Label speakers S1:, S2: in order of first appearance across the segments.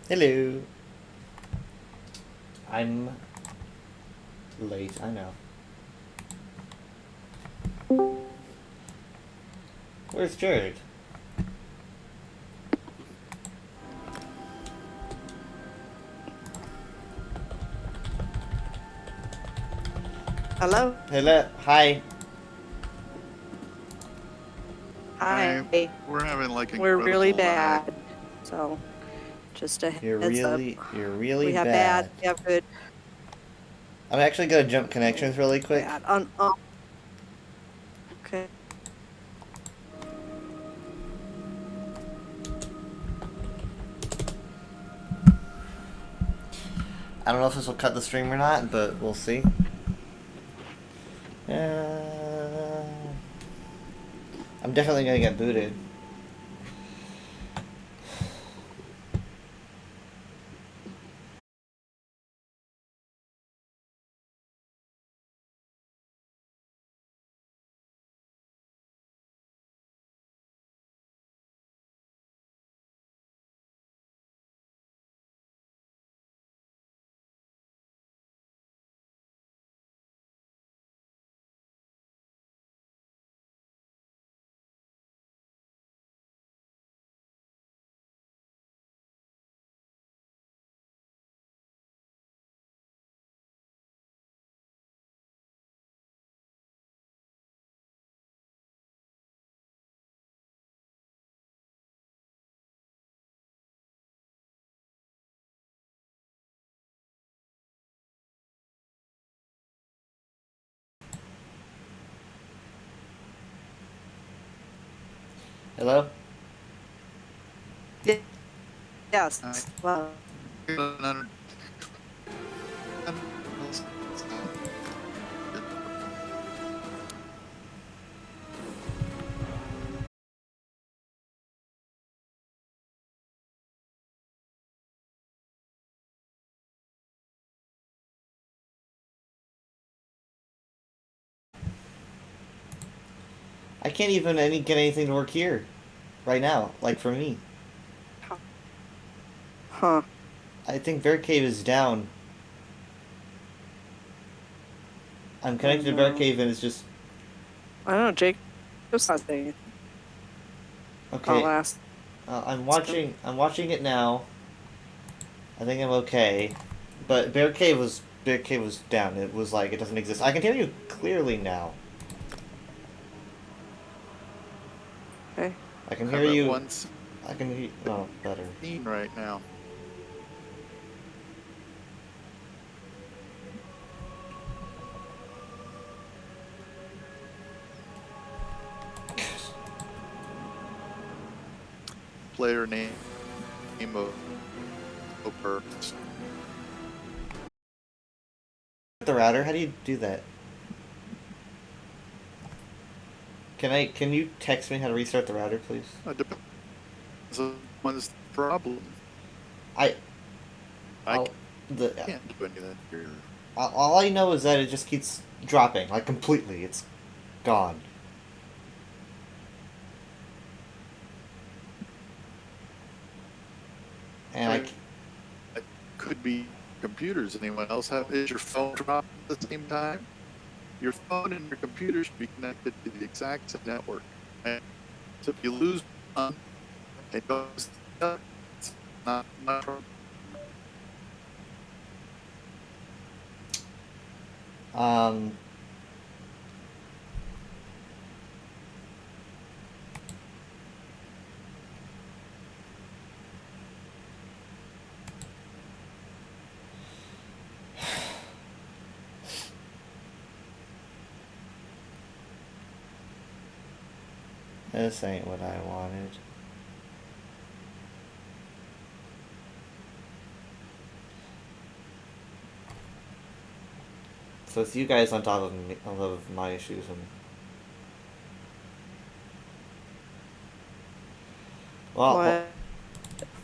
S1: Hello. I'm late, I know. Where's Jared?
S2: Hello.
S1: Hello. Hi.
S2: Hi.
S3: We're having like
S2: We're really
S3: incredible lag.
S2: bad. So just a
S1: You're
S2: heads up.
S1: really
S2: We have bad,
S1: bad.
S2: we have good,
S1: I'm actually gonna jump
S2: okay,
S1: connections really quick.
S2: bad. Okay.
S1: I don't know if this will cut the stream or not, but we'll see. Uh, I'm definitely gonna get booted. Hello?
S3: I
S2: Yes. Well,
S1: I can't even get anything to work here. Right now. Like for me.
S2: huh.
S1: I think Bear Cave is down. I'm
S2: I
S1: connected
S2: don't
S1: to Bear
S2: know.
S1: Cave and it's just...
S2: I don't know. Jacob's not saying it. I'll
S1: Okay.
S2: ask him.
S1: I'm watching it now. I think I'm okay. But Bear Cave was down. It was like it doesn't exist. I can hear you clearly now.
S2: Okay.
S1: I can hear
S3: I'm at
S1: you.
S3: 117
S1: I can hear. Oh, better.
S3: right now. Player name of purpose.
S1: The router. How do you do that? Can you text me how to restart the router, please?
S3: It depends on what's the problem.
S1: I
S3: I
S1: I'll the
S3: can't do any of that here.
S1: all I know is that it just keeps dropping like completely. It's gone. And I
S3: It could be computers. Anyone else have? Is your phone drop at the same time? Your phone and your computer should be connected to the exact same network. And so if you lose one, it goes. It's not my problem.
S1: um this ain't what I wanted. So it's you guys on top of me, on top of my issues and well,
S2: What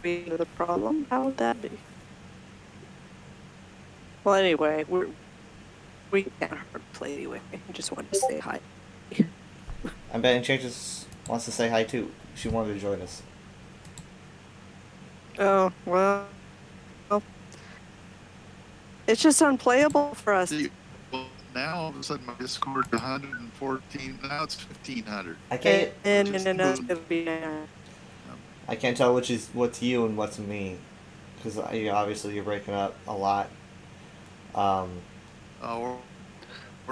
S2: be the problem? How would that be? Well, anyway, we can't hard play anyway. I just wanted to say hi.
S1: I'm betting Changes wants to say hi too. She wanted to join us.
S2: Oh well. It's just unplayable for us.
S3: See, well, now all of a sudden my Discord 114. Now it's 1500.
S1: I can't.
S2: And
S3: Just
S2: it's
S3: moved.
S2: gonna be.
S1: I can't tell what's you and what's me, because obviously you're breaking up a lot.
S3: We're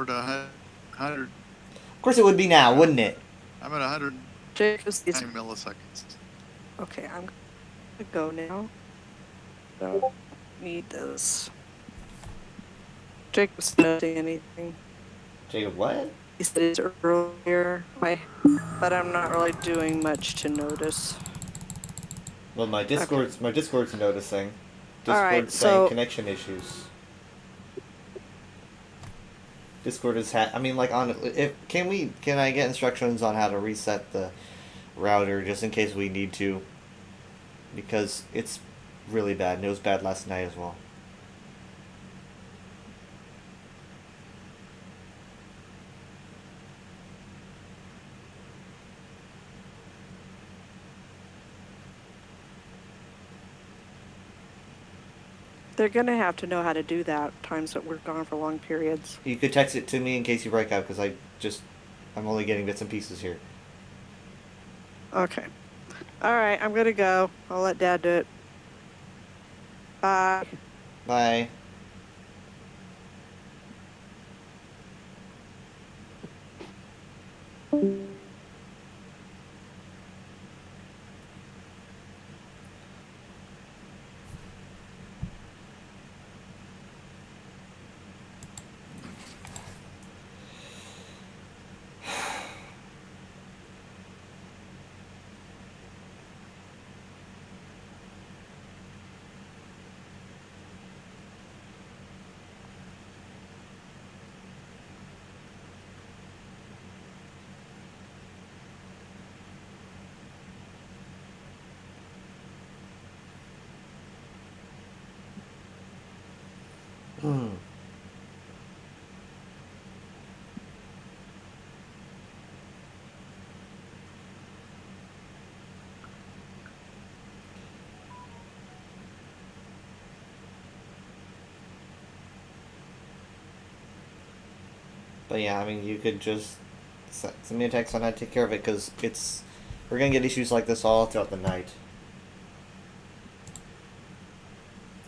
S3: at 100.
S1: Of course, it would be now, wouldn't it?
S3: I'm at 109
S2: Jacob's.
S3: milliseconds.
S2: Okay, I'm gonna go now. Don't need this. Jacob's not doing anything.
S1: Jacob, what?
S2: He said it's earlier, but I'm not really doing much to notice.
S1: Well, my Discord's noticing. Discord's
S2: Alright,
S1: saying
S2: so-
S1: connection issues. Discord is I mean, like, can I get instructions on how to reset the router just in case we need to? Because it's really bad, and it was bad last night as well.
S2: They're gonna have to know how to do that times that we're gone for long periods.
S1: You could text it to me in case you break up, because I'm only getting bits and pieces here.
S2: Okay. Alright, I'm gonna go. I'll let Dad do it. Bye.
S1: Bye. Hmm. But yeah, I mean, you could just send me a text on how to take care of it, because we're gonna get issues like this all throughout the night.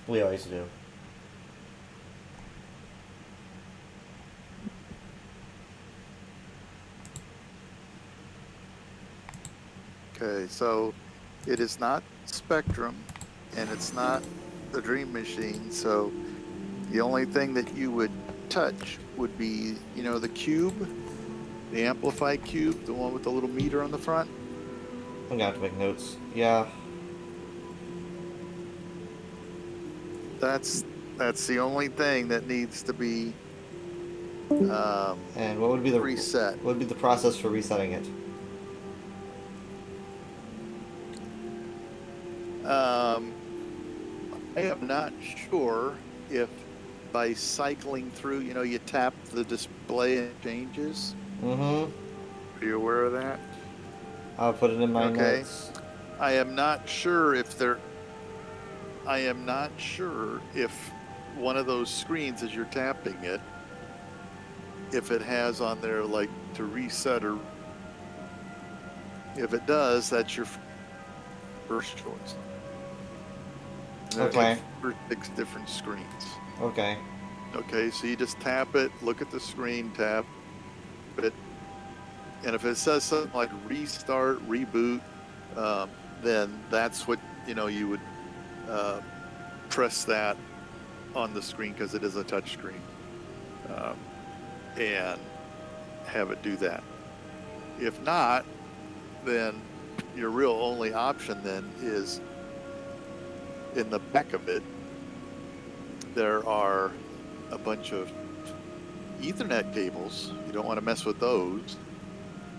S1: We always do.
S3: Okay, so it is not Spectrum, and it's not the Dream Machine. So the only thing that you would touch would be, the cube, the amplified cube, the one with the little meter on the front.
S1: I'm gonna have to make notes. Yeah.
S3: That's the only thing that needs to be
S1: And what would be the
S3: reset.
S1: What would be the process for resetting it?
S3: I am not sure if by cycling through, you tap the display and it changes.
S1: Mm-hmm.
S3: Are you aware of that?
S1: I'll put it in my
S3: Okay.
S1: notes.
S3: I am not sure if one of those screens as you're tapping it, if it has on there like to reset, or if it does, that's your first choice. And there's
S1: Okay.
S3: like 6 different screens.
S1: Okay.
S3: Okay, so you just tap it, look at the screen, tap it, and if it says something like restart, reboot, then that's what you would press that on the screen, because it is a touch screen, and have it do that. If not, then your real only option then is in the back of it. There are a bunch of Ethernet cables. You don't want to mess with those.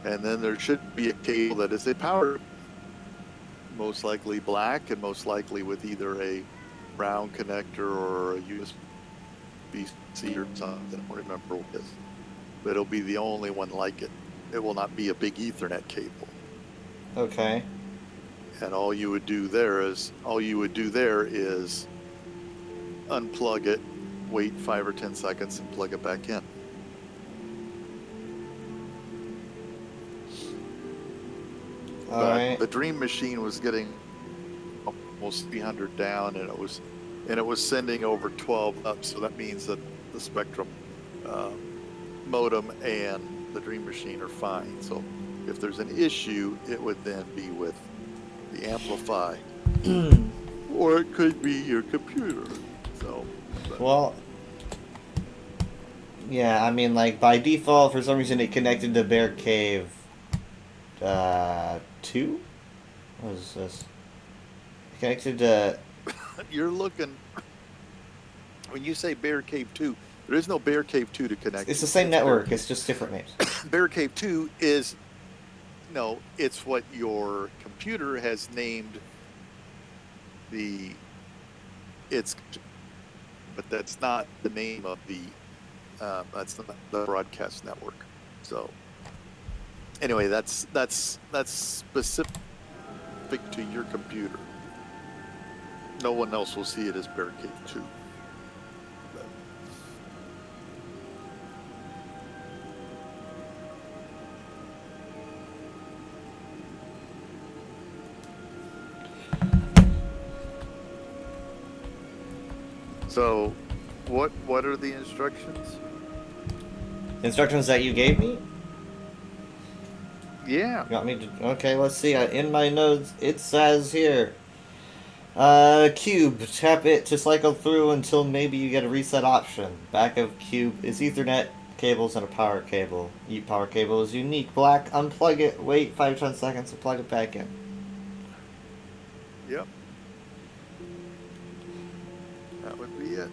S3: And then there should be a cable that is a power, most likely black, and most likely with either a brown connector or a USB-C or something. I don't remember what it is. But it'll be the only one like it. It will not be a big Ethernet cable.
S1: Okay.
S3: And all you would do there is unplug it, wait 5 or 10 seconds and plug it back in.
S1: All
S3: But
S1: right.
S3: the Dream Machine was getting almost 300 down, and it was sending over 12 up. So that means that the Spectrum modem and the Dream Machine are fine. So if there's an issue, it would then be with the Amplify, or it could be your computer. So, but
S1: Well, yeah, I mean, like, by default, for some reason, it connected to Bear Cave 2? What is this? Connected to...
S3: you're looking, when you say Bear Cave 2, there is no Bear Cave 2 to connect.
S1: It's
S3: to.
S1: the same
S3: Bear-
S1: network, it's just different names.
S3: Bear Cave 2 is, no, it's what your computer has named it's, but that's not the name of that's not the broadcast network. So anyway, that's specific to your computer. No one else will see it as Bear Cave 2. But, so what are the instructions?
S1: Instructions that you gave me?
S3: Yeah.
S1: You want me to... Okay, let's see. In my notes, it says here... Cube. Tap it to cycle through until maybe you get a reset option. Back of Cube is Ethernet cables and a power cable. Power cable is unique black. Unplug it. Wait 5-10 seconds to plug it back in.
S3: Yep. That would be it.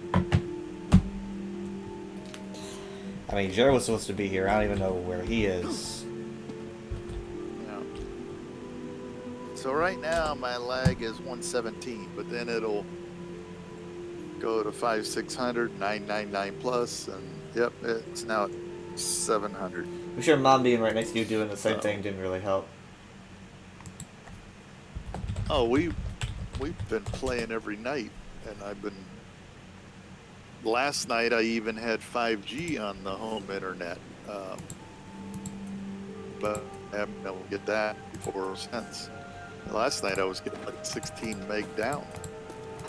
S1: I mean, Jared was supposed to be here. I don't even know where he is.
S3: Yeah. So right now my lag is 117, but then it'll go to 5600, 999 plus, and yep, it's now at 700.
S1: I'm sure Mom being right next to you doing the same thing didn't really help.
S3: Oh, we've been playing every night, and I've been. Last night I even had 5G on the home internet, but I haven't been able to get that before since. Last night I was getting like 16 meg down.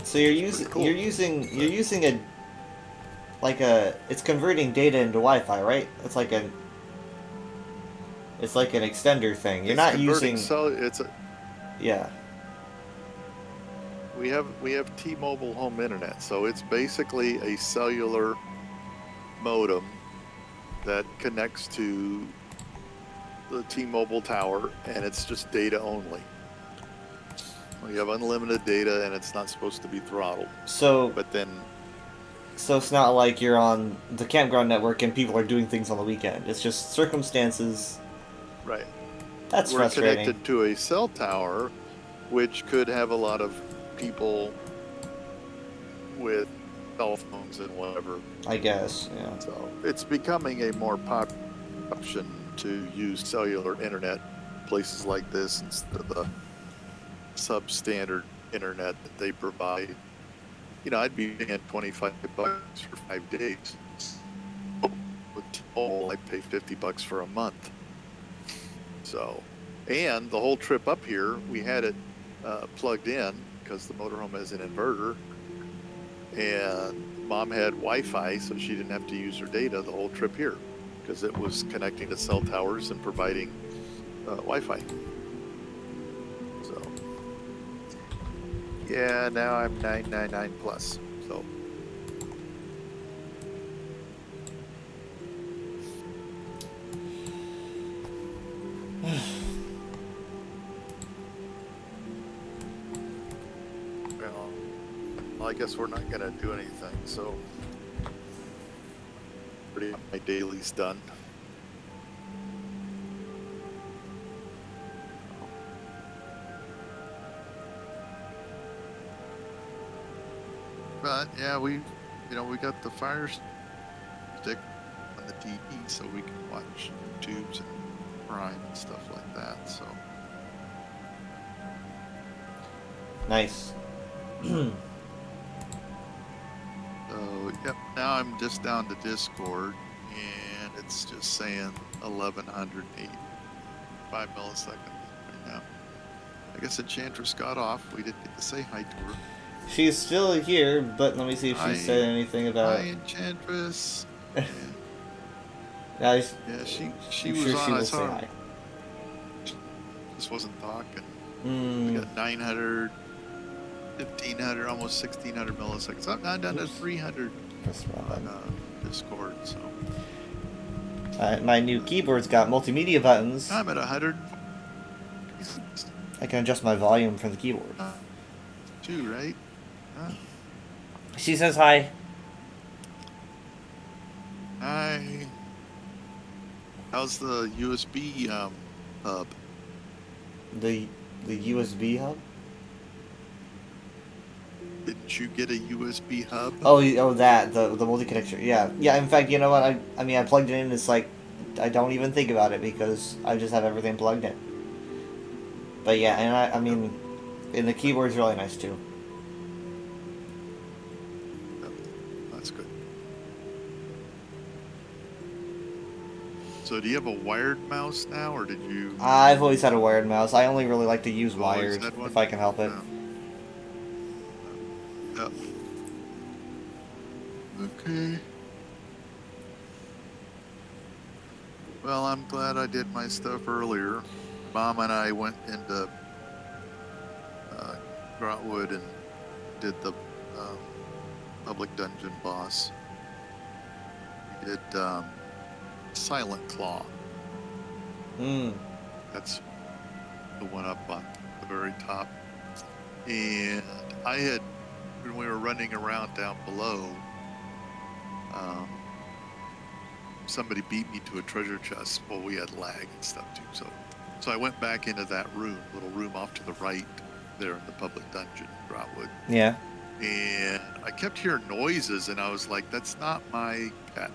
S1: So you're using
S3: cool.
S1: you're using it's converting data into Wi-Fi, right? It's like an extender thing. You're
S3: It's
S1: not
S3: converting
S1: using yeah.
S3: We have T-Mobile home internet, so it's basically a cellular modem that connects to the T-Mobile tower, and it's just data only. We have unlimited data, and it's not supposed to be throttled.
S1: So
S3: But then,
S1: it's not like you're on the campground network and people are doing things on the weekend. It's just circumstances.
S3: right,
S1: That's
S3: we're
S1: frustrating.
S3: connected to a cell tower, which could have a lot of people with cell phones and whatever.
S1: I guess, yeah.
S3: So it's becoming a more popular option to use cellular internet places like this instead of the substandard internet that they provide. You know, I'd be paying $25 for 5 days. With T-Mobile, I'd pay $50 for a month. So, and the whole trip up here, we had it plugged in because the motorhome has an inverter, and Mom had Wi-Fi, so she didn't have to use her data the whole trip here because it was connecting to cell towers and providing Wi-Fi. So, yeah, now I'm 999 plus. So, well, I guess we're not gonna do anything. So, pretty much my daily's done. But yeah, we got the Fire Stick on the TV, so we can watch tubes and Prime and stuff like that. So
S1: Nice.
S3: So Yep. Now I'm just down to Discord, and it's just saying 1185 milliseconds right now. I guess Enchantress got off. We didn't get to say hi to her.
S1: She's still here, but let me see if she
S3: Hi.
S1: said anything
S3: Hi,
S1: about.
S3: Enchantress.
S1: Yeah,
S3: Yeah, she
S1: I'm
S3: was
S1: sure
S3: on.
S1: she
S3: I
S1: will
S3: saw
S1: say
S3: her.
S1: hi.
S3: Just wasn't talking. We
S1: Mm,
S3: got 900, 1500, almost 1600 milliseconds. I'm not down to
S1: Oops.
S3: 300
S1: press the wrong
S3: on
S1: button.
S3: Discord. So
S1: My new keyboard's got multimedia buttons.
S3: I'm at 100.
S1: I can adjust my volume from the keyboard.
S3: Two, right? Huh?
S1: She says hi.
S3: Hi. How's the USB hub?
S1: The USB hub.
S3: Didn't you get a USB hub?
S1: Oh, that the multi-connector. Yeah. In fact, you know what? I mean, I plugged it in. It's like I don't even think about it because I just have everything plugged in. But yeah, and I mean, and the keyboard's really nice too.
S3: That's good. So do you have a wired mouse now, or did you?
S1: I've always had a wired mouse. I only really like to use
S3: Always
S1: wired
S3: had one?
S1: if I can help it.
S3: Yep. Okay. Well, I'm glad I did my stuff earlier. Mom and I went into Grotwood and did the public dungeon boss. We did Silent Claw. That's the one up on the very top. And I had, when we were running around down below, somebody beat me to a treasure chest. Well, we had lag and stuff too. So I went back into that little room off to the right there in the public dungeon, Grotwood.
S1: Yeah.
S3: And I kept hearing noises, and I was like, that's not my pet.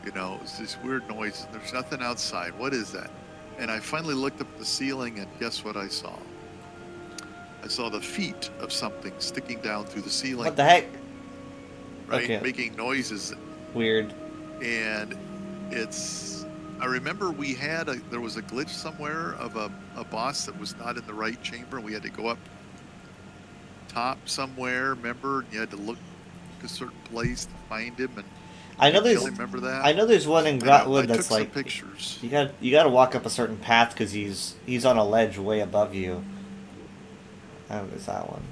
S3: You know, it's this weird noise. There's nothing outside. What is that? And I finally looked up at the ceiling, and guess what I saw? I saw the feet of something sticking down through the ceiling.
S1: What the heck?
S3: Right?
S1: Okay.
S3: Making noises.
S1: Weird.
S3: And I remember there was a glitch somewhere of a boss that was not in the right chamber, and we had to go up top somewhere, remember? And you had to look a certain place to find him, and
S1: I know there's.
S3: remember that?
S1: I know there's one in
S3: I
S1: Grotwood
S3: took
S1: that's
S3: some
S1: like
S3: pictures.
S1: you got to walk up a certain path because he's on a ledge way above you. Oh, there's that one.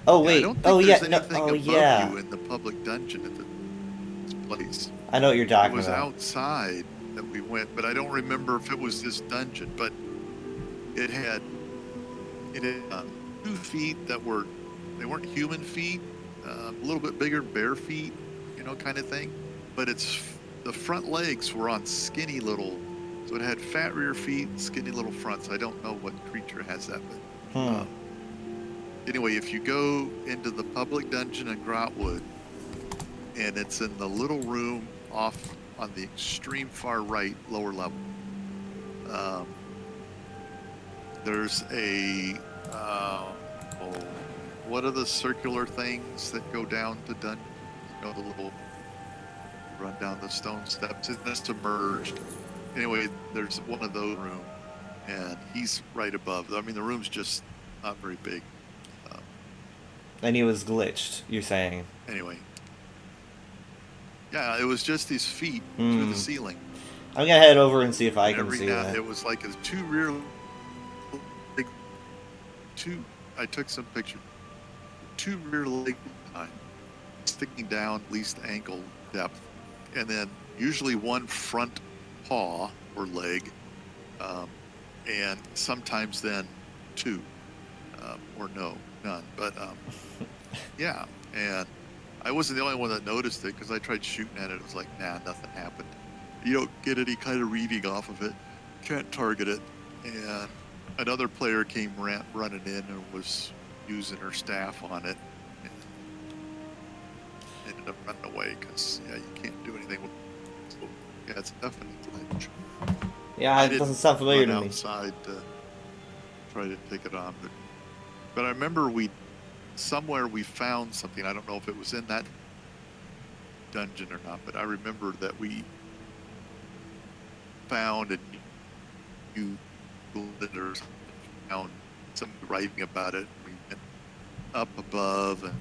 S1: Oh
S3: I
S1: wait.
S3: don't think
S1: Oh
S3: there's
S1: yeah. No.
S3: anything
S1: Oh
S3: above
S1: yeah.
S3: you in the public dungeon at this place.
S1: I know what you're
S3: It
S1: talking
S3: was
S1: about.
S3: outside that we went, but I don't remember if it was this dungeon. But it had 2 feet they weren't human feet, a little bit bigger, bare feet, kind of thing. But the front legs were on skinny little, so it had fat rear feet, skinny little fronts. I don't know what creature has that, but anyway, if you go into the public dungeon in Grotwood, and it's in the little room off on the extreme far right, lower level. There's a what are the circular things that go down to dungeon? The little run down the stone steps. It's submerged. Anyway, there's one of those rooms, and he's right above. I mean, the room's just not very big.
S1: And he was glitched. You're saying?
S3: Anyway. Yeah, it was just his feet through the ceiling.
S1: I'm gonna head over and see if I can
S3: Every
S1: see
S3: now,
S1: that.
S3: it was like I took some pictures. 2 rear legs sticking down at least ankle depth, and then usually 1 front paw or leg, and sometimes then 2, or none. But yeah, and I wasn't the only one that noticed it because I tried shooting at it. It was like, nah, nothing happened. You don't get any kind of reading off of it. Can't target it. And another player came running in and was using her staff on it. And ended up running away because, yeah, you can't do anything with it. So, yeah, it's definitely glitch.
S1: Yeah, it doesn't sound familiar to
S3: run
S1: me.
S3: outside to try to take it on. But I remember somewhere we found something. I don't know if it was in that dungeon or not, but I remember that we found and you Googled it or found some writing about it. We went up above and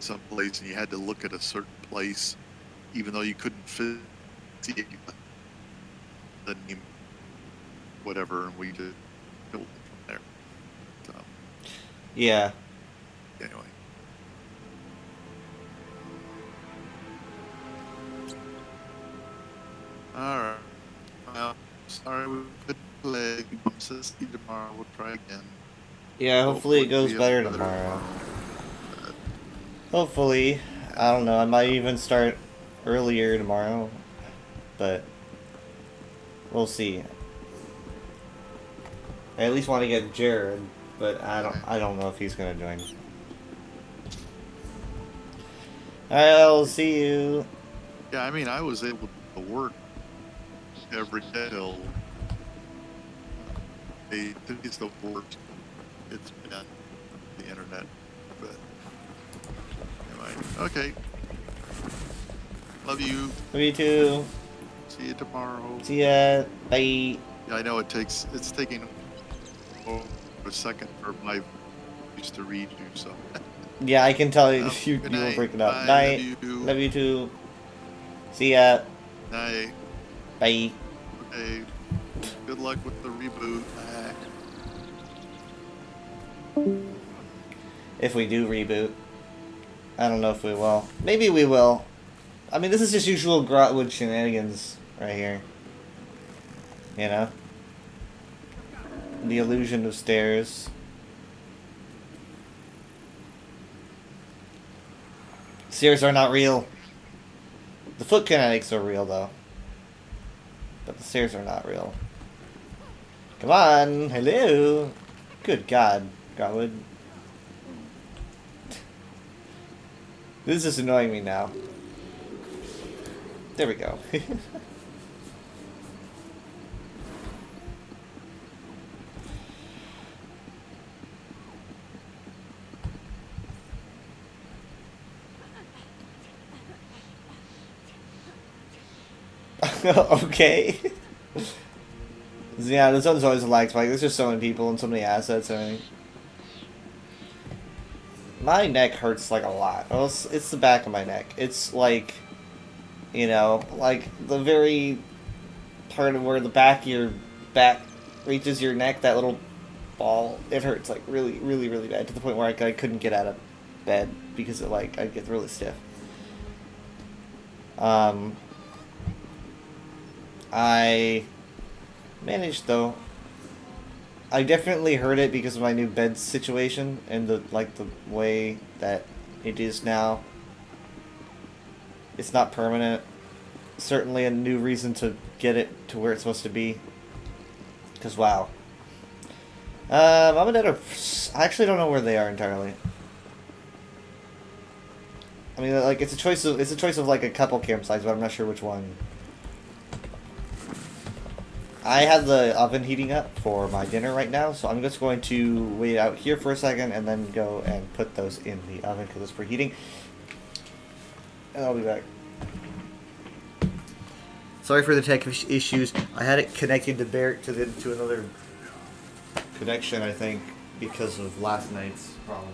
S3: someplace, and you had to look at a certain place, even though you couldn't see it, the name, whatever, and we just built it from there. So
S1: Yeah.
S3: anyway. All right. Well, sorry we couldn't play. See you tomorrow. We'll try again.
S1: Yeah, hopefully it goes
S3: we have
S1: better
S3: another
S1: tomorrow. Hopefully. I don't know, I might even start earlier tomorrow. But we'll see. I at least want to get Jared, but I don't know if he's gonna join. Alright, I'll see you.
S3: Yeah, I mean, I was able to work every day till today's the worst it's been on the internet. But anyway, okay. Love you.
S1: Love you too.
S3: See you tomorrow.
S1: See ya. Bye.
S3: Yeah, I know it's taking a second for my voice to read you, so.
S1: Yeah, I can tell you you
S3: Good
S1: were
S3: night.
S1: breaking up.
S3: Bye.
S1: Night.
S3: Love you.
S1: Love you too. See ya.
S3: Night.
S1: Bye.
S3: Okay. Good luck with the reboot.
S1: If we do reboot. I don't know if we will. Maybe we will. I mean, this is just usual Grotwood shenanigans right here. You know? The illusion of stairs. Stairs are not real. The foot kinetics are real, though. But the stairs are not real. Come on! Hello! Good God, Grotwood. This is annoying me now. There we go. Okay. Yeah, this one's always a lag spike. There's just so many people and so many assets and everything. My neck hurts like a lot. Well, it's the back of my neck. It's like, you know, like the very part of where the back of your back reaches your neck, that little ball. It hurts like really, really, really bad to the point where I couldn't get out of bed because it like I'd get really stiff. I managed though. I definitely heard it because of my new bed situation and the way that it is now. It's not permanent. Certainly a new reason to get it to where it's supposed to be. Cause wow. Mom and Dad are. I actually don't know where they are entirely. I mean, like it's a choice of like a couple campsites, but I'm not sure which one. I have the oven heating up for my dinner right now, so I'm just going to wait out here for a second and then go and put those in the oven because it's preheating. And I'll be back. Sorry for the tech issues. I had it connected to another connection, I think, because of last night's problems.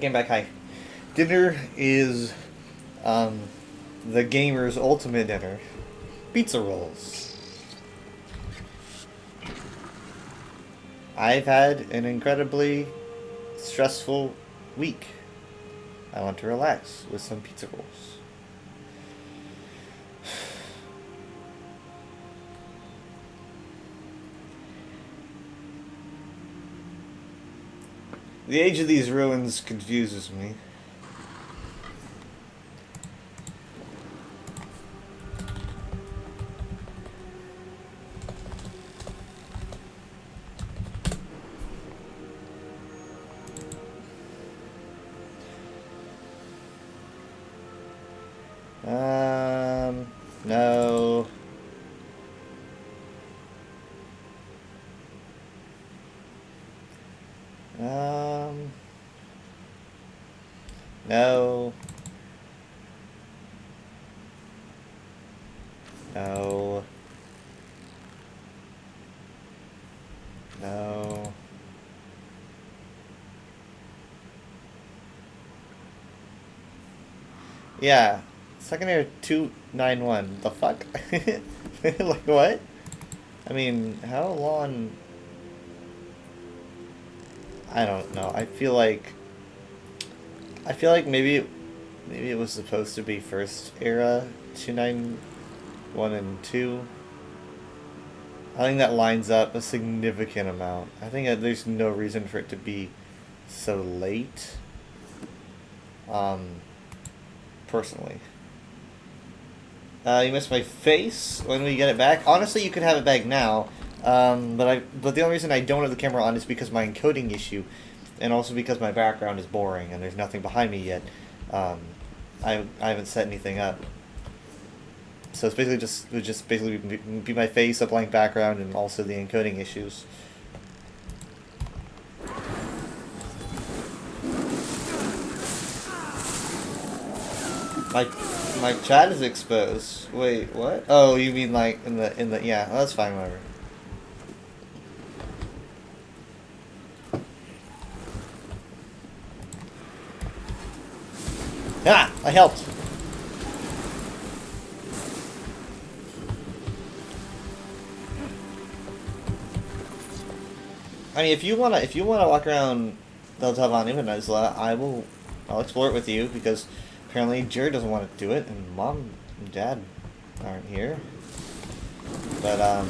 S1: came back. Hi. Dinner is the gamer's ultimate dinner. Pizza rolls. I've had an incredibly stressful week. I want to relax with some pizza rolls. The age of these ruins confuses me. No. No. No. No. Yeah. Secondary 291. The fuck? Like what? I mean, how long? I don't know. I feel like maybe it was supposed to be first era 291 and 2. I think that lines up a significant amount. I think that there's no reason for it to be so late. Personally. You missed my face. When we get it back? Honestly, you could have it back now. But the only reason I don't have the camera on is because of my encoding issue, and also because my background is boring and there's nothing behind me yet. I haven't set anything up. So it's basically it would just basically be my face, a blank background, and also the encoding issues. My chat is exposed. Wait, what? Oh, you mean like in the yeah, well, that's fine, whatever. Ah, I helped. I mean, if you wanna walk around Del Tavan Peninsula, I'll explore it with you, because apparently Jared doesn't want to do it, and Mom and Dad aren't here. But I'm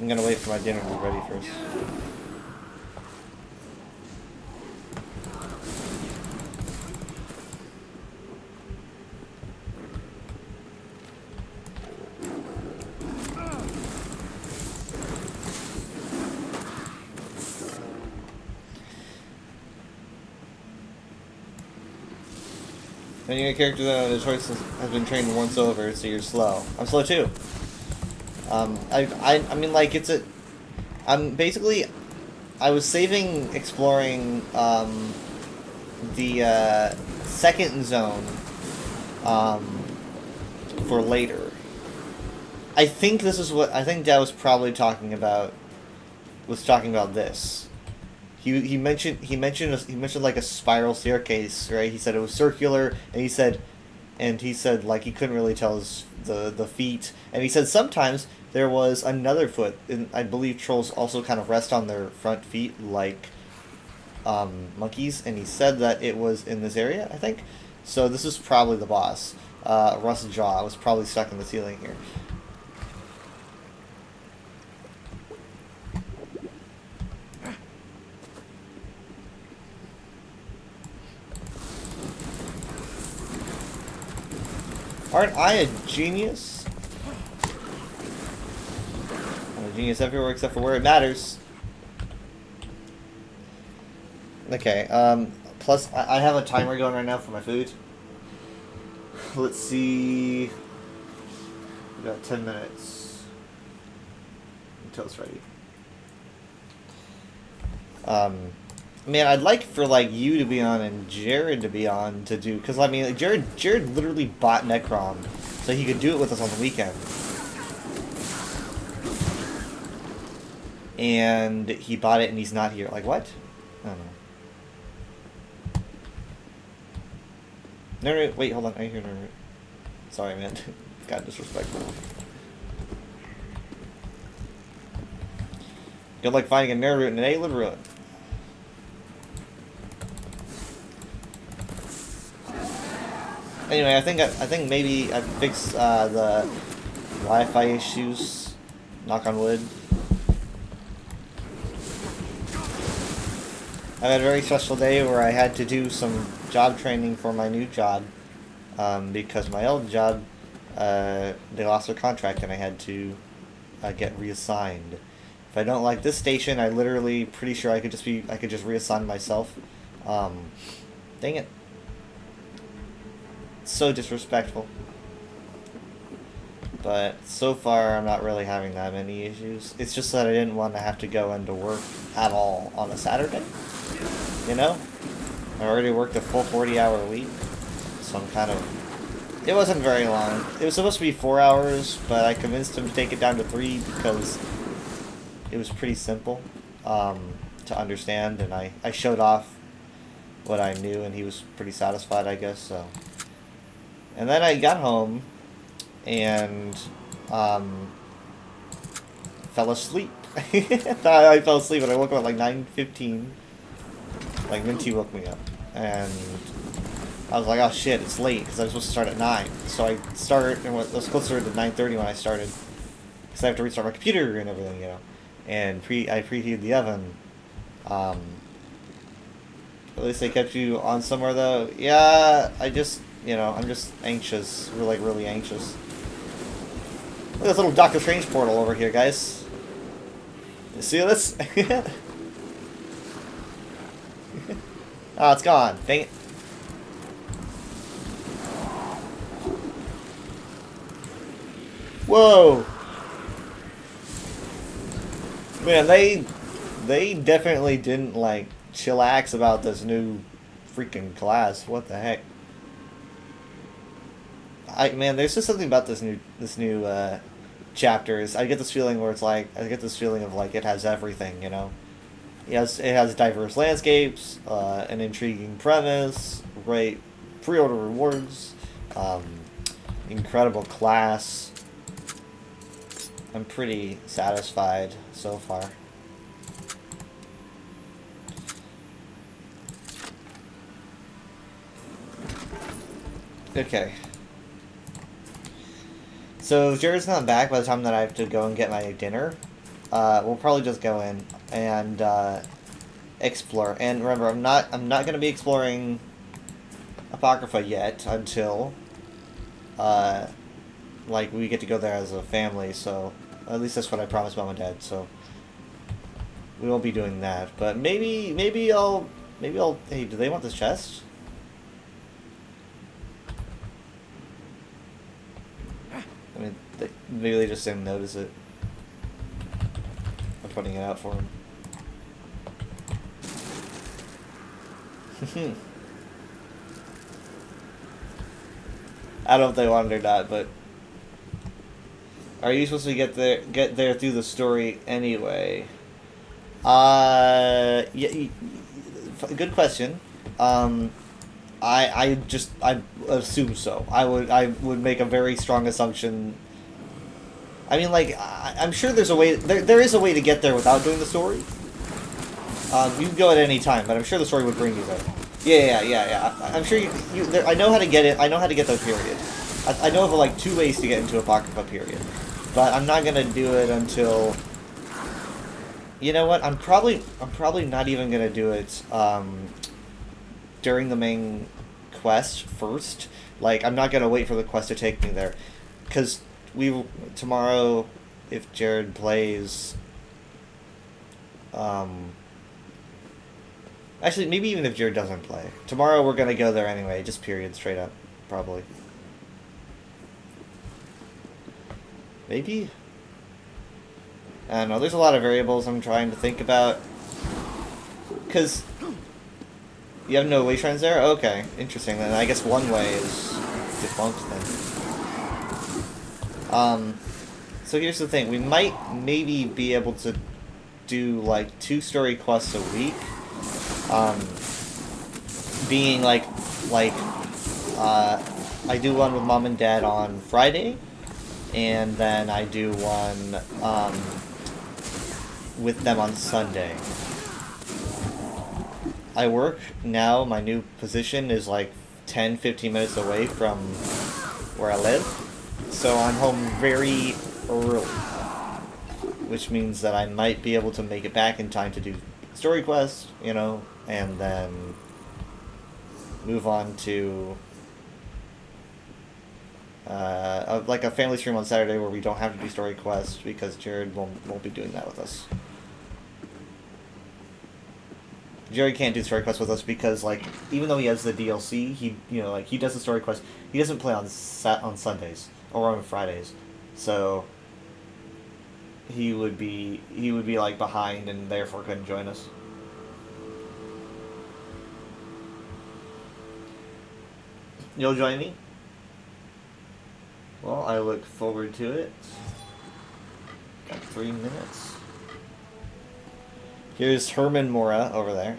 S1: gonna wait for my dinner to be ready first. And you're a character that the choice has been trained once over, so you're slow. I'm slow too. I mean, like, basically, I was saving exploring, the, second zone, for later. I think Dad was probably talking about this. He mentioned like a spiral staircase, right? He said it was circular, and he said like he couldn't really tell the feet, and he said sometimes there was another foot, and I believe trolls also kind of rest on their front feet like monkeys, and he said that it was in this area, I think. So this is probably the boss. Rust Jaw was probably stuck in the ceiling here. Aren't I a genius? I'm a genius everywhere except for where it matters. Okay, plus I have a timer going right now for my food. Let's see. We got 10 minutes until it's ready. Man, I'd like for like you to be on and Jared to be on to do, because I mean, like, Jared literally bought Necrom so he could do it with us on the weekend. and he bought it and he's not here. Like, what? I don't know. No, wait, hold on. I hear no. Sorry, man. Got disrespectful. Good luck finding a Naruto in an A-Lib ruin. Anyway, I think maybe I fixed the Wi-Fi issues. Knock on wood. I had a very stressful day where I had to do some job training for my new job because my old job they lost their contract and I had to get reassigned. If I don't like this station, I literally pretty sure I could just reassign myself. Dang it. So disrespectful. But so far, I'm not really having that many issues. It's just that I didn't want to have to go into work at all on a Saturday. You know? I already worked a full 40-hour week, so I'm kind of... It wasn't very long. It was supposed to be 4 hours, but I convinced him to take it down to 3 because it was pretty simple to understand, and I showed off what I knew, and he was pretty satisfied, I guess, so... And then I got home, and fell asleep. I fell asleep, and I woke up at like 9:15. Like, Minty woke me up, and I was like, oh shit, it's late, because I was supposed to start at 9. So I started, and I was supposed to start at 9:30 when I started, because I have to restart my computer and everything, you know. And I preheated the oven. At least they kept you on somewhere, though. Yeah, I just... You know, I'm just anxious. Really anxious. Look at this little Doctor Strange portal over here, guys. You see this? Oh, it's gone. Dang it. Whoa! Man, they definitely didn't, like, chillax about this new freaking class. What the heck? Man, there's just something about this new chapters. I get this feeling where it's like it has everything, you know. It has diverse landscapes, an intriguing premise, great pre-order rewards, incredible class. I'm pretty satisfied so far. Okay. So if Jared's not back by the time that I have to go and get my dinner, we'll probably just go in and explore. And remember, I'm not going to be exploring Apocrypha yet until like we get to go there as a family. So at least that's what I promised Mom and Dad. So we won't be doing that. But maybe I'll. Hey, do they want this chest? I mean, maybe they just didn't notice it. I'm putting it out for them. I don't know if they wanted or not, but are you supposed to get there through the story anyway? Yeah, good question. I assume so. I would make a very strong assumption. I mean, like, I'm sure there's a way. There is a way to get there without doing the story. You can go at any time, but I'm sure the story would bring you there. Yeah. I'm sure I know how to get it. I know how to get the period. I know of like 2 ways to get into Apocrypha period, but I'm not gonna do it until. You know what? I'm probably not even gonna do it. During the main quest first. Like, I'm not gonna wait for the quest to take me there, because tomorrow, if Jared plays, actually, maybe even if Jared doesn't play, tomorrow we're gonna go there anyway, just period, straight up, probably. Maybe? I don't know, there's a lot of variables I'm trying to think about, because you have no way trends there? Okay, interesting. Then I guess one way is defunct then. So here's the thing. We might maybe be able to do like 2 story quests a week. Being like I do one with mom and dad on Friday, and then I do one with them on Sunday. I work now, my new position is like 10-15 minutes away from where I live, so I'm home very early, which means that I might be able to make it back in time to do story quests, you know, and then move on to like a family stream on Saturday where we don't have to do story quests because Jared won't be doing that with us. Jared can't do story quests with us because, like, even though he has the DLC, he he does the story quest. He doesn't play on Sundays or on Fridays, so he would be like behind and therefore couldn't join us. You'll join me? Well, I look forward to it. Got 3 minutes. Here's Herman Mora over there.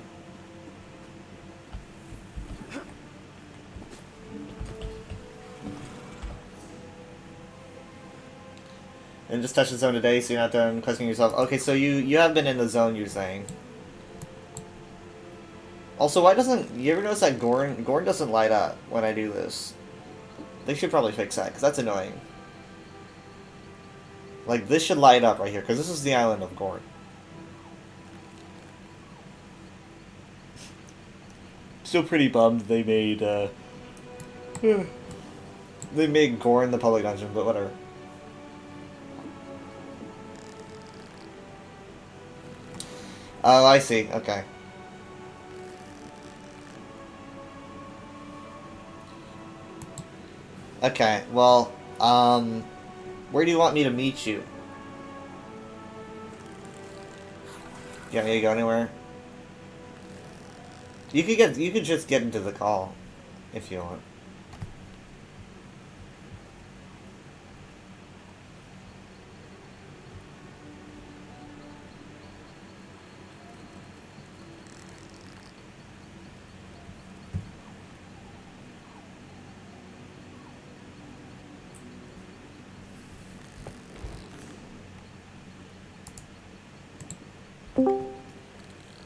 S1: And just touch the zone today, so you're not done questioning yourself. Okay, so you have been in the zone, you're saying. Also, why doesn't... You ever notice that Gorn doesn't light up when I do this? They should probably fix that, because that's annoying. Like, this should light up right here, because this is the island of Gorn. Still pretty bummed they made, they made Gorn the public dungeon, but whatever. Oh, I see. Okay. Okay, well, where do you want me to meet you? You want me to go anywhere? You could just get into the call, if you want.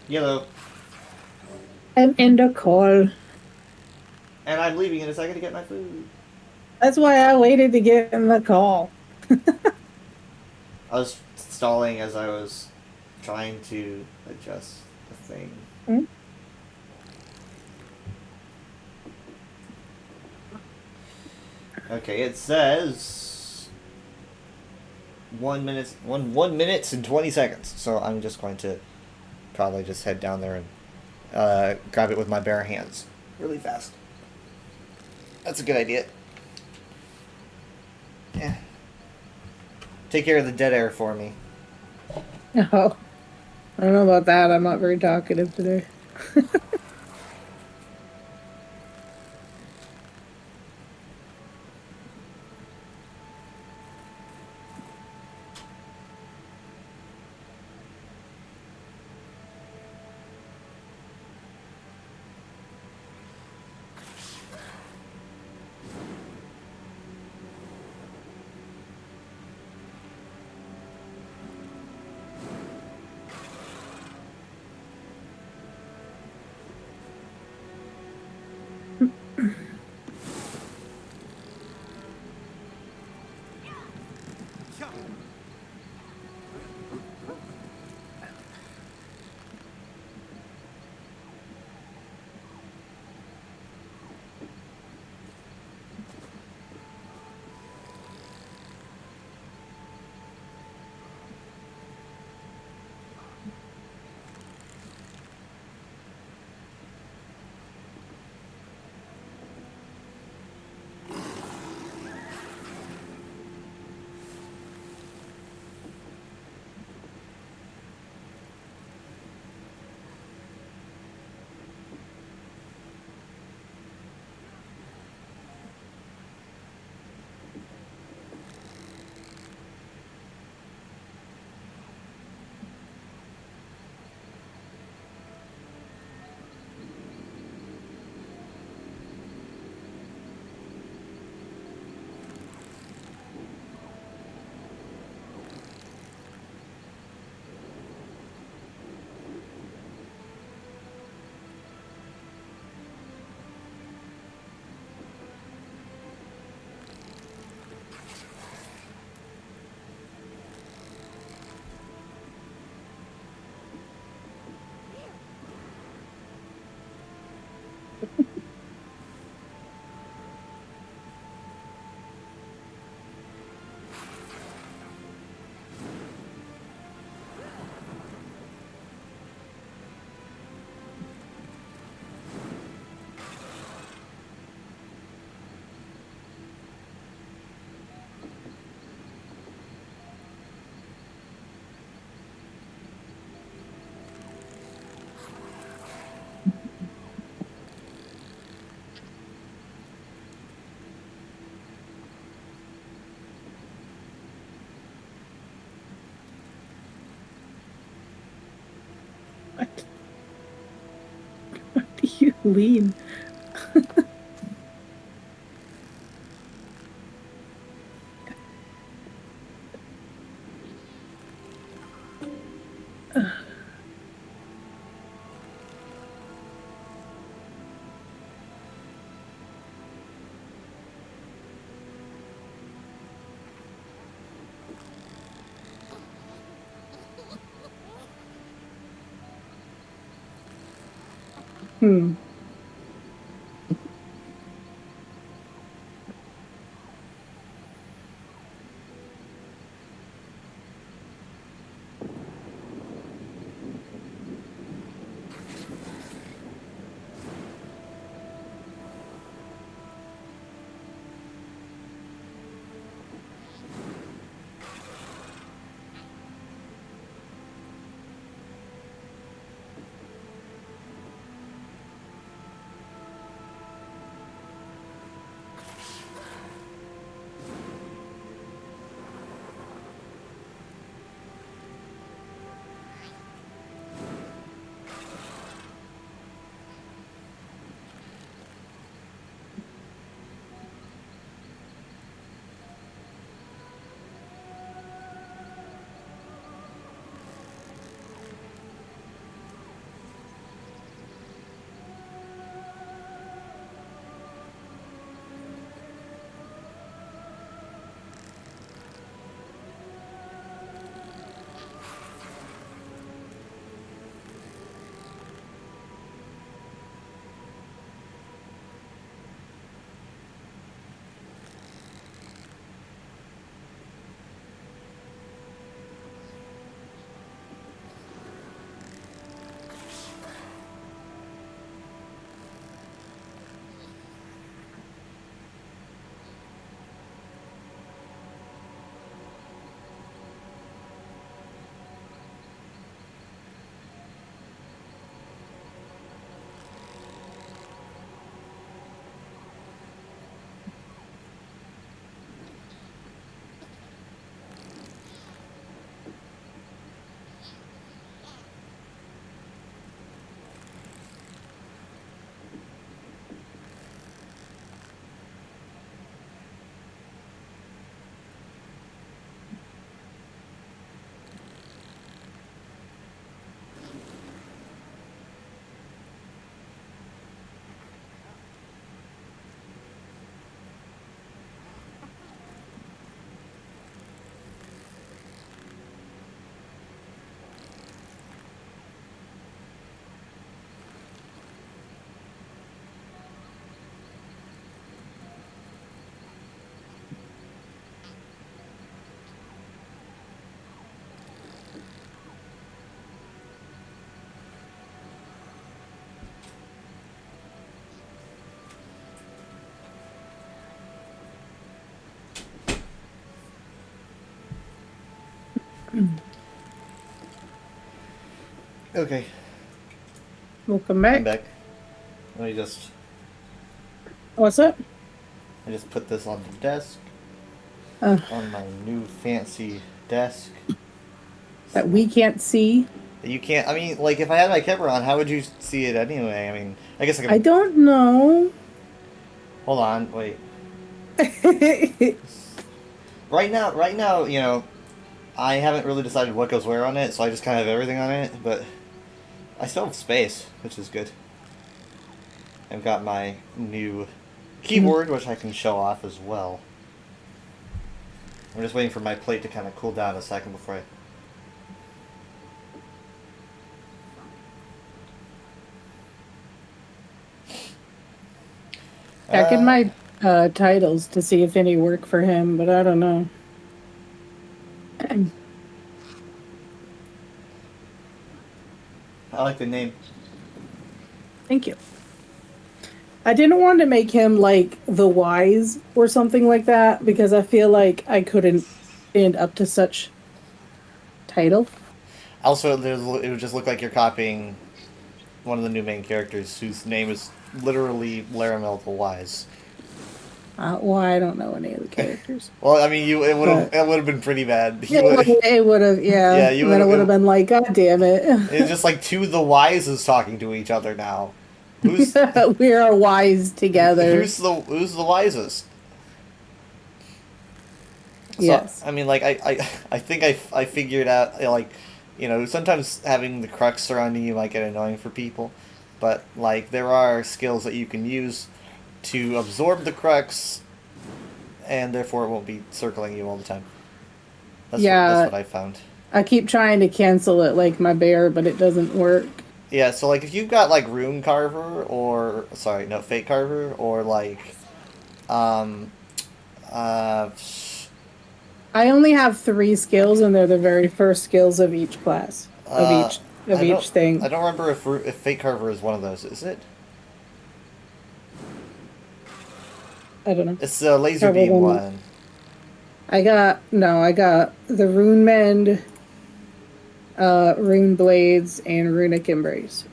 S1: Yellow.
S4: I'm in the call.
S1: And I'm leaving in a second to get my food.
S4: That's why I waited to get in the call.
S1: I was stalling as I was trying to adjust the thing.
S4: Hmm?
S1: Okay, it says 1 minute and 20 seconds. So I'm just going to probably just head down there and grab it with my bare hands really fast. That's a good idea. Yeah. Take care of the dead air for me.
S4: Oh, I don't know about that. I'm not very talkative today. Lean. Hmm.
S1: Okay,
S4: Welcome
S1: I'm
S4: back.
S1: back. Let me just.
S4: What's up?
S1: I just put this on the desk,
S4: Uh,
S1: on my new fancy desk.
S4: that we can't see.
S1: You can't. I mean, like, if I had my camera on, how would you see it anyway? I mean, I guess I
S4: I
S1: could.
S4: don't know.
S1: Hold on, wait. Right now, I haven't really decided what goes where on it, so I just kind of have everything on it. But I still have space, which is good. I've got my new keyboard, which I can show off as well. I'm just waiting for my plate to kind of cool down a second before I.
S4: Checking my titles to see if any work for him, but I don't know.
S1: I like the name.
S4: Thank you. I didn't want to make him like the wise or something like that because I feel like I couldn't stand up to such title.
S1: Also, it would just look like you're copying one of the new main characters, whose name is literally Laramel the Wise.
S4: Well, I don't know any of the characters.
S1: Well, I mean, it
S4: But-
S1: would have been pretty bad.
S4: It would have, yeah.
S1: Yeah,
S4: And then it would have been like, God damn it.
S1: It's just like two of the Wises talking to each other now. Who's
S4: We are wise together.
S1: who's the wisest? So,
S4: Yes.
S1: I mean, like, I think I figured out, like, sometimes having the crux surrounding you might get annoying for people, but, like, there are skills that you can use to absorb the crux, and therefore it won't be circling you all the time. That's what I found.
S4: I keep trying to cancel it like my bear, but it doesn't work.
S1: Yeah, so, like, if you've got, like, Rune Carver, or, sorry, no, Fate Carver, or, like, um,
S4: I only have 3 skills, and they're the very first skills of each class, of
S1: I
S4: each
S1: don't-
S4: thing.
S1: I don't remember if Fate Carver is one of those, is it?
S4: I don't know.
S1: It's the laser
S4: Probably
S1: beam
S4: not.
S1: one.
S4: I got the Rune Mend, Rune Blades, and Runic Embrace.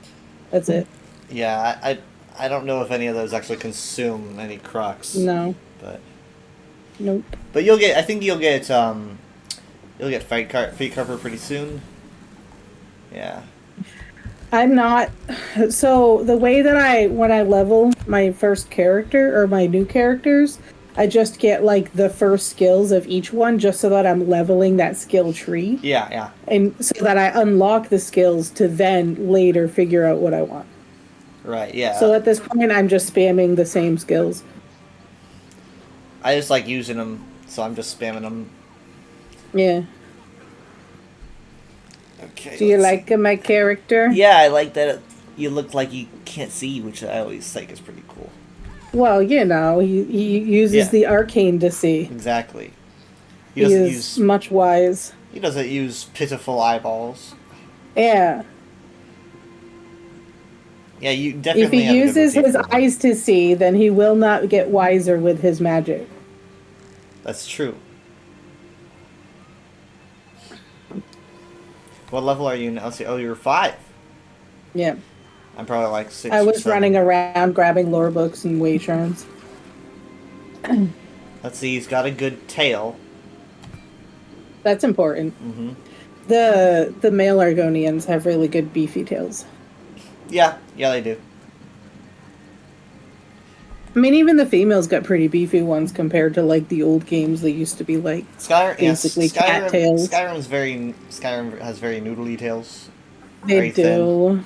S4: That's it.
S1: Yeah, I don't know if any of those actually consume any crux.
S4: No,
S1: But
S4: nope.
S1: I think you'll get Fate Carver pretty soon. Yeah.
S4: I'm not. So the way that when I level my first character or my new characters, I just get like the first skills of each one, just so that I'm leveling that skill tree,
S1: Yeah.
S4: and so that I unlock the skills to then later figure out what I want.
S1: Right, yeah.
S4: So at this point, I'm just spamming the same skills.
S1: I just like using them, so I'm just spamming them.
S4: Yeah.
S1: Okay.
S4: Do you
S1: let's
S4: like my character?
S1: see. Yeah, I like that you look like you can't see, which I always think is pretty cool.
S4: Well, he uses
S1: Yeah.
S4: the arcane to see.
S1: Exactly. He
S4: He
S1: doesn't
S4: is
S1: use
S4: much wise.
S1: he doesn't use pitiful eyeballs.
S4: Yeah.
S1: Yeah, you
S4: If
S1: definitely
S4: he
S1: have a good
S4: uses
S1: motif
S4: his
S1: for him.
S4: eyes to see, then he will not get wiser with his magic.
S1: That's true. What level are you now? Let's see. Oh, you're 5.
S4: Yeah.
S1: I'm probably like 6.
S4: I
S1: or
S4: was
S1: 7.
S4: running around grabbing lore books and way charms.
S1: Let's see. He's got a good tail.
S4: That's important.
S1: Mm-hmm.
S4: The male Argonians have really good beefy tails.
S1: Yeah, they do.
S4: I mean, even the females got pretty beefy ones compared to like the old games that used to be like basically cat tails.
S1: Skyrim has very noodly tails.
S4: They
S1: Very thin.
S4: do.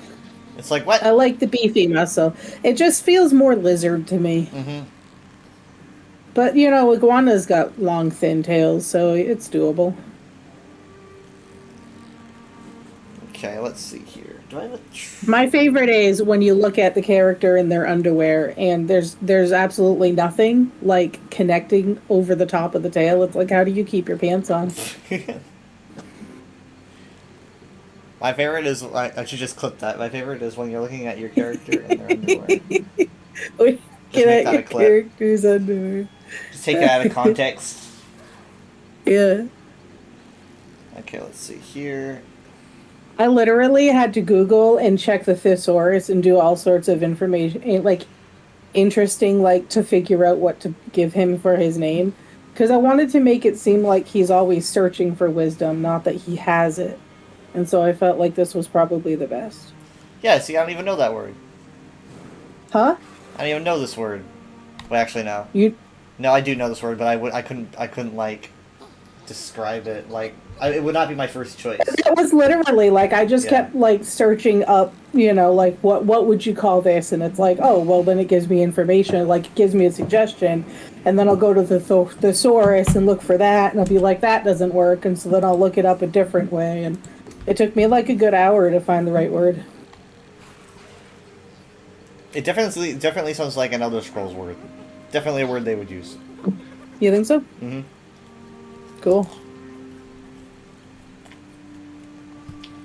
S1: It's like what?
S4: I like the beefy muscle. It just feels more lizard to me.
S1: Mm-hmm.
S4: But iguanas got long, thin tails, so it's doable.
S1: Okay, let's see here. Do I have a?
S4: My favorite is when you look at the character in their underwear, and there's absolutely nothing like connecting over the top of the tail. It's like, how do you keep your pants on?
S1: My favorite is I should just clip that. My favorite is when you're looking at your character in their underwear.
S4: Get
S1: make
S4: at
S1: that
S4: your
S1: a clip.
S4: character's underwear.
S1: Just take it out of context.
S4: Yeah.
S1: Okay, let's see here.
S4: I literally had to Google and check the thesaurus and do all sorts of information, like interesting, like to figure out what to give him for his name. Because I wanted to make it seem like he's always searching for wisdom, not that he has it. And so I felt like this was probably the best.
S1: Yeah, see, I don't even know that word.
S4: Huh?
S1: I don't even know this word. Well, actually, no.
S4: You?
S1: No, I do know this word, but I couldn't like describe it. Like, it would not be my first choice.
S4: It was literally like I just
S1: Yeah.
S4: kept like searching up, like what would you call this? And it's like, oh well, then it gives me information, like it gives me a suggestion, and then I'll go to the thesaurus and look for that, and I'll be like, that doesn't work, and so then I'll look it up a different way, and it took me like a good hour to find the right word.
S1: It definitely sounds like an Elder Scrolls word. Definitely a word they would use.
S4: You think so?
S1: Mm-hmm.
S4: Cool.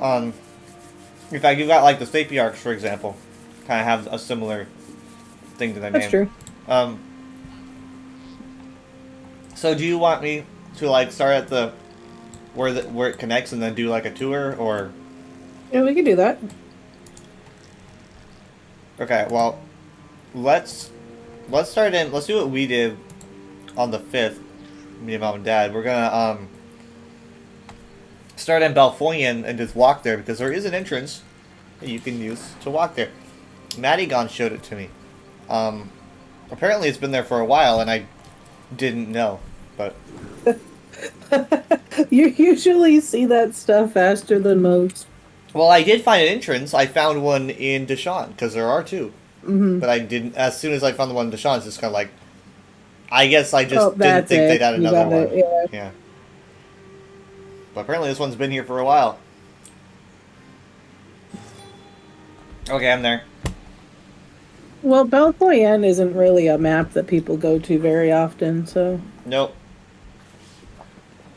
S1: In fact, you've got like the Sapiarchs, for example, kind of have a similar thing to their
S4: That's
S1: name.
S4: true.
S1: So do you want me to like start at the where it connects and then do like a tour, or?
S4: Yeah, we can do that.
S1: Okay, well, let's start in. Let's do what we did on the 5th. Me and Mom and Dad. We're gonna start in Belfoyen and just walk there because there is an entrance that you can use to walk there. Madigan showed it to me. Apparently it's been there for a while, and I didn't know. But
S4: You usually see that stuff faster than most.
S1: well, I did find an entrance. I found one in Deshaun because there are two.
S4: Mm-hmm.
S1: But I didn't. As soon as I found the one in Deshaun, it's just kind of like. I guess I just
S4: Oh,
S1: didn't
S4: that's
S1: think
S4: it.
S1: they'd add
S4: You
S1: another
S4: got
S1: one.
S4: it, yeah.
S1: Yeah. But apparently this one's been here for a while. Okay, I'm there.
S4: Well, Belcoyen isn't really a map that people go to very often, so
S1: Nope.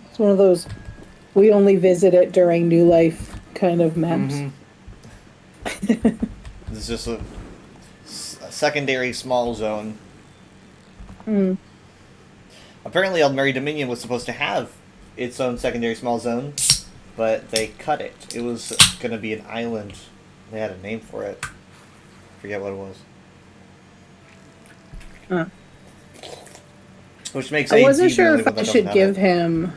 S4: it's one of those we only visit it during New Life kind of maps.
S1: Mm-hmm. It's just a secondary small zone.
S4: Mm.
S1: Apparently, El Mary Dominion was supposed to have its own secondary small zone, but they cut it. It was going to be an island. They had a name for it. Forget what it was.
S4: Huh.
S1: Which makes
S4: I wasn't
S1: AD the
S4: sure
S1: only
S4: if
S1: one
S4: I
S1: that
S4: should
S1: doesn't
S4: give
S1: have it.
S4: him.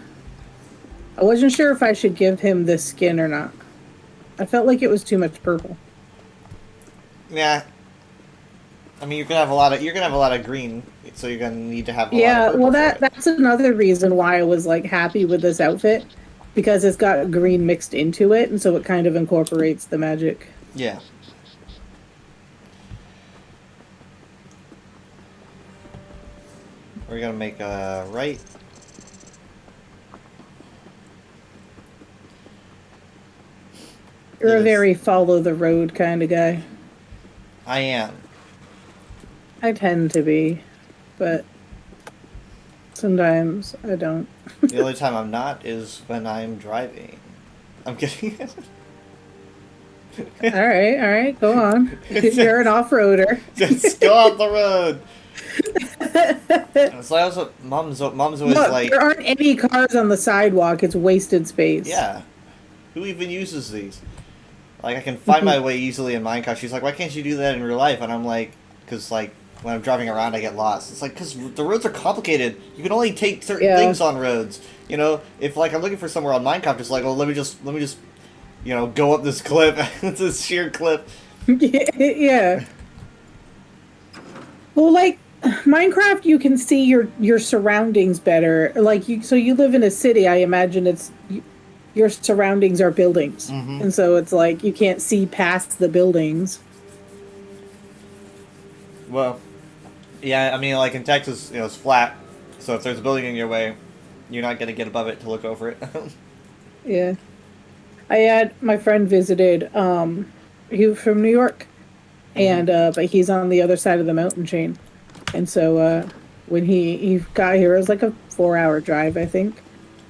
S4: I wasn't sure if I should give him this skin or not. I felt like it was too much purple.
S1: Yeah. I mean, you're gonna have a lot of green, so you're gonna need to have a lot
S4: Yeah,
S1: of purple
S4: well,
S1: for it.
S4: that's another reason why I was like happy with this outfit, because it's got green mixed into it, and so it kind of incorporates the magic.
S1: Yeah. We're gonna make a right.
S4: You're
S1: It
S4: a
S1: is.
S4: very follow the road kind of guy.
S1: I am.
S4: I tend to be, but sometimes I don't.
S1: The only time I'm not is when I'm driving. I'm kidding.
S4: All right, go on. You're an off-roader.
S1: Just go out the road. So I also, mom's always
S4: Look,
S1: like,
S4: there aren't any cars on the sidewalk. It's wasted space.
S1: yeah, who even uses these? Like, I can find my way easily in Minecraft. She's like, why can't you do that in real life? And I'm like, because, like, when I'm driving around, I get lost. It's like, because the roads are complicated. You can only take certain
S4: Yeah.
S1: things on roads. You know, if, like, I'm looking for somewhere on Minecraft, it's like, well, let me just, you know, go up this cliff. It's a sheer cliff.
S4: Yeah. Well, like Minecraft, you can see your surroundings better. Like so you live in a city. I imagine your surroundings are buildings, and so it's like you can't see past the buildings.
S1: Well, yeah, I mean, like, in Texas, you know, it's flat. So if there's a building in your way, you're not going to get above it to look over it.
S4: Yeah. I had my friend visited. He was from New York, and but he's on the other side of the mountain chain, and so when he got here, it was like a 4-hour drive, I think.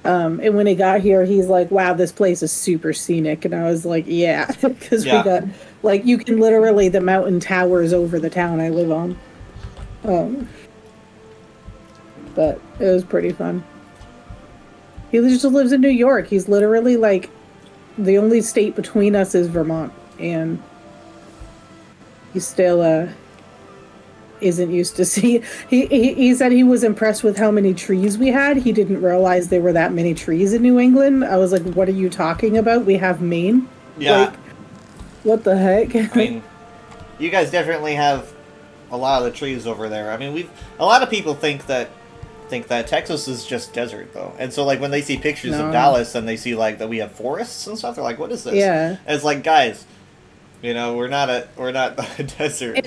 S4: And when he got here, he's like, "Wow, this place is super scenic," and I was like, "Yeah," because
S1: Yeah.
S4: we got like you can literally the mountain towers over the town I live on. But it was pretty fun. He just lives in New York. He's literally like the only state between us is Vermont, and he still isn't used to see. He said he was impressed with how many trees we had. He didn't realize there were that many trees in New England. I was like, "What are you talking about? We have Maine."
S1: Yeah.
S4: Like, what the heck?
S1: I mean, you guys definitely have a lot of the trees over there. I mean, a lot of people think that Texas is just desert though. And so like when they see pictures
S4: No.
S1: of Dallas and they see like that we have forests and stuff, they're like, "What is this?"
S4: Yeah.
S1: And it's like, guys, you know, we're not a desert.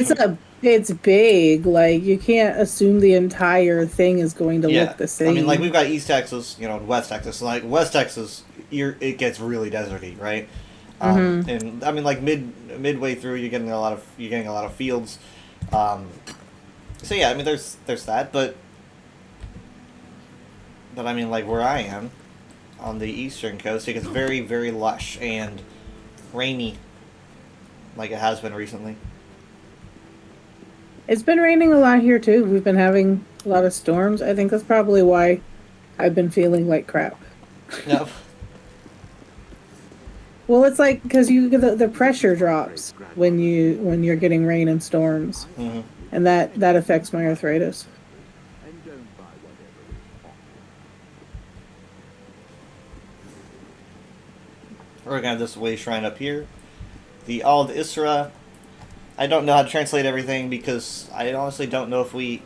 S4: It's big. Like you can't assume the entire thing is going to look the same.
S1: I mean, like we've got East Texas, you know, and West Texas. Like West Texas, it gets really deserty, right? And I mean, like midway through, you're getting a lot of fields. So yeah, I mean, there's that, but I mean, like where I am, on the eastern coast, it gets very, very lush and rainy, like it has been recently.
S4: It's been raining a lot here too. We've been having a lot of storms. I think that's probably why I've been feeling like crap.
S1: No.
S4: Well, it's like because the pressure drops when you're getting rain and storms,
S1: Hmm.
S4: and that affects my arthritis.
S1: We're gonna have this way shrine up here. The Ald Isra I don't know how to translate everything because I honestly don't know if we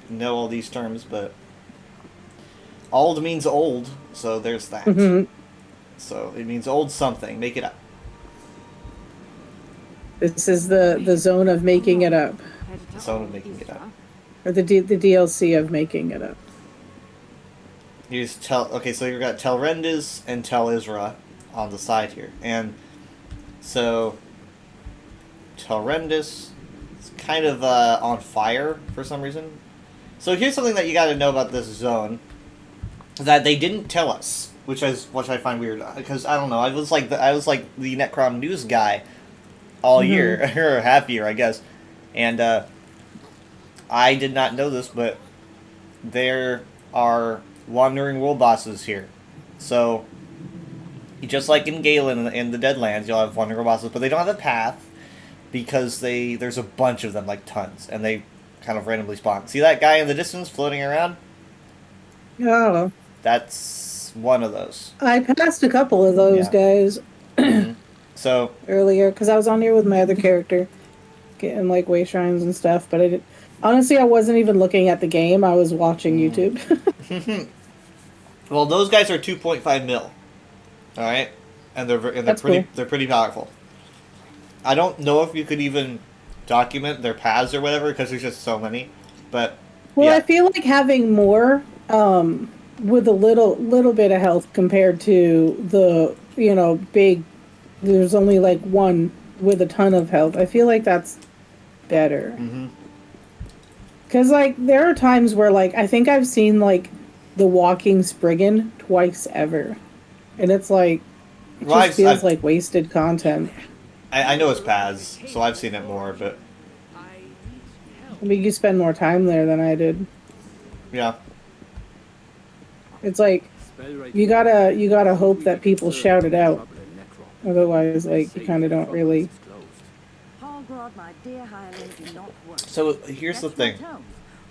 S1: know all these terms, but old means old, so there's that.
S4: Mhm.
S1: So it means old something. Make it up.
S4: This is the zone of making it up,
S1: Zone of making it up.
S4: or the DLC of making it up.
S1: You just okay, so you've got Telrendis and Tel Isra on the side here. And so Telrendis is kind of on fire for some reason. So here's something that you got to know about this zone that they didn't tell us, which I find weird because I don't know. I was like the Necrom news guy all year or half year, I guess. And I did not know this, but there are wandering world bosses here. So, just like in Galen in the Deadlands, you'll have wandering world bosses, but they don't have a path because there's a bunch of them, like tons, and they kind of randomly spawn. See that guy in the distance floating around?
S4: Oh,
S1: That's one of those.
S4: I passed a couple of those guys
S1: So,
S4: earlier because I was on here with my other character, getting like way shrines and stuff. But I did. Honestly, I wasn't even looking at the game. I was watching YouTube.
S1: well, those guys are 2.5 mil. All right, and they're
S4: That's
S1: pretty
S4: cool.
S1: they're pretty powerful. I don't know if you could even document their paths or whatever because there's just so many. But
S4: Well,
S1: yeah.
S4: I feel like having more with a little bit of health compared to the big. There's only like one with a ton of health. I feel like that's better.
S1: Mm-hmm.
S4: Cause like there are times where like I think I've seen like the walking Spriggan twice ever, and it's like it
S1: Well,
S4: just feels
S1: I've-
S4: like wasted content.
S1: I know it's paths, so I've seen it more. But
S4: I mean, you spend more time there than I did.
S1: yeah,
S4: It's like you gotta hope that people shout it out. Otherwise, like you kind of don't really.
S5: Hallgrod, my dear hireling, do not worry.
S1: So here's the
S5: Let's
S1: thing.
S5: return, or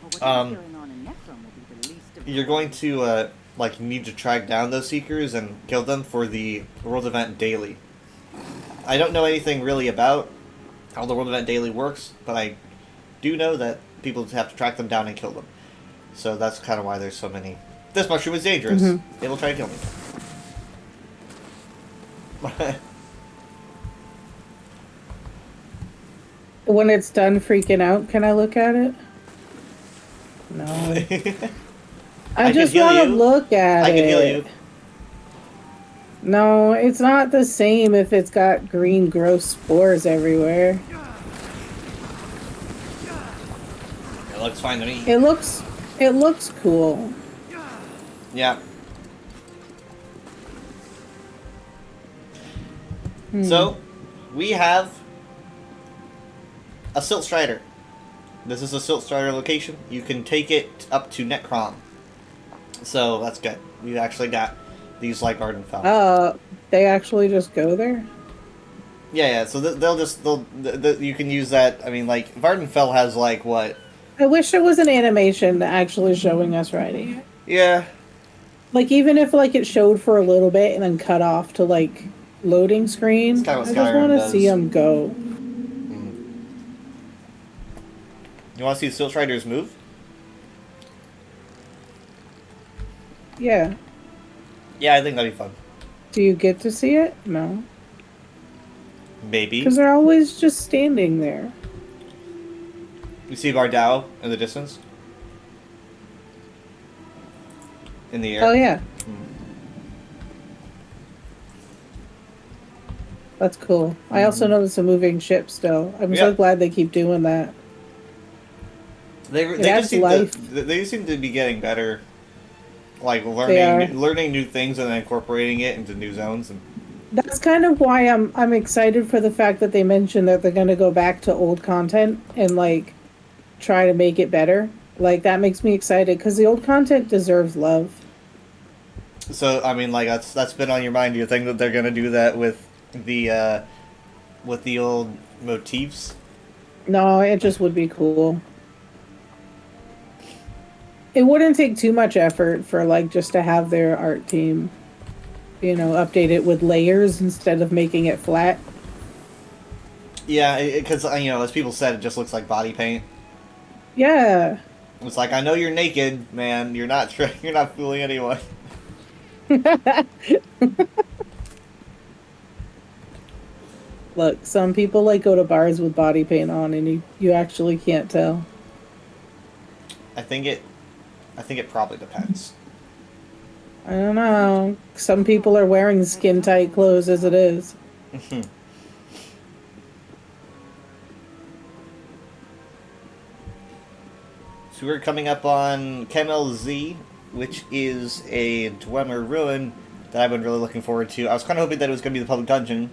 S5: whatever's
S1: Um,
S5: going on in Necrom will be the least of
S1: you're going to need to track down those seekers and kill them for the world event daily. I don't know anything really about how the world event daily works, but I do know that people have to track them down and kill them. So that's kind of why there's so many. This mushroom is dangerous. They will try to kill me.
S4: When it's done freaking out, can I look at it? No. I
S1: can
S4: just
S1: heal
S4: want to
S1: you.
S4: look at
S1: I
S4: it.
S1: can heal you.
S4: No, it's not the same if it's got green gross spores everywhere.
S1: It looks fine to me.
S4: It looks cool.
S1: Yeah. So, we have a Silt Strider. This is a Silt Strider location. You can take it up to Necrom. So, that's good. We actually got these like Ardenfell.
S4: They actually just go there?
S1: Yeah. So you can use that. I mean, like Vardenfell has like what?
S4: I wish it was an animation actually showing us riding it.
S1: Yeah.
S4: Like even if like it showed for a little bit and then cut off to like loading screen.
S1: It's kinda what
S4: I just
S1: Skyrim
S4: want to
S1: does.
S4: see them go.
S1: You want to see the Silt Striders move?
S4: Yeah.
S1: Yeah, I think that'd be fun.
S4: Do you get to see it? No.
S1: Maybe.
S4: Because they're always just standing there.
S1: You see Vardao in the distance? In the air?
S4: Oh yeah. That's cool. I also noticed a moving ship still. I'm so
S1: Yeah.
S4: glad they keep doing that.
S1: They
S4: It
S1: just
S4: adds
S1: seem
S4: life.
S1: they seem to be getting better, like
S4: They are.
S1: learning new things and then incorporating it into new zones. And
S4: That's kind of why I'm excited for the fact that they mentioned that they're gonna go back to old content and like try to make it better. Like that makes me excited because the old content deserves love.
S1: so, I mean, like that's been on your mind. Do you think that they're gonna do that with the old motifs?
S4: No, it just would be cool. It wouldn't take too much effort for like just to have their art team, update it with layers instead of making it flat.
S1: Yeah, because as people said, it just looks like body paint.
S4: Yeah.
S1: It's like, I know you're naked, man. You're not you're not fooling anyone.
S4: Look, some people like go to bars with body paint on, and you actually can't tell.
S1: I think it probably depends.
S4: I don't know. Some people are wearing skin tight clothes as it is.
S1: So we're coming up on KMLZ, which is a Dwemer ruin that I've been really looking forward to. I was kind of hoping that it was going to be the public dungeon.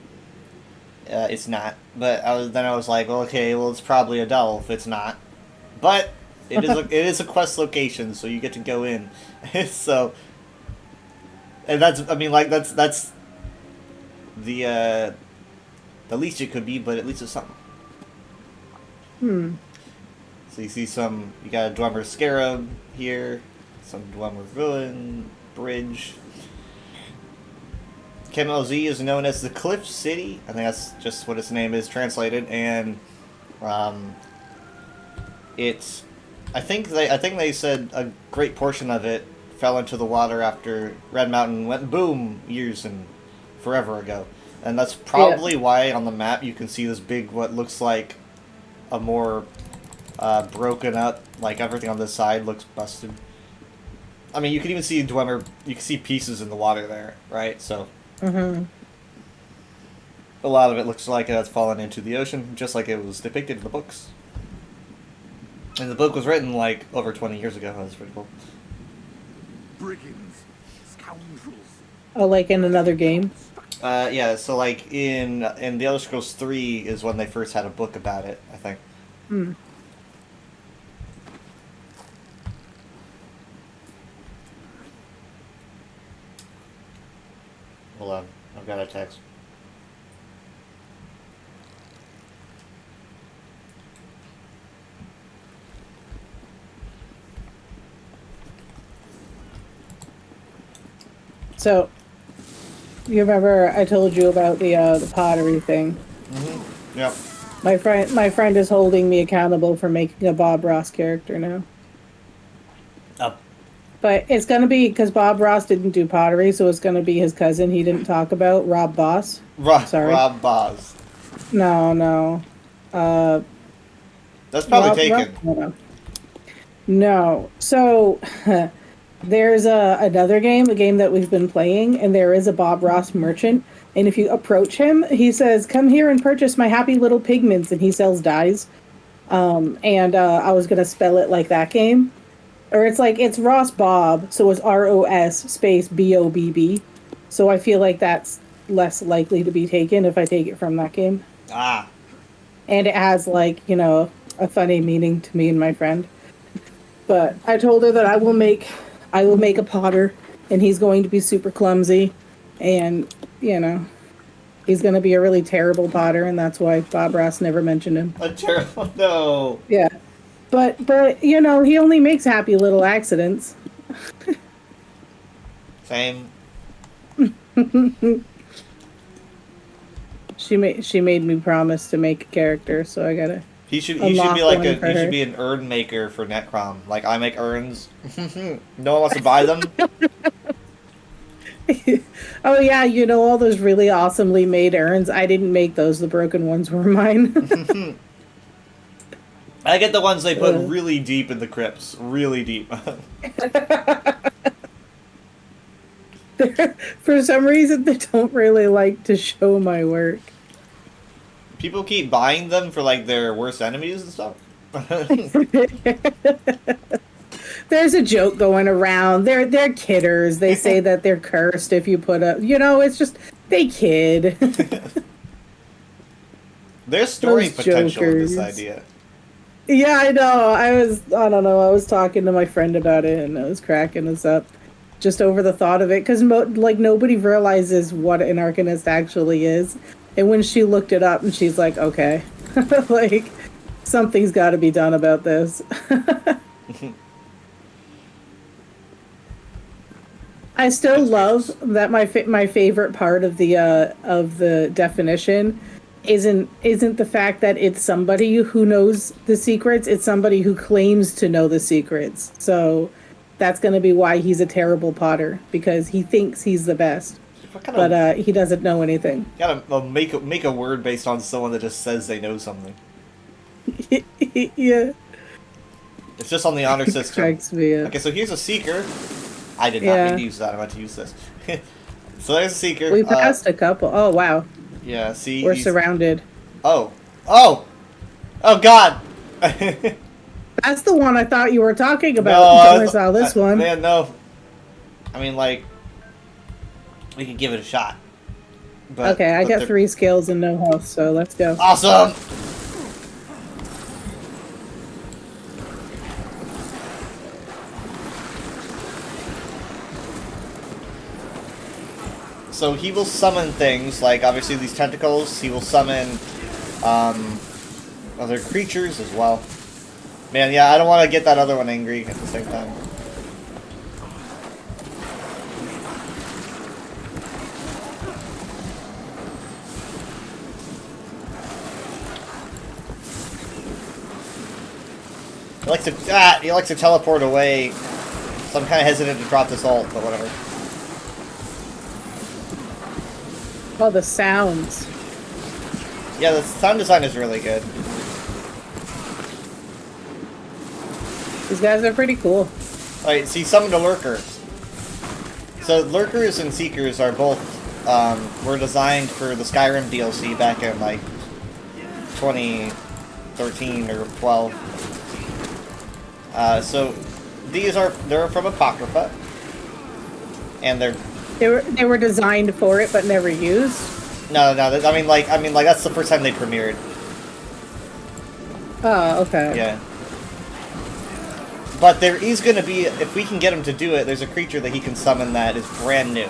S1: It's not, but then I was like, well, okay, well, it's probably a Delve. It's not, but it is a quest location, so you get to go in. So, and that's the least it could be, but at least it's something. So you see you got a Dwemer Scarab here, some Dwemer Ruin, Bridge. KMLZ is known as the Cliff City. I think that's just what its name is translated, and it's. I think they said a great portion of it fell into the water after Red Mountain went boom years and forever ago, and that's probably why on the map you can see this big what looks like a more broken up, like everything on this side looks busted. I mean, you can even see Dwemer. You can see pieces in the water there, right? So. A lot of it looks like it has fallen into the ocean, just like it was depicted in the books. And the book was written like over 20 years ago. That's pretty cool.
S6: Brigands, scoundrels.
S4: Oh, like in another game?
S1: Yeah. So like in The Elder Scrolls 3 is when they first had a book about it, I think. Hold on, I've got a text.
S4: So, you remember I told you about the pottery thing?
S1: Yep.
S4: My friend is holding me accountable for making a Bob Ross character now.
S1: Up.
S4: But it's gonna be because Bob Ross didn't do pottery, so it's gonna be his cousin he didn't talk about, Rob Boss. Sorry.
S1: Rob Boz.
S4: No.
S1: That's probably taken.
S4: No. So there's another game, a game that we've been playing, and there is a Bob Ross merchant. And if you approach him, he says, "Come here and purchase my happy little pigments," and he sells dyes. I was gonna spell it like that game. Or it's Ross Bob, so it's ROS space BOBB. So I feel like that's less likely to be taken if I take it from that game.
S1: Ah.
S4: And it has a funny meaning to me and my friend. But I told her that I will make a potter, and he's going to be super clumsy, and he's going to be a really terrible potter, and that's why Bob Ross never mentioned him.
S1: A terrible no.
S4: Yeah. But he only makes happy little accidents.
S1: Same.
S4: She made me promise to make a character, so I gotta.
S1: He should be an urn maker for Necrom. Like, I make urns. No one wants to buy them.
S4: Oh yeah, all those really awesomely made urns. I didn't make those. The broken ones were mine.
S1: I get the ones they put really deep in the crypts. Really deep.
S4: For some reason, they don't really like to show my work.
S1: People keep buying them for like their worst enemies and stuff.
S4: There's a joke going around. They're kidders. They say that they're cursed if you put up. It's just they kid.
S1: There's story
S4: Those
S1: potential in this
S4: jokers.
S1: idea.
S4: Yeah, I know. I don't know. I was talking to my friend about it, and I was cracking us up just over the thought of it, because nobody realizes what an Arcanist actually is. And when she looked it up, and she's like, okay, something's got to be done about this. I still love that my favorite part of the definition isn't the fact that it's somebody who knows the secrets, it's somebody who claims to know the secrets. So that's going to be why he's a terrible Potter, because he thinks he's the best, but he doesn't know anything.
S1: Gotta make a word based on someone that just says they know something.
S4: Yeah.
S1: It's just on the honor system.
S4: Cracks me up.
S1: Okay, so here's a seeker. I did not
S4: Yeah.
S1: mean to use that. I meant to use this. So there's a seeker.
S4: We passed a couple. Oh, wow.
S1: Yeah, see.
S4: We're
S1: he's-
S4: surrounded.
S1: Oh. Oh! Oh, God!
S4: That's the one I thought you were talking about
S1: No,
S4: until I saw this one.
S1: Man, no. I mean, like, we could give it a shot. But,
S4: Okay, I got 3 skills and no health, so let's go.
S1: Awesome! So he will summon things, like obviously these tentacles. He will summon other creatures as well. Man, yeah, I don't want to get that other one angry at the same time. He likes to teleport away, so I'm kind of hesitant to drop this ult, but whatever.
S4: Oh, the sounds.
S1: Yeah, the sound design is really good.
S4: These guys are pretty cool.
S1: Alright, so he summoned a lurker. So lurkers and seekers are both were designed for the Skyrim DLC back in like 2013 or 12. So they're from Apocrypha, and
S4: They were designed for it, but never used.
S1: no, I mean like that's the first time they premiered.
S4: Oh, okay.
S1: Yeah. But there is going to be, if we can get him to do it, there's a creature that he can summon that is brand new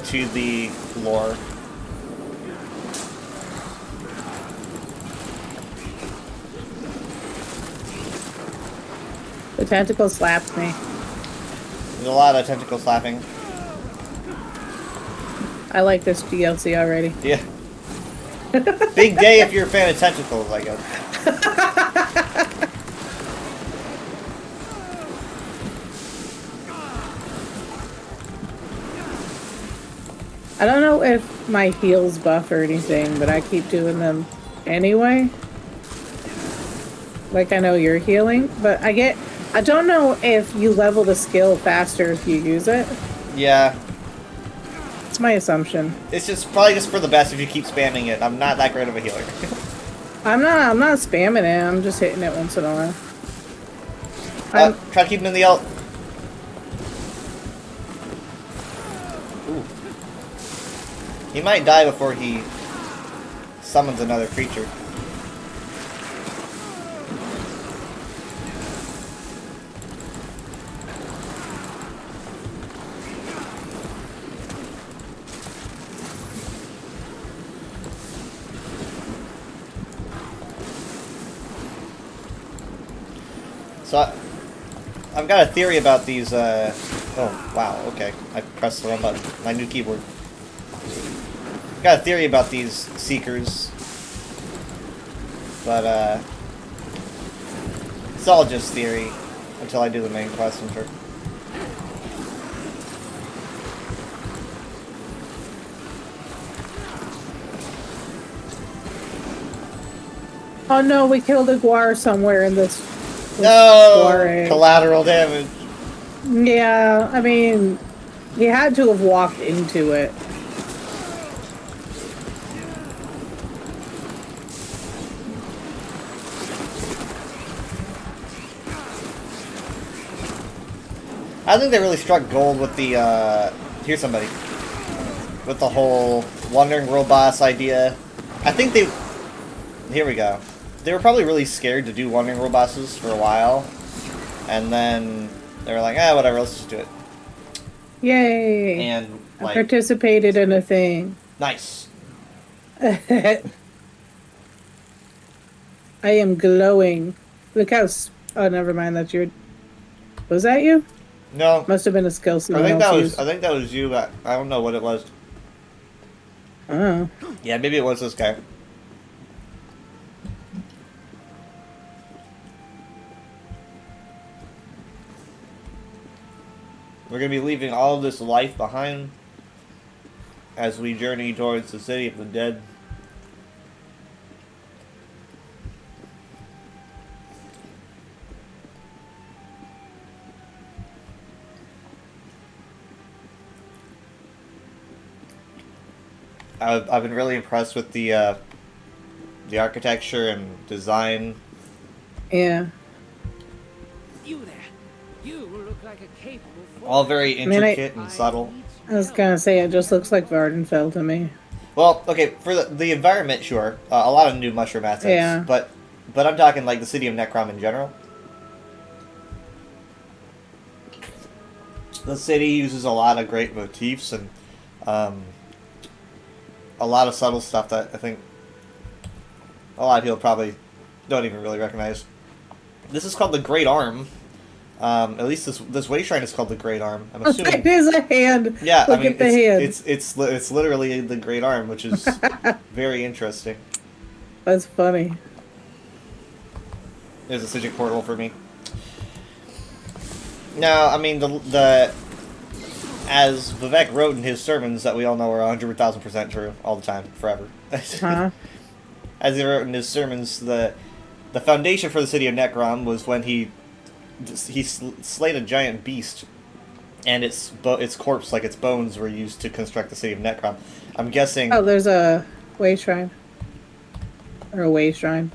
S1: to the lore.
S4: The tentacle slapped me.
S1: There's a lot of tentacle slapping.
S4: I like this DLC already.
S1: Yeah. Big day if you're a fan of tentacles, I guess.
S4: I don't know if my heals buff or anything, but I keep doing them anyway. Like, I know you're healing, but I don't know if you level the skill faster if you use it.
S1: Yeah.
S4: It's my assumption.
S1: It's just probably just for the best if you keep spamming it. I'm not that great of a healer.
S4: I'm not spamming it, I'm just hitting it once in a while.
S1: Try to keep him in the ult. Ooh. He might die before he summons another creature. So, I've got a theory about these, oh, wow, okay. I pressed the wrong button. My new keyboard. I've got a theory about these Seekers. But, it's all just theory until I do the main quest, I'm sure.
S4: Oh no, we killed a Guar somewhere in this
S1: No!
S4: soiree.
S1: Collateral damage.
S4: Yeah, I mean, he had to have walked into it.
S1: I think they really struck gold with the, here's somebody. With the whole Wandering Robots idea. I think they... Here we go. They were probably really scared to do Wandering Robots for a while. And then they were like, whatever, let's just do it.
S4: Yay!
S1: And,
S4: I
S1: like,
S4: participated in a thing.
S1: nice.
S4: I am glowing. Look how... Oh, never mind, that's your... Was that you?
S1: No.
S4: Must have been a skill
S1: I
S4: someone
S1: think
S4: else
S1: that was
S4: used.
S1: I think that was you, but I don't know what it was.
S4: Oh.
S1: Yeah, maybe it was this guy. We're going to be leaving all of this life behind as we journey towards the city of the dead. I've been really impressed with the architecture and design.
S4: Yeah.
S6: You there. You look like a capable
S1: All very
S4: mean,
S1: intricate and subtle.
S4: I was gonna say it just looks like Vardenfell to me.
S1: Well, okay, for the environment, sure. A lot of new mushroom assets.
S4: Yeah.
S1: But I'm talking like the city of Necrom in general. The city uses a lot of great motifs and a lot of subtle stuff that I think a lot of people probably don't even really recognize. This is called the Great Arm. At least this way shrine is called the Great Arm. I'm assuming.
S4: It is a hand.
S1: Yeah,
S4: Look
S1: I mean,
S4: at the hand.
S1: it's literally the Great Arm, which is very interesting.
S4: That's funny.
S1: There's a Psijic portal for me. Now, I mean, the as Vivek wrote in his sermons that we all know are 100,000% true all the time, forever.
S4: Huh?
S1: As he wrote in his sermons, the foundation for the city of Necrom was when he slayed a giant beast, and its corpse, like its bones, were used to construct the city of Necrom. I'm guessing.
S4: Oh, there's a way shrine. Or a way shrine.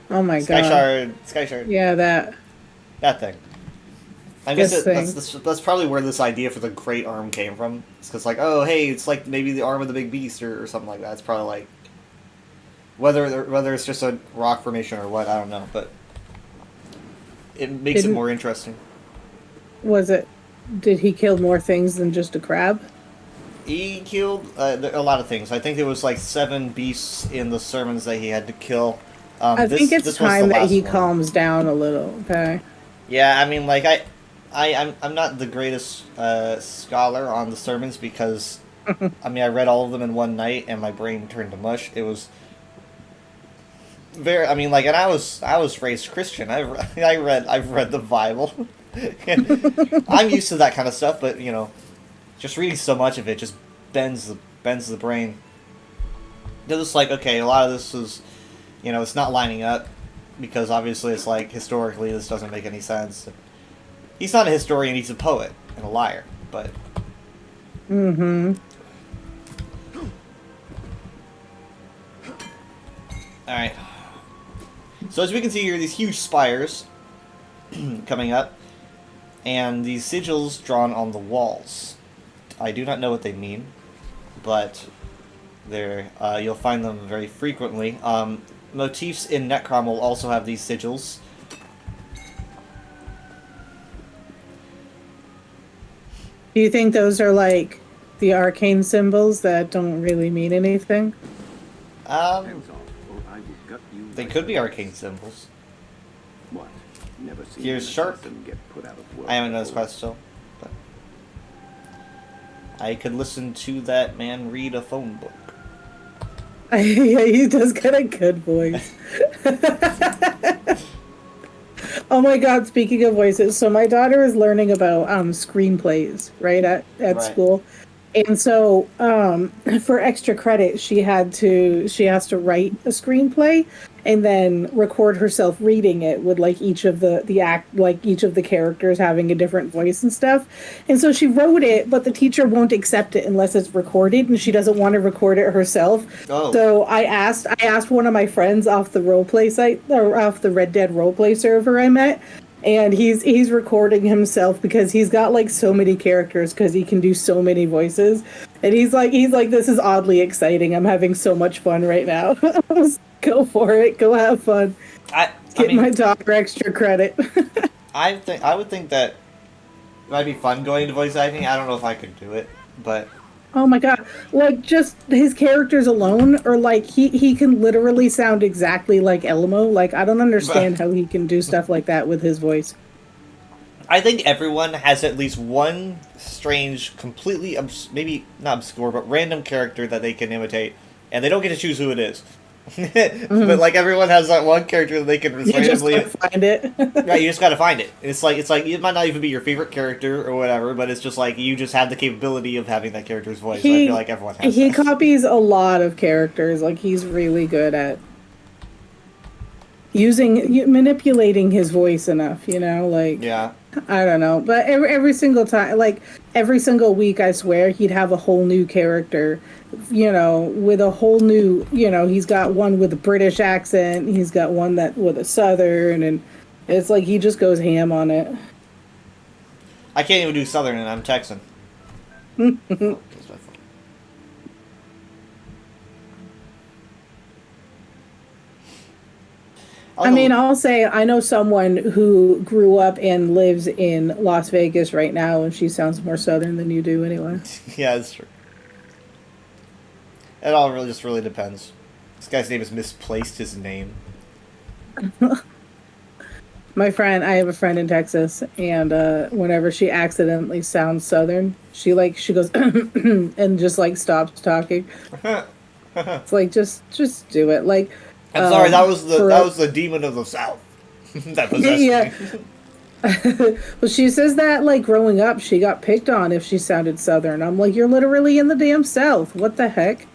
S4: Oh my god.
S1: Sky Shard.
S4: Yeah, that.
S1: That thing. I
S4: This
S1: guess
S4: thing.
S1: that's probably where this idea for the Great Arm came from. It's because, like, oh, hey, it's like maybe the arm of the big beast or something like that. It's probably like whether it's just a rock formation or what, I don't know, but it makes it more interesting.
S4: Was it? Did he kill more things than just a crab?
S1: He killed a lot of things. I think there was like 7 beasts in the sermons that he had to kill.
S4: I think it's
S1: this was
S4: time
S1: the
S4: that
S1: last
S4: he
S1: one.
S4: calms down a little. Okay.
S1: Yeah, I mean, like I'm not the greatest scholar on the sermons because I mean I read all of them in one night and my brain turned to mush. It was very. I mean, like, and I was raised Christian. I've read the Bible. And I'm used to that kind of stuff, but you know, just reading so much of it just bends the brain. They're just like, okay, a lot of this is, you know, it's not lining up because obviously it's like historically this doesn't make any sense. He's not a historian; he's a poet and a liar. But
S4: Mm-hmm.
S1: all right. So as we can see here, these huge spires coming up, and these sigils drawn on the walls. I do not know what they mean, but they're you'll find them very frequently. Motifs in Necrom will also have these sigils.
S4: Do you think those are like the arcane symbols that don't really mean anything?
S7: Hands off, or I will gut you
S1: They
S7: like
S1: could be
S7: a-
S1: arcane symbols.
S7: What? Never seen
S1: Here's
S7: an
S1: Sharp.
S7: assassin get put out of work
S1: I haven't noticed
S7: before.
S1: quest still, but I could listen to that man read a phone book.
S4: Yeah, he does got a good voice. Oh my god, speaking of voices, so my daughter is learning about screenplays, right, at
S1: Right.
S4: school. And so for extra credit she has to write a screenplay and then record herself reading it with like each of each of the characters having a different voice and stuff. And so she wrote it, but the teacher won't accept it unless it's recorded, and she doesn't want to record it herself.
S1: Oh.
S4: So I asked one of my friends off the roleplay site, or off the Red Dead roleplay server I met, and he's recording himself because he's got like so many characters because he can do so many voices, and he's like this is oddly exciting. I'm having so much fun right now. Go for it. Go have fun.
S1: I
S4: Get
S1: mean,
S4: my daughter extra credit.
S1: I would think that it might be fun going into voice acting. I don't know if I could do it, but
S4: Oh my god. Like, just his characters alone, or like he can literally sound exactly like Elmo. Like, I don't understand how he can do stuff like that with his voice.
S1: I think everyone has at least one strange, completely maybe not obscure, but random character that they can imitate, and they don't get to choose who it is. But like everyone has that one character that they can
S4: You just
S1: randomly.
S4: gotta find it.
S1: Right, you just gotta find it. It's like it might not even be your favorite character or whatever, but it's just like you just have the capability of having that character's voice. I feel like everyone has.
S4: He
S1: that.
S4: copies a lot of characters. Like he's really good at manipulating his voice enough. You know, like
S1: Yeah.
S4: I don't know, but every single time, like every single week, I swear he'd have a whole new character. You know, with a whole new. You know, he's got one with a British accent. He's got one that with a Southern, and it's like he just goes ham on it.
S1: I can't even do Southern, and I'm Texan. Oh, that's my phone.
S4: I mean, I'll say I know someone who grew up and lives in Las Vegas right now, and she sounds more Southern than you do, anyway.
S1: Yeah, that's true. It all really depends. This guy's name is misplaced. His name.
S4: I have a friend in Texas, and whenever she accidentally sounds Southern, she goes and just like stops talking. It's like just do it. Like
S1: I'm sorry, that was the demon of the South. That possessed me.
S4: Well, she says that like growing up, she got picked on if she sounded Southern. I'm like, you're literally in the damn South. What the heck?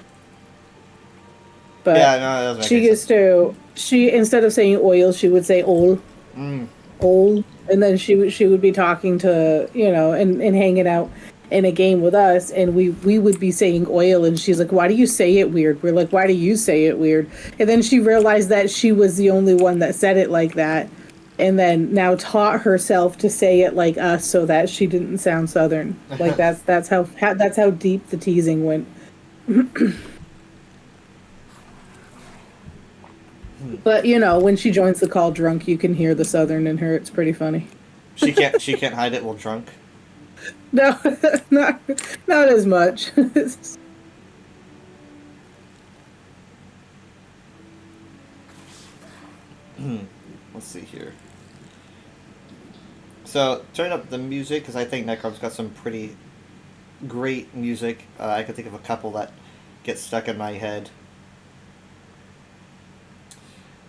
S4: But
S1: Yeah, no, that doesn't make
S4: she
S1: any
S4: used
S1: sense.
S4: to instead of saying oil, she would say oil. Old, and then she would be talking to and hanging out in a game with us, and we would be saying oil, and she's like, why do you say it weird? We're like, why do you say it weird? And then she realized that she was the only one that said it like that, and then now taught herself to say it like us so that she didn't sound Southern. Like that's how deep the teasing went. But when she joins the call drunk, you can hear the Southern in her. It's pretty funny.
S1: She can't hide it while drunk.
S4: No, not as much.
S1: Let's see here. So turn up the music because I think Necrom's got some pretty great music. I can think of a couple that get stuck in my head.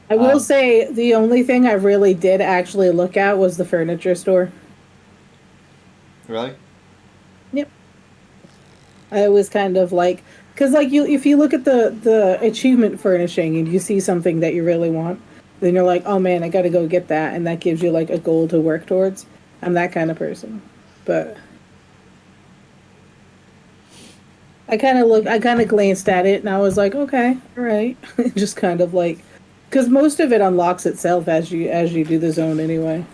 S4: I will say the only thing I really did actually look at was the furniture store.
S1: Really?
S4: Yep. I was kind of like, because like if you look at the achievement furnishing and you see something that you really want, then you're like, oh man, I got to go get that, and that gives you like a goal to work towards. I'm that kind of person, but I kind of glanced at it and I was like, okay, all right, just kind of like. Because most of it unlocks itself as you do the zone anyway.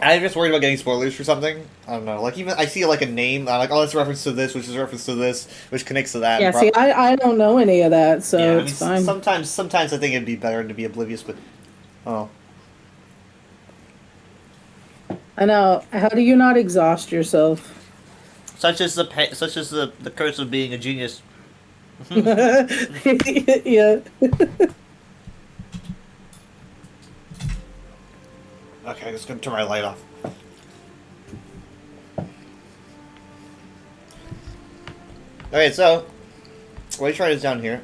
S1: I'm just worried about getting spoilers for something. I don't know. Like even I see like a name, I'm like, oh, it's a reference to this, which is a reference to this, which connects to that.
S4: Yeah, see, I don't know any of that, so
S1: yeah,
S4: it's fine.
S1: Sometimes I think it'd be better to be oblivious, but oh.
S4: I know. How do you not exhaust yourself?
S1: Such is the curse of being a genius.
S4: Yeah.
S1: Okay, I'm just gonna turn my light off. Alright, so Waytride is down here.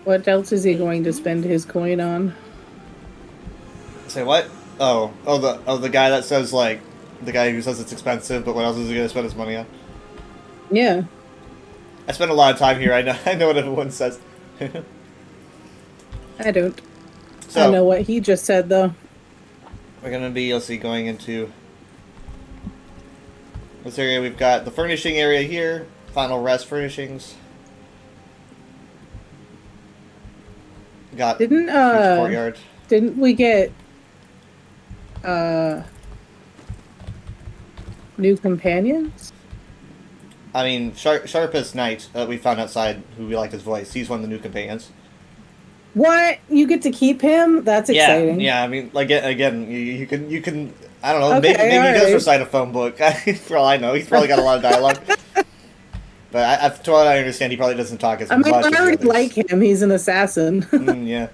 S4: What else is he going to spend his coin on?
S1: Say what? The guy that says like the guy who says it's expensive, but what else is he gonna spend his money on?
S4: Yeah.
S1: I spend a lot of time here. I know what everyone says.
S4: I don't.
S1: So
S4: I know what he just said though.
S1: we're gonna be going into this area. We've got the furnishing area here. Final rest furnishings. Got
S4: Didn't
S1: courtyard.
S4: Didn't we get new companions?
S1: I mean, Sharpest Knight that we found outside, who we liked his voice. He's one of the new companions.
S4: What? You get to keep him? That's exciting.
S1: Yeah. I mean, like again, you can. I don't know.
S4: Okay,
S1: maybe he does
S4: alright.
S1: recite a phone book. For all I know, he's probably got a lot of dialogue. But to what I understand, he probably doesn't talk as
S4: I mean,
S1: much.
S4: I
S1: as the
S4: already
S1: others.
S4: like him. He's an assassin.
S1: Yeah.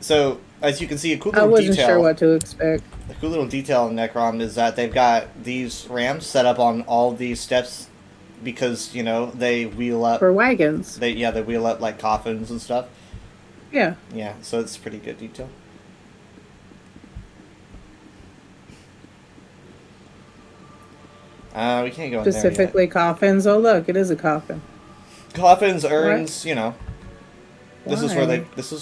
S1: So as you can see, a cool
S4: I
S1: little
S4: wasn't
S1: detail.
S4: sure what to expect.
S1: a cool little detail in Necrom is that they've got these ramps set up on all these steps because, you know, they wheel up.
S4: For wagons.
S1: They wheel up like coffins and stuff.
S4: Yeah.
S1: Yeah, so it's pretty good detail. We can't go in there yet.
S4: Specifically coffins. Oh, look, it is a coffin.
S1: Coffins, urns, you know. This is where
S4: Why?
S1: this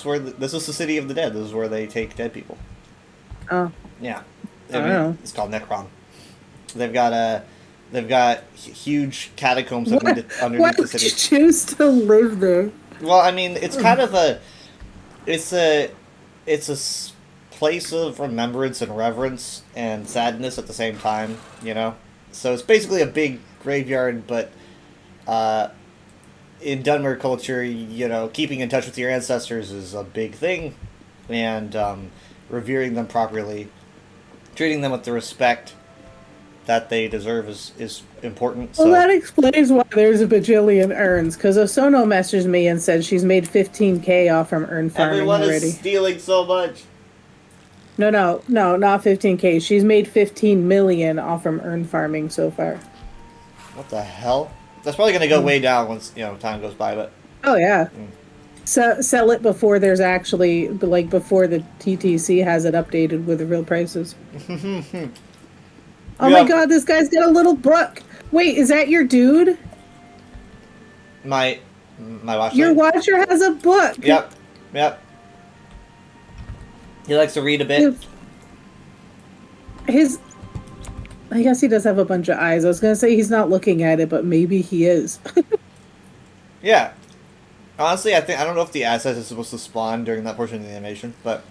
S1: is the city of the dead. This is where they take dead people.
S4: Oh.
S1: Yeah.
S4: I don't know.
S1: It's called Necrom. They've got huge catacombs underneath
S4: Why
S1: the
S4: would
S1: city.
S4: you choose to live there?
S1: Well, I mean, it's kind of it's a place of remembrance and reverence and sadness at the same time, you know? So it's basically a big graveyard, but in Dunmer culture, you know, keeping in touch with your ancestors is a big thing, and revering them properly, treating them with the respect that they deserve is important.
S4: Well,
S1: So
S4: that explains why there's a bajillion urns. Because Osono messaged me and said she's made 15K off from urn farming
S1: everyone
S4: already.
S1: is stealing so much.
S4: No, not 15K. She's made 15 million off from urn farming so far.
S1: What the hell? That's probably going to go way down once, you know, time goes by, but
S4: Oh yeah. So sell it before there's actually before the TTC has it updated with the real prices. Oh
S1: Yeah.
S4: my god, this guy's got a little book. Wait, is that your dude?
S1: my watch.
S4: Your watcher has a book.
S1: Yep. He likes to read a bit.
S4: His I guess he does have a bunch of eyes. I was gonna say he's not looking at it, but maybe he is.
S1: Yeah. Honestly, I don't know if the asset is supposed to spawn during that portion of the animation, but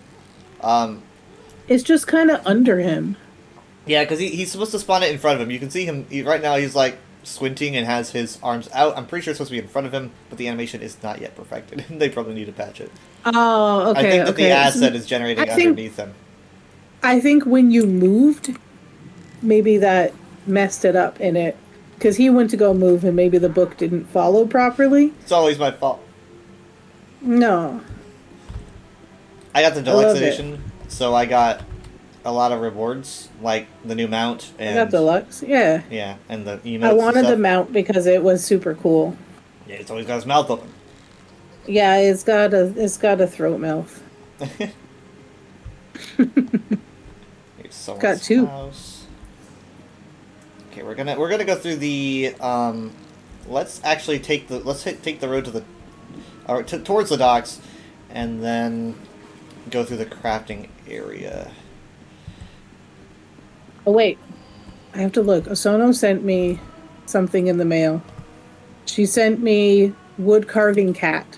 S4: It's just kind of under him.
S1: yeah, because he's supposed to spawn it in front of him. You can see him right now. He's like squinting and has his arms out. I'm pretty sure it's supposed to be in front of him, but the animation is not yet perfected. They probably need to patch it.
S4: Oh, okay.
S1: I think that
S4: okay.
S1: the asset is generating
S4: I think-
S1: underneath him.
S4: I think when you moved, maybe that messed it up in it. Because he went to go move and maybe the book didn't follow properly.
S1: It's always my fault.
S4: No.
S1: I got the
S4: I
S1: deluxe
S4: love it.
S1: edition, so I got a lot of rewards, like the new mount
S4: I
S1: and
S4: got deluxe. Yeah.
S1: yeah, and the emotes.
S4: I wanted
S1: and
S4: the
S1: stuff.
S4: mount because it was super cool.
S1: Yeah, it's always got his mouth open.
S4: Yeah, it's got a throat mouth.
S1: Here's someone's
S4: Got two.
S1: house. Okay, we're gonna go through the let's actually take the take the road to the towards the docks, and then go through the crafting area.
S4: Oh wait, I have to look. Osono sent me something in the mail. She sent me wood carving cat.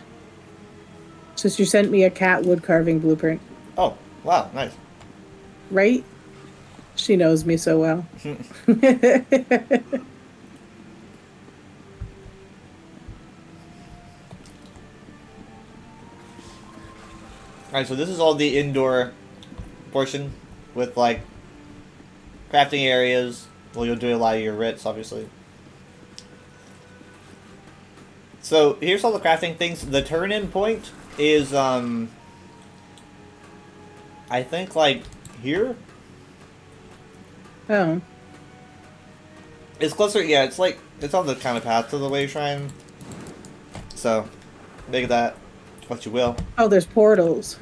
S4: So she sent me a cat wood carving blueprint.
S1: Oh, wow, nice.
S4: Right? She knows me so well.
S1: Alright, so this is all the indoor portion with like crafting areas. Well, you'll do a lot of your writs, obviously. So here's all the crafting things. The turn-in point is I think like here.
S4: Oh.
S1: It's closer. Yeah, it's like it's on the kind of path to the way shrine. So make that what you will.
S4: Oh, there's portals.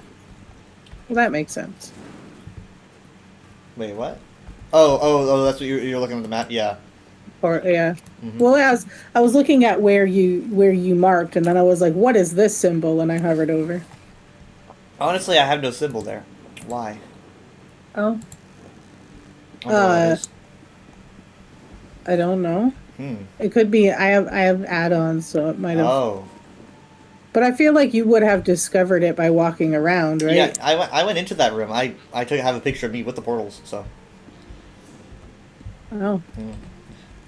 S4: Well, that makes sense.
S1: Wait, what? Oh, that's what you're looking at the map. Yeah.
S4: Or yeah.
S1: Mhm.
S4: Well, I was looking at where you marked, and then I was like, "What is this symbol?" And I hovered over.
S1: Honestly, I have no symbol there. Why?
S4: Oh,
S1: I don't know what it is.
S4: I don't know. It could be. I have add-ons, so it might have.
S1: Oh.
S4: But I feel like you would have discovered it by walking around, right?
S1: Yeah, I went into that room. I have a picture of me with the portals. So.
S4: Oh.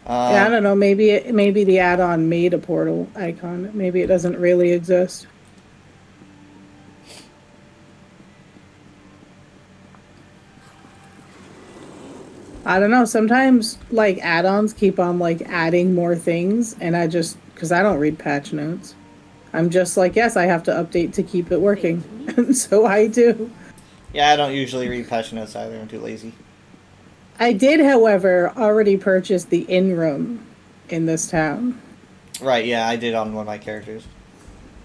S4: Yeah, I don't know. Maybe the add-on made a portal icon. Maybe it doesn't really exist. I don't know. Sometimes like add-ons keep on like adding more things, and I just because I don't read patch notes, I'm just like, yes, I have to update to keep it working, and so I do.
S1: Yeah, I don't usually read Passion Notes either. I'm too lazy.
S4: I did, however, already purchase the inn room in this town.
S1: Right, yeah, I did on one of my characters.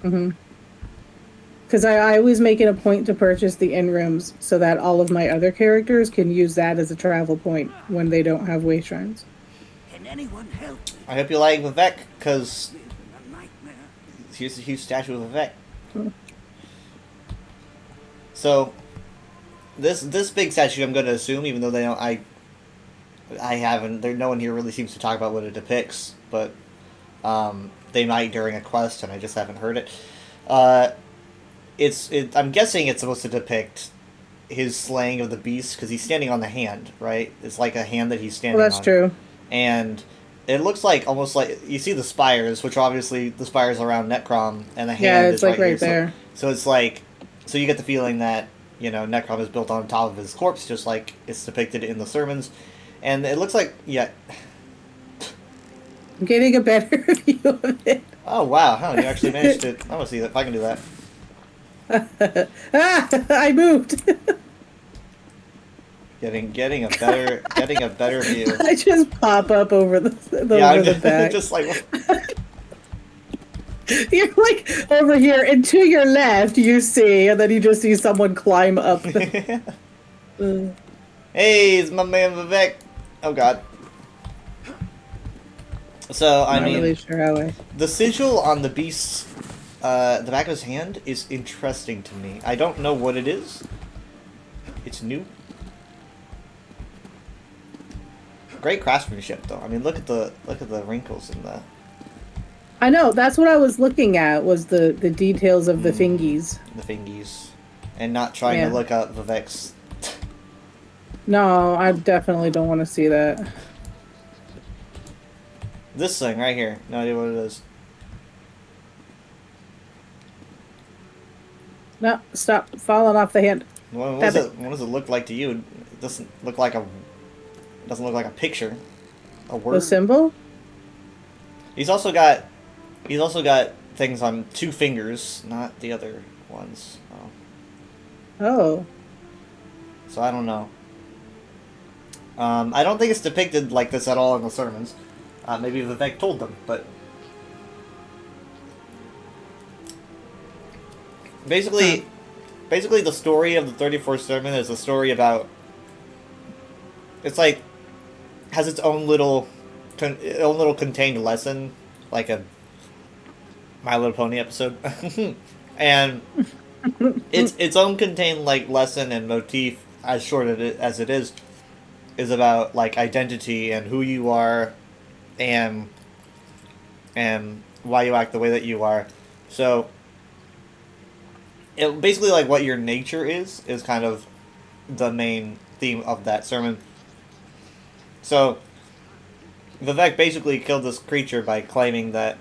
S4: Because I always make it a point to purchase the inn rooms so that all of my other characters can use that as a travel point when they don't have way shrines.
S6: Can anyone help me?
S1: I hope you like Vivek, because
S6: Living a nightmare.
S1: here's a huge statue of Vivek. So, this big statue, I'm going to assume, even though they don't, I haven't, there, no one here really seems to talk about what it depicts, but they might during a quest, and I just haven't heard it. I'm guessing it's supposed to depict his slaying of the beast, because he's standing on the hand, right? It's like a hand that he's standing
S4: Well,
S1: on.
S4: that's true.
S1: And it looks like, almost like, you see the spires, which are obviously the spires around Necrom, and the hand
S4: Yeah,
S1: is
S4: it's like
S1: right
S4: right
S1: here.
S4: there.
S1: So it's like, so you get the feeling that, you know, Necrom is built on top of his corpse, just like it's depicted in the sermons. And it looks like, yeah.
S4: I'm getting a better view of it.
S1: Oh, wow. Huh, you actually managed to, I want to see if I can do that.
S4: I moved.
S1: Getting a better view.
S4: I just pop up over the
S1: Yeah,
S4: over
S1: I'm
S4: the back.
S1: just like,
S4: You're like over here, and to your left you see, and then you just see someone climb up.
S1: hey, it's my man Vivek. Oh, God. So, I
S4: I'm not
S1: mean,
S4: really sure how I.
S1: the sigil on the beast's, the back of his hand is interesting to me. I don't know what it is. It's new. Great craftsmanship, though. I mean, look at the wrinkles in the
S4: I know, that's what I was looking at, was the details of the fingies.
S1: fingies, and not trying
S4: Yeah.
S1: to look up Vivek's.
S4: No, I definitely don't want to see that.
S1: This thing right here. No idea what it is.
S4: No, stop falling off the hand.
S1: What
S4: Tap
S1: does it? What does it look like to you? It doesn't look like a. It doesn't look like a picture. A word.
S4: The symbol?
S1: He's also got things on 2 fingers, not the other ones. Oh.
S4: Oh.
S1: So I don't know. I don't think it's depicted like this at all in the sermons. Maybe Vivek told them, but basically the story of the 34th sermon is a story about. It's like has its own little contained lesson, like a My Little Pony episode, and its own contained like lesson and motif, as short as it is about like identity and who you are, and why you act the way that you are. So, it basically like what your nature is kind of the main theme of that sermon. So, Vivek basically killed this creature by claiming that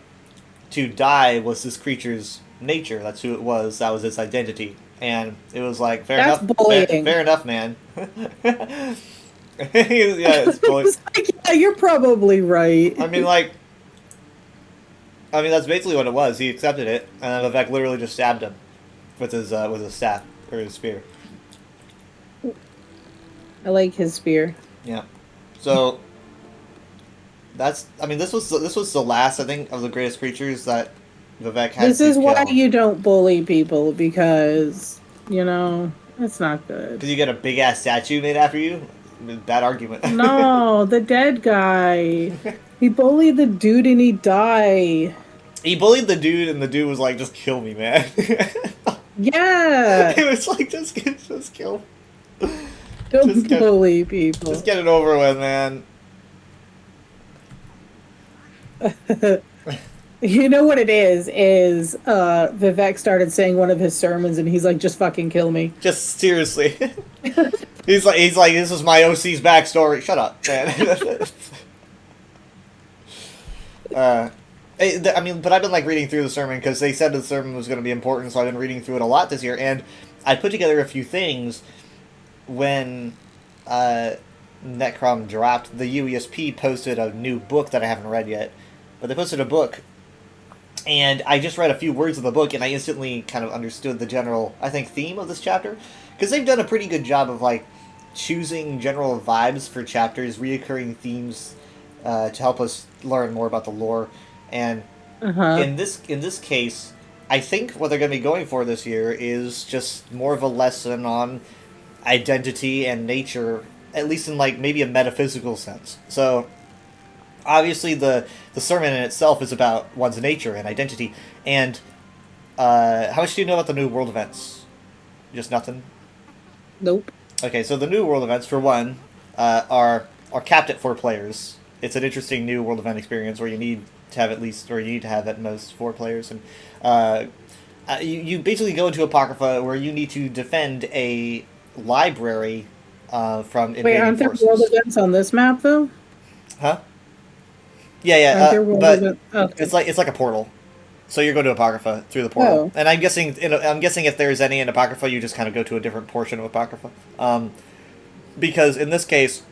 S1: to die was this creature's nature. That's who it was. That was its identity. And it was like, fair
S4: That's
S1: enough.
S4: bullying.
S1: Fair enough, man. Yeah, it's bullying.
S4: It's like, yeah, you're probably right.
S1: I mean, that's basically what it was. He accepted it, and then Vivek literally just stabbed him with his staff or his spear.
S4: I like his spear.
S1: Yeah. So this was the last, I think, of the greatest creatures that Vivek had.
S4: This is why you don't bully people, because, you know, it's not good.
S1: Because you get a big ass statue made after you. Bad argument.
S4: No, the dead guy. He bullied the dude and he died.
S1: He bullied the dude, and the dude was like, "Just kill me, man."
S4: Yeah.
S1: It was like, just kill.
S4: Don't
S1: Just get-
S4: bully people.
S1: Just get it over with, man.
S4: You know what it is Vivek started saying one of his sermons and he's like, just fucking kill me.
S1: Just seriously. He's like, this is my OC's backstory. Shut up, man. But I've been like reading through the sermon because they said the sermon was going to be important, so I've been reading through it a lot this year, and I put together a few things when Necrom dropped. The UESP posted a new book that I haven't read yet, but they posted a book And I just read a few words of the book, and I instantly kind of understood the general, I think, theme of this chapter. Because they've done a pretty good job of, like, choosing general vibes for chapters, reoccurring themes to help us learn more about the lore. And in this case, I think what they're going to be going for this year is just more of a lesson on identity and nature, at least in, like, maybe a metaphysical sense. So obviously the sermon in itself is about one's nature and identity. And how much do you know about the new world events? Just nothing?
S4: Nope.
S1: Okay, so the new world events, for one, are capped at 4 players. It's an interesting new world event experience where you need to have at most 4 players. And you basically go into Apocrypha where you need to defend a library from invading
S4: Wait, aren't there
S1: forces.
S4: world events on this map though?
S1: Huh? Yeah,
S4: Aren't there world
S1: but
S4: events? Okay.
S1: it's like a portal. So you're going to Apocrypha through the portal,
S4: Oh.
S1: and I'm guessing if there's any in Apocrypha, you just kind of go to a different portion of Apocrypha, because in this case,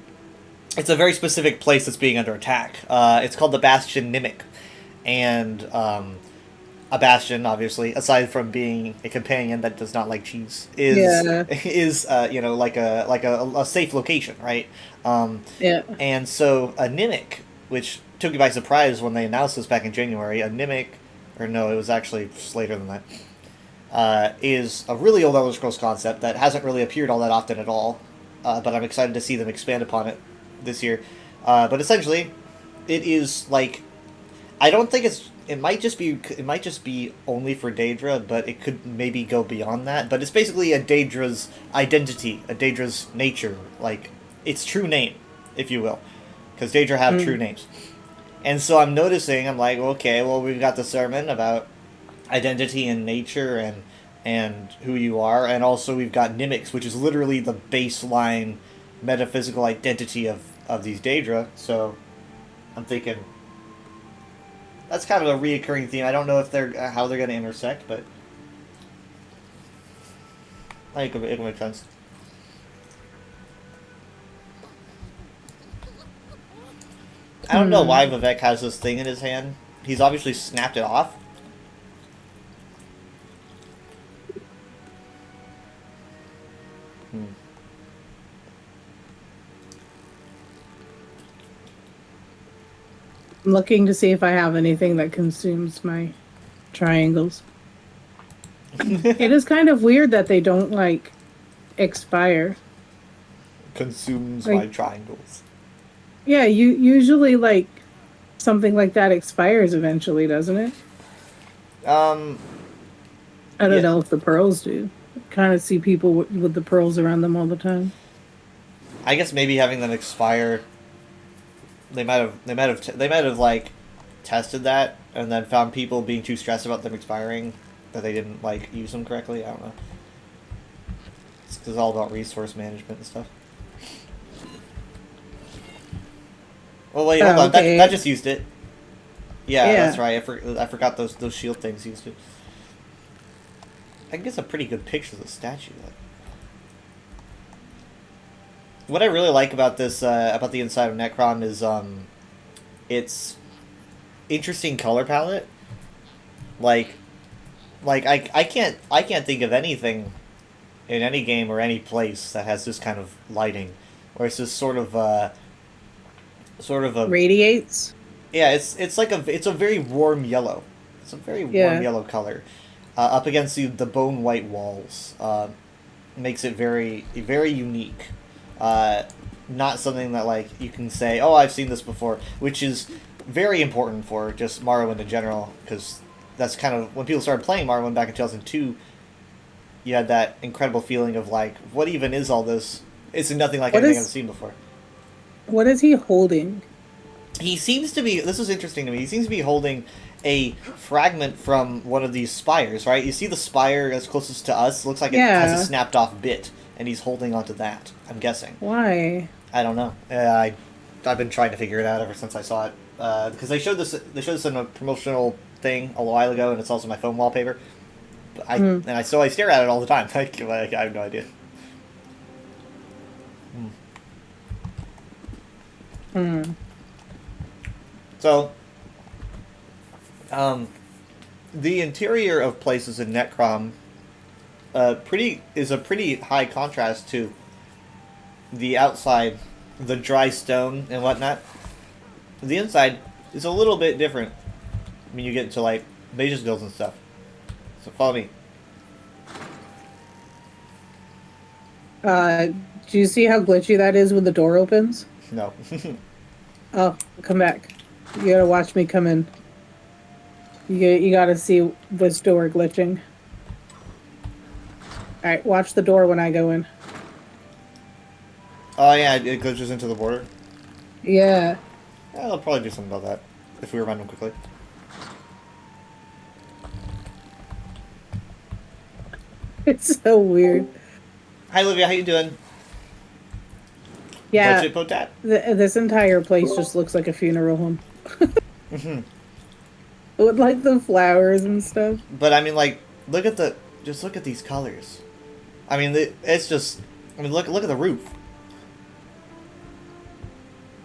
S1: it's a very specific place that's being under attack. It's called the Bastion Nimic, and a bastion, obviously, aside from being a companion that does not like cheese, is like a safe location, right?
S4: Yeah.
S1: And so a Nimic, which took me by surprise when they announced this back in January, a Nimic, or no, it was actually just later than that, is a really old Elder Scrolls concept that hasn't really appeared all that often at all, but I'm excited to see them expand upon it this year. But essentially, it is like, I don't think it might just be only for Daedra, but it could maybe go beyond that. But it's basically a Daedra's identity, a Daedra's nature, like its true name, if you will, because Daedra have true names. And so I'm noticing, I'm like, okay, well, we've got the sermon about identity and nature and who you are, and also we've got Nimics, which is literally the baseline metaphysical identity of these Daedra. So I'm thinking that's kind of a reoccurring theme. I don't know if how they're going to intersect, but I think it makes sense. I don't know why Vivek has this thing in his hand. He's obviously snapped it off.
S4: I'm looking to see if I have anything that consumes my triangles. It is kind of weird that they don't, like, expire.
S1: Consumes
S4: Like-
S1: my triangles.
S4: Yeah, you usually, like, something like that expires eventually, doesn't it? I don't
S1: Yeah.
S4: know if the pearls do. Kind of see people with the pearls around them all the time.
S1: I guess maybe having them expire. They might have like tested that and then found people being too stressed about them expiring that they didn't like use them correctly. I don't know. It's all about resource management and stuff. Oh wait, hold on.
S4: okay.
S1: That just used it. Yeah,
S4: Yeah.
S1: that's right. I forgot those shield things used it. I can get some pretty good pictures of the statue. What I really like about this, about the inside of Necrom is, its interesting color palette. Like I can't think of anything in any game or any place that has this kind of lighting, where it's just sort of a
S4: Radiates.
S1: yeah, it's a very warm yellow. It's a very
S4: Yeah.
S1: warm yellow color, up against the bone white walls. Makes it very very unique. Not something that like you can say, oh, I've seen this before, which is very important for just Morrowind in general, because that's kind of when people started playing Morrowind back in 2002. You had that incredible feeling of like, what even is all this? It's nothing like anything I've seen before.
S4: What is he holding?
S1: He seems to be. This is interesting to me. He seems to be holding a fragment from one of these spires, right? You see the spire as closest to us. Looks like it has
S4: Yeah.
S1: a snapped off bit, and he's holding onto that. I'm guessing.
S4: Why?
S1: I don't know. I've been trying to figure it out ever since I saw it. Because they showed this in a promotional thing a while ago, and it's also my phone wallpaper. But I stare at it all the time. Like I have no idea. So, the interior of places in Necrom is a pretty high contrast to the outside, the dry stone and whatnot. The inside is a little bit different. I mean, you get into like mages guilds and stuff. So follow me.
S4: Do you see how glitchy that is when the door opens?
S1: No.
S4: Oh, come back. You gotta watch me come in. You gotta see this door glitching. Alright, watch the door when I go in.
S1: Oh yeah, it glitches into the border.
S4: Yeah.
S1: Yeah, they'll probably do something about that if we remind them quickly.
S4: It's so weird.
S1: Hi Olivia, how you doing?
S4: Yeah,
S1: Budget potat?
S4: this entire place just looks like a funeral home. With like the flowers and stuff.
S1: But I mean, like, look at these colors. I mean, it's just. I mean, look at the roof.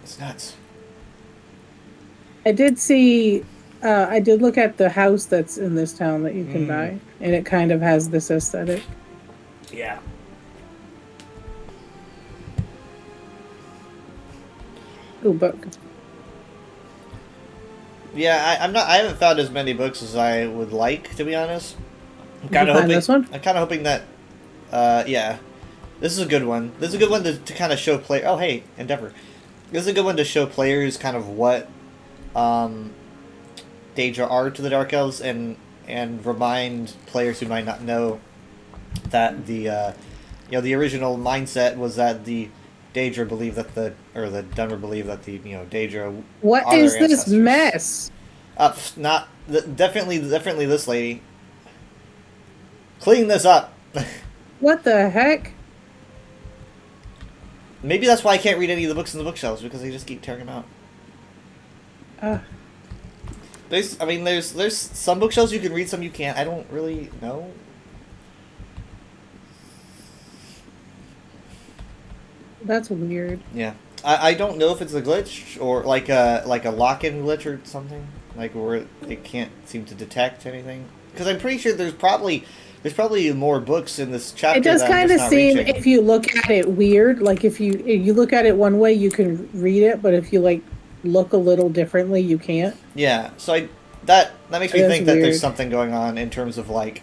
S1: It's nuts.
S4: I did see, I did look at the house that's in this town that you can buy, and it kind of has this aesthetic.
S1: Yeah.
S4: Ooh, book.
S1: Yeah, I haven't found as many books as I would like, to be honest. I'm
S4: Did you find this one?
S1: I'm kind of hoping that, yeah, this is a good one. This is a good one to kind of show play. Oh, hey, Endeavor. This is a good one to show players kind of what, Daedra are to the Dark Elves, and remind players who might not know that the original mindset was that the Daedra believed that the Dunmer believed that the Daedra.
S4: What
S1: are
S4: is
S1: their
S4: this
S1: ancestors.
S4: mess?
S1: Definitely this lady. Clean this up.
S4: What the heck?
S1: Maybe that's why I can't read any of the books in the bookshelves, because they just keep tearing them out. There's some bookshelves you can read, some you can't. I don't really know.
S4: That's weird.
S1: Yeah, I don't know if it's a glitch or like a lock-in glitch or something, like where it can't seem to detect anything. Because I'm pretty sure there's probably more books in this chapter.
S4: It does
S1: that I'm
S4: kind
S1: just
S4: of
S1: not
S4: seem,
S1: reaching.
S4: if you look at it, weird. Like if you look at it one way, you can read it, but if you like look a little differently, you can't.
S1: Yeah, so that makes me
S4: That's
S1: think that
S4: weird.
S1: there's something going on in terms of like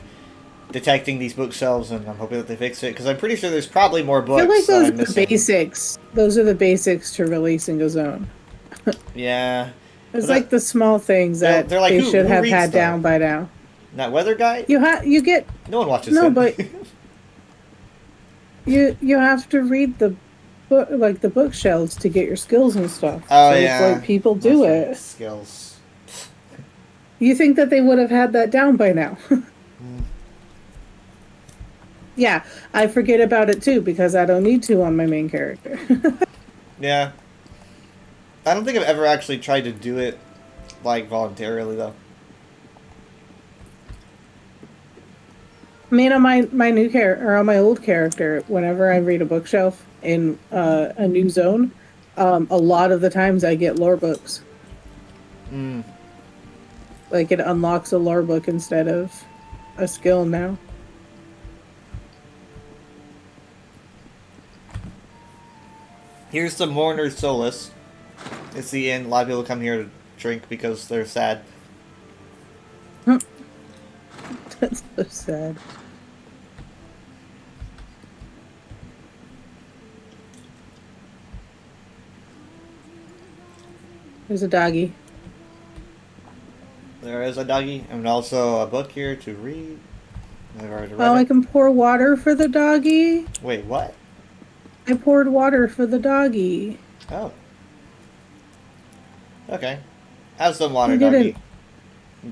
S1: detecting these bookshelves, and I'm hoping that they fix it, because I'm pretty sure there's probably more
S4: I
S1: books
S4: feel like
S1: that
S4: those
S1: I'm
S4: are the
S1: missing.
S4: basics. Those are the basics to releasing a zone.
S1: Yeah,
S4: It's
S1: But
S4: like the small things
S1: they're-
S4: that
S1: they're like,
S4: they
S1: who
S4: should have
S1: reads
S4: had
S1: them?
S4: down by now.
S1: that weather guy.
S4: You get
S1: No one watches
S4: No,
S1: him.
S4: but you have to read the book, like the bookshelves, to get your skills and stuff.
S1: Oh,
S4: so
S1: yeah.
S4: it's like people do
S1: That's right,
S4: it.
S1: skills.
S4: You think that they would have had that down by now? Yeah, I forget about it too because I don't need to on my main character.
S1: Yeah, I don't think I've ever actually tried to do it like voluntarily though.
S4: I mean, on my new character or on my old character, whenever I read a bookshelf in a new zone, a lot of the times I get lore books.
S1: Mm.
S4: Like it unlocks a lore book instead of a skill now.
S1: Here's the Mourner's Solace. It's the inn. A lot of people come here to drink because they're sad.
S4: That's so sad. There's a doggy.
S1: There is a doggy, and also a book here to read. I've already read
S4: Oh, I
S1: it.
S4: can pour water for the doggy.
S1: Wait, what?
S4: I poured water for the doggy.
S1: Oh. Okay. Have some water,
S4: He
S1: doggy.
S4: didn't-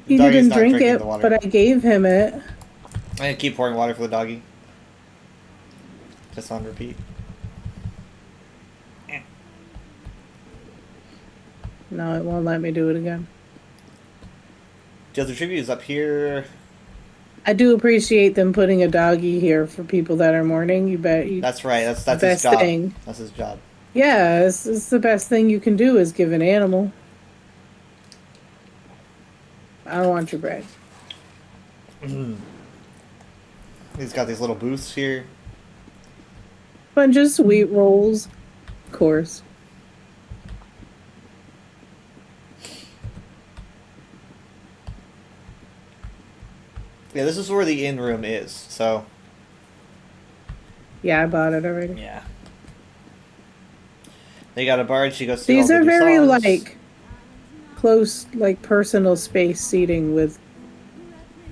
S4: He
S1: Doggy's
S4: didn't
S1: not
S4: drink
S1: drinking
S4: it,
S1: the water.
S4: but I gave him it.
S1: I'm gonna keep pouring water for the doggy. Just on repeat.
S4: No, it won't let me do it again.
S1: The other tribute is up here.
S4: I do appreciate them putting a doggy here for people that are mourning. You bet.
S1: That's right. That's his
S4: best
S1: job.
S4: thing.
S1: That's his job.
S4: Yeah, it's the best thing you can do is give an animal. I don't want your bread.
S1: He's got these little booths here.
S4: Bunch of sweet rolls, of course.
S1: Yeah, this is where the inn room is. So
S4: Yeah, I bought it already.
S1: yeah, they got a bar. And she goes. To
S4: These
S1: all
S4: are
S1: the
S4: very
S1: songs.
S4: like close, like personal space seating with.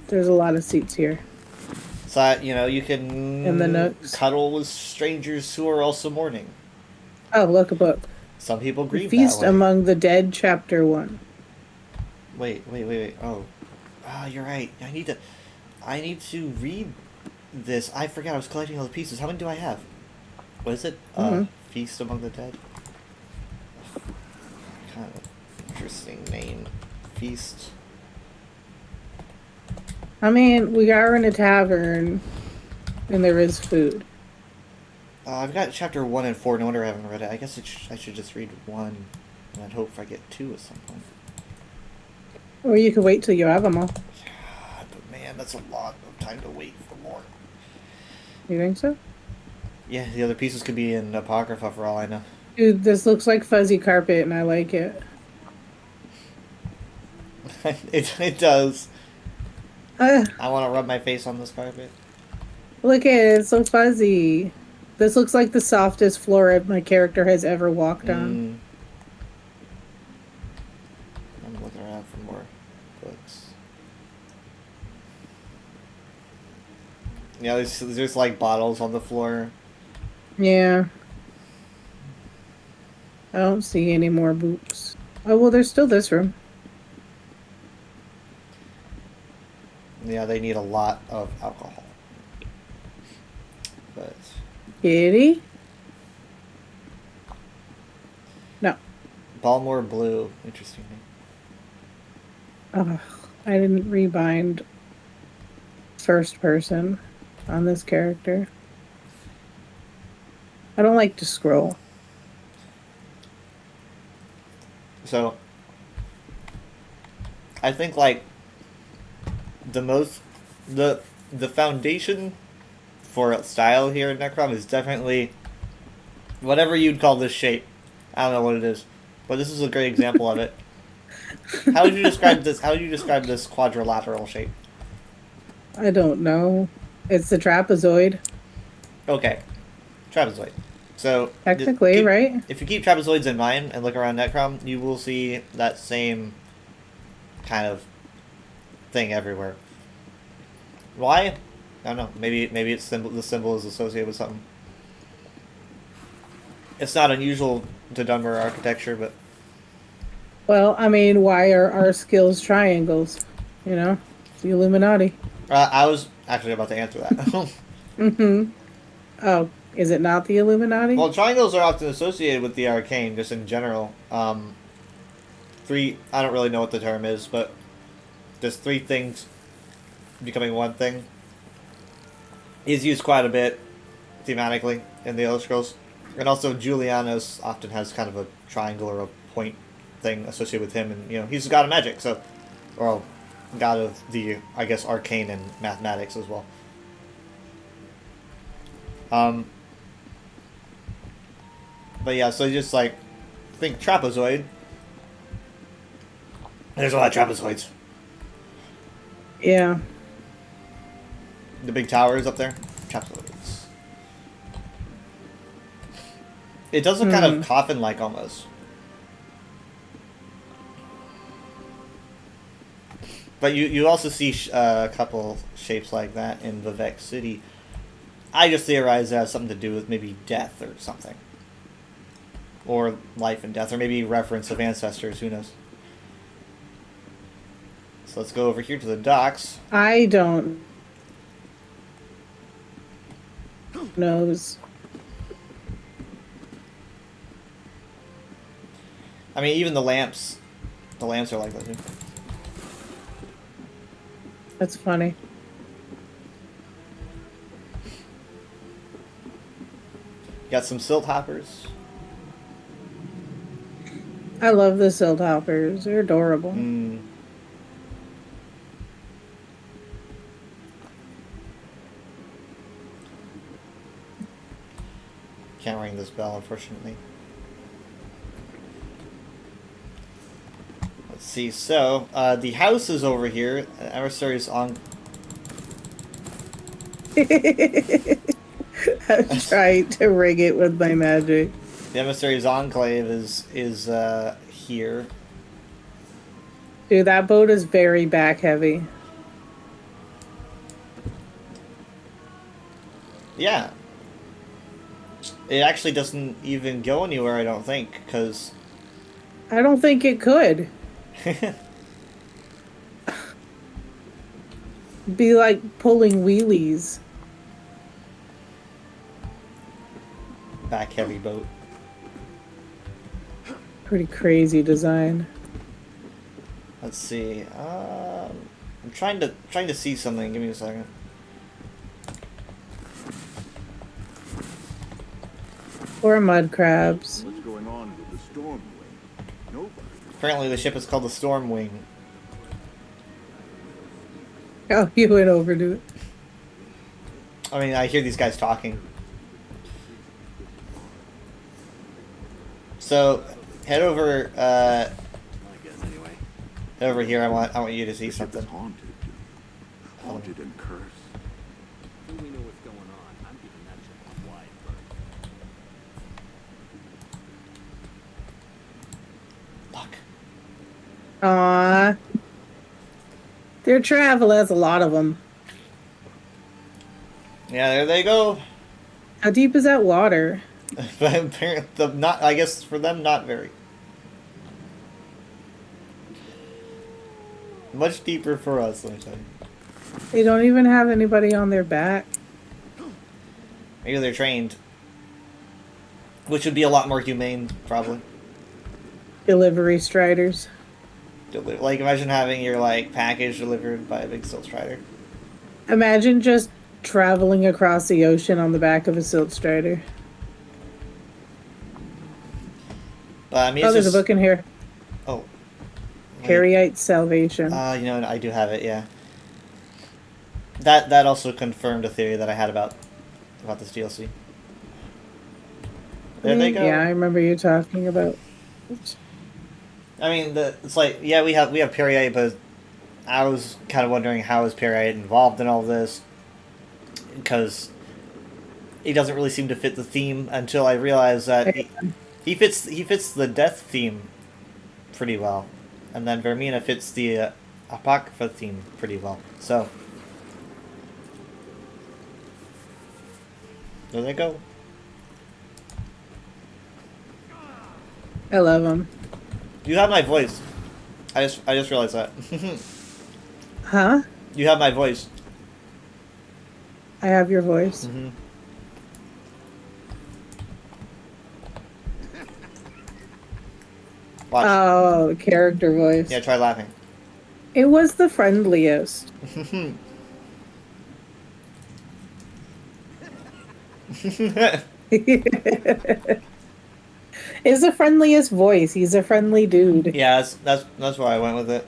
S4: There's a lot of seats here.
S1: So you can
S4: In the nooks.
S1: cuddle with strangers who are also mourning.
S4: Oh, look, a book.
S1: Some people
S4: The
S1: grieve
S4: Feast
S1: that way.
S4: Among the Dead, Chapter 1.
S1: Wait. Oh, you're right. I need to read this. I forgot I was collecting all the pieces. How many do I have? What is it? Feast Among the Dead. Kind of interesting name. Feast.
S4: I mean, we are in a tavern, and there is food.
S1: I've got chapter 1 and 4. No wonder I haven't read it. I guess I should just read 1, and I'd hope I get 2 at some point.
S4: Or you could wait till you have them all.
S1: But man, that's a lot of time to wait for more.
S4: You think so?
S1: Yeah, the other pieces could be in Apocrypha for all I know.
S4: Dude, this looks like fuzzy carpet, and I like it.
S1: It does.
S4: Uh,
S1: I want to rub my face on this carpet.
S4: Look at it, it's so fuzzy. This looks like the softest floor my character has ever walked on.
S1: I'm looking around for more books. Yeah, there's like bottles on the floor.
S4: Yeah. I don't see any more books. Oh, well, there's still this room.
S1: Yeah, they need a lot of alcohol. But
S4: Kitty? No.
S1: Balmore Blue, interesting name.
S4: Ugh, I didn't rebind first person on this character. I don't like to scroll.
S1: So I think like the foundation for style here in Necrom is definitely whatever you'd call this shape. I don't know what it is, but this is a great example of it. How would you describe this? How would you describe this quadrilateral shape?
S4: I don't know. It's the trapezoid,
S1: Okay, trapezoid. So
S4: technically, right?
S1: If you keep trapezoids in mind and look around Necrom, you will see that same kind of thing everywhere. Why? I don't know. Maybe it's the symbol is associated with something. It's not unusual to Dunmer architecture, but
S4: Well, I mean, why are our skills triangles? You know? It's the Illuminati.
S1: I was actually about to answer that.
S4: Mm-hmm. Oh, is it not the Illuminati?
S1: Well, triangles are often associated with the arcane, just in general. Three, I don't really know what the term is, but just three things becoming one thing is used quite a bit thematically in the Elder Scrolls. And also Julianus often has kind of a triangle or a point thing associated with him, and he's a god of magic, so or god of the, I guess, arcane and mathematics as well. But yeah, so just like think trapezoid. There's a lot of trapezoids.
S4: Yeah.
S1: The big towers up there, trapezoids. It does look kind of coffin-like almost. But you also see a couple shapes like that in Vivek City. I just theorize it has something to do with maybe death or something. Or life and death, or maybe reference of ancestors, who knows. So let's go over here to the docks.
S4: I don't knows.
S1: I mean, even the lamps are like that too.
S4: That's funny.
S1: Got some silt hoppers.
S4: I love the silt hoppers. They're adorable.
S1: Can't ring this bell, unfortunately. Let's see. So, the house is over here. Emissary's on.
S4: I'm trying to ring it with my magic.
S1: The Emissary's enclave is here.
S4: Dude, that boat is very back heavy.
S1: Yeah. It actually doesn't even go anywhere, I don't think, because...
S4: I don't think it could. Be like pulling wheelies.
S1: Back heavy boat.
S4: Pretty crazy design.
S1: Let's see. I'm trying to see something. Give me a second.
S4: Or mud crabs.
S7: What's going on with the storm wing? Nobody.
S1: Apparently the ship is called the Storm Wing.
S4: Oh, you went over to it.
S1: I mean, I hear these guys talking. So, head over,
S6: I guess anyway.
S1: head over here. I want you to see
S7: The ship is
S1: something.
S7: haunted. Haunted and cursed.
S6: Till we know what's going on, I'm keeping that ship wide berth.
S1: Fuck.
S4: Aww. They're travelers, a lot of them.
S1: Yeah, there they go.
S4: How deep is that water?
S1: But apparently, not. I guess for them, not very. Much deeper for us, let me tell you.
S4: They don't even have anybody on their back.
S1: Maybe they're trained. Which would be a lot more humane, probably.
S4: Delivery striders.
S1: Like, imagine having your, like, package delivered by a big silt strider.
S4: Imagine just traveling across the ocean on the back of a silt strider.
S1: But, I mean,
S4: Oh,
S1: it's
S4: there's
S1: just...
S4: a book in here.
S1: Oh. Wait.
S4: Harryite Salvation.
S1: You know, I do have it, yeah. That also confirmed a theory that I had about this DLC. There they go.
S4: Yeah, I remember you talking about. Oops.
S1: I mean, it's like, yeah, we have Perrier, but I was kind of wondering how is Perrier involved in all this, because he doesn't really seem to fit the theme until I realized that he fits the death theme pretty well, and then Vermina fits the Apocrypha theme pretty well. So there they go.
S4: I love them.
S1: You have my voice. I just realized that.
S4: Huh?
S1: You have my voice.
S4: I have your voice.
S1: Mm-hmm. Watch.
S4: Oh, character voice.
S1: Yeah, try laughing.
S4: It was the friendliest. It's the friendliest voice. He's a friendly dude.
S1: Yeah, that's why I went with it.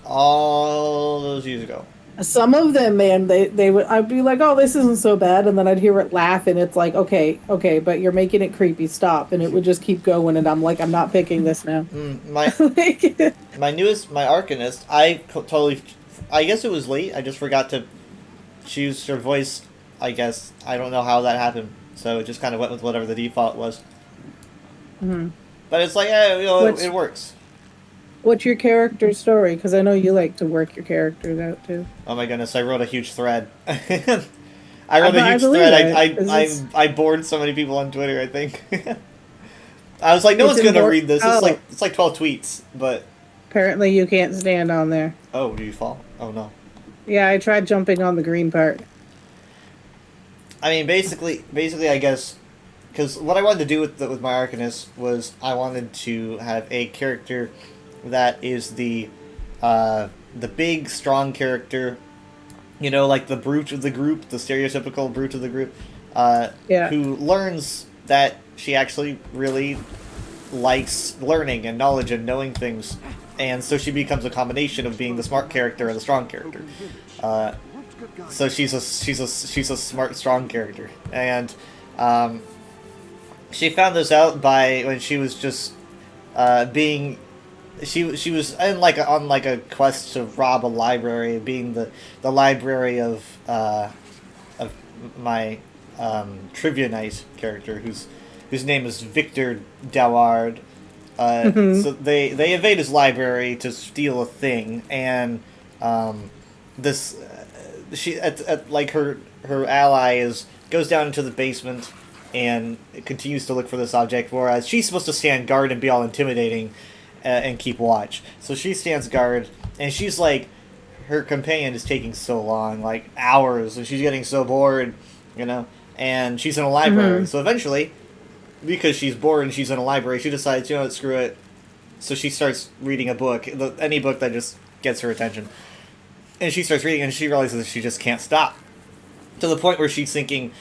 S1: All those years ago.
S4: Some of them, man, they would. I'd be like, "Oh, this isn't so bad," and then I'd hear it laugh, and it's like, "Okay, but you're making it creepy. Stop!" And it would just keep going, and I'm like, "I'm not picking this now."
S1: My Arcanist, totally. I guess it was late. I just forgot to choose her voice. I guess I don't know how that happened, so it just kind of went with whatever the default was.
S4: Mm-hmm.
S1: But it's like, it works.
S4: What's your character story? Because I know you like to work your characters out too.
S1: Oh my goodness! I wrote a huge thread. I wrote a huge
S4: believe
S1: thread.
S4: it.
S1: I bored so many people on Twitter. I think. I was like, no
S4: It's
S1: one's gonna
S4: impor-
S1: read this.
S4: Oh.
S1: It's like 12 tweets, but.
S4: Apparently, you can't stand on there.
S1: Oh, do you fall? Oh no.
S4: Yeah, I tried jumping on the green part.
S1: I mean, basically, I guess, because what I wanted to do with my Arcanist was I wanted to have a character that is the big, strong character, you know, like the brute of the group, the stereotypical brute of the group,
S4: Yeah.
S1: who learns that she actually really likes learning and knowledge and knowing things, and so she becomes a combination of being the smart character and the strong character. So she's a smart, strong character, and she found this out by when she was just being she was in on a quest to rob a library, being the library of my trivia night character whose name is Victor Doward. So they invade his library to steal a thing, and this she at like her ally goes down into the basement and continues to look for this object, whereas she's supposed to stand guard and be all intimidating and keep watch. So she stands guard, and she's like, her companion is taking so long, like hours, and she's getting so bored, and she's in a library. So eventually, because she's bored and she's in a library, she decides, screw it. So she starts reading a book, any book that just gets her attention. And she starts reading, and she realizes she just can't stop. To the point where she's thinking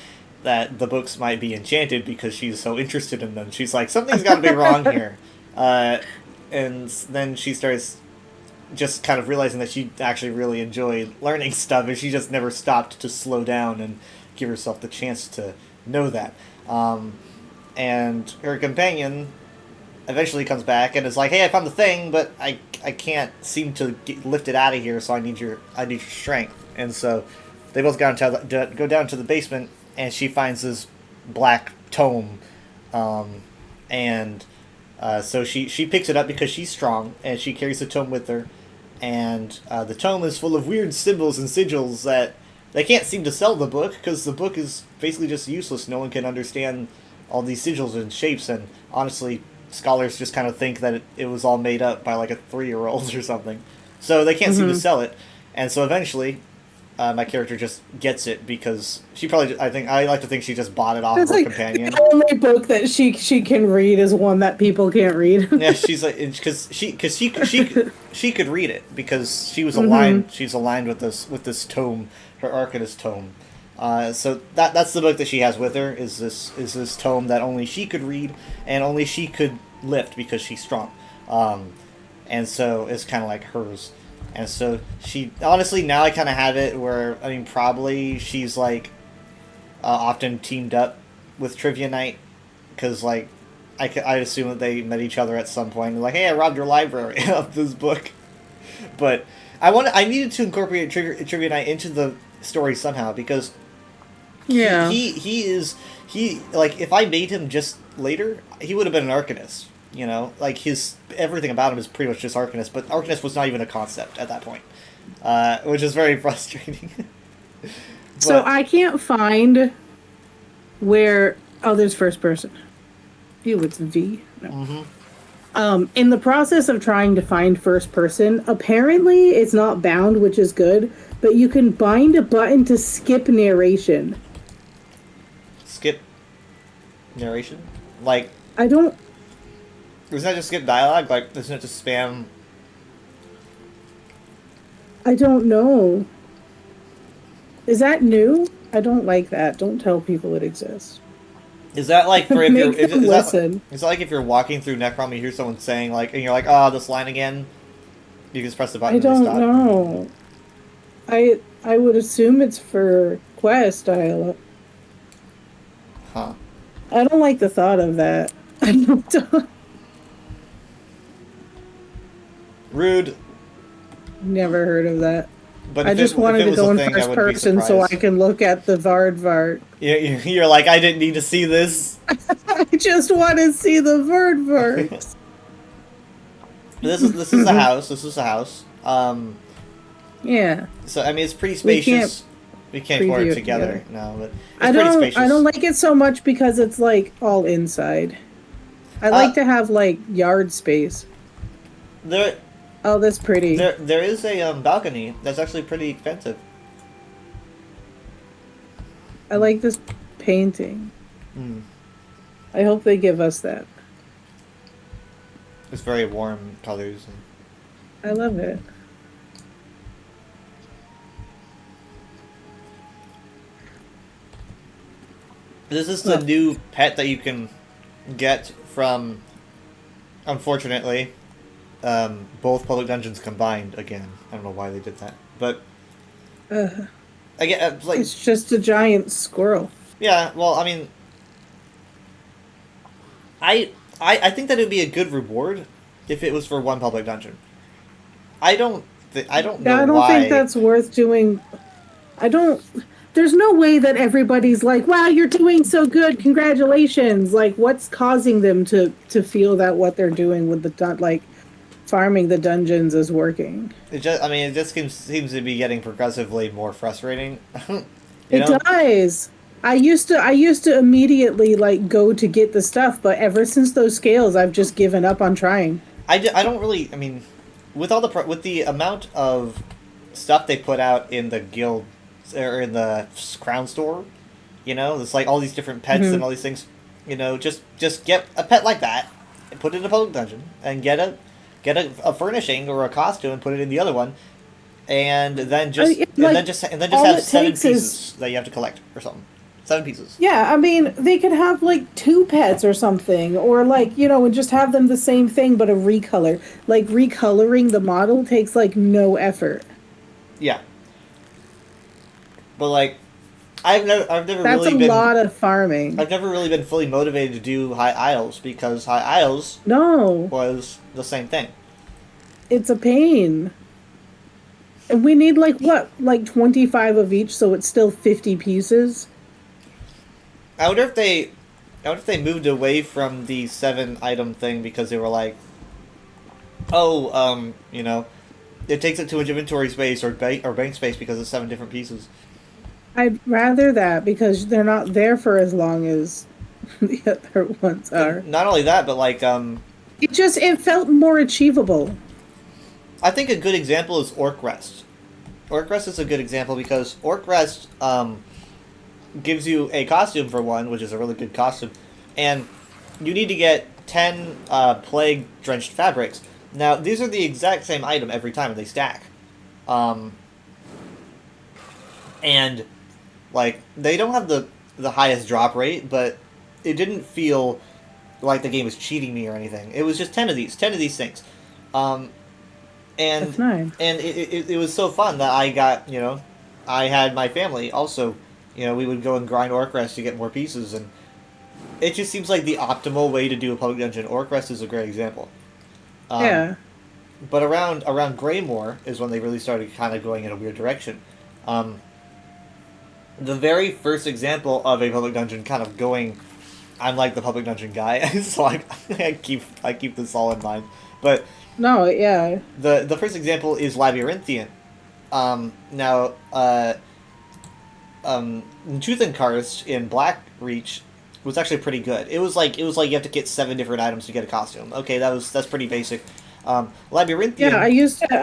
S1: that the books might be enchanted because she's so interested in them. She's like, something's got to be wrong here. And then she starts just kind of realizing that she actually really enjoyed learning stuff, and she just never stopped to slow down and give herself the chance to know that. And her companion eventually comes back and is like, "Hey, I found the thing, but I can't seem to lift it out of here. So I need your strength." And so they both go down to the basement, and she finds this black tome, and so she picks it up because she's strong, and she carries the tome with her. And the tome is full of weird symbols and sigils that they can't seem to sell the book because the book is basically just useless. No one can understand all these sigils and shapes, and honestly, scholars just kind of think that it was all made up by like a 3-year-old or something. So they can't seem to sell it. And so eventually, my character just gets it because she probably, I like to think she just bought it off of her companion.
S4: The only book that she can read is one that people can't read.
S1: Yeah, she's like, because she could read it because she was aligned. She's aligned with this tome, her Arcanist tome. So that's the book that she has with her is this tome that only she could read and only she could lift because she's strong. And so it's kind of like hers. And so she, honestly, now I kind of have it where, probably she's, like, often teamed up with Trivia Night, because, like, I assume that they met each other at some point, and like, hey, I robbed your library of this book. But I needed to incorporate Trivia Night into the story somehow, because he like, if I made him just later, he would have been an Arcanist. Like everything about him is pretty much just Arcanist, but Arcanist was not even a concept at that point, which is very frustrating.
S4: So I can't find where. Oh, there's first person. Ew, it's V. No. In the process of trying to find first person, apparently it's not bound, which is good, but you can bind a button to skip narration.
S1: Skip narration? Like,
S4: I don't.
S1: Isn't that just skip dialogue? Like, isn't it just spam?
S4: I don't know. Is that new? I don't like that. Don't tell people it exists.
S1: Is that like for if
S4: Make
S1: you're
S4: them listen.
S1: Is that like if you're walking through Necrom, you hear someone saying like, and you're like, oh, this line again? You can just press the button.
S4: I don't know. I would assume it's for quest dialogue.
S1: Huh.
S4: I don't like the thought of that. I don't.
S1: Rude.
S4: Never heard of that.
S1: But
S4: I just wanted to go in first person so I can look at the Vardvart.
S1: You're like, I didn't need to see this.
S4: I just want to see the Vardvart.
S1: This is a house. This is a house.
S4: Yeah.
S1: So it's pretty spacious. We can't afford it together. No, but it's pretty spacious.
S4: I don't like it so much because it's like all inside. I like to have like yard space. Oh, that's pretty.
S1: There is a balcony that's actually pretty expensive.
S4: I like this painting. I hope they give us that.
S1: It's very warm colors.
S4: I love it.
S1: This is the new pet that you can get from, unfortunately, both public dungeons combined again. I don't know why they did that, but I get like
S4: it's just a giant squirrel.
S1: Yeah, well, I think that it would be a good reward if it was for one public dungeon. I don't know
S4: Yeah, I don't
S1: why.
S4: think that's worth doing. I don't. There's no way that everybody's like, "Wow, you're doing so good! Congratulations!" Like, what's causing them to feel that what they're doing with the farming the dungeons is working?
S1: It just seems to be getting progressively more frustrating. You
S4: It
S1: know?
S4: does. I used to immediately like go to get the stuff, but ever since those scales, I've just given up on trying.
S1: I don't really. I mean, with all with the amount of stuff they put out in the guild or in the crown store, it's like all these different pets and all these things. Just get a pet like that and put it in a public dungeon, and get a furnishing or a costume and put it in the other one, and then just
S4: all
S1: have
S4: it
S1: 7
S4: takes
S1: pieces
S4: is-
S1: that you have to collect or something. 7 pieces.
S4: Yeah, I mean, they could have like 2 pets or something, or like, and just have them the same thing but a recolor. Like recoloring the model takes like no effort.
S1: Yeah. But like, I've never
S4: That's
S1: really
S4: a
S1: been.
S4: lot of farming.
S1: I've never really been fully motivated to do High Isles because High Isles
S4: No,
S1: was the same thing.
S4: it's a pain. And we need like what? Like 25 of each, so it's still 50 pieces.
S1: I wonder if they moved away from the 7 item thing because they were like, oh, it takes up too much inventory space or bank space because it's 7 different pieces.
S4: I'd rather that because they're not there for as long as the other ones are.
S1: Not only that, but like,
S4: It felt more achievable.
S1: I think a good example is Orc Rest. Orc Rest is a good example because Orc Rest gives you a costume for one, which is a really good costume, and you need to get 10 plague-drenched fabrics. Now, these are the exact same item every time, and they stack. And, like, they don't have the highest drop rate, but it didn't feel like the game was cheating me or anything. It was just 10 of these things. And
S4: That's nice.
S1: And it was so fun that I got, I had my family also, we would go and grind Orc Rest to get more pieces, and it just seems like the optimal way to do a public dungeon. Orc Rest is a great example.
S4: Yeah.
S1: But around Greymoor is when they really started kind of going in a weird direction. The very first example of a public dungeon kind of going, I'm like the public dungeon guy, so I keep this all in mind. But
S4: No, yeah.
S1: the first example is Labyrinthian. Now, Tooth and Karst in Blackreach was actually pretty good. It was like you have to get 7 different items to get a costume. Okay, that's pretty basic. Labyrinthian.
S4: Yeah, I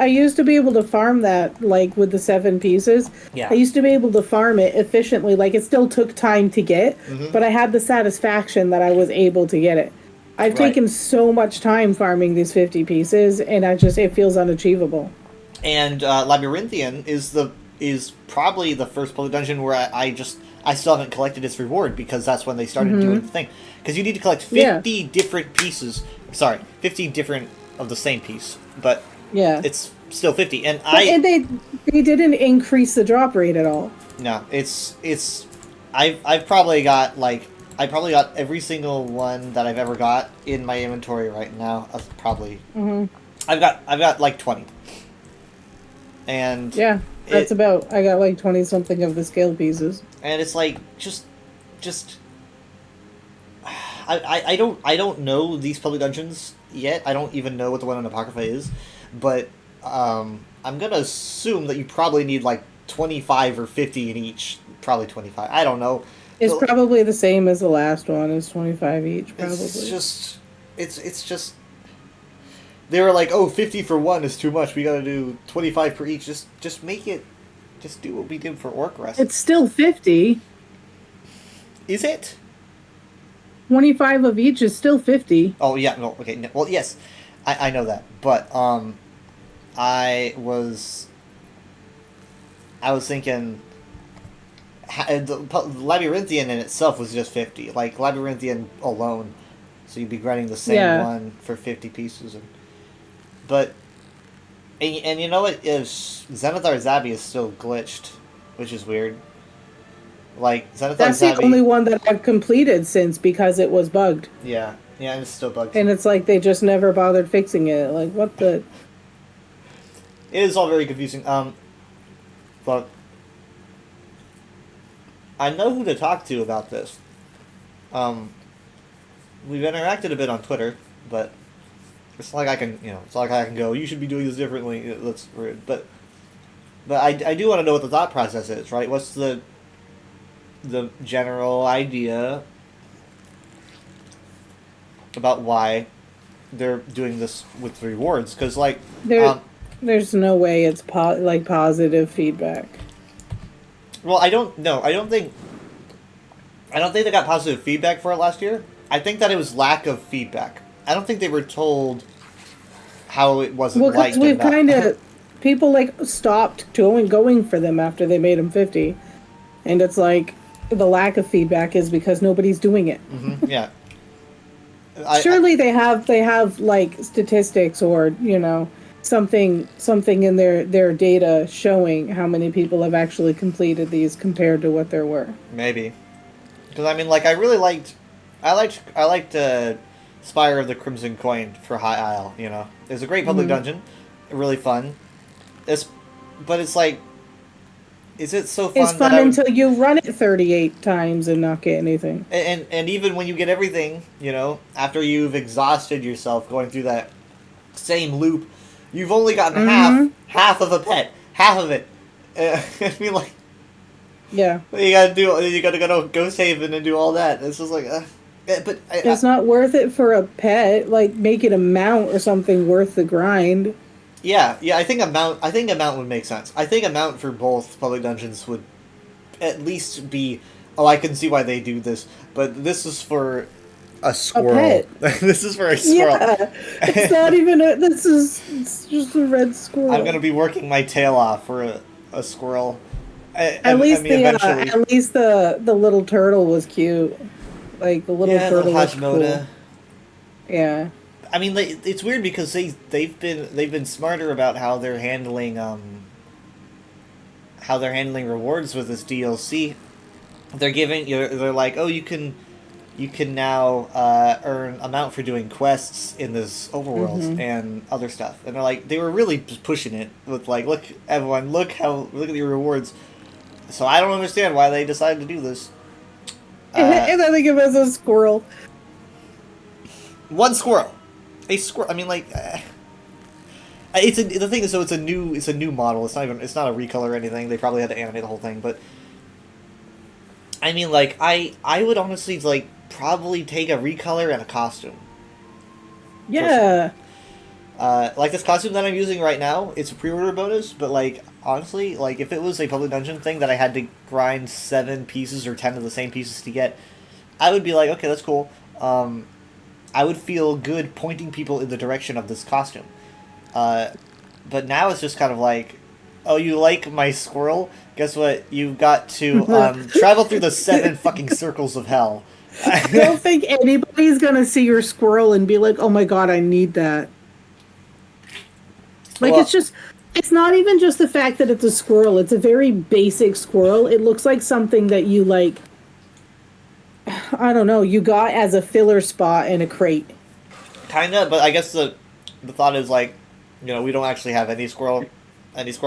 S4: used to be able to farm that like with the 7 pieces.
S1: Yeah.
S4: I used to be able to farm it efficiently. Like it still took time to get, but I had the satisfaction that I was able to get it. I've
S1: Right.
S4: taken so much time farming these 50 pieces, and it feels unachievable.
S1: And Labyrinthian is probably the first public dungeon where I still haven't collected its reward because that's when they started doing the thing. Because you need to collect 50 different pieces. Sorry, 50 different of the same piece, but
S4: Yeah.
S1: it's still 50. And
S4: And they didn't increase the drop rate at all.
S1: no, I've probably got every single one that I've ever got in my inventory right now. Probably. I've got like 20. And
S4: Yeah, that's I got like 20 something of the scale pieces.
S1: And it's like just I don't know these public dungeons yet. I don't even know what the one on Apocrypha is, but I'm gonna assume that you probably need like 25 or 50 in each. Probably 25. I don't know.
S4: It's
S1: But
S4: probably the same as the last one. It's 25 each, probably.
S1: it's just they were like, oh, 50 for one is too much. We gotta do 25 per each. Just make it. Just do what we did for Orc Rest.
S4: It's still 50.
S1: Is it?
S4: 25 of each is still 50.
S1: Oh yeah, no, okay, no, well yes, I know that, but I was thinking the Labyrinthian in itself was just 50, like Labyrinthian alone, so you'd be grinding the same one for 50 pieces, and you know what, is Zenithar Zabi is still glitched, which is weird. Like Zenithar
S4: That's
S1: Zabi,
S4: the only one that I've completed since because it was bugged.
S1: yeah, Yeah, it's still bugged.
S4: And it's like they just never bothered fixing it. Like, what the?
S1: It is all very confusing. But I know who to talk to about this. We've interacted a bit on Twitter, but it's not like I can, it's not like I can go, you should be doing this differently. That's rude. But I do want to know what the thought process is, right? What's the general idea about why they're doing this with rewards? Because, like,
S4: There's no way it's positive feedback.
S1: well, I don't know. I don't think they got positive feedback for it last year. I think that it was lack of feedback. I don't think they were told how it wasn't
S4: Well,
S1: liked.
S4: because we've
S1: enough.
S4: kind of people like stopped going for them after they made them 50, and it's like the lack of feedback is because nobody's doing it.
S1: Mhm, yeah.
S4: Surely they have like statistics or something in their data showing how many people have actually completed these compared to what there were.
S1: Maybe. Because, I mean, like, I liked Spire of the Crimson Coin for High Isle, It was a great public dungeon. Really fun. But it's like, is it so fun?
S4: It's fun until you run it 38 times and not get anything.
S1: And even when you get everything, after you've exhausted yourself going through that same loop, you've only gotten half of a pet. Half of it. I mean, like,
S4: Yeah.
S1: you gotta go to Ghost Haven and do all that. It's just like, but
S4: It's not worth it for a pet. Like, make it a mount or something worth the grind.
S1: yeah. I think a mount would make sense. I think a mount for both public dungeons would at least be, I can see why they do this, but this is for a squirrel.
S4: pet.
S1: This is for a squirrel.
S4: Yeah. It's not even it's just a red squirrel.
S1: I'm gonna be working my tail off for a squirrel.
S4: At least the little turtle was cute. Like the little turtle was cool. Yeah.
S1: I mean, it's weird because they've been smarter about how they're handling rewards with this DLC. They're like, oh, you can now earn amount for doing quests in this overworld and other stuff. And they were really just pushing it with like, look everyone, look at the rewards. So I don't understand why they decided to do this.
S4: And then they give us a squirrel.
S1: One squirrel. A squirrel. I mean, like, the thing is, so it's a new model. It's not a recolor or anything. They probably had to animate the whole thing, but I mean, like, I would honestly like probably take a recolor and a costume.
S4: Yeah.
S1: Like this costume that I'm using right now, it's a pre-order bonus, but like honestly, like if it was a public dungeon thing that I had to grind 7 pieces or 10 of the same pieces to get, I would be like, okay, that's cool. I would feel good pointing people in the direction of this costume. But now it's just kind of like, oh, you like my squirrel? Guess what? You've got to travel through the 7 fucking circles of hell.
S4: I don't think anybody's gonna see your squirrel and be like, oh my god, I need that. Like,
S1: Well,
S4: it's not even just the fact that it's a squirrel. It's a very basic squirrel. It looks like something that you, like, I don't know, you got as a filler spot in a crate.
S1: Kinda, but I guess the thought is like, we don't actually have any squirrel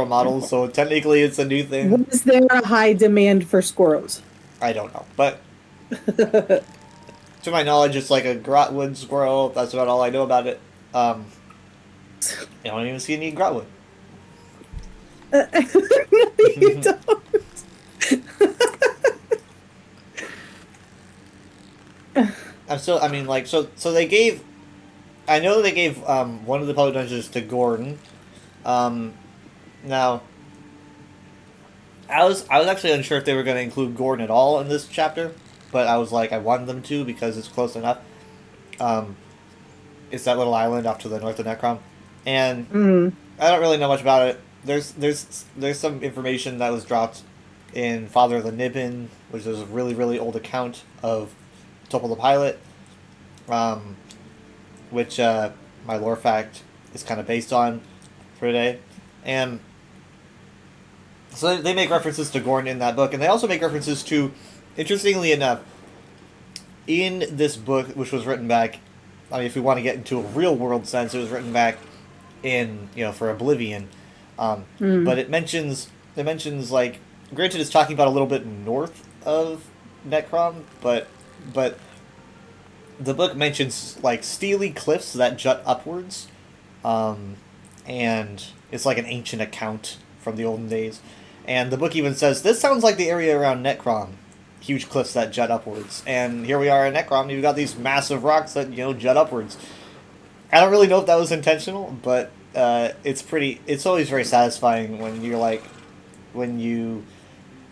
S1: models, so technically it's a new thing.
S4: Was there a high demand for squirrels?
S1: I don't know, but to my knowledge, it's like a Grotwood squirrel. That's about all I know about it. I don't even see any Grotwood.
S4: You don't.
S1: So they gave. I know they gave one of the public dungeons to Gordon. Now, I was actually unsure if they were going to include Gordon at all in this chapter, but I was like, I wanted them to because it's close enough. It's that little island off to the north of Necrom, and I don't really know much about it. There's some information that was dropped in Father of the Nibbin, which is a really, really old account of Topal the Pilot, which my lore fact is kind of based on for today. And so they make references to Gordon in that book, and they also make references to, interestingly enough, in this book, which was written back I mean, if we want to get into a real world sense, it was written back in, for Oblivion. But it mentions like, granted, it's talking about a little bit north of Necrom, but the book mentions like steely cliffs that jut upwards, and it's like an ancient account from the olden days. And the book even says this sounds like the area around Necrom, huge cliffs that jut upwards. And here we are in Necrom, and you've got these massive rocks that jut upwards. I don't really know if that was intentional, but it's always very satisfying when you're like, when you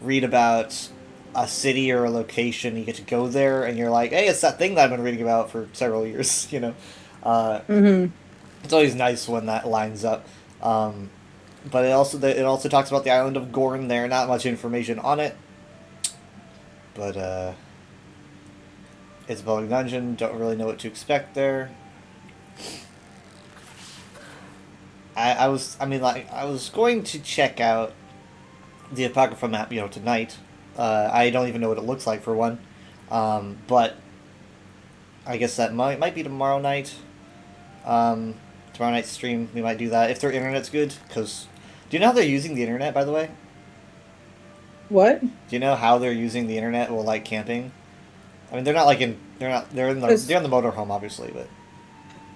S1: read about a city or a location, you get to go there, and you're like, hey, it's that thing that I've been reading about for several years, It's always nice when that lines up. But it also talks about the island of Gorn there. Not much information on it, but it's a public dungeon. Don't really know what to expect there. I was going to check out the Apocrypha map, tonight. I don't even know what it looks like for one, but I guess that might be tomorrow night. Tomorrow night's stream, we might do that if their internet's good. Because, do you know how they're using the internet, by the way?
S4: What?
S1: Do you know how they're using the internet while like camping? I mean, they're in the motorhome, obviously, but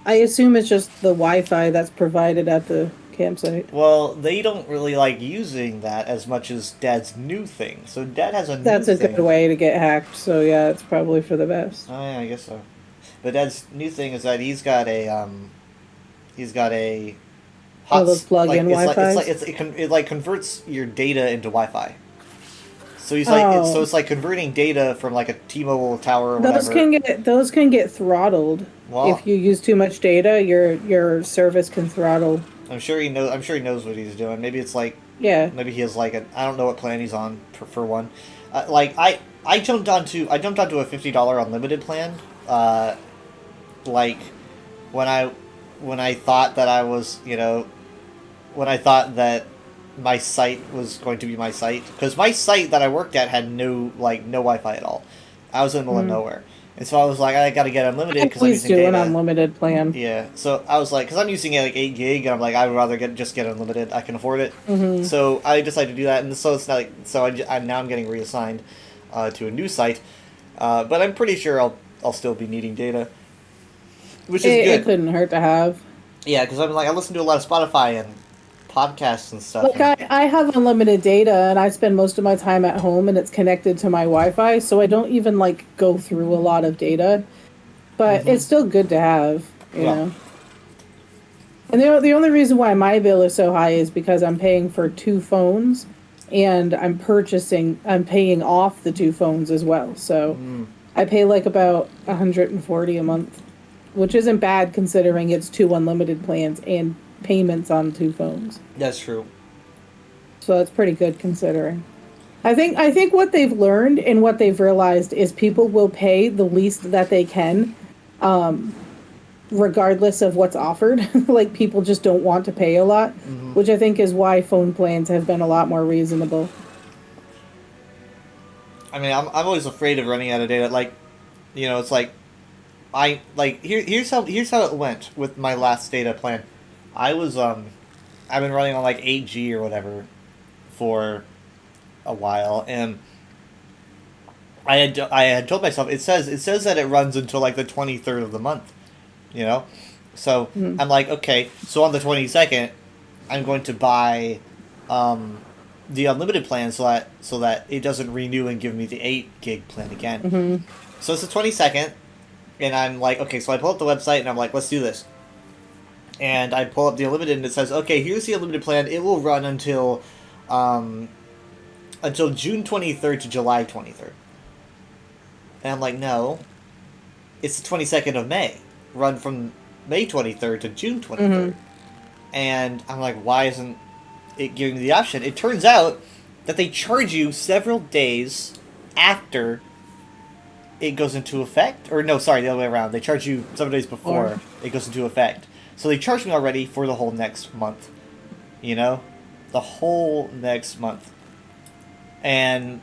S4: I assume it's just the Wi-Fi that's provided at the campsite.
S1: well, they don't really like using that as much as Dad's new thing. So Dad has a
S4: That's
S1: new
S4: a
S1: thing.
S4: good way to get hacked. So yeah, it's probably for the best.
S1: Oh yeah, I guess so. But Dad's new thing is that he's got a
S4: those plug-in
S1: Wi-Fi. It converts your data into Wi-Fi. So he's like,
S4: Oh.
S1: it's like converting data from like a T-Mobile tower or whatever.
S4: Those can get throttled.
S1: Well,
S4: If you use too much data, your service can throttle.
S1: I'm sure he knows what he's doing. Maybe it's like,
S4: Yeah.
S1: maybe he has like I don't know what plan he's on for one. I jumped onto a $50 unlimited plan. Like when I thought that I was, when I thought that my site was going to be my site, because my site that I worked at had no Wi-Fi at all. I was in the middle of nowhere, and so I was like, I got to get unlimited because I'm
S4: Please
S1: using
S4: do
S1: data.
S4: an unlimited plan.
S1: Yeah, so I was like, because I'm using like 8 gig, and I'm like, I would rather just get unlimited. I can afford it.
S4: Mm-hmm.
S1: So I decided to do that, and so it's not like, I'm getting reassigned to a new site, but I'm pretty sure I'll still be needing data, which is
S4: It
S1: good.
S4: couldn't hurt to have.
S1: Yeah, because I listen to a lot of Spotify and podcasts and stuff.
S4: Like I have unlimited data, and I spend most of my time at home, and it's connected to my Wi-Fi, so I don't even go through a lot of data. But it's still good to have, you know. And the only reason why my bill is so high is because I'm paying for 2 phones, and I'm paying off the 2 phones as well. So I pay about $140 a month, which isn't bad considering it's 2 unlimited plans and payments on 2 phones.
S1: That's true.
S4: So that's pretty good considering. I think what they've learned and what they've realized is people will pay the least that they can, regardless of what's offered. Like, people just don't want to pay a lot, which I think is why phone plans have been a lot more reasonable.
S1: I mean, I'm always afraid of running out of data. It's like, here's how it went with my last data plan. I've been running on 8G or whatever for a while, and I had told myself it says that it runs until the 23rd of the month, so I'm like, okay, so on the 22nd I'm going to buy the unlimited plan so that it doesn't renew and give me the 8 gig plan again. So it's the 22nd, and I'm like, okay, so I pull up the website and I'm like, let's do this. And I pull up the unlimited, and it says, okay, here's the unlimited plan. It will run until June 23rd to July 23rd. And I'm like, no, it's the 22nd of May. Run from May 23rd to June 23rd. And I'm like, why isn't it giving me the option? It turns out that they charge you several days after it goes into effect. Or no, sorry, the other way around. They charge you several days before it goes into effect. So they charged me already for the whole next month. The whole next month. And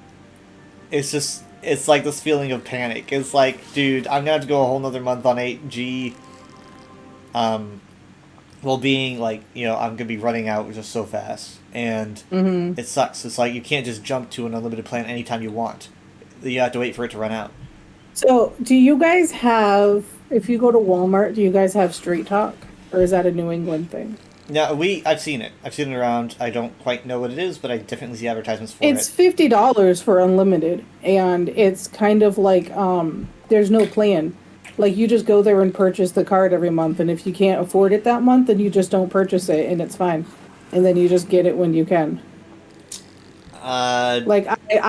S1: it's just, it's like this feeling of panic. It's like, dude, I'm gonna have to go a whole nother month on 8G. Well, being like, I'm gonna be running out just so fast, and it sucks. It's like you can't just jump to an unlimited plan anytime you want. You have to wait for it to run out.
S4: So, do you guys have, if you go to Walmart, do you guys have Straight Talk? Or is that a New England thing?
S1: No, I've seen it. I've seen it around. I don't quite know what it is, but I definitely see advertisements for
S4: It's
S1: it.
S4: $50 for unlimited, and it's kind of like, there's no plan. Like, you just go there and purchase the card every month, and if you can't afford it that month, then you just don't purchase it, and it's fine. And then you just get it when you can. Like,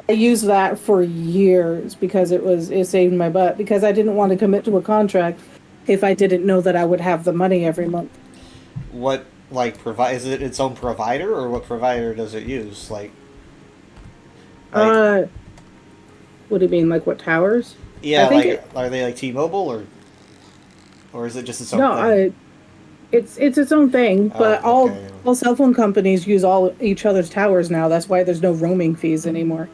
S4: I used that for years because it saved my butt, because I didn't want to commit to a contract if I didn't know that I would have the money every month.
S1: What, like, is it its own provider, or what provider does it use? Like
S4: What do you mean, like what towers?
S1: yeah,
S4: I think
S1: like, are they like T-Mobile, or is it just its own
S4: No,
S1: thing?
S4: it's its own thing, but
S1: Oh, okay.
S4: all cell phone companies use all each other's towers now. That's why there's no roaming fees anymore.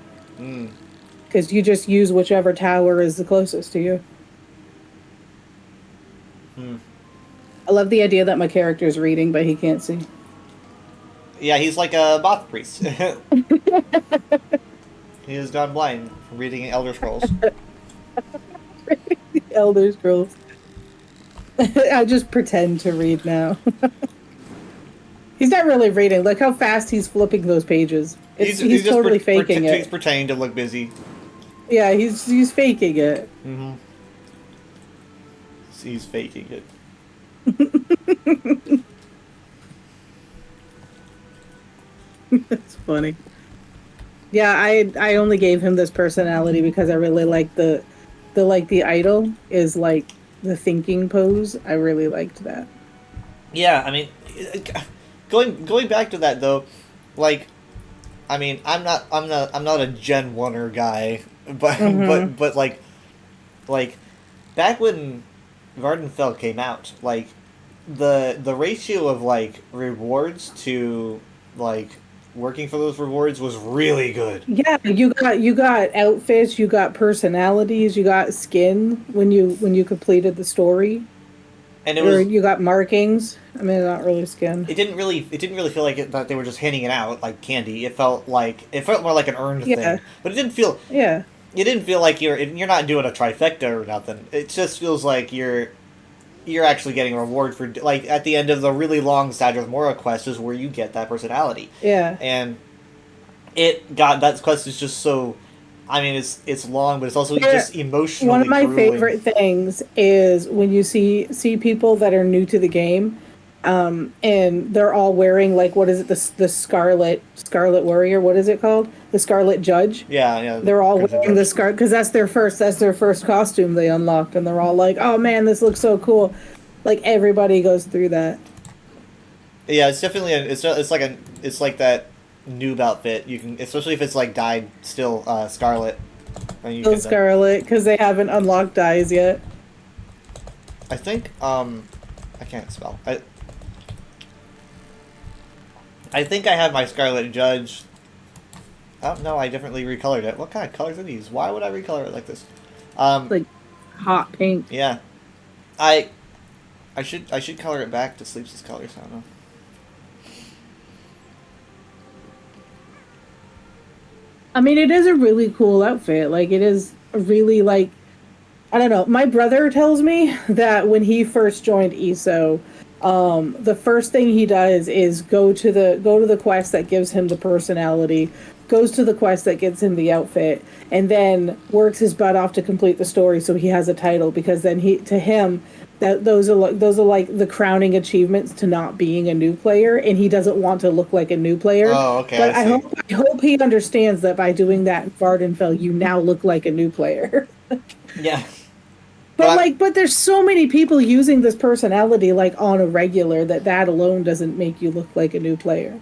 S4: Because you just use whichever tower is the closest to you. I love the idea that my character is reading, but he can't see.
S1: Yeah, he's like a Both priest. He has gone blind from reading Elder Scrolls.
S4: Elder Scrolls. I just pretend to read now. He's not really reading. Look how fast he's flipping those pages. He's
S1: just
S4: totally faking
S1: He's
S4: it.
S1: pretending to look busy.
S4: Yeah, he's faking it.
S1: Mm-hmm. He's faking it.
S4: That's funny. Yeah, I only gave him this personality because I really like the idol is like the thinking pose. I really liked that.
S1: Yeah, I mean, going back to that though, like, I mean, I'm not a Gen 1er guy, but but like back when Vardenfell came out, like the ratio of like rewards to like working for those rewards was really good.
S4: Yeah, you got outfits, you got personalities, you got skin when you completed the story.
S1: And it was
S4: You got markings. I mean, not really skin.
S1: it didn't really feel like that they were just handing it out like candy. It felt more like an earned
S4: Yeah.
S1: thing. But it didn't feel like you're not doing a trifecta or nothing. It just feels like you're actually getting a reward for, like, at the end of the really long Sadrith Mora quest is where you get that personality.
S4: Yeah.
S1: And that quest is just so, I mean, it's long, but it's also just emotionally
S4: One of my
S1: grueling.
S4: favorite things is when you see people that are new to the game, and they're all wearing, like, what is it, the Scarlet Warrior? What is it called? The Scarlet Judge.
S1: Yeah.
S4: They're all
S1: Crimson
S4: wearing the
S1: Judge.
S4: scar because that's their first costume they unlocked, and they're all like, "Oh man, this looks so cool!" Like everybody goes through that.
S1: Yeah, it's definitely it's like that noob outfit. You can, especially if it's like dyed still Scarlet. And you
S4: Still
S1: can,
S4: Scarlet because they haven't unlocked dyes yet.
S1: I think I can't spell. I think I have my Scarlet Judge. Oh no, I differently recolored it. What kind of colors are these? Why would I recolor it like this?
S4: Like hot pink.
S1: Yeah, I should color it back to Sleeps' colors. I don't know.
S4: I mean, it is a really cool outfit. Like, it is a really, like, I don't know. My brother tells me that when he first joined ESO, the first thing he does is go to the quest that gives him the personality, goes to the quest that gets him the outfit, and then works his butt off to complete the story so he has a title, because then to him that those are like the crowning achievements to not being a new player, and he doesn't want to look like a new player.
S1: Oh, okay.
S4: But
S1: I see.
S4: I hope he understands that by doing that in Vardenfell, you now look like a new player.
S1: Yeah.
S4: But there's so many people using this personality like on a regular that alone doesn't make you look like a new player.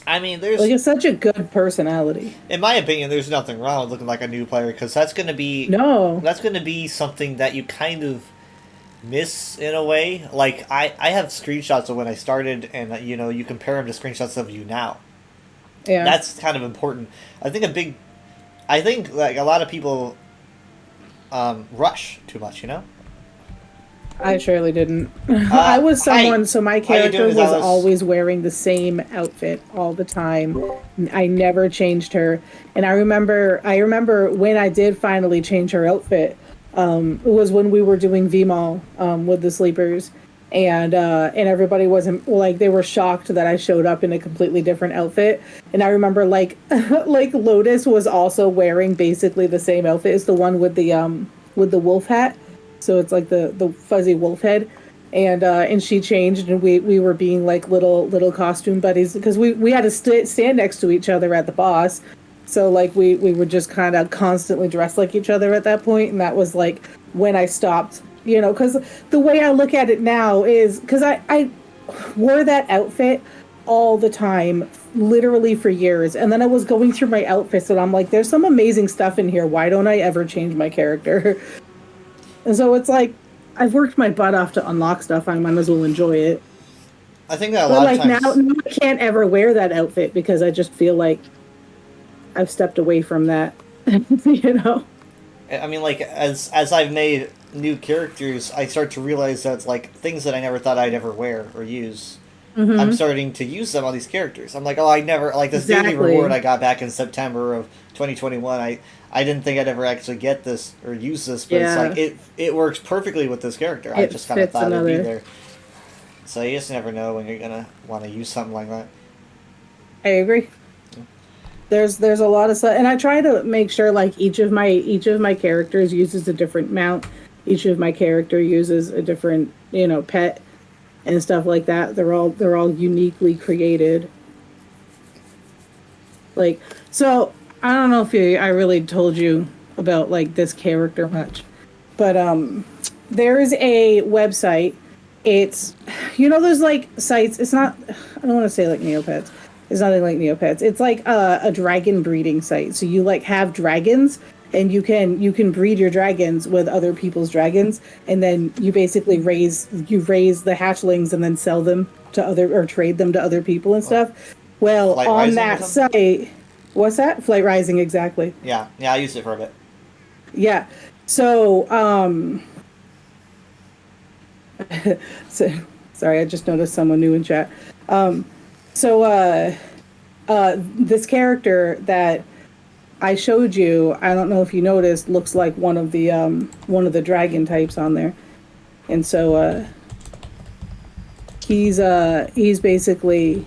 S1: I mean, there's,
S4: Like, it's such a good personality.
S1: in my opinion, there's nothing wrong with looking like a new player, because that's gonna be
S4: No.
S1: that's gonna be something that you kind of miss in a way. Like, I have screenshots of when I started, and you compare them to screenshots of you now,
S4: Yeah.
S1: That's kind of important. I think like a lot of people rush too much, you know?
S4: I surely didn't. I was someone, so my
S1: How you
S4: character
S1: doing,
S4: was
S1: Alice?
S4: always wearing the same outfit all the time. I never changed her. And I remember when I did finally change her outfit, it was when we were doing VMall with the sleepers. And everybody wasn't like, they were shocked that I showed up in a completely different outfit. And I remember like like Lotus was also wearing basically the same outfit as the one with the wolf hat. So it's like the fuzzy wolf head, and she changed, and we were being like little costume buddies because we had to stand next to each other at the boss, so like we were just kind of constantly dressed like each other at that point, and that was like when I stopped, you know, because the way I look at it now is because I wore that outfit all the time, literally for years, and then I was going through my outfits and I'm like, there's some amazing stuff in here. Why don't I ever change my character? And so it's like, I've worked my butt off to unlock stuff. I might as well enjoy it.
S1: I think that a
S4: But
S1: lot
S4: like
S1: of times.
S4: now I can't ever wear that outfit because I just feel like I've stepped away from that. You know?
S1: I mean, like as I've made new characters, I start to realize that it's like things that I never thought I'd ever wear or use.
S4: Mm-hmm.
S1: I'm starting to use them on these characters. I'm like, oh, I never like this daily
S4: Exactly.
S1: reward I got back in September of 2021. I didn't think I'd ever actually get this or use this, but
S4: Yeah.
S1: it's like it works perfectly with this character. I
S4: It
S1: just kind of
S4: fits
S1: thought it'd be
S4: another.
S1: there. So you just never know when you're gonna want to use something like that.
S4: I agree. There's a lot of stuff, and I try to make sure like each of my characters uses a different mount. Each of my character uses a different, you know, pet and stuff like that. They're all uniquely created. Like, so I don't know if I really told you about like this character much, but there is a website. It's, you know, there's like sites. It's not. I don't want to say like Neopets. It's nothing like Neopets. It's like a dragon breeding site. So you like have dragons, and you can breed your dragons with other people's dragons, and then you basically raise the hatchlings and then sell them to other or trade them to other people and stuff. Well,
S1: Flight
S4: on
S1: Rising or
S4: that
S1: something?
S4: site, what's that? Flight Rising, exactly.
S1: Yeah, I used it for a bit.
S4: Yeah. So, so sorry, I just noticed someone new in chat. This character that I showed you, I don't know if you noticed, looks like one of the dragon types on there. And so, he's basically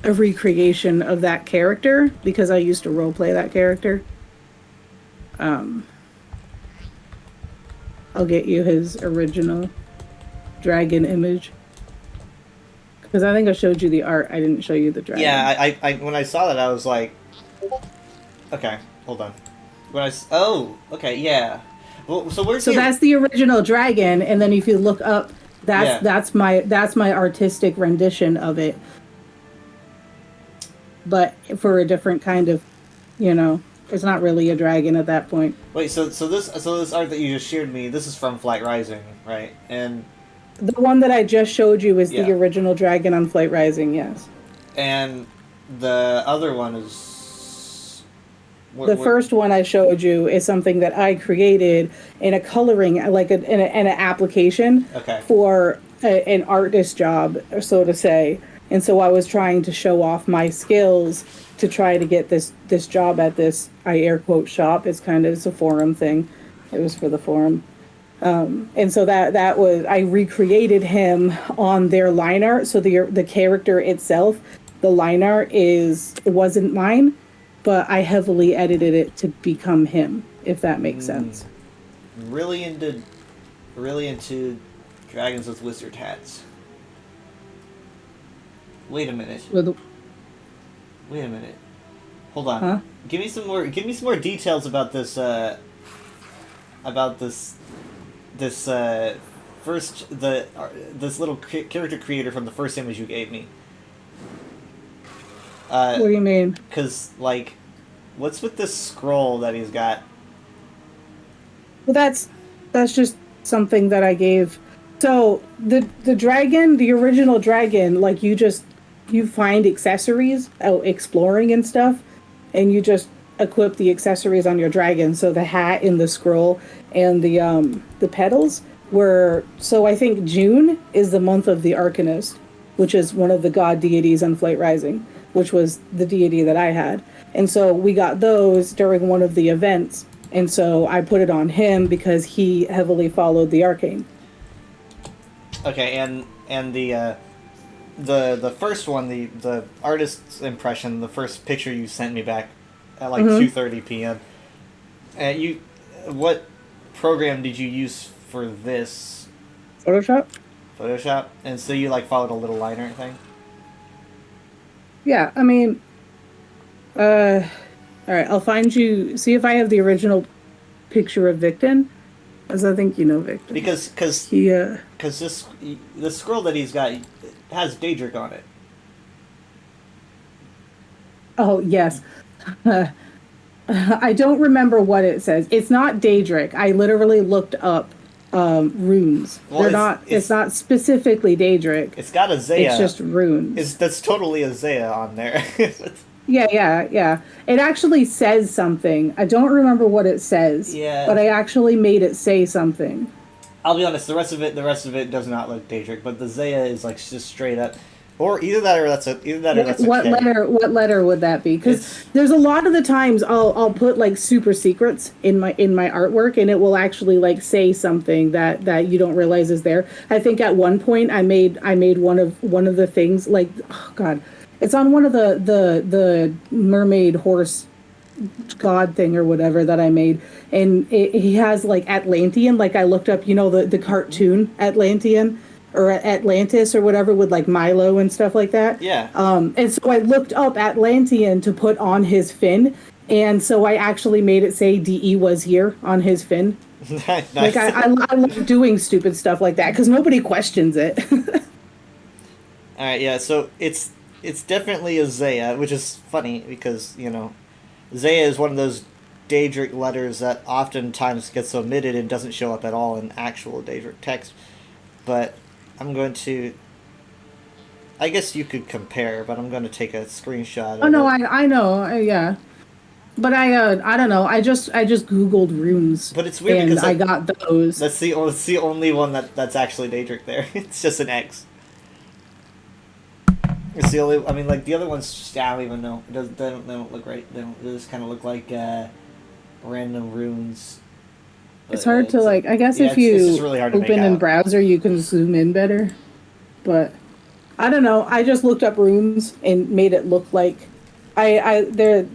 S4: a recreation of that character because I used to roleplay that character. I'll get you his original dragon image. Because I think I showed you the art. I didn't show you the dragon.
S1: Yeah, I when I saw that, I was like, okay, hold on. Okay, yeah. Well, so where's
S4: So that's the original dragon, and then if you look up,
S1: Yeah.
S4: that's my artistic rendition of it. But for a different kind of, you know, it's not really a dragon at that point.
S1: Wait, so this art that you just shared me, this is from Flight Rising, right? And
S4: The one that I just showed you is
S1: Yeah.
S4: the original dragon on Flight Rising, yes.
S1: the other one is
S4: The first one I showed you is something that I created in a coloring, like in an application
S1: Okay.
S4: for an artist job, so to say. And so I was trying to show off my skills to try to get this job at this, I air quote, shop. It's a forum thing. It was for the forum. And so that was, I recreated him on their line art. So the character itself, the line art it wasn't mine, but I heavily edited it to become him, if that makes sense.
S1: really into dragons with wizard hats. Wait a minute.
S4: With,
S1: Hold on.
S4: Huh?
S1: Give me some more details about this this little character creator from the first image you gave me.
S4: what do you mean?
S1: Cause like, what's with this scroll that he's got?
S4: Well, that's just something that I gave. So the dragon, the original dragon, like you just you find accessories out exploring and stuff, and you just equip the accessories on your dragon. So the hat and the scroll and the petals were. So I think June is the month of the Arcanist, which is one of the god deities on Flight Rising, which was the deity that I had. And so we got those during one of the events. And so I put it on him because he heavily followed the arcane.
S1: Okay, and the first one, the artist's impression, the first picture you sent me back at like 2:30 p.m. What program did you use for this?
S4: Photoshop?
S1: Photoshop, and so you like followed a little liner thing.
S4: Yeah, I mean, all right, I'll find you. See if I have the original picture of Victon, as I think you know Victon.
S1: Because
S4: He,
S1: this scroll that he's got has Daedric on it.
S4: oh yes, I don't remember what it says. It's not Daedric. I literally looked up runes.
S1: Well,
S4: They're not. It's not specifically Daedric.
S1: It's got Azea.
S4: It's just runes.
S1: That's totally Azea on there.
S4: Yeah. It actually says something. I don't remember what it says.
S1: Yeah.
S4: But I actually made it say something.
S1: I'll be honest. The rest of it does not look Daedric, but the Zaya is like just straight up, or either that or that's a
S4: What
S1: K.
S4: letter would that be? Because there's a lot of the times I'll put like super secrets in my artwork, and it will actually like say something that you don't realize is there. I think at one point I made one of the things like, oh god, it's on one of the mermaid horse god thing or whatever that I made, and he has like Atlantean, like I looked up, the cartoon Atlantean or Atlantis or whatever with like Milo and stuff like that.
S1: Yeah.
S4: And so I looked up Atlantean to put on his fin, and so I actually made it say DE was here on his fin.
S1: Nice.
S4: Like I love doing stupid stuff like that because nobody questions it.
S1: All right, yeah. So it's definitely a Zaya, which is funny because Zaya is one of those Daedric letters that oftentimes gets omitted and doesn't show up at all in actual Daedric text. But I'm going to. I guess you could compare, but I'm going to take a screenshot.
S4: Oh no,
S1: it.
S4: I know, yeah. But I don't know. I just Googled runes.
S1: But it's weird
S4: and
S1: because
S4: I got those.
S1: That's the only one that's actually Daedric there. It's just an X. It's the only. I mean, like the other ones, just I don't even know. They don't look right. They just kind of look like random runes.
S4: It's hard to like. I guess if
S1: it's
S4: you
S1: just really hard to make
S4: open in
S1: out.
S4: browser, you can zoom in better. But I don't know. I just looked up runes and made it look like they're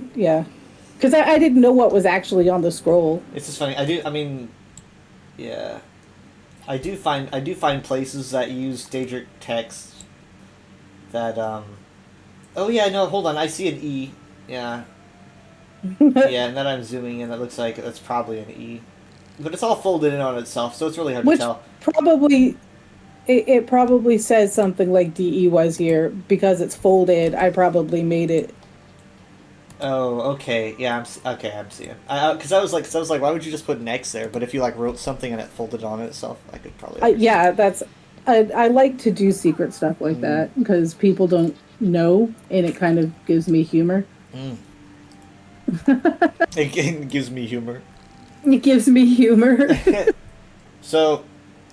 S4: because I didn't know what was actually on the scroll.
S1: It's just funny. I do find places that use Daedric text that oh yeah, no, hold on, I see an E. Yeah. Yeah, and then I'm zooming in, it looks like that's probably an E. But it's all folded in on itself, so it's really hard to tell.
S4: Probably it probably says something like DE was here because it's folded. I probably made it.
S1: Oh, okay. Yeah, I'm seeing. Because I was like, why would you just put an X there? But if you like wrote something and it folded on itself, I could probably.
S4: Yeah, that's. I like to do secret stuff like that because people don't know, and it kind of gives me humor.
S1: It gives me humor.
S4: It gives me humor.
S1: So,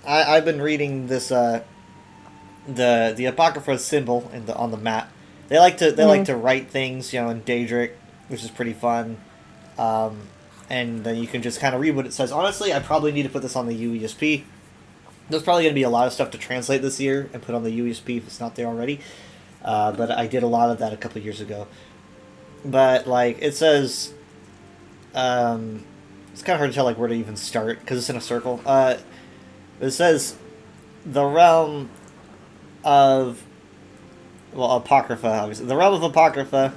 S1: I've been reading this the Apocrypha symbol on the map. They like to write things, in Daedric, which is pretty fun. And then you can just kind of read what it says. Honestly, I probably need to put this on the UESP. There's probably going to be a lot of stuff to translate this year and put on the UESP if it's not there already. But I did a lot of that a couple years ago. But like it says, it's kind of hard to tell like where to even start because it's in a circle. It says the realm of Apocrypha, obviously. The realm of Apocrypha,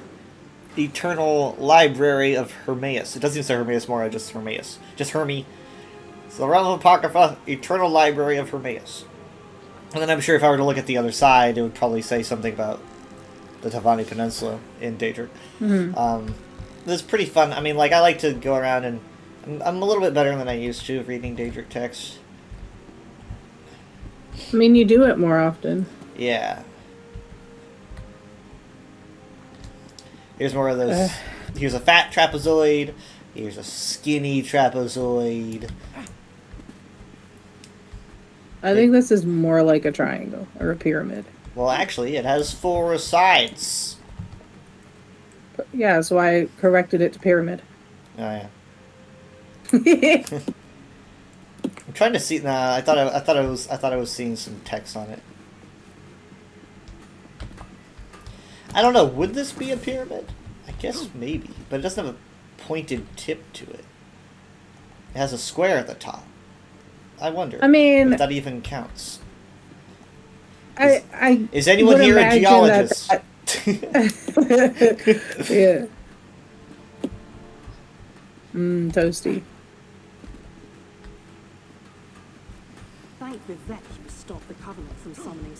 S1: eternal library of Hermaeus. It doesn't even say Hermaeus Mora, just Hermaeus. Just Hermie. So the realm of Apocrypha, eternal library of Hermaeus. And then I'm sure if I were to look at the other side, it would probably say something about the Tavani Peninsula in Daedric. It's pretty fun. I mean, like, I like to go around and... I'm a little bit better than I used to reading Daedric text.
S4: I mean, you do it more often.
S1: Yeah. Here's more of those. Here's a fat trapezoid. Here's a skinny trapezoid.
S4: I think this is more like a triangle or a pyramid.
S1: Well, actually, it has 4 sides.
S4: But yeah, so I corrected it to pyramid.
S1: Oh yeah. I'm trying to see. Nah, I thought I was seeing some text on it. I don't know. Would this be a pyramid? I guess maybe, but it doesn't have a pointed tip to it. It has a square at the top. I wonder.
S4: I mean,
S1: if that even counts.
S4: I
S1: Is anyone
S4: would
S1: here a
S4: imagine
S1: geologist?
S4: Yeah. Toasty.
S5: Thank Vivek you stopped the Covenant from summoning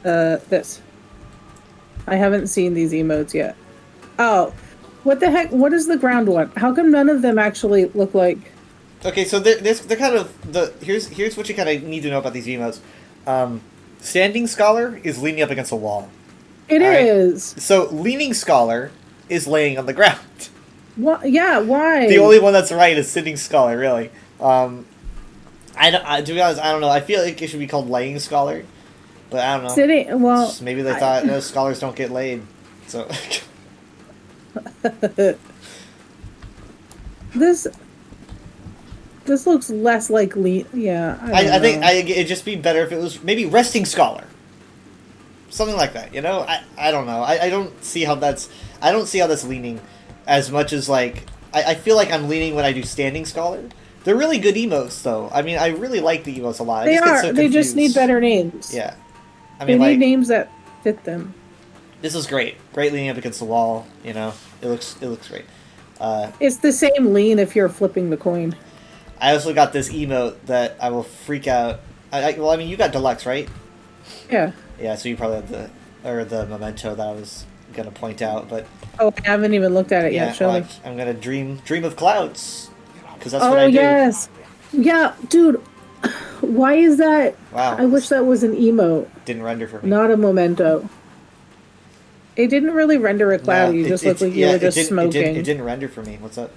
S5: Sadar.
S4: This. I haven't seen these emotes yet. Oh, what the heck? What is the ground one? How come none of them actually look like?
S1: Okay, so they're kind of here's what you kind of need to know about these emotes. Standing Scholar is leaning up against a wall.
S4: It
S1: Alright.
S4: is.
S1: So Leaning Scholar is laying on the ground.
S4: What? Yeah. Why?
S1: The only one that's right is Sitting Scholar, really. To be honest, I don't know. I feel like it should be called Laying Scholar, but I don't know.
S4: Sitting. Well,
S1: Just maybe they thought no, scholars don't get laid, so.
S4: this looks less like Yeah.
S1: I think it'd just be better if it was maybe Resting Scholar. Something like that, you know? I don't know. I don't see how that's leaning as much as like I feel like I'm leaning when I do Standing Scholar. They're really good emotes though. I mean I really like the emotes a lot.
S4: They
S1: I just get
S4: are.
S1: so
S4: They just
S1: confused.
S4: need better names.
S1: Yeah. I
S4: They
S1: mean
S4: need
S1: like
S4: names that fit them.
S1: this is great. Great leaning up against the wall, you know. It looks great.
S4: It's the same lean if you're flipping the coin.
S1: I also got this emote that I will freak out. Well, I mean, you got deluxe, right?
S4: Yeah.
S1: Yeah, so you probably have the memento that I was gonna point out, but
S4: Oh, I haven't even looked at it
S1: yeah,
S4: yet. Show me.
S1: watch. I'm gonna dream of clouds because that's what
S4: Oh
S1: I do.
S4: yes. Yeah, dude. Why is that?
S1: Wow.
S4: I wish that was an emote,
S1: Didn't render for me.
S4: not a memento. It didn't really render a cloud.
S1: No,
S4: You just looked like you were just smoking.
S1: It didn't render for me. What's up?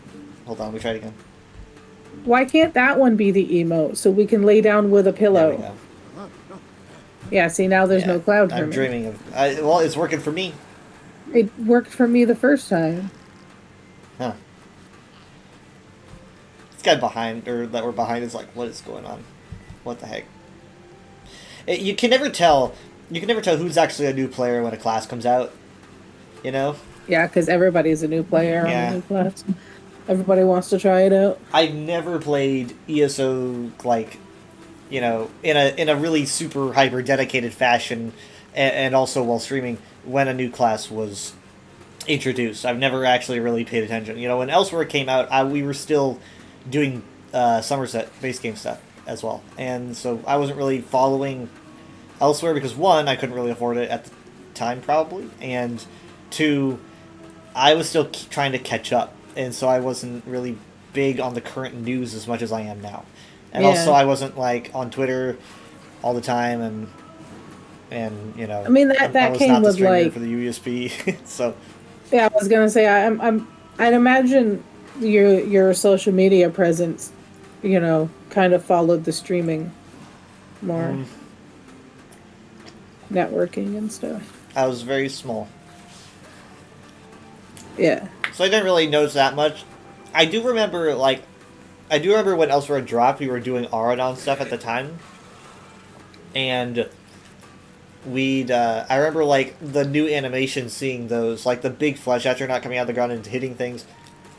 S1: Hold on, we try it again.
S4: Why can't that one be the emote so we can lay down with a
S1: There we
S4: pillow?
S1: go.
S4: Yeah, see now there's
S1: Yeah,
S4: no cloud for
S1: I'm
S4: me.
S1: dreaming of. Well, it's working for me.
S4: It worked for me the first time.
S1: Huh. This guy behind, or that we're behind, is like, what is going on? What the heck? You can never tell. You can never tell who's actually a new player when a class comes out. You know?
S4: Yeah, because everybody's a new player on
S1: Yeah.
S4: the new class. Everybody wants to try it out.
S1: I've never played ESO like, you know, in a really super hyper dedicated fashion, and also while streaming when a new class was introduced. I've never actually really paid attention. You know, when Elsewhere came out, we were still doing Somerset base game stuff as well, and so I wasn't really following Elsewhere because one, I couldn't really afford it at the time probably, and two, I was still trying to catch up, and so I wasn't really big on the current news as much as I am now. And
S4: Yeah.
S1: also I wasn't like on Twitter all the time, and you know,
S4: I mean, that
S1: I was
S4: came
S1: not the
S4: with,
S1: streamer
S4: like-
S1: for the USP. So
S4: Yeah, I was gonna say I'd imagine your social media presence, you know, kind of followed the streaming more, networking and stuff.
S1: I was very small,
S4: Yeah.
S1: so I didn't really notice that much. I do remember when Elsewhere dropped, we were doing Aradon stuff at the time, and I remember like the new animations, seeing those, like the big flesh not coming out of the ground and hitting things,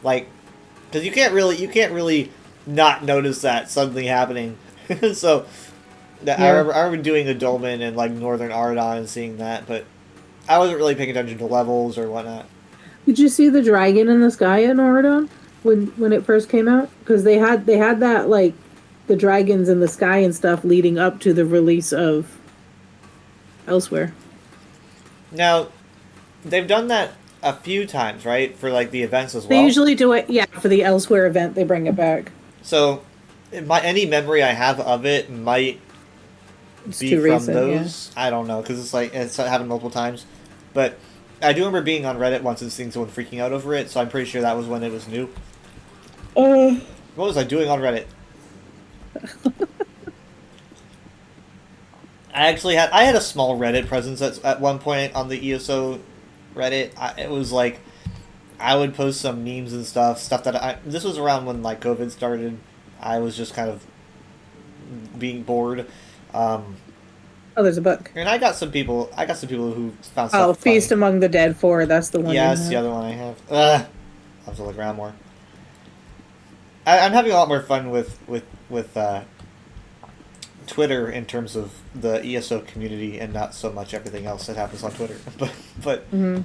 S1: like, because you can't really not notice that suddenly happening. So I
S4: Yeah.
S1: remember doing a Dolmen and like Northern Aradon and seeing that, but I wasn't really paying attention to levels or whatnot.
S4: Did you see the dragon in the sky in Oradon when it first came out? Because they had that, like, the dragons in the sky and stuff leading up to the release of Elsewhere.
S1: Now, they've done that a few times, right? For like the events as
S4: They
S1: well.
S4: usually do it, yeah, for the Elsewhere event. They bring it back.
S1: So, any memory I have of it might
S4: It's
S1: be
S4: too
S1: from
S4: recent, yeah.
S1: those. I don't know because it's happened multiple times, but I do remember being on Reddit once and seeing someone freaking out over it. So I'm pretty sure that was when it was new.
S4: Uh,
S1: What was I doing on Reddit? I had a small Reddit presence at one point on the ESO Reddit. It was like I would post some memes and stuff that this was around when like COVID started. I was just kind of being bored.
S4: oh, there's a book.
S1: And I got some people who found stuff
S4: Oh,
S1: funny.
S4: Feast Among the Dead 4. That's the one.
S1: Yeah,
S4: you
S1: that's the
S4: have.
S1: other one I have. I'll have to look around more. I'm having a lot more fun with Twitter in terms of the ESO community and not so much everything else that happens on Twitter. but
S4: Mhm.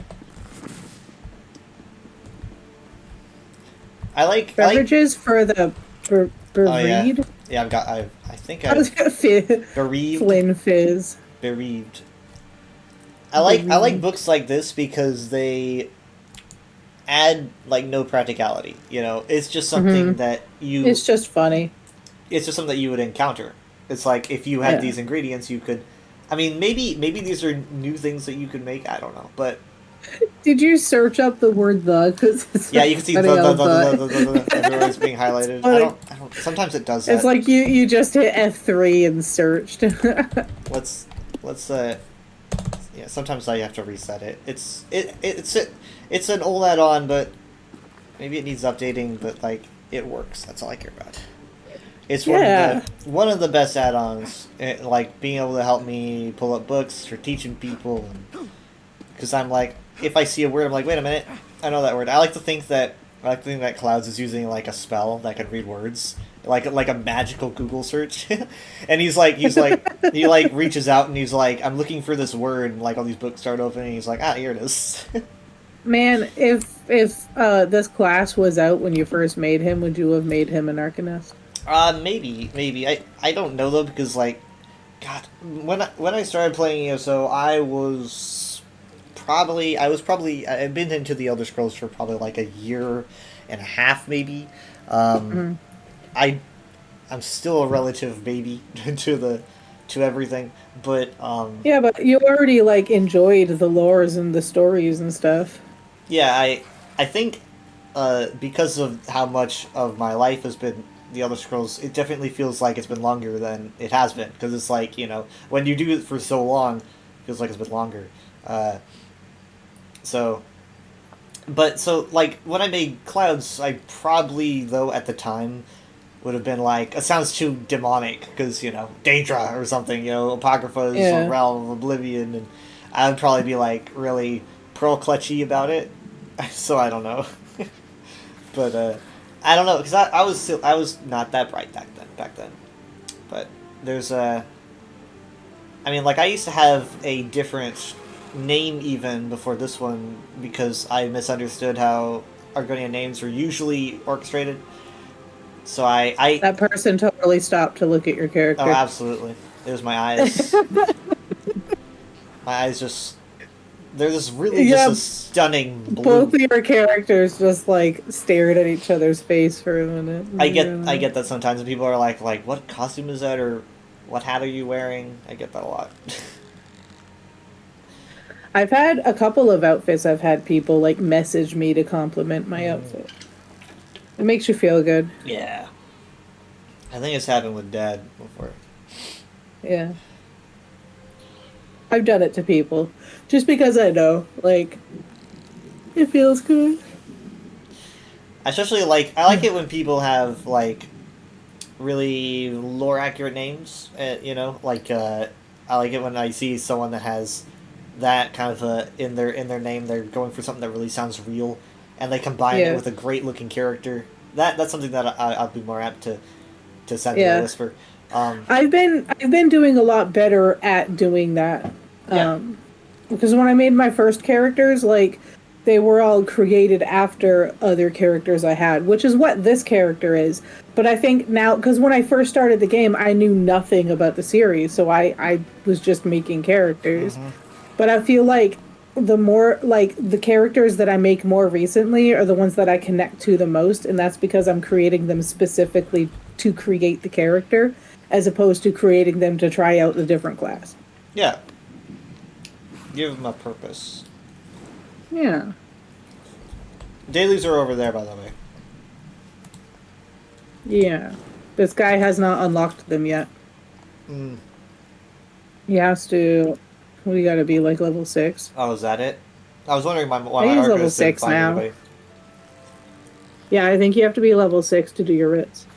S1: I like
S4: Beverages for the bereaved.
S1: yeah I think
S4: I was
S1: I
S4: gonna
S1: bereaved
S4: Flynn Fizz.
S1: bereaved. I like books like this because they add like no practicality. You know, it's just something that you.
S4: It's just funny.
S1: It's just something that you would encounter. It's like if you had
S4: Yeah.
S1: these ingredients, you could. I mean, maybe these are new things that you could make. I don't know, but
S4: Did you search up the word "the"? 'Cause it's
S1: yeah, you can see
S4: funny how the-
S1: the everywhere is being highlighted. I don't. Sometimes it does that.
S4: It's like you just hit F3 and searched.
S1: Let's yeah. Sometimes I have to reset it. It's an old add-on, but maybe it needs updating. But like it works. That's all I care about. It's one of the best add-ons. Like being able to help me pull up books for teaching people, because I'm like, if I see a word, I'm like, wait a minute, I know that word. I like to think that Clouds is using like a spell that can read words, like a magical Google search, and he like reaches out and he's like, I'm looking for this word, and like all these books start opening, and he's like, here it is.
S4: Man, if this class was out when you first made him, would you have made him an Arcanist?
S1: Maybe. I don't know though, because like, God, when I started playing ESO, I've been into the Elder Scrolls for probably like a year and a half, maybe. I'm still a relative baby to everything, but
S4: Yeah, but you already like enjoyed the lores and the stories and stuff.
S1: yeah, I think because of how much of my life has been the Elder Scrolls, it definitely feels like it's been longer than it has been, because it's like, you know, when you do it for so long, it feels like it's been longer. So like when I made Clouds, I probably though at the time would have been like, it sounds too demonic because, you know, Daedra or something, you know, Apocrypha is a realm of oblivion, and I would probably be like really pearl clutchy about it. So I don't know. But I don't know, because I was not that bright back then. But there's I mean, like, I used to have a different name even before this one, because I misunderstood how Argonian names were usually orchestrated. So I
S4: That person totally stopped to look at your character.
S1: oh, absolutely. It was my eyes. My eyes just... They're just really
S4: Yeah,
S1: just a stunning blue.
S4: Both of your characters just like stared at each other's face for a minute.
S1: I get that sometimes, and people are like, what costume is that, or what hat are you wearing? I get that a lot.
S4: I've had a couple of outfits. I've had people like message me to compliment my outfit. It makes you feel good.
S1: Yeah. I think it's happened with Dad before.
S4: Yeah. I've done it to people. Just because I know, like, it feels good.
S1: Especially, I like it when people have, like, really lore-accurate names, you know? Like, I like it when I see someone that has that kind of in their name, they're going for something that really sounds real, and they combine it with a great-looking character. That's something that I'll be more apt to send to a whisper.
S4: I've been doing a lot better at doing that. Because when I made my first characters, like, they were all created after other characters I had, which is what this character is. But I think now, because when I first started the game, I knew nothing about the series, so I was just making characters. Mm-hmm. But I feel like the more, like, the characters that I make more recently are the ones that I connect to the most, and that's because I'm creating them specifically to create the character. as opposed to creating them to try out a different class.
S1: Yeah. Give them a purpose.
S4: Yeah.
S1: Dailies are over there, by the way.
S4: Yeah. This guy has not unlocked them yet.
S1: Mm.
S4: He has to. We gotta be like level 6.
S1: Oh, is that it? I was wondering why
S4: I think
S1: my
S4: he's level
S1: archivist didn't
S4: 6
S1: find
S4: now.
S1: anybody.
S4: Yeah, I think you have to be level 6 to do your writs.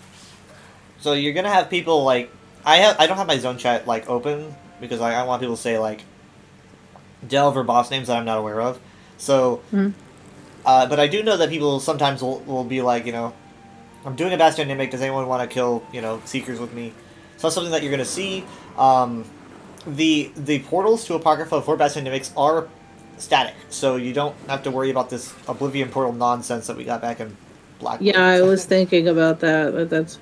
S1: So you're gonna have people like I don't have my zone chat like open because I want people to say like delve or boss names that I'm not aware of. So, but I do know that people sometimes will be like, you know, I'm doing a Bastion Nimic. Does anyone want to kill, you know, Seekers with me? So that's something that you're gonna see. The portals to Apocrypha for Bastion Nimics are static, so you don't have to worry about this Oblivion portal nonsense that we got back in Black.
S4: Yeah, I was thinking about that, but that's...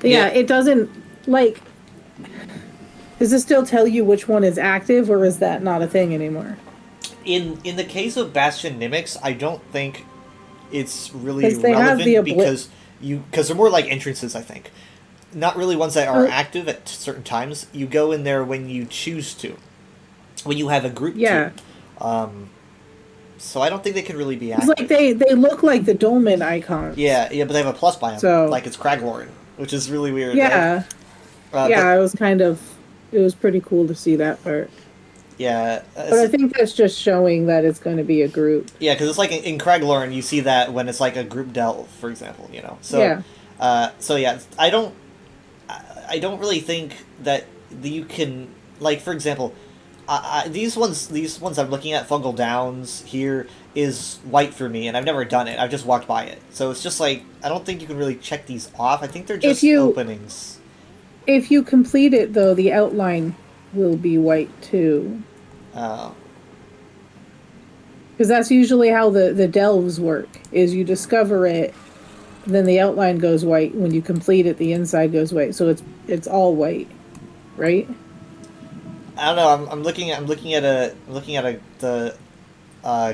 S1: Yeah.
S4: Yeah, it doesn't, like... Does it still tell you which one is active, or is that not a thing anymore?
S1: In the case of Bastion Nimics, I don't think it's really
S4: 'Cause they have
S1: relevant
S4: the
S1: because they're more like entrances, I think. Not really ones that are
S4: Oh.
S1: active at certain times. You go in there when you choose to. When you have a group
S4: Yeah.
S1: to. So I don't think they can really be
S4: It's
S1: active.
S4: like they look like the dolmen icons.
S1: Yeah, but they have a plus by them.
S4: So-
S1: like it's Craglorn, which is really weird.
S4: Yeah.
S1: Right?
S4: Yeah,
S1: But,
S4: it was kind of... It was pretty cool to see that part.
S1: yeah.
S4: But I think that's just showing that it's going to be a group.
S1: Yeah, because it's like in Craglorn, you see that when it's like a group delve, for example, you know. So,
S4: Yeah.
S1: So yeah, I don't really think that you can, like, for example, these ones I'm looking at, Fungal Downs here, is white for me, and I've never done it. I've just walked by it, so it's just like I don't think you can really check these off. I think they're just openings.
S4: If you complete it, though, the outline will be white, too.
S1: Oh.
S4: Because that's usually how the delves work, is you discover it, then the outline goes white. When you complete it, the inside goes white. So it's all white, right?
S1: I don't know. I'm looking at the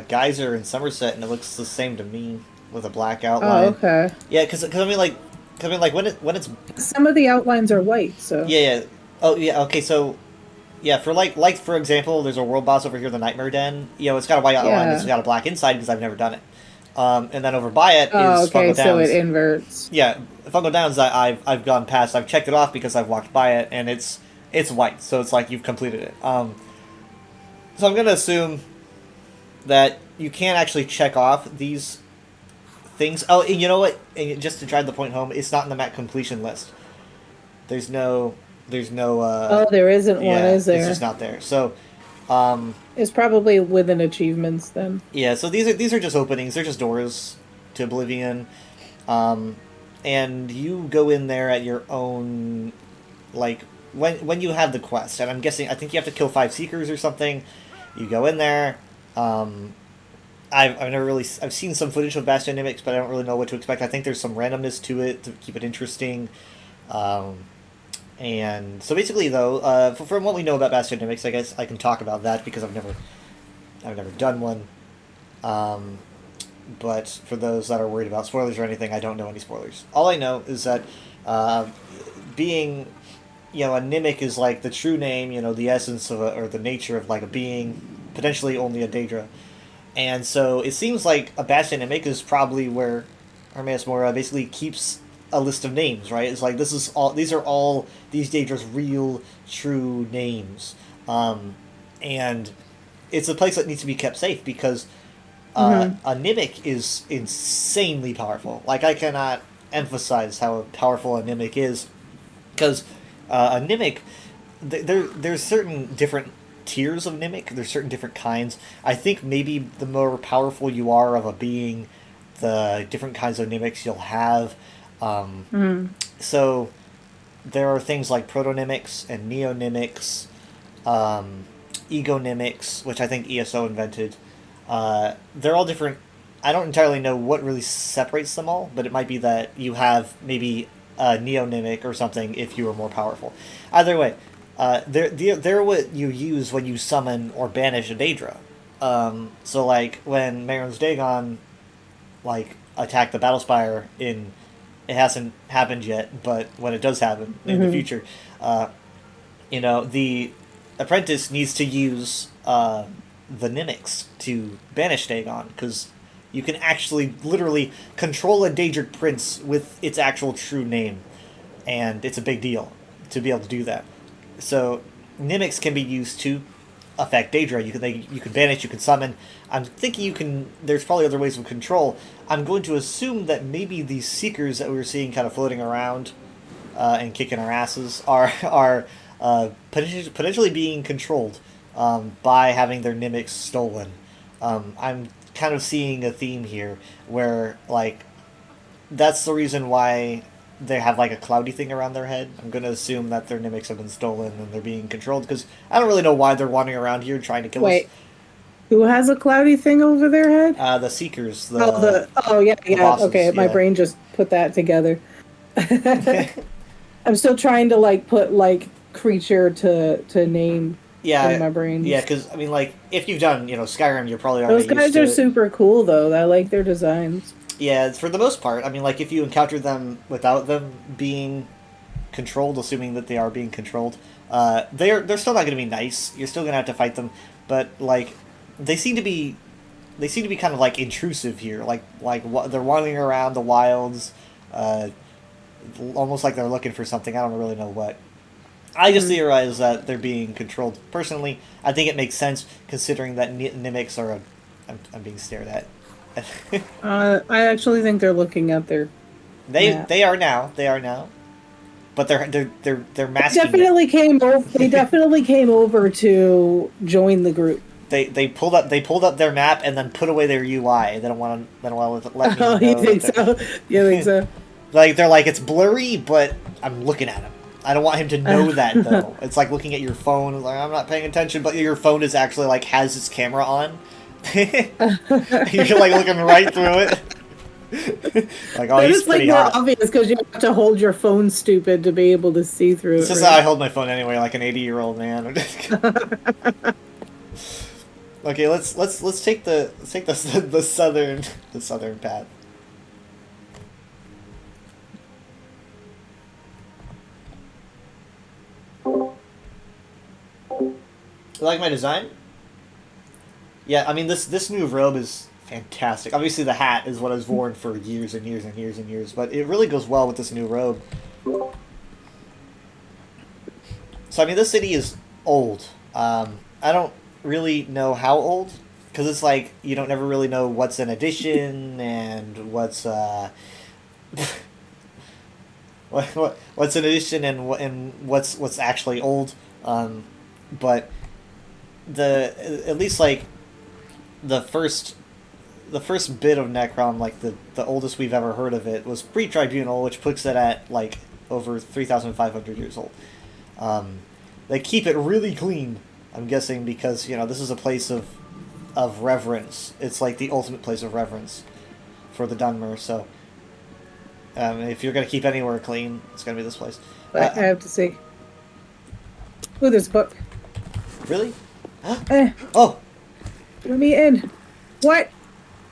S1: geyser in Somerset, and it looks the same to me with a black outline.
S4: Oh, okay.
S1: Yeah, because I mean like when it's
S4: Some of the outlines are white, so...
S1: yeah. Oh yeah. Okay, so yeah, for like for example, there's a world boss over here, the Nightmare Den. You know, it's got a white outline,
S4: Yeah.
S1: it's got a black inside because I've never done it. And then over by it is
S4: Oh, okay,
S1: Fungal
S4: so
S1: Downs.
S4: it inverts.
S1: Yeah, Fungal Downs. I've gone past. I've checked it off because I've walked by it, and it's white, so it's like you've completed it. So I'm gonna assume that you can't actually check off these things. Oh, and you know what? And just to drive the point home, it's not in the map completion list. There's no.
S4: Oh, there isn't one, is there?
S1: It's just not there. So,
S4: It's probably within achievements, then.
S1: yeah. So these are just openings. They're just doors to Oblivion, and you go in there at your own, like when you have the quest. And I'm guessing I think you have to kill 5 Seekers or something. You go in there. I've never really I've seen some footage of Bastion Nimics, but I don't really know what to expect. I think there's some randomness to it to keep it interesting. And so basically, though, from what we know about Bastion Nimics, I guess I can talk about that because I've never done one. But for those that are worried about spoilers or anything, I don't know any spoilers. All I know is that being, you know, a Nimic is like the true name, you know, the essence of or the nature of like a being, potentially only a Daedra. And so it seems like a Bastion Nimic is probably where Hermaeus Mora basically keeps a list of names, right? It's like these are all these Daedra's real, true names. And it's a place that needs to be kept safe because a Nimic is insanely powerful. Like, I cannot emphasize how powerful a Nimic is, because a Nimic, there's certain different tiers of Nimic. There's certain different kinds. I think maybe the more powerful you are of a being, the different kinds of Nimics you'll have. So there are things like Proto-Nimics and Neo-Nimics, Ego-Nimics, which I think ESO invented. They're all different. I don't entirely know what really separates them all, but it might be that you have maybe a Neo-Nimic or something if you are more powerful. Either way, they're what you use when you summon or banish a Daedra. So like when Marin's Dagon like attacked the Battlespire in it hasn't happened yet, but when it does happen in the future, the apprentice needs to use the Nimics to banish Dagon, because you can actually literally control a Daedric prince with its actual true name, and it's a big deal to be able to do that. So Nimics can be used to affect Daedra. You can banish, you can summon. I'm thinking you can. There's probably other ways of control. I'm going to assume that maybe these Seekers that we were seeing kind of floating around and kicking our asses are potentially being controlled by having their Nimics stolen. I'm kind of seeing a theme here where, like, that's the reason why they have, like, a cloudy thing around their head. I'm going to assume that their Nimics have been stolen and they're being controlled, because I don't really know why they're wandering around here trying to kill us.
S4: Wait, who has a cloudy thing over their head?
S1: The Seekers.
S4: Yeah.
S1: bosses,
S4: Okay, my
S1: yeah.
S4: brain just put that together. I'm still trying to like put like creature to name
S1: Yeah,
S4: in my brain.
S1: yeah, because, I mean, like, if you've done, Skyrim, you're probably already
S4: Those guys
S1: used to
S4: are
S1: it.
S4: super cool though. I like their designs.
S1: Yeah, for the most part. I mean, like, if you encounter them without them being controlled, assuming that they are being controlled, they're still not going to be nice. You're still going to have to fight them, but, like, they seem to be kind of, like, intrusive here. Like they're wandering around the wilds, almost like they're looking for something. I don't really know what. I just theorize that they're being controlled. Personally, I think it makes sense, considering that Nimics are I'm being stared at.
S4: I actually think they're looking at their. map.
S1: They are now, but they're masking.
S4: They definitely came over to join the group.
S1: They pulled up their map and then put away their UI. They don't want to let me know.
S4: Oh, you think
S1: that
S4: so? You think so?
S1: Like, they're like, it's blurry, but I'm looking at him. I don't want him to know that, though. It's like looking at your phone. It's like, I'm not paying attention, but your phone is actually, like, has its camera on. You're, like, looking right through it. Like, oh,
S4: But
S1: he's
S4: it's like
S1: pretty
S4: more
S1: hot.
S4: obvious because you have to hold your phone stupid to be able to see through
S1: It's
S4: it.
S1: just
S4: right?
S1: how I hold my phone anyway, like an 80-year-old man. Okay, let's take the southern path. You like my design? Yeah, I mean, this new robe is fantastic. Obviously, the hat is what I've worn for years and years and years and years, but it really goes well with this new robe. So, I mean, this city is old. I don't really know how old, because it's like, you don't never really know what's an addition and what's what's an addition and what's actually old. But at least, like, the first bit of Necrom, like the oldest we've ever heard of it, was pre-Tribunal, which puts it at like over 3,500 years old. They keep it really clean, I'm guessing, because this is a place of reverence. It's like the ultimate place of reverence for the Dunmer. So if you're gonna keep anywhere clean, it's gonna be this place.
S4: But I have to see. Ooh, there's a book.
S1: Really?
S4: Eh,
S1: Oh,
S4: let me in. What?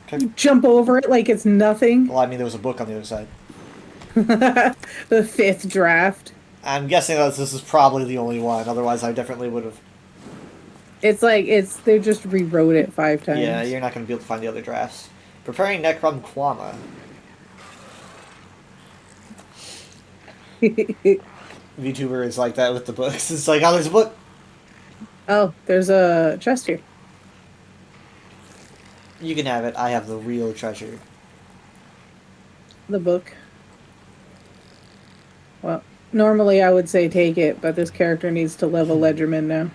S1: okay.
S4: You jump over it like it's nothing.
S1: Well, I mean, there was a book on the other side.
S4: The fifth draft.
S1: I'm guessing that this is probably the only one. Otherwise, I definitely would have.
S4: It's like they just rewrote it 5 times.
S1: Yeah, you're not going to be able to find the other drafts. Preparing Necrom Quama. VTuber is like that with the books. It's like, oh, there's a book.
S4: Oh, there's a chest here.
S1: You can have it. I have the real treasure.
S4: The book. Well, normally I would say take it, but this character needs to level Ledgerman now.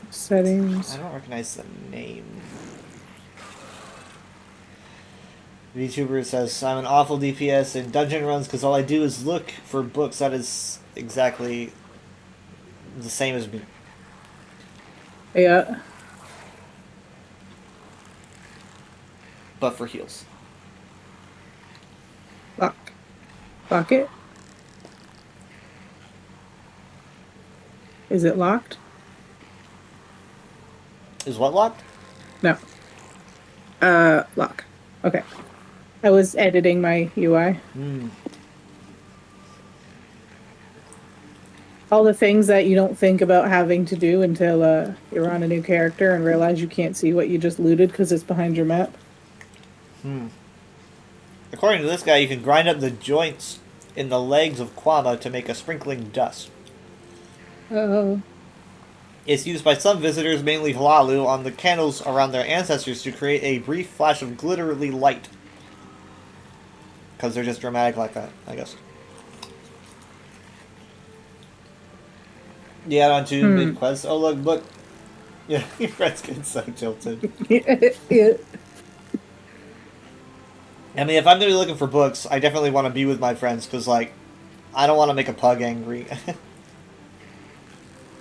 S4: Settings.
S1: I don't recognize the name. VTuber says, I'm an awful DPS in dungeon runs because all I do is look for books. That is exactly the same as me.
S4: Yeah.
S1: But for heals.
S4: Lock. Lock it. Is it locked?
S1: Is what locked?
S4: No. Lock. Okay. I was editing my UI.
S1: Hmm.
S4: All the things that you don't think about having to do until you're on a new character and realize you can't see what you just looted because it's behind your map.
S1: According to this guy, you can grind up the joints in the legs of Kwama to make a sprinkling dust.
S4: Oh.
S1: It's used by some visitors, mainly Halalu, on the candles around their ancestors to create a brief flash of glittery light. Because they're just dramatic like that, I guess. The add-on to mid-quest. Oh, look. Yeah, your friend's getting so tilted.
S4: Yeah.
S1: I mean, if I'm going to be looking for books, I definitely want to be with my friends, because, like, I don't want to make a pug angry.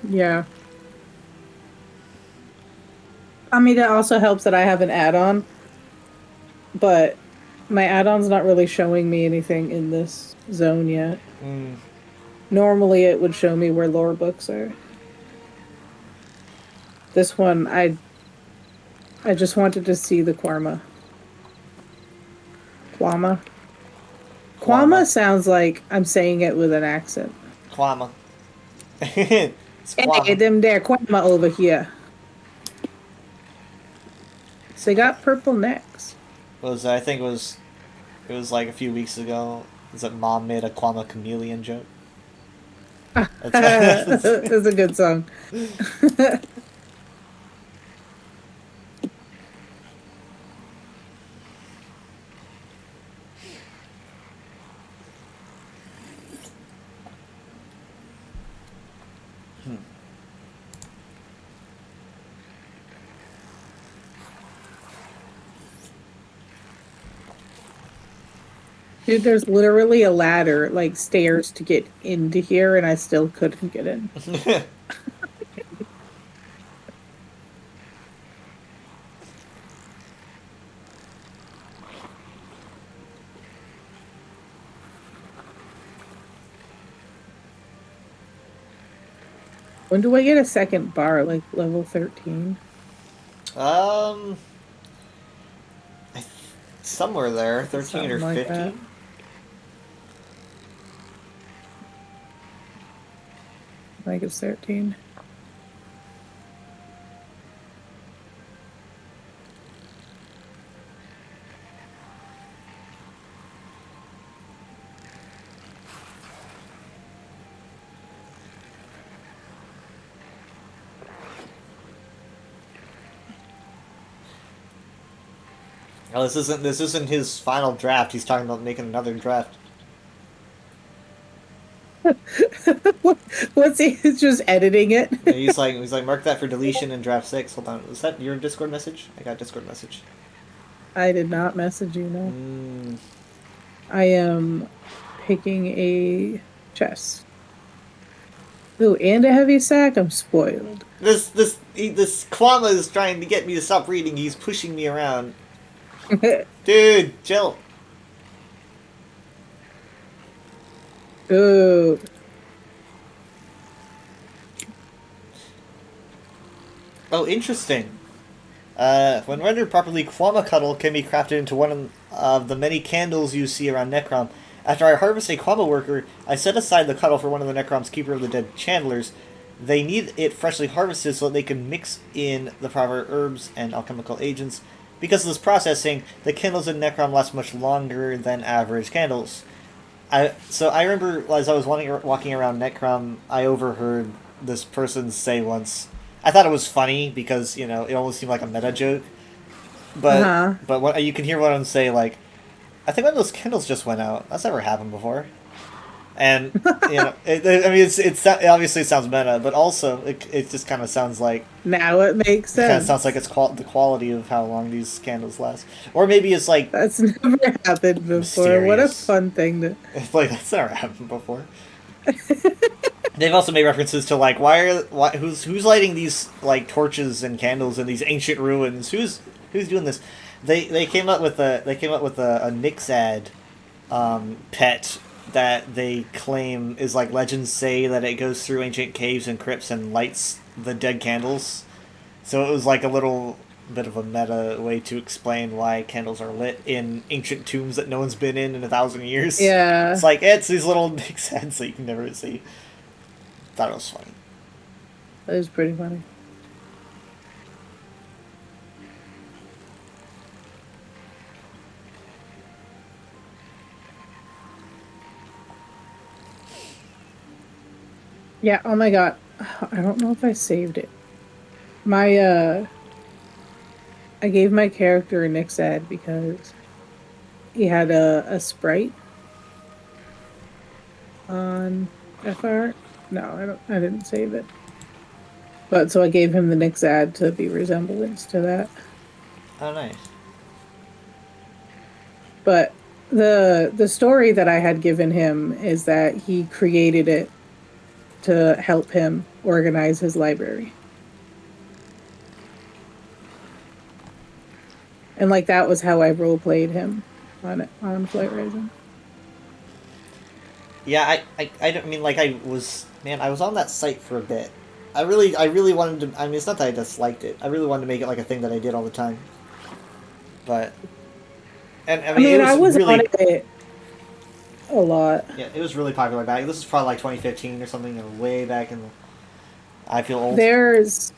S4: Yeah. I mean, it also helps that I have an add-on, but my add-on's not really showing me anything in this zone yet. Normally, it would show me where lore books are. This one, I just wanted to see the Kwama. Kwama? Kwama sounds like I'm saying it with an accent.
S1: Kwama. It's
S4: Hey,
S1: Kwama.
S4: them there Kwama over here. So they got purple necks.
S1: I think it was like a few weeks ago. Is that Mom made a Kwama chameleon joke?
S4: That's a good song. Dude, there's literally a ladder, like stairs to get into here, and I still couldn't get in. When do I get a second bar, like level 13?
S1: I somewhere there, 13 or
S4: Something like
S1: 15.
S4: that. I think it's 13.
S1: Oh, this isn't his final draft. He's talking about making another draft.
S4: What's he? He's just editing it.
S1: He's like mark that for deletion in draft 6. Hold on, was that your Discord message? I got a Discord message.
S4: I did not message you, no.
S1: Mm,
S4: I am picking a chest. Ooh, and a heavy sack? I'm spoiled.
S1: this Kwama is trying to get me to stop reading. He's pushing me around. Dude, chill.
S4: Ooh.
S1: Oh, interesting. When rendered properly, Kwama Cuddle can be crafted into one of the many candles you see around Necrom. After I harvest a Kwama worker, I set aside the cuddle for one of the Necrom's Keeper of the Dead Chandlers. They need it freshly harvested so that they can mix in the proper herbs and alchemical agents. Because of this processing, the candles in Necrom last much longer than average candles. So I remember as I was walking around Necrom, I overheard this person say once. I thought it was funny because it almost seemed like a meta joke. But what you can hear one of them say like, I think one of those candles just went out. That's never happened before. And it obviously sounds meta, but also it just kind of sounds like
S4: Now it makes
S1: it kind of
S4: sense.
S1: sounds like it's the quality of how long these candles last, or maybe it's like
S4: That's never happened before. What a
S1: Mysterious.
S4: fun thing to...
S1: it's like that's never happened before. They've also made references to like who's lighting these like torches and candles in these ancient ruins? Who's doing this? They came up with a Nixad pet that they claim is like legends say that it goes through ancient caves and crypts and lights the dead candles. So it was like a little bit of a meta way to explain why candles are lit in ancient tombs that no one's been in 1,000 years.
S4: Yeah.
S1: It's like, it's these little Nick's heads that you can never see. Thought it was funny.
S4: That is pretty funny. Yeah, oh my god. I don't know if I saved it. I gave my character a Nixad because he had a sprite on FR. No, I didn't save it. But so I gave him the Nixad to be resemblance to that.
S1: Oh, nice.
S4: But the story that I had given him is that he created it to help him organize his library. And like that was how I role played him on Flight Rising.
S1: Yeah, I don't mean, like, I was on that site for a bit. I really wanted to, I mean, it's not that I disliked it. I really wanted to make it like a thing that I did all the time. But, and I mean,
S4: I was
S1: really,
S4: on it a lot.
S1: yeah, it was really popular back. This is probably like 2015 or something, and way back in the, I feel old.
S4: There's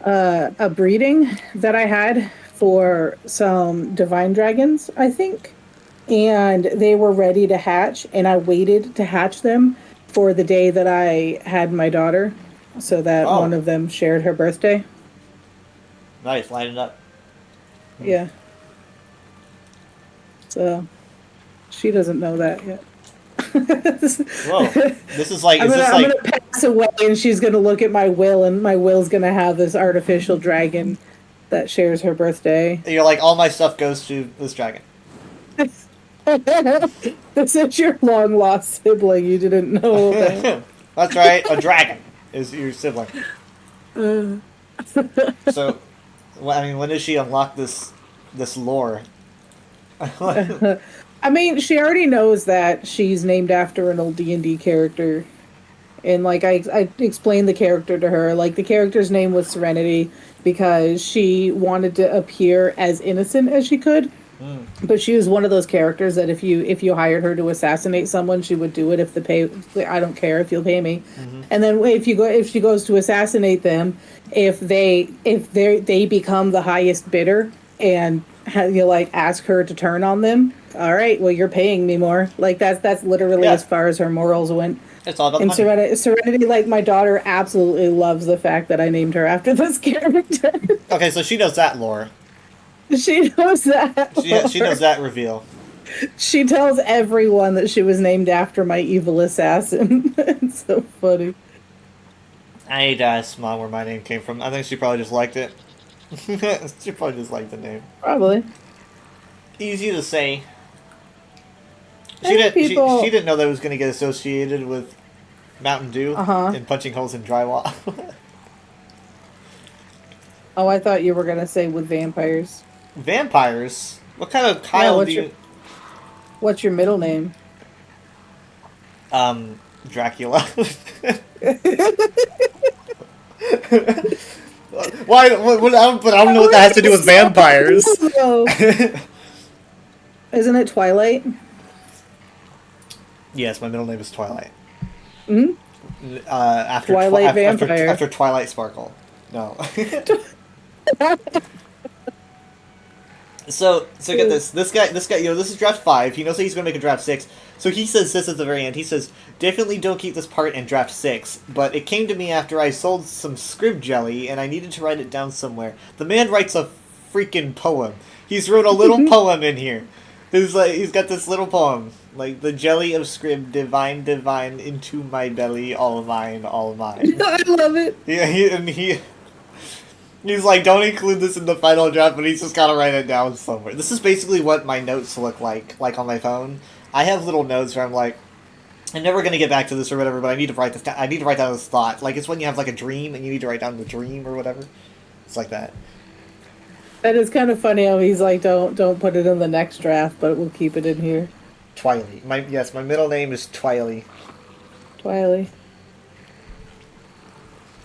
S4: a breeding that I had for some divine dragons, I think, and they were ready to hatch, and I waited to hatch them for the day that I had my daughter, so that one of them shared her birthday.
S1: Nice, line it up.
S4: Yeah. So she doesn't know that yet.
S1: Whoa, this is like,
S4: I'm
S1: is this
S4: gonna
S1: like,
S4: pass away, and she's gonna look at my will, and my will's gonna have this artificial dragon that shares her birthday.
S1: you're like, all my stuff goes to this dragon.
S4: This is your long lost sibling you didn't know about.
S1: That's right, a dragon is your sibling. So, I mean, when does she unlock this lore?
S4: I mean, she already knows that she's named after an old D&D character. And, like, I explained the character to her. Like, the character's name was Serenity because she wanted to appear as innocent as she could. But she was one of those characters that if you hired her to assassinate someone, she would do it if the pay. I don't care if you'll pay me. And then if she goes to assassinate them, if they become the highest bidder and you like ask her to turn on them, all right, well you're paying me more. Like that's literally as far as her morals went.
S1: It's all about
S4: And
S1: the money.
S4: Serenity, like my daughter, absolutely loves the fact that I named her after this character.
S1: Okay, so she knows that lore.
S4: She knows that.
S1: She knows that reveal.
S4: She tells everyone that she was named after my evil assassin. It's so funny.
S1: I need to ask Mom where my name came from. I think she probably just liked it. She probably just liked the name.
S4: Probably.
S1: Easy to say. She
S4: Many
S1: didn't.
S4: people-
S1: She didn't know that it was going to get associated with Mountain Dew and punching holes in drywall.
S4: Oh, I thought you were gonna say with vampires.
S1: Vampires? What kind of Kyle do you?
S4: What's your middle name?
S1: Dracula. Why? But I don't know what that has to do with vampires.
S4: Isn't it Twilight?
S1: Yes, my middle name is Twilight.
S4: Hmm.
S1: After
S4: Twilight vampire.
S1: After Twilight Sparkle. No. So get this. This guy, this is draft 5. He knows that he's going to make a draft 6. So he says this at the very end. He says, definitely don't keep this part in draft 6, but it came to me after I sold some scrib jelly and I needed to write it down somewhere. The man writes a freaking poem. He's wrote a little poem in here. He's got this little poem. Like, the jelly of scrib, divine, divine, into my belly, all mine, all mine.
S4: I love it.
S1: Yeah, he's like, don't include this in the final draft, but he's just gotta write it down somewhere. This is basically what my notes look like on my phone. I have little notes where I'm like, I'm never gonna get back to this or whatever, but I need to write this down. I need to write down this thought. Like, it's when you have like a dream and you need to write down the dream or whatever. It's like that.
S4: That is kind of funny how he's like, don't put it in the next draft, but we'll keep it in here.
S1: Twiley. My middle name is Twiley.
S4: Twiley.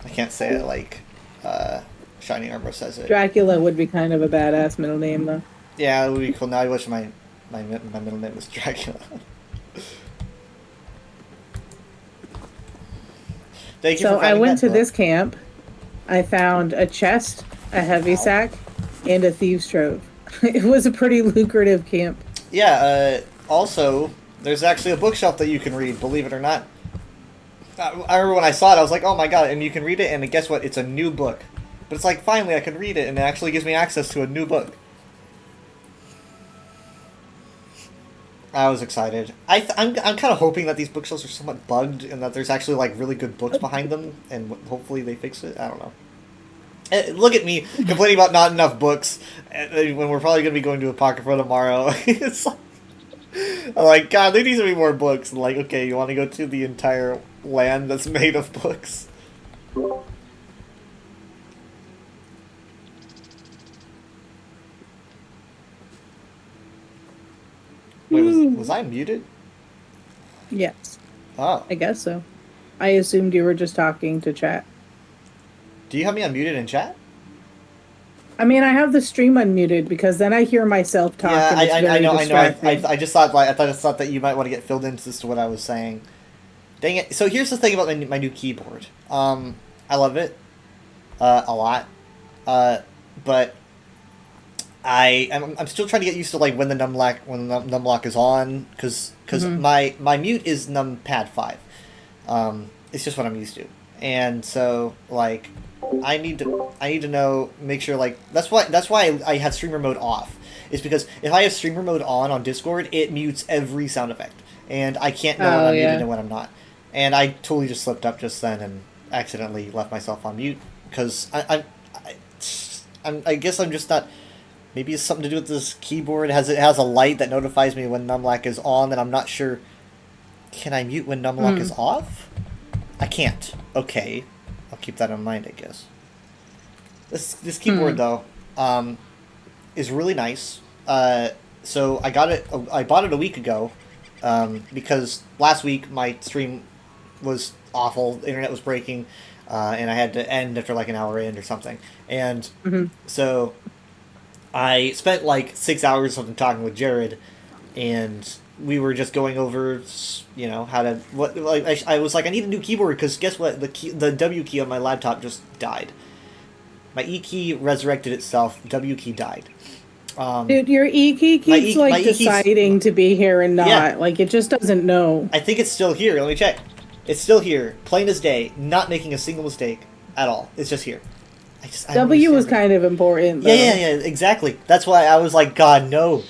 S1: I can't say it like Shining Armor says it.
S4: Dracula would be kind of a badass middle name, though.
S1: Yeah, it would be cool. Now I wish my middle name was Dracula. Thank you
S4: So
S1: for
S4: I
S1: finding
S4: went
S1: that
S4: to
S1: book.
S4: this camp. I found a chest, a heavy sack, and a thieves' trove. It was a pretty lucrative camp.
S1: Yeah, also, there's actually a bookshelf that you can read, believe it or not. I remember when I saw it, I was like, oh my god, and you can read it, and guess what? It's a new book. But it's like, finally, I can read it, and it actually gives me access to a new book. I was excited. I'm kind of hoping that these bookshelves are somewhat bugged, and that there's actually, like, really good books behind them, and hopefully they fix it. I don't know. Look at me complaining about not enough books when we're probably going to be going to Apocrypha tomorrow. It's like, I'm like, God, there needs to be more books. And like, okay, you want to go to the entire land that's made of books? Wait, was I muted?
S4: Yes,
S1: Oh.
S4: I guess so. I assumed you were just talking to chat.
S1: Do you have me unmuted in chat?
S4: I mean, I have the stream unmuted because then I hear myself talk.
S1: Yeah,
S4: and it's
S1: I
S4: very
S1: know.
S4: distracting.
S1: I just thought, like, I just thought that you might want to get filled in as to what I was saying. Dang it. So here's the thing about my new keyboard. I love it. A lot. But I'm still trying to get used to, like, when the numlock is on, because my mute is numpad 5. It's just what I'm used to. And so, like, I need to know, make sure, like, that's why I have streamer mode off. Is because if I have streamer mode on Discord, it mutes every sound effect, and I can't know when I'm muted and when I'm not. And I totally just slipped up just then and accidentally left myself on mute because I guess I'm just not. Maybe it's something to do with this keyboard. It has a light that notifies me when numlock is on, and I'm not sure. Can I mute when numlock is off? I can't. Okay, I'll keep that in mind, I guess. This keyboard though, is really nice. So I bought it a week ago, because last week my stream was awful. The internet was breaking, and I had to end after like an hour in or something. And so I spent like 6 hours or something talking with Jared, and we were just going over, you know, how to I was like, I need a new keyboard because guess what? The W key on my laptop just died. My E key resurrected itself. W key died.
S4: Dude, your E key keeps deciding to be here and not.
S1: Yeah.
S4: Like, it just doesn't know.
S1: I think it's still here. Let me check. It's still here, plain as day, not making a single mistake at all. It's just here. I don't
S4: W was
S1: understand it.
S4: kind of important, though.
S1: Yeah, exactly. That's why I was like, God, no.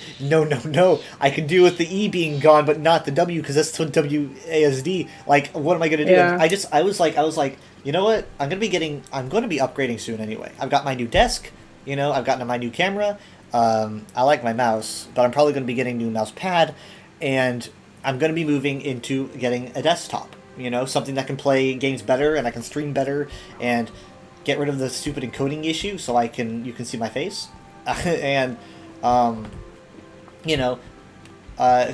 S1: I can deal with the E being gone, but not the W, because that's what WASD. Like, what am I gonna do?
S4: Yeah.
S1: And I was like, you know what? I'm gonna be upgrading soon anyway. I've got my new desk. You know, I've gotten my new camera. I like my mouse, but I'm probably gonna be getting a new mouse pad, and I'm gonna be moving into getting a desktop. You know, something that can play games better and I can stream better and get rid of the stupid encoding issue so you can see my face, and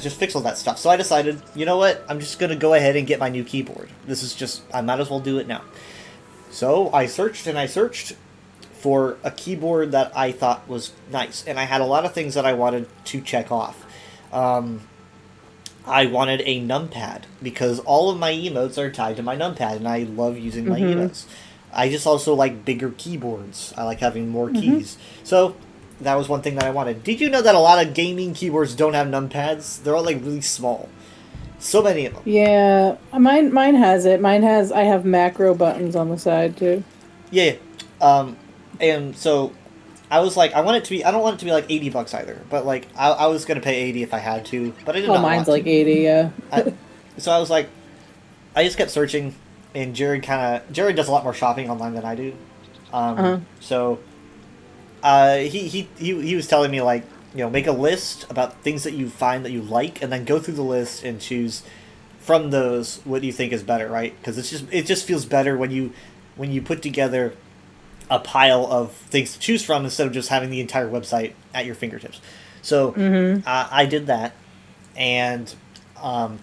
S1: just fix all that stuff. So I decided, you know what, I'm just gonna go ahead and get my new keyboard. I might as well do it now. So I searched for a keyboard that I thought was nice, and I had a lot of things that I wanted to check off. I wanted a numpad because all of my emotes are tied to my numpad, and I love using my emotes. I just also like bigger keyboards. I like having more keys. So that was one thing that I wanted. Did you know that a lot of gaming keyboards don't have numpads? They're all like really small. So many of them.
S4: Yeah, mine has it. I have macro buttons on the side, too.
S1: Yeah. And so I was like, I don't want it to be like $80 either, but like I was gonna pay 80 if I had to, but I did not
S4: mine's
S1: want
S4: like
S1: to.
S4: 80, yeah.
S1: So I was like, I just kept searching, and Jared does a lot more shopping online than I do. So he was telling me, like, you know, make a list about things that you find that you like, and then go through the list and choose from those what you think is better, right? Because it just feels better when you put together a pile of things to choose from instead of just having the entire website at your fingertips. So I did that, and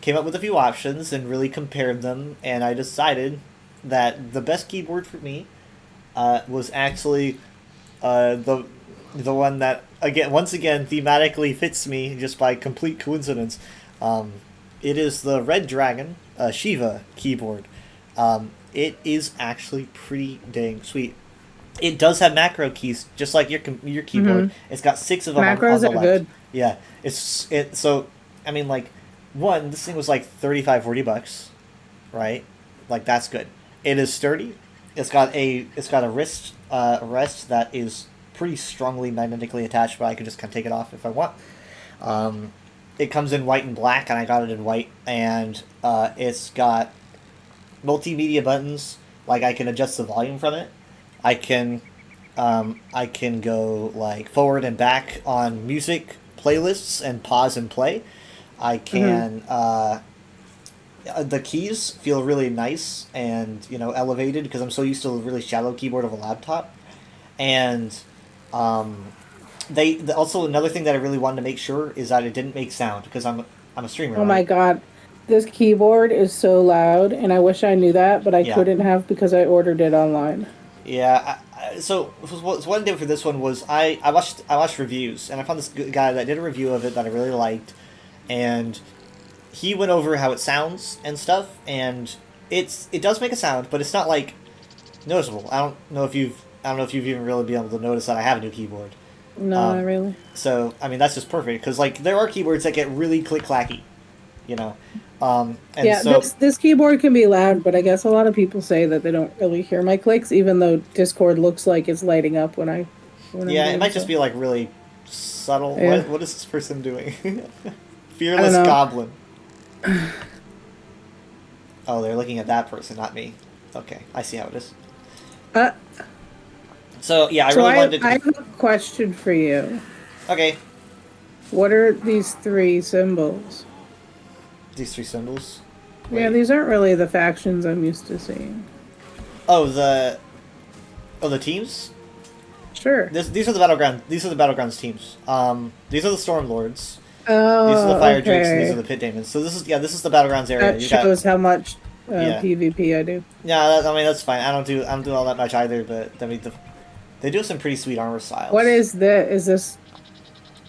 S1: came up with a few options and really compared them, and I decided that the best keyboard for me was actually the one that once again thematically fits me just by complete coincidence. It is the Red Dragon Shiva keyboard. It is actually pretty dang sweet. It does have macro keys, just like your keyboard. It's got 6 of them on
S4: Macros
S1: the
S4: are
S1: left.
S4: good.
S1: Yeah, so I mean, like, this thing was like $35-40, right? Like, that's good. It is sturdy. It's got a wrist rest that is pretty strongly magnetically attached, but I can just kind of take it off if I want. It comes in white and black, and I got it in white, and it's got multimedia buttons. Like, I can adjust the volume from it. I can go like forward and back on music playlists and pause and play. I can the keys feel really nice and elevated because I'm so used to a really shallow keyboard of a laptop. And they also, another thing that I really wanted to make sure is that it didn't make sound because I'm a streamer.
S4: Oh my god, this keyboard is so loud, and I wish I knew that, but I couldn't have because I ordered it online.
S1: Yeah, so what I did for this one was I watched reviews, and I found this guy that did a review of it that I really liked, and he went over how it sounds and stuff, and it does make a sound, but it's not like noticeable. I don't know if you've even really been able to notice that I have a new keyboard.
S4: No, not really.
S1: So I mean that's just perfect because like there are keyboards that get really click clacky, And
S4: yeah,
S1: so,
S4: this keyboard can be loud, but I guess a lot of people say that they don't really hear my clicks, even though Discord looks like it's lighting up when I.
S1: Yeah, it might just be like really subtle.
S4: Yeah.
S1: What is this person doing? Fearless Goblin. Oh, they're looking at that person, not me. Okay, I see how it is. So yeah, I really wanted to.
S4: I have a question for you.
S1: Okay.
S4: What are these 3 symbols?
S1: These 3 symbols.
S4: Yeah, these aren't really the factions I'm used to seeing.
S1: Oh, the teams.
S4: Sure.
S1: These are the battleground. These are the battlegrounds teams. These are the Stormlords.
S4: Oh,
S1: These are the Fire Drakes, and
S4: okay.
S1: these are the Pit Daemons. So this is the battlegrounds area.
S4: That shows how much PvP I do.
S1: Yeah, I mean that's fine. I don't do all that much either, but I mean they do some pretty sweet armor styles.
S4: What is this? Is this?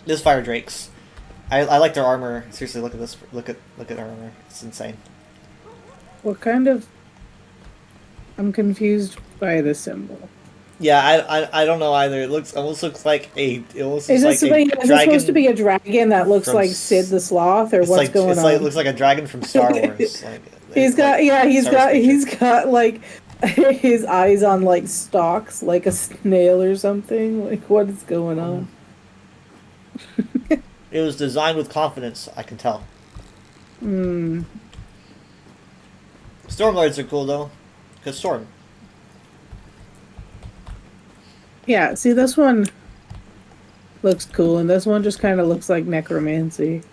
S1: This Fire Drakes. I like their armor. Seriously, look at this. Look at their armor. It's insane.
S4: What kind of? I'm confused by the symbol.
S1: Yeah, I don't know either. It almost looks like a. Is
S4: this supposed to be a dragon that looks like Sid the Sloth, or what's going on?
S1: It looks like a dragon from Star Wars.
S4: He's got like his eyes on like stalks, like a snail or something. Like what is going on?
S1: It was designed with confidence. I can tell. Stormlords are cool though, because Storm.
S4: Yeah, see, this one looks cool, and this one just kind of looks like necromancy.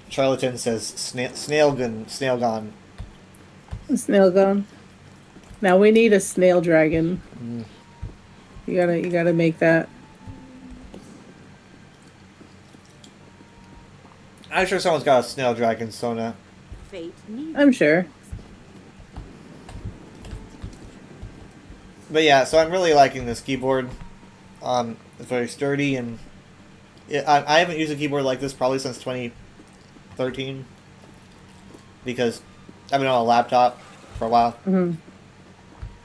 S1: Charlatan says Snailgun.
S4: Snail gun. Now we need a snail dragon. You gotta make that.
S1: I'm sure someone's got a snail dragon, Sona.
S5: Fate needs
S4: I'm sure.
S1: But yeah, so I'm really liking this keyboard. It's very sturdy, and I haven't used a keyboard like this probably since 2013 because I've been on a laptop for a while.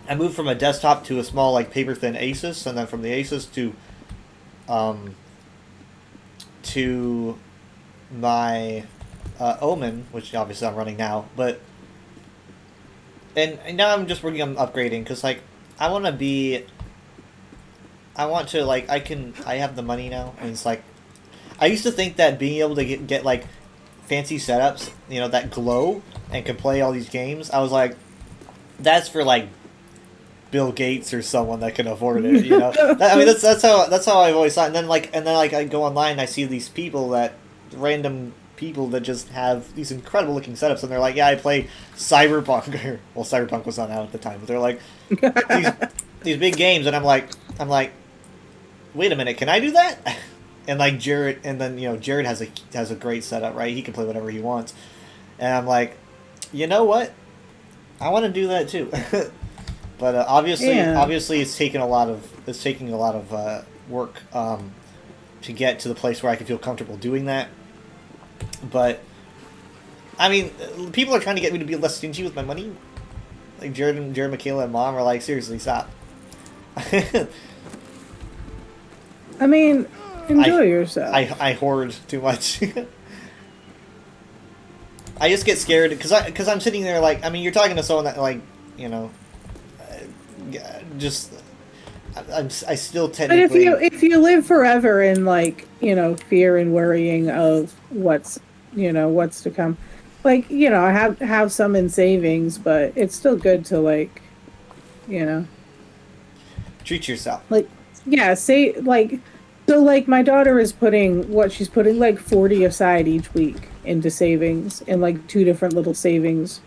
S1: I moved from a desktop to a small like paper thin Asus, and then from the Asus to my Omen, which obviously I'm running now, and now I'm just working on upgrading because like I want to like I have the money now, and it's like I used to think that being able to get like fancy setups, that glow and can play all these games, I was like, that's for like Bill Gates or someone that can afford it, I mean that's how I've always thought. And then I go online and I see these random people that just have these incredible looking setups, and they're like, yeah, I play Cyberpunk. Well, Cyberpunk was not out at the time, but they're like these big games, and I'm like, wait a minute, can I do that? And like Jared, and then Jared has a great setup, right? He can play whatever he wants, and I'm like, you know what? I want to do that too. But obviously,
S4: Yeah.
S1: obviously, it's taking a lot of work to get to the place where I can feel comfortable doing that. But I mean, people are trying to get me to be less stingy with my money. Like Jared, Michaela, and Mom are like, seriously, stop.
S4: I mean, enjoy yourself.
S1: I hoard too much. I just get scared because I'm sitting there like, I mean, you're talking to someone that like, you know, just I still
S4: But
S1: technically.
S4: if you live forever in like, you know, fear and worrying of what's to come, like, you know, have some in savings, but it's still good to like, you know,
S1: Treat yourself.
S4: like, yeah, say like, so like my daughter is she's putting like 40 aside each week into savings in like 2 different little savings,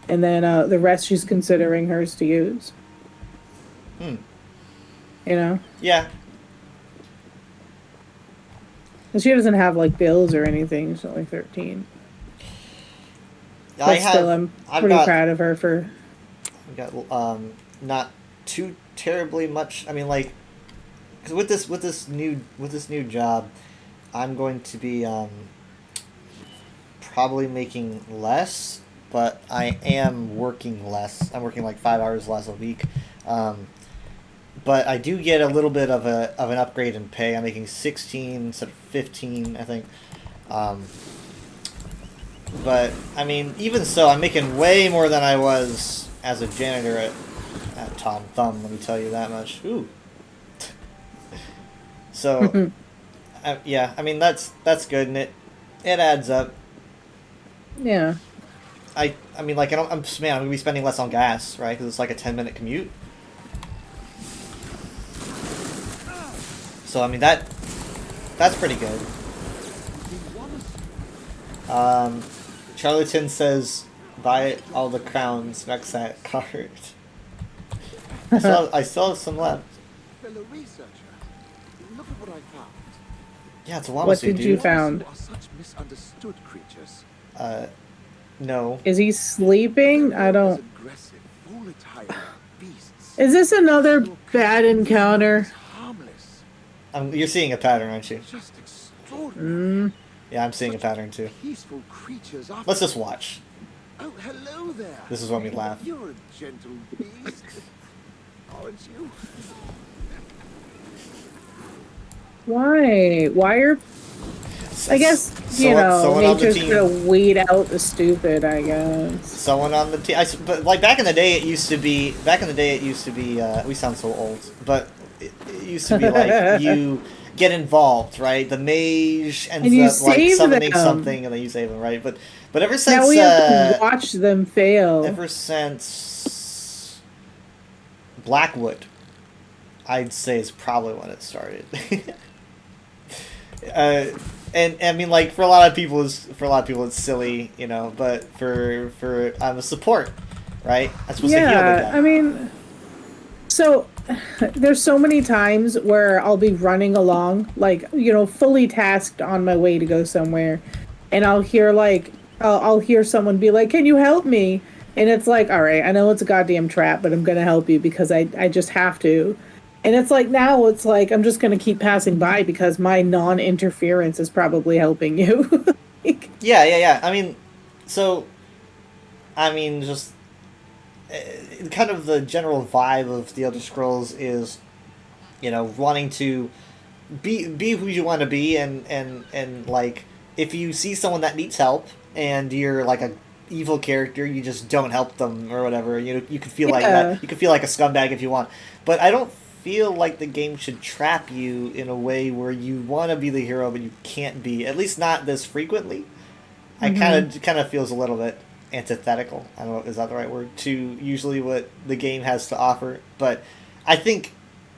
S4: and then the rest she's considering hers to use.
S1: Hmm.
S4: You know,
S1: Yeah.
S4: and she doesn't have like bills or anything. She's only 13. But
S1: I have.
S4: still, I'm
S1: I've
S4: pretty
S1: got,
S4: proud of her for.
S1: I've got not too terribly much. I mean, like, because with this new job, I'm going to be probably making less, but I am working less. I'm working like 5 hours less a week. But I do get a little bit of an upgrade in pay. I'm making 16 instead of 15, I think. But I mean, even so, I'm making way more than I was as a janitor at Tom Thumb. Let me tell you that much. Ooh. So, yeah, I mean that's good, and it adds up.
S4: Yeah.
S1: I mean, like, I'm gonna be spending less on gas, right? Because it's like a 10-minute commute. So I mean that's pretty good. Charlatan says, buy all the crowns, max that card. I still have some left.
S7: Fellow researcher, look at what I found.
S1: Yeah, it's a
S4: What
S1: Wamasu,
S4: did
S1: dude.
S4: you found?
S7: Are such misunderstood creatures.
S1: No.
S4: Is he sleeping? I don't.
S7: Aggressive, volatile beasts.
S4: Is this another bad encounter?
S7: Harmless.
S1: You're seeing a pattern, aren't you?
S7: Just extraordinary.
S1: Yeah, I'm seeing a pattern too.
S7: Peaceful creatures after.
S1: Let's just watch.
S7: Oh, hello there.
S1: This is when we laugh.
S7: You're a gentle beast, aren't you?
S4: Why? Why are? I guess
S1: someone on the
S4: nature's
S1: team.
S4: gonna weed out the stupid. I guess.
S1: Someone on the team. But like back in the day, it used to be. We sound so old, but it used to be like you get involved, right? The mage ends
S4: And you
S1: up like
S4: save
S1: summoning
S4: them.
S1: something, and then you save them, right? But ever since
S4: Now we have to watch them fail.
S1: ever since Blackwood, I'd say is probably when it started. And I mean, like for a lot of people, it's silly, you know. But for I'm a support, right? I'm supposed to heal the guy.
S4: I mean, so there's so many times where I'll be running along, like, you know, fully tasked on my way to go somewhere, and I'll hear like I'll hear someone be like, "Can you help me?" And it's like, all right, I know it's a goddamn trap, but I'm gonna help you because I just have to. And it's like now it's like I'm just gonna keep passing by because my non-interference is probably helping you. Like,
S1: Yeah. I mean, just kind of the general vibe of the Elder Scrolls is, you know, wanting to be who you want to be, and like if you see someone that needs help and you're like a evil character, you just don't help them or whatever. You know, you could feel like that. You could feel like a scumbag if you want, but I don't feel like the game should trap you in a way where you want to be the hero but you can't be, at least not this frequently. I kind of feels a little bit antithetical. I don't know, is that the right word, to usually what the game has to offer. But I think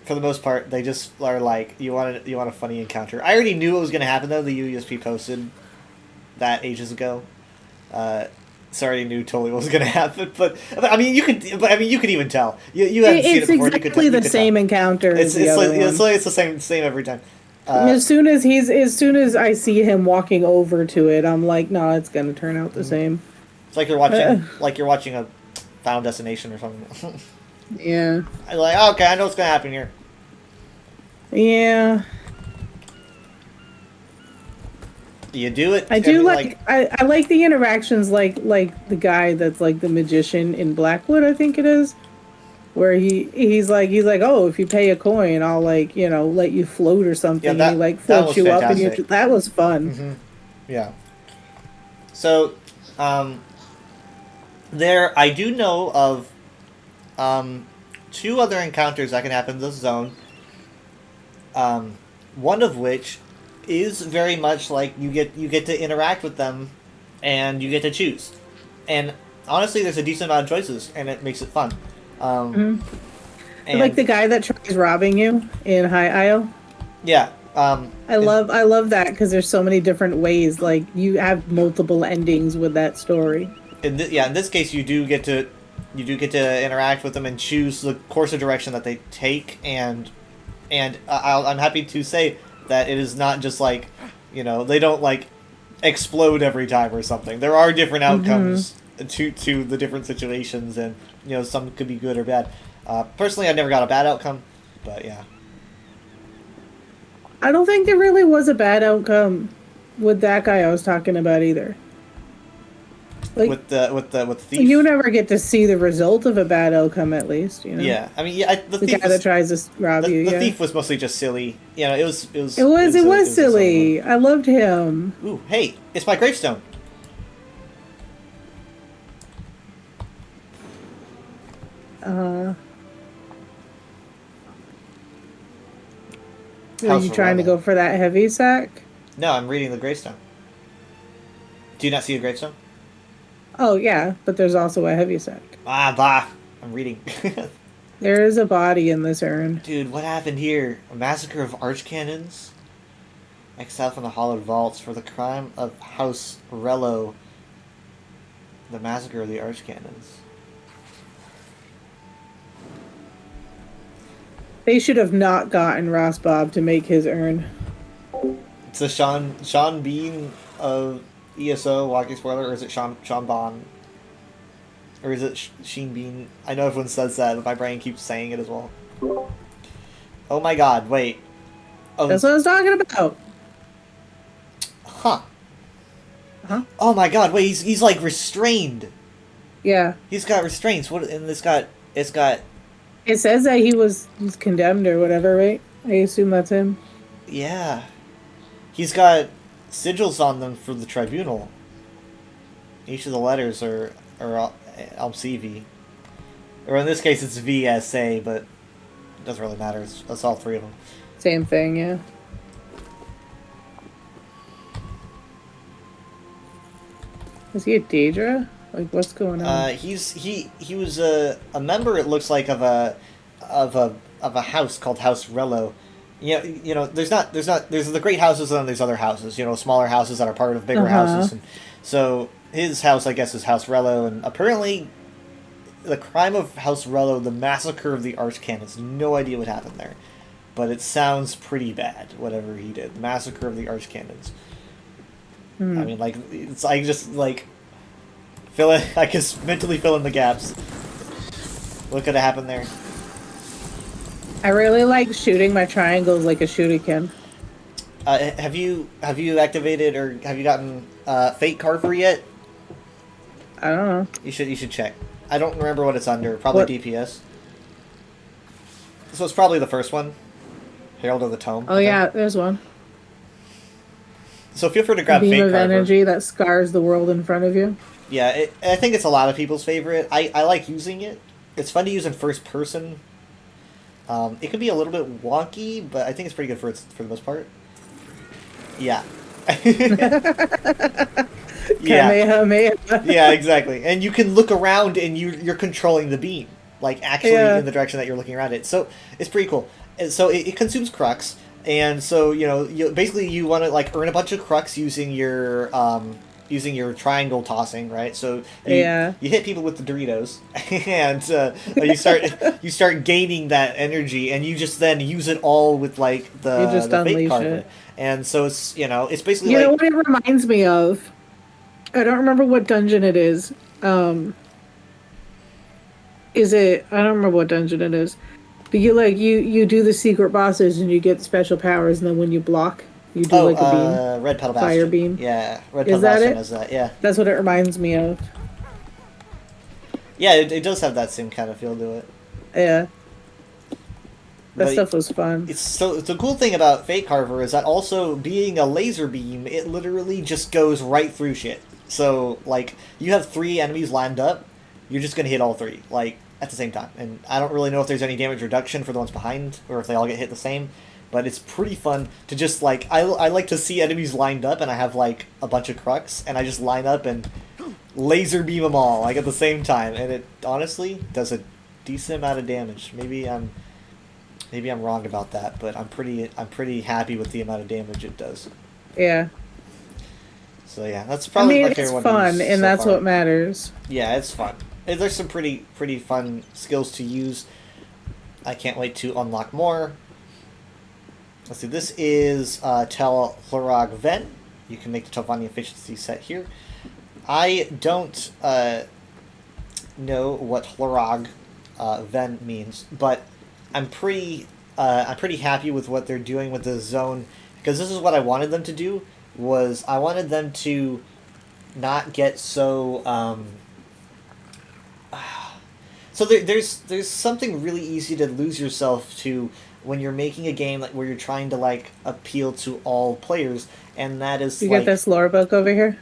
S1: for the most part they just are like, you want a funny encounter. I already knew what was going to happen though. The UESP posted that ages ago. So I already knew totally what was going to happen. But I mean, you could even tell. You hadn't seen it
S4: it's
S1: before.
S4: exactly
S1: you
S4: the
S1: could
S4: same
S1: tell.
S4: encounter
S1: It's
S4: as the other one.
S1: it's the same every time.
S4: As soon as I see him walking over to it, I'm like, no, it's gonna turn out the same.
S1: It's like you're watching Final Destination or something.
S4: Yeah.
S1: I'm like, oh, okay, I know what's gonna happen here.
S4: Yeah.
S1: You do it.
S4: I do
S1: mean,
S4: like I like the interactions like the guy that's like the magician in Blackwood, I think it is. Where he's like, oh, if you pay a coin, I'll like, let you float or something.
S1: Yeah,
S4: And
S1: that-
S4: he like
S1: that
S4: floats
S1: was
S4: you up and
S1: fantastic.
S4: that was fun.
S1: Mm-hmm. Yeah. So, there I do know of, 2 other encounters that can happen in this zone. One of which is very much like you get to interact with them, and you get to choose. And honestly, there's a decent amount of choices, and it makes it fun. And,
S4: Like the guy that tries robbing you in High Isle.
S1: yeah.
S4: I love that because there's so many different ways. Like you have multiple endings with that story.
S1: In this case, you do get to interact with them and choose the course of direction that they take, and I'm happy to say that it is not just like, they don't like explode every time or something. There are different outcomes to the different situations, and some could be good or bad. Personally, I never got a bad outcome, but yeah.
S4: I don't think there really was a bad outcome with that guy I was talking about either. Like
S1: With the thief.
S4: you never get to see the result of a bad outcome, at least.
S1: Yeah, I mean, the
S4: The
S1: thief
S4: guy that tries to rob you.
S1: the
S4: Yeah.
S1: thief was mostly just silly. It was
S4: It was
S1: a silly
S4: silly. I loved him.
S1: one. Ooh, hey, it's my gravestone.
S4: Are
S1: House
S4: you
S1: of
S4: trying to
S1: Rabbit.
S4: go for that heavy sack?
S1: No, I'm reading the gravestone. Do you not see a gravestone?
S4: Oh yeah, but there's also a heavy sack.
S1: Ah, bah. I'm reading.
S4: There is a body in this urn.
S1: Dude, what happened here? A massacre of archcannons? Exiled from the hollowed vaults for the crime of House Rello. The massacre of the archcannons.
S4: They should have not gotten Ross Bob to make his urn.
S1: It's a Sean Bean of ESO walking spoiler, or is it Sean Bond? Or is it Sheen Bean? I know everyone says that, but my brain keeps saying it as well. Oh my god, wait. Oh,
S4: That's what I was talking about.
S1: huh.
S4: Huh?
S1: Oh my god, wait, he's like restrained.
S4: Yeah.
S1: He's got restraints. What? And it's got.
S4: It says that he's condemned or whatever, right? I assume that's him.
S1: Yeah. He's got sigils on them for the tribunal. Each of the letters are LCV. Or in this case, it's VSA, but it doesn't really matter. That's all 3 of them.
S4: Same thing, yeah. Is he a Daedra? Like, what's going on?
S1: He was a member. It looks like of a house called House Rello. There's the great houses and then there's other houses. Smaller houses that are part of bigger houses. And so his house, I guess, is House Rello, and apparently, the crime of House Rello, the massacre of the Archcannons. No idea what happened there, but it sounds pretty bad. Whatever he did, the massacre of the Archcannons. I mean, like, it's I just like. I can mentally fill in the gaps. What could have happened there?
S4: I really like shooting my triangles like a shuriken.
S1: Have you activated or have you gotten Fate Carver yet?
S4: I don't know.
S1: You should check. I don't remember what it's under. Probably
S4: What?
S1: DPS. So it's probably the first one. Herald of the Tome.
S4: Oh yeah, there's one.
S1: So feel free to
S4: A
S1: grab
S4: beam
S1: Fate
S4: of
S1: Carver.
S4: energy that scars the world in front of you.
S1: Yeah, I think it's a lot of people's favorite. I like using it. It's fun to use in first person. It can be a little bit wonky, but I think it's pretty good for the most part. Yeah. Yeah.
S4: Kamehameha.
S1: Yeah, exactly. And you can look around and you're controlling the beam, like actually
S4: Yeah.
S1: in the direction that you're looking around it. So it's pretty cool. And so it consumes crux, and so basically you want to like earn a bunch of crux using your triangle tossing, right? So you hit people with the Doritos, and you start gaining that energy, and you just then use it all with like
S4: You just
S1: the Fate
S4: unleash
S1: Carver.
S4: it.
S1: And so it's basically
S4: You know
S1: like
S4: what it reminds me of? I don't remember what dungeon it is. is it? I don't remember what dungeon it is. But you do the secret bosses and you get special powers, and then when you block, you do like a beam,
S1: Red Petal
S4: fire
S1: Bastion.
S4: beam.
S1: Yeah, Red
S4: Is
S1: Petal
S4: that
S1: Bastion
S4: it?
S1: has that. Yeah,
S4: That's what it reminds me of.
S1: yeah, it does have that same kind of feel to it.
S4: Yeah, that
S1: But
S4: stuff was fun.
S1: It's so the cool thing about Fate Carver is that also being a laser beam, it literally just goes right through shit. So like you have 3 enemies lined up, you're just gonna hit all 3 like at the same time. And I don't really know if there's any damage reduction for the ones behind or if they all get hit the same. But it's pretty fun to just like I like to see enemies lined up and I have like a bunch of Crux and I just line up and laser beam them all like at the same time, and it honestly does a decent amount of damage. Maybe I'm wrong about that, but I'm pretty happy with the amount of damage it does.
S4: Yeah,
S1: So yeah, that's
S4: I
S1: probably
S4: mean
S1: my
S4: it's
S1: favorite one. to
S4: fun,
S1: use
S4: and
S1: so
S4: that's
S1: far.
S4: what matters.
S1: Yeah, it's fun. There's some pretty fun skills to use. I can't wait to unlock more. Let's see. This is Tel Hlorag Ven. You can make the Telvanni efficiency set here. I don't know what Hlorag Ven means, but I'm pretty happy with what they're doing with the zone, because this is what I wanted them to do. Was I wanted them to not get so so there's something really easy to lose yourself to when you're making a game like where you're trying to like appeal to all players, and that is
S4: You
S1: like
S4: got this lore book over here.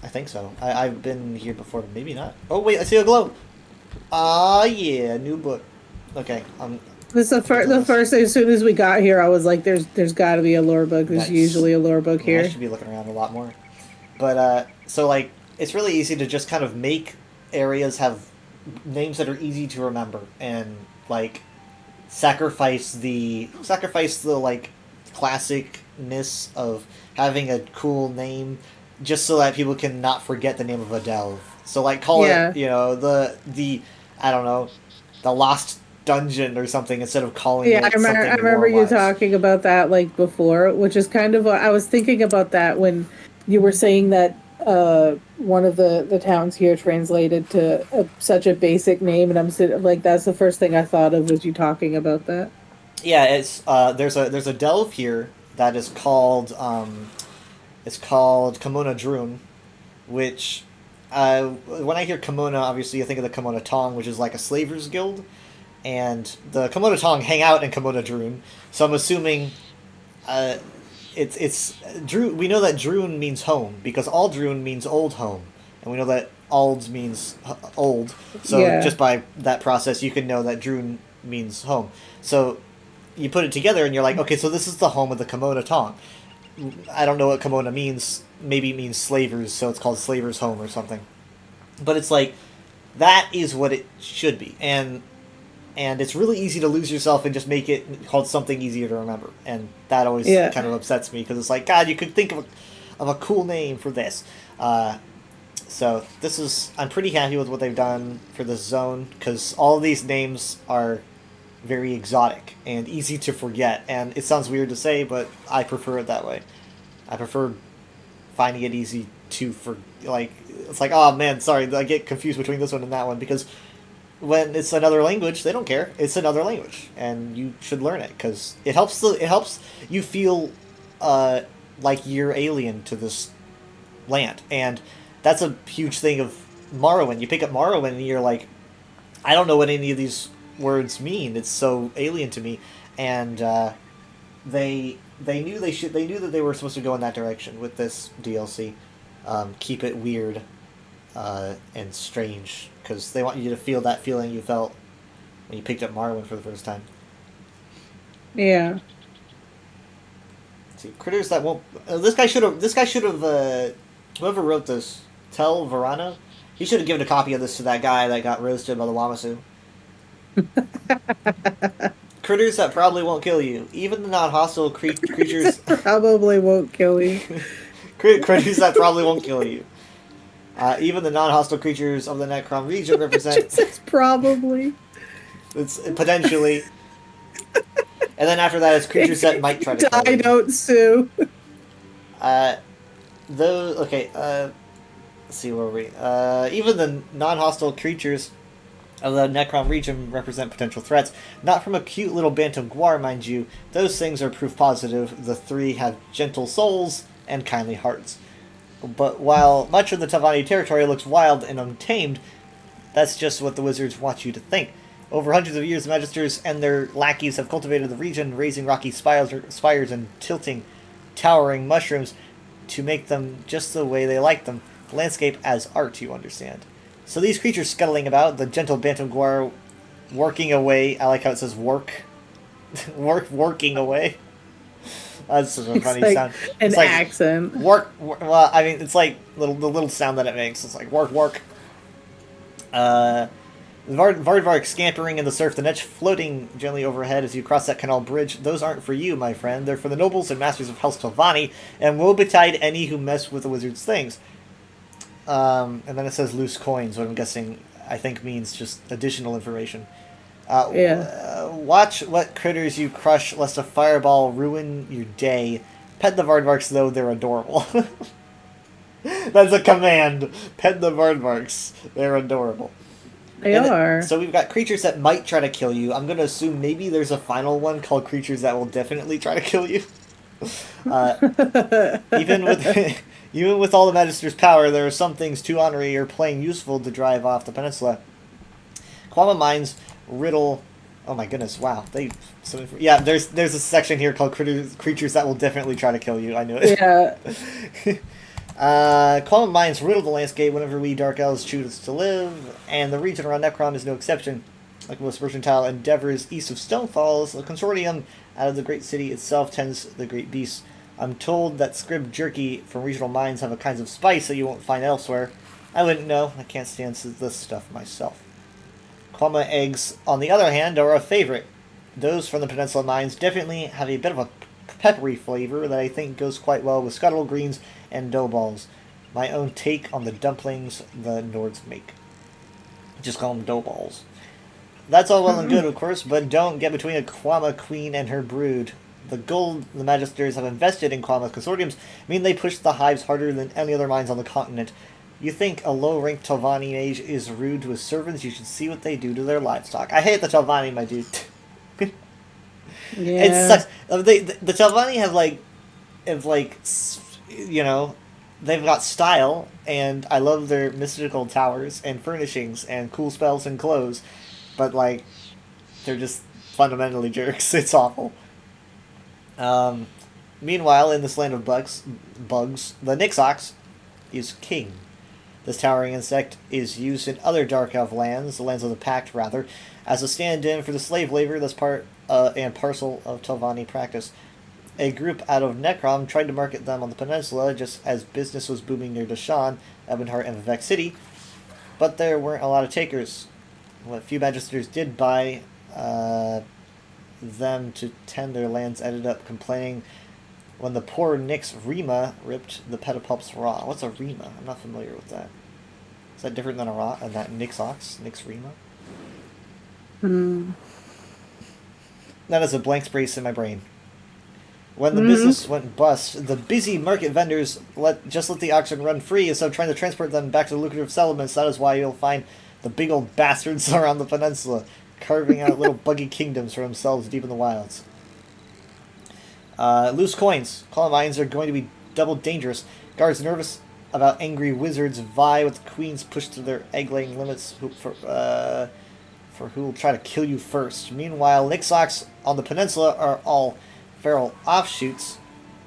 S1: I think so. I've been here before, but maybe not. Oh wait, I see a glow. Ah yeah, new book. Okay,
S4: This is the first. As soon as we got here, I was like, "There's got to be a lore book. There's
S1: Nice.
S4: usually a lore book
S1: I
S4: here."
S1: should be looking around a lot more. But so like it's really easy to just kind of make areas have names that are easy to remember and like sacrifice the like classicness of having a cool name just so that people can not forget the name of a delve. So like call
S4: Yeah.
S1: it, the I don't know, the Lost Dungeon or something instead of calling
S4: Yeah,
S1: it
S4: I remember.
S1: something
S4: I remember you
S1: lore-wise.
S4: talking about that like before, which is kind of. I was thinking about that when you were saying that one of the towns here translated to such a basic name, and I'm sitting like that's the first thing I thought of was you talking about that.
S1: Yeah, it's there's a delve here that is called it's called Kimona Drun, which when I hear Kimona, obviously I think of the Kimona Tong, which is like a slavers guild, and the Kimona Tong hang out in Kimona Drun. So I'm assuming it's Drun. We know that Drun means home because Aldrun means old home, and we know that Alds means old. So
S4: Yeah.
S1: just by that process, you can know that Drun means home. So you put it together and you're like, okay, so this is the home of the Kimona Tong. I don't know what Kimona means. Maybe it means slavers, so it's called Slavers' Home or something. But it's like, that is what it should be. And it's really easy to lose yourself and just make it called something easier to remember. And that always
S4: Yeah.
S1: kind of upsets me, because it's like, God, you could think of a cool name for this. So this is, I'm pretty happy with what they've done for this zone, because all of these names are very exotic and easy to forget, and it sounds weird to say, but I prefer it that way. I prefer finding it easy to it's like, oh man, sorry, I get confused between this one and that one, because when it's another language, they don't care. It's another language, and you should learn it, because it helps you feel like you're alien to this land, and that's a huge thing of Morrowind. You pick up Morrowind and you're like, I don't know what any of these words mean. It's so alien to me, and they knew that they were supposed to go in that direction with this DLC. Keep it weird and strange, because they want you to feel that feeling you felt when you picked up Morrowind for the first time.
S4: Yeah.
S1: See, critters that won't. This guy should have. Whoever wrote this, Tel Verano, he should have given a copy of this to that guy that got roasted by the Wamasu. Critters that probably won't kill you. Even the non-hostile creatures.
S4: Probably won't kill you.
S1: Critters that probably won't kill you. Even the non-hostile creatures of the Necrom region represent.
S4: Just says probably.
S1: It's potentially. And then after that, it's creatures that might try to kill
S4: Die,
S1: you.
S4: don't sue.
S1: Let's see where we. Even the non-hostile creatures of the Necrom region represent potential threats. Not from a cute little bantam guar, mind you. Those things are proof positive. The three have gentle souls and kindly hearts. But while much of the Telvanni territory looks wild and untamed, that's just what the wizards want you to think. Over hundreds of years, the Magisters and their lackeys have cultivated the region, raising rocky spires and tilting, towering mushrooms to make them just the way they like them. The landscape as art, you understand. So these creatures scuttling about, the gentle bantam guar working away. I like how it says work. working away. That's such a
S4: It's
S1: funny
S4: like
S1: sound.
S4: an
S1: It's like
S4: accent.
S1: well, I mean, it's like the little sound that it makes. It's like work. Vardvark scampering in the surf, the net floating gently overhead as you cross that canal bridge. Those aren't for you, my friend. They're for the nobles and masters of House Telvanni, and woe betide any who mess with the wizard's things. And then it says loose coins, what I'm guessing, I think means just additional information. Watch what critters you crush, lest a fireball ruin your day. Pet the Vardvarks, though they're adorable. That's a command. Pet the Vardvarks. They're adorable.
S4: They are.
S1: So we've got creatures that might try to kill you. I'm going to assume maybe there's a final one called creatures that will definitely try to kill you. Even with all the Magister's power, there are some things too honorary or plain useful to drive off the peninsula. Quama mines riddle. Oh my goodness! Wow, there's a section here called creatures that will definitely try to kill you. I knew it.
S4: Yeah.
S1: Quama mines riddle the landscape whenever we Dark Elves choose to live, and the region around Necrom is no exception. Like most mercantile endeavors east of Stonefalls, the consortium out of the great city itself tends the great beasts. I'm told that scrib jerky from regional mines have a kinds of spice that you won't find elsewhere. I wouldn't know. I can't stand this stuff myself. Quama eggs, on the other hand, are a favorite. Those from the Peninsula mines definitely have a bit of a peppery flavor that I think goes quite well with scuttle greens and dough balls. My own take on the dumplings the Nords make. Just call them dough balls. That's all well and good, of course, but don't get between a Quama queen and her brood. The gold the Magisters have invested in Quama consortiums mean they push the hives harder than any other mines on the continent. You think a low-ranked Telvanni mage is rude to his servants? You should see what they do to their livestock. I hate the Telvanni, my dude.
S4: Yeah.
S1: It sucks. The Telvanni they've got style, and I love their mystical towers and furnishings and cool spells and clothes, but like, they're just fundamentally jerks. It's awful. Meanwhile, in this land of bugs, the Nixox is king. This towering insect is used in other Dark Elf lands, the lands of the Pact, rather, as a stand-in for the slave labor that's part and parcel of Telvanni practice. A group out of Necrom tried to market them on the peninsula just as business was booming near Deshaun, Ebonheart, and Vivec City, but there weren't a lot of takers. What few Magisters did buy them to tend their lands ended up complaining when the poor Nyx Rima ripped the pedipalps raw. What's a Rima? I'm not familiar with that. Is that different than a raw? And that Nyx Rima? That is a blank space in my brain. When the business went bust, the busy market vendors let the oxen run free instead of trying to transport them back to the lucrative settlements. That is why you'll find the big old bastards around the peninsula, carving out little buggy kingdoms for themselves deep in the wilds. Loose coins. Quama mines are going to be double dangerous. Guards nervous about angry wizards vie with the queens pushed to their egg-laying limits for who will try to kill you first. Meanwhile, Nixox on the peninsula are all feral offshoots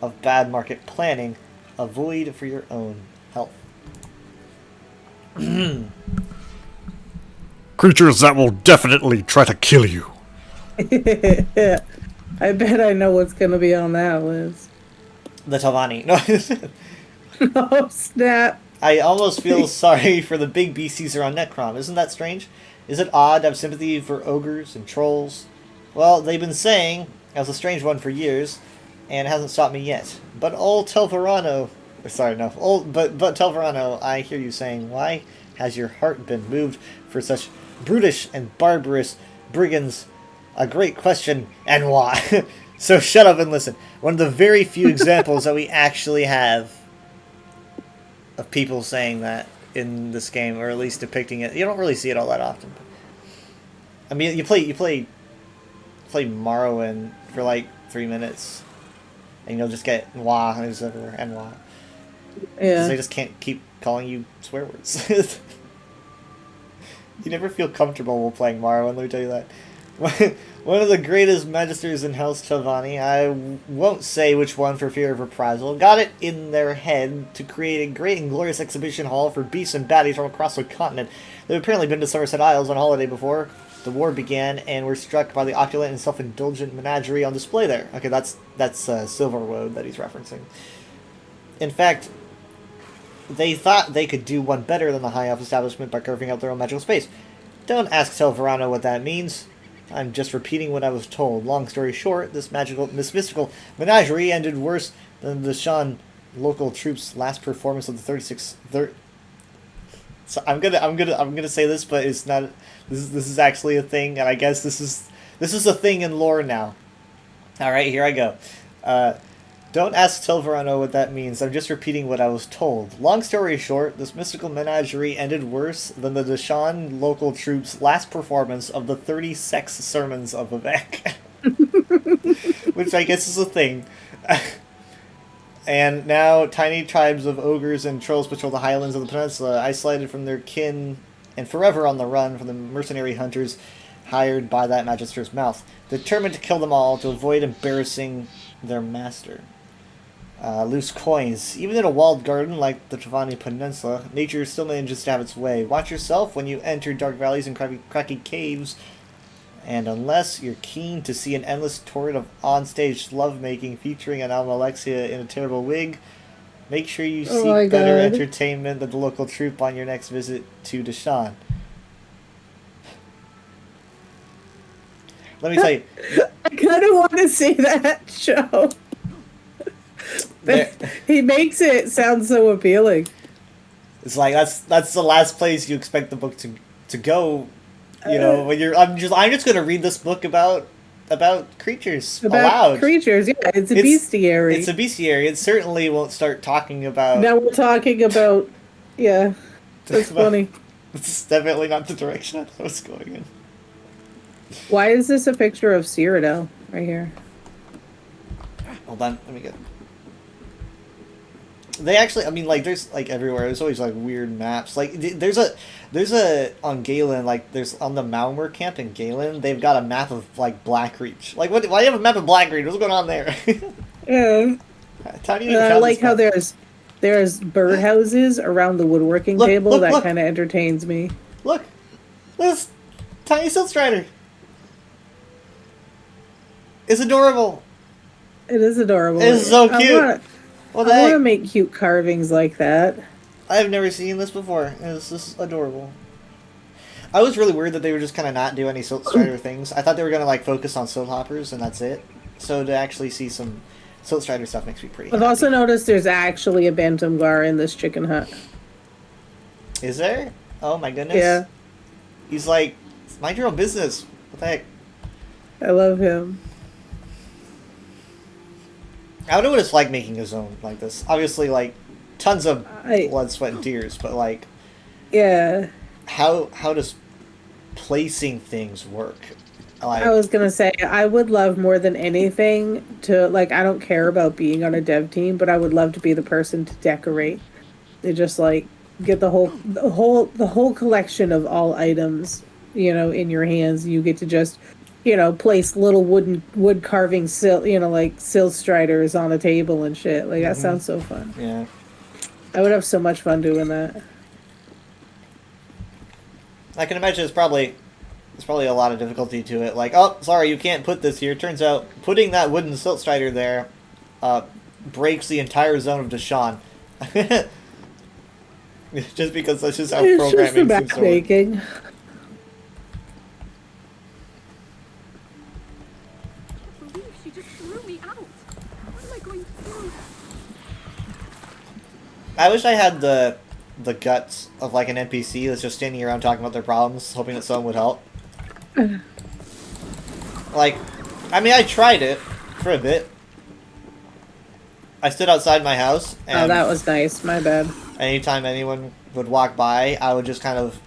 S1: of bad market planning. Avoid for your own health.
S8: Creatures that will definitely try to kill you.
S4: I bet I know what's gonna be on that list.
S1: The Telvanni. No.
S4: Oh, snap.
S1: I almost feel sorry for the big beasties around Necrom. Isn't that strange? Is it odd to have sympathy for ogres and trolls? Well, they've been saying I was a strange one for years, and it hasn't stopped me yet. But old Telverano... Sorry, no. But Telverano, I hear you saying, why has your heart been moved for such brutish and barbarous brigands? A great question, and why? So shut up and listen. One of the very few examples that we actually have of people saying that in this game, or at least depicting it. You don't really see it all that often. I mean, you play Morrowind for like 3 minutes, and you'll just get Nwaa and everywhere, and Nwaa.
S4: Yeah.
S1: They just can't keep calling you swear words. You never feel comfortable while playing Morrowind, let me tell you that. One of the greatest magisters in House Telvanni, I won't say which one for fear of reprisal, got it in their head to create a great and glorious exhibition hall for beasts and baddies from across the continent. They've apparently been to Somerset Isles on holiday before the war began and were struck by the opulent and self-indulgent menagerie on display there. Okay, that's Silverwood that he's referencing. In fact, they thought they could do one better than the High Elf establishment by carving out their own magical space. Don't ask Telverano what that means. I'm just repeating what I was told. Long story short, this mystical menagerie ended worse than the Shan local troops' last performance of the 36. So I'm gonna say this, but it's not. This is actually a thing, and I guess this is a thing in lore now. All right, here I go. Don't ask Telverano what that means. I'm just repeating what I was told. Long story short, this mystical menagerie ended worse than the Deshaun local troops' last performance of the 30 sex sermons of Vivek. Which I guess is a thing. And now tiny tribes of ogres and trolls patrol the highlands of the peninsula, isolated from their kin and forever on the run from the mercenary hunters hired by that magister's mouth, determined to kill them all to avoid embarrassing their master. Loose coins. Even in a walled garden like the Telvanni Peninsula, nature still manages to have its way. Watch yourself when you enter dark valleys and cracky caves, and unless you're keen to see an endless torrent of onstage lovemaking featuring an Almalexia in a terrible wig, make sure you seek better entertainment than the local troupe on your next visit to Deshaun. Let me tell you.
S4: I kind of want to see that show. He makes it sound so appealing.
S1: It's like that's the last place you expect the book to go. You know, when you're I'm just gonna read this book about creatures aloud.
S4: Creatures, yeah, it's a bestiary.
S1: It's a bestiary. It certainly won't start talking about.
S4: Now we're talking about, yeah, that's funny.
S1: It's definitely not the direction I was going in.
S4: Why is this a picture of Cyrodiil right here?
S1: Hold on, let me get. They actually, I mean, like, there's, like, everywhere, there's always, like, weird maps. Like, there's a, on Galen, like, there's, on the Malmwer camp in Galen, they've got a map of, like, Blackreach. Like, why do you have a map of Blackreach? What's going on there?
S4: Yeah. I like how there's birdhouses around the woodworking table. That kind of entertains me.
S1: Look! This tiny Silt Strider! It's adorable!
S4: It is adorable.
S1: It's so cute!
S4: I want to make cute carvings like that.
S1: I've never seen this before. It's just adorable. I was really worried that they were just kind of not do any Silt Strider things. I thought they were going to like focus on Silt Hoppers and that's it. So to actually see some Silt Strider stuff makes me pretty happy.
S4: I've also noticed there's actually a Bantamgar in this chicken hut.
S1: Is there? Oh my goodness.
S4: Yeah.
S1: He's like, mind your own business. What the heck?
S4: I love him.
S1: I don't know what it's like making a zone like this. Obviously, like, tons of blood, sweat, and tears, but, like...
S4: Yeah.
S1: How does placing things work? Like,
S4: I was gonna say, I would love more than anything to, like, I don't care about being on a dev team, but I would love to be the person to decorate. They just, like, get the whole collection of all items, you know, in your hands. You get to just... you know, place little wood carving like Silt Striders on a table and shit. Like, that sounds so fun.
S1: Yeah.
S4: I would have so much fun doing that.
S1: I can imagine there's probably a lot of difficulty to it. Like, oh, sorry, you can't put this here. Turns out putting that wooden Silt Strider there breaks the entire zone of Deshaun. Just because that's just how programming seems to work.
S5: She just threw me out. What am I going to do?
S1: I wish I had the guts of like an NPC that's just standing around talking about their problems, hoping that someone would help. Like, I mean, I tried it for a bit. I stood outside my house. And
S4: that was nice. My bad.
S1: Anytime anyone would walk by, I would just kind of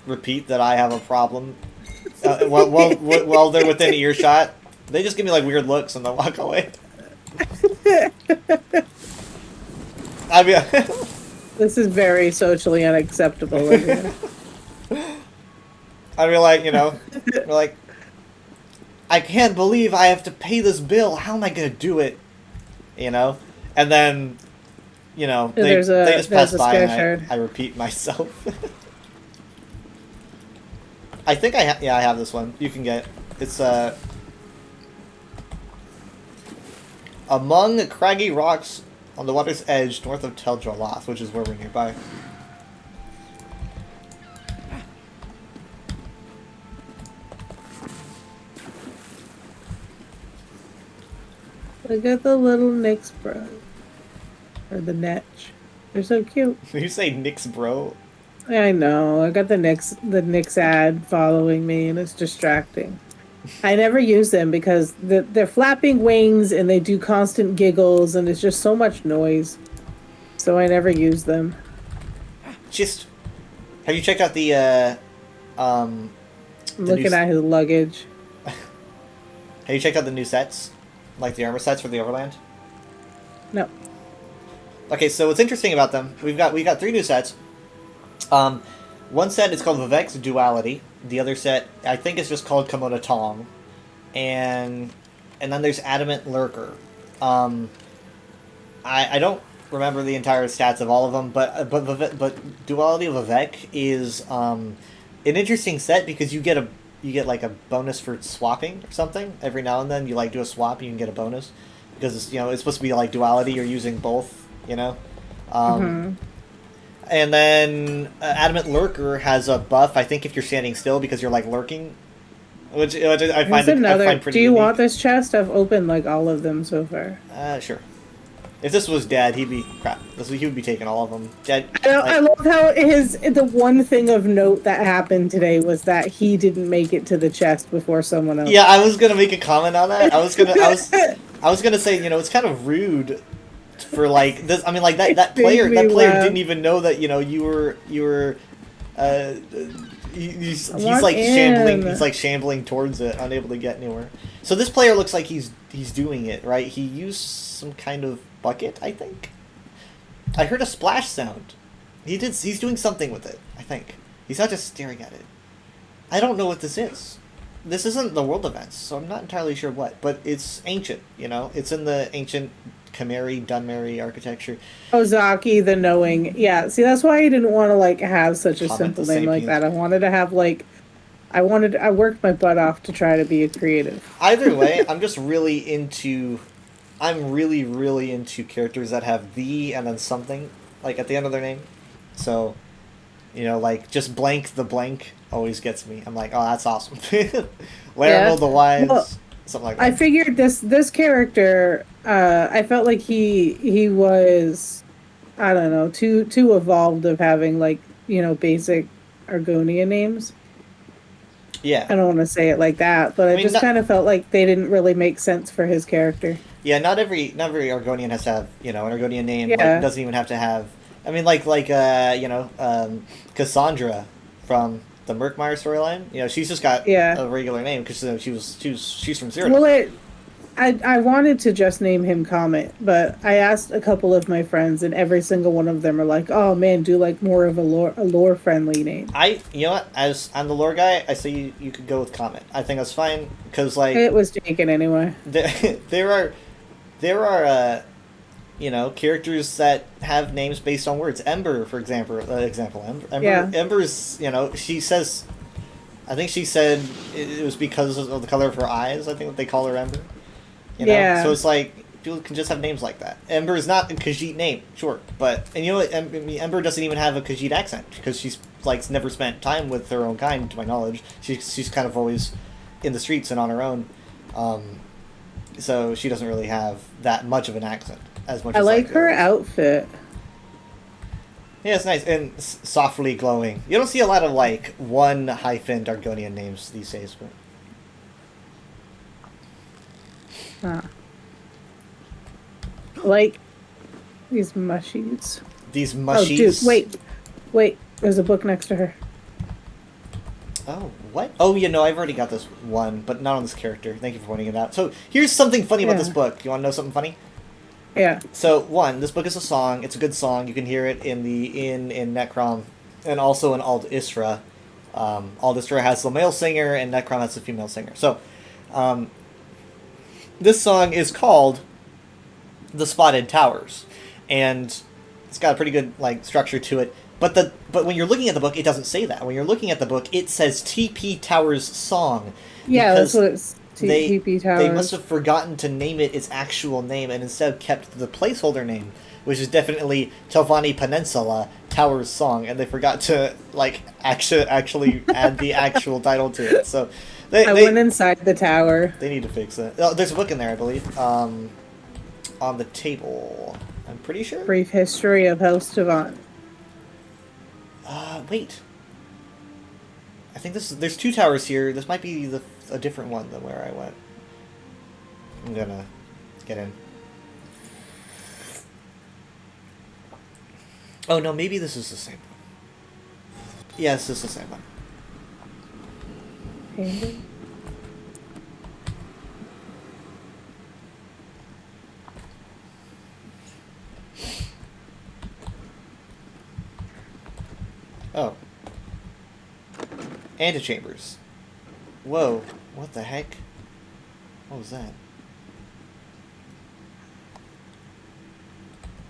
S1: repeat that I have a problem. while they're within earshot, they just give me like weird looks and then walk away. I mean,
S4: This is very socially unacceptable. Olivia.
S1: I mean, like, you know, we're like, I can't believe I have to pay this bill. How am I gonna do it? You know, and then, you know, they just pass by and I repeat myself. I think I have this one. You can get it's among craggy rocks on the water's edge north of Tel Joloth, which is where we're nearby.
S4: Look at the little Nyx bro. Or the Netch. They're so cute.
S1: You say Nyx, bro?
S4: I know. I got the Nyx ad following me, and it's distracting. I never use them because they're flapping wings and they do constant giggles, and it's just so much noise. So I never use them.
S1: Just have you checked out the
S4: I'm looking at his luggage.
S1: Have you checked out the new sets? Like the armor sets for the Overland?
S4: No.
S1: Okay, so what's interesting about them, we got 3 new sets. One set is called Vivek's Duality. The other set, I think, is just called Kimona Tong. And then there's Adamant Lurker. I don't remember the entire stats of all of them, but Duality of Vivek is an interesting set because you get like a bonus for swapping or something every now and then. You like do a swap, you can get a bonus because it's, you know, it's supposed to be like duality. You're using both, you know. And then Adamant Lurker has a buff. I think if you're standing still because you're like lurking, which I find pretty.
S4: Do you
S1: unique.
S4: want this chest? I've opened like all of them so far.
S1: Sure. If this was Dad, he'd be crap. He would be taking all of them. Dad.
S4: I love how the one thing of note that happened today was that he didn't make it to the chest before someone else.
S1: Yeah, I was gonna make a comment on that. I was gonna say, you know, it's kind of rude for like this. I mean, like that player didn't even know that, you know, you were he's like shambling. He's like shambling towards it, unable to get anywhere. So this player looks like he's doing it right. He used some kind of bucket, I think. I heard a splash sound. He's doing something with it, I think. He's not just staring at it. I don't know what this is. This isn't the world events, so I'm not entirely sure what, but it's ancient, you know? It's in the ancient Khmeri, Dunmeri architecture.
S4: Ozaki the Knowing. Yeah, see, that's why I didn't want to like have such a simple name like that. I wanted to have like I worked my butt off to try to be a creative.
S1: Either way, I'm really, really into characters that have the and then something, like, at the end of their name. So, you know, like, just blank the blank always gets me. I'm like, oh, that's awesome. Larimal the Wise, well, something like that.
S4: I figured this character, I felt like he was, I don't know, too evolved of having, like, you know, basic Argonian names.
S1: Yeah.
S4: I don't want to say it like that, but I just kind of felt like they didn't really make sense for his character.
S1: Yeah, not every Argonian has to have, you know, an Argonian name. Yeah. Like, doesn't even have to have. I mean, you know, Cassandra from the Murkmire storyline. You know, she's just got a regular name because she's from Cyrodiil.
S4: Well, I wanted to just name him Comet, but I asked a couple of my friends, and every single one of them are like, "Oh man, do like more of a lore friendly name."
S1: You know what? As I'm the lore guy, I say you could go with Comet. I think that's fine because like
S4: it was taken anyway.
S1: There are you know, characters that have names based on words. Ember, for example. Ember. Yeah. Ember's, you know, I think she said it was because of the color of her eyes. I think they call her Ember. You know? Yeah. So it's like people can just have names like that. Ember is not a Khajiit name, sure, and you know what? Ember doesn't even have a Khajiit accent because she's like never spent time with her own kind, to my knowledge. She's kind of always in the streets and on her own. So she doesn't really have that much of an accent as much. I
S4: like her outfit.
S1: Yeah, it's nice and softly glowing. You don't see a lot of like one hyphened Argonian names these days, but.
S4: Huh. Like these mushies.
S1: These mushies.
S4: Oh, dude, wait. There's a book next to her.
S1: Oh, what? Oh, yeah, no, I've already got this one, but not on this character. Thank you for pointing it out. So, here's something funny about this
S4: Yeah.
S1: book. You want to know something funny?
S4: Yeah.
S1: So, one, this book is a song. It's a good song. You can hear it in the in Necrom, and also in Ald Isra. Ald Isra has the male singer, and Necrom has the female singer. So, this song is called "The Spotted Towers," and it's got a pretty good like structure to it. But when you're looking at the book, it doesn't say that. When you're looking at the book, it says TP Towers Song.
S4: Yeah, that's
S1: because
S4: what it's. TP Towers.
S1: They must have forgotten to name it its actual name and instead kept the placeholder name, which is definitely Telvanni Peninsula Towers Song, and they forgot to like actually add the actual title to it. So
S4: I went inside the tower.
S1: they need to fix it. Oh, there's a book in there, I believe, on the table. I'm pretty sure.
S4: Brief history of House Devon.
S1: Wait. I think there's two towers here. This might be a different one than where I went. I'm gonna get in. Oh no, maybe this is the same one. Yes, this is the same one.
S4: Penguin?
S1: Oh. Antechambers. Whoa, what the heck? What was that?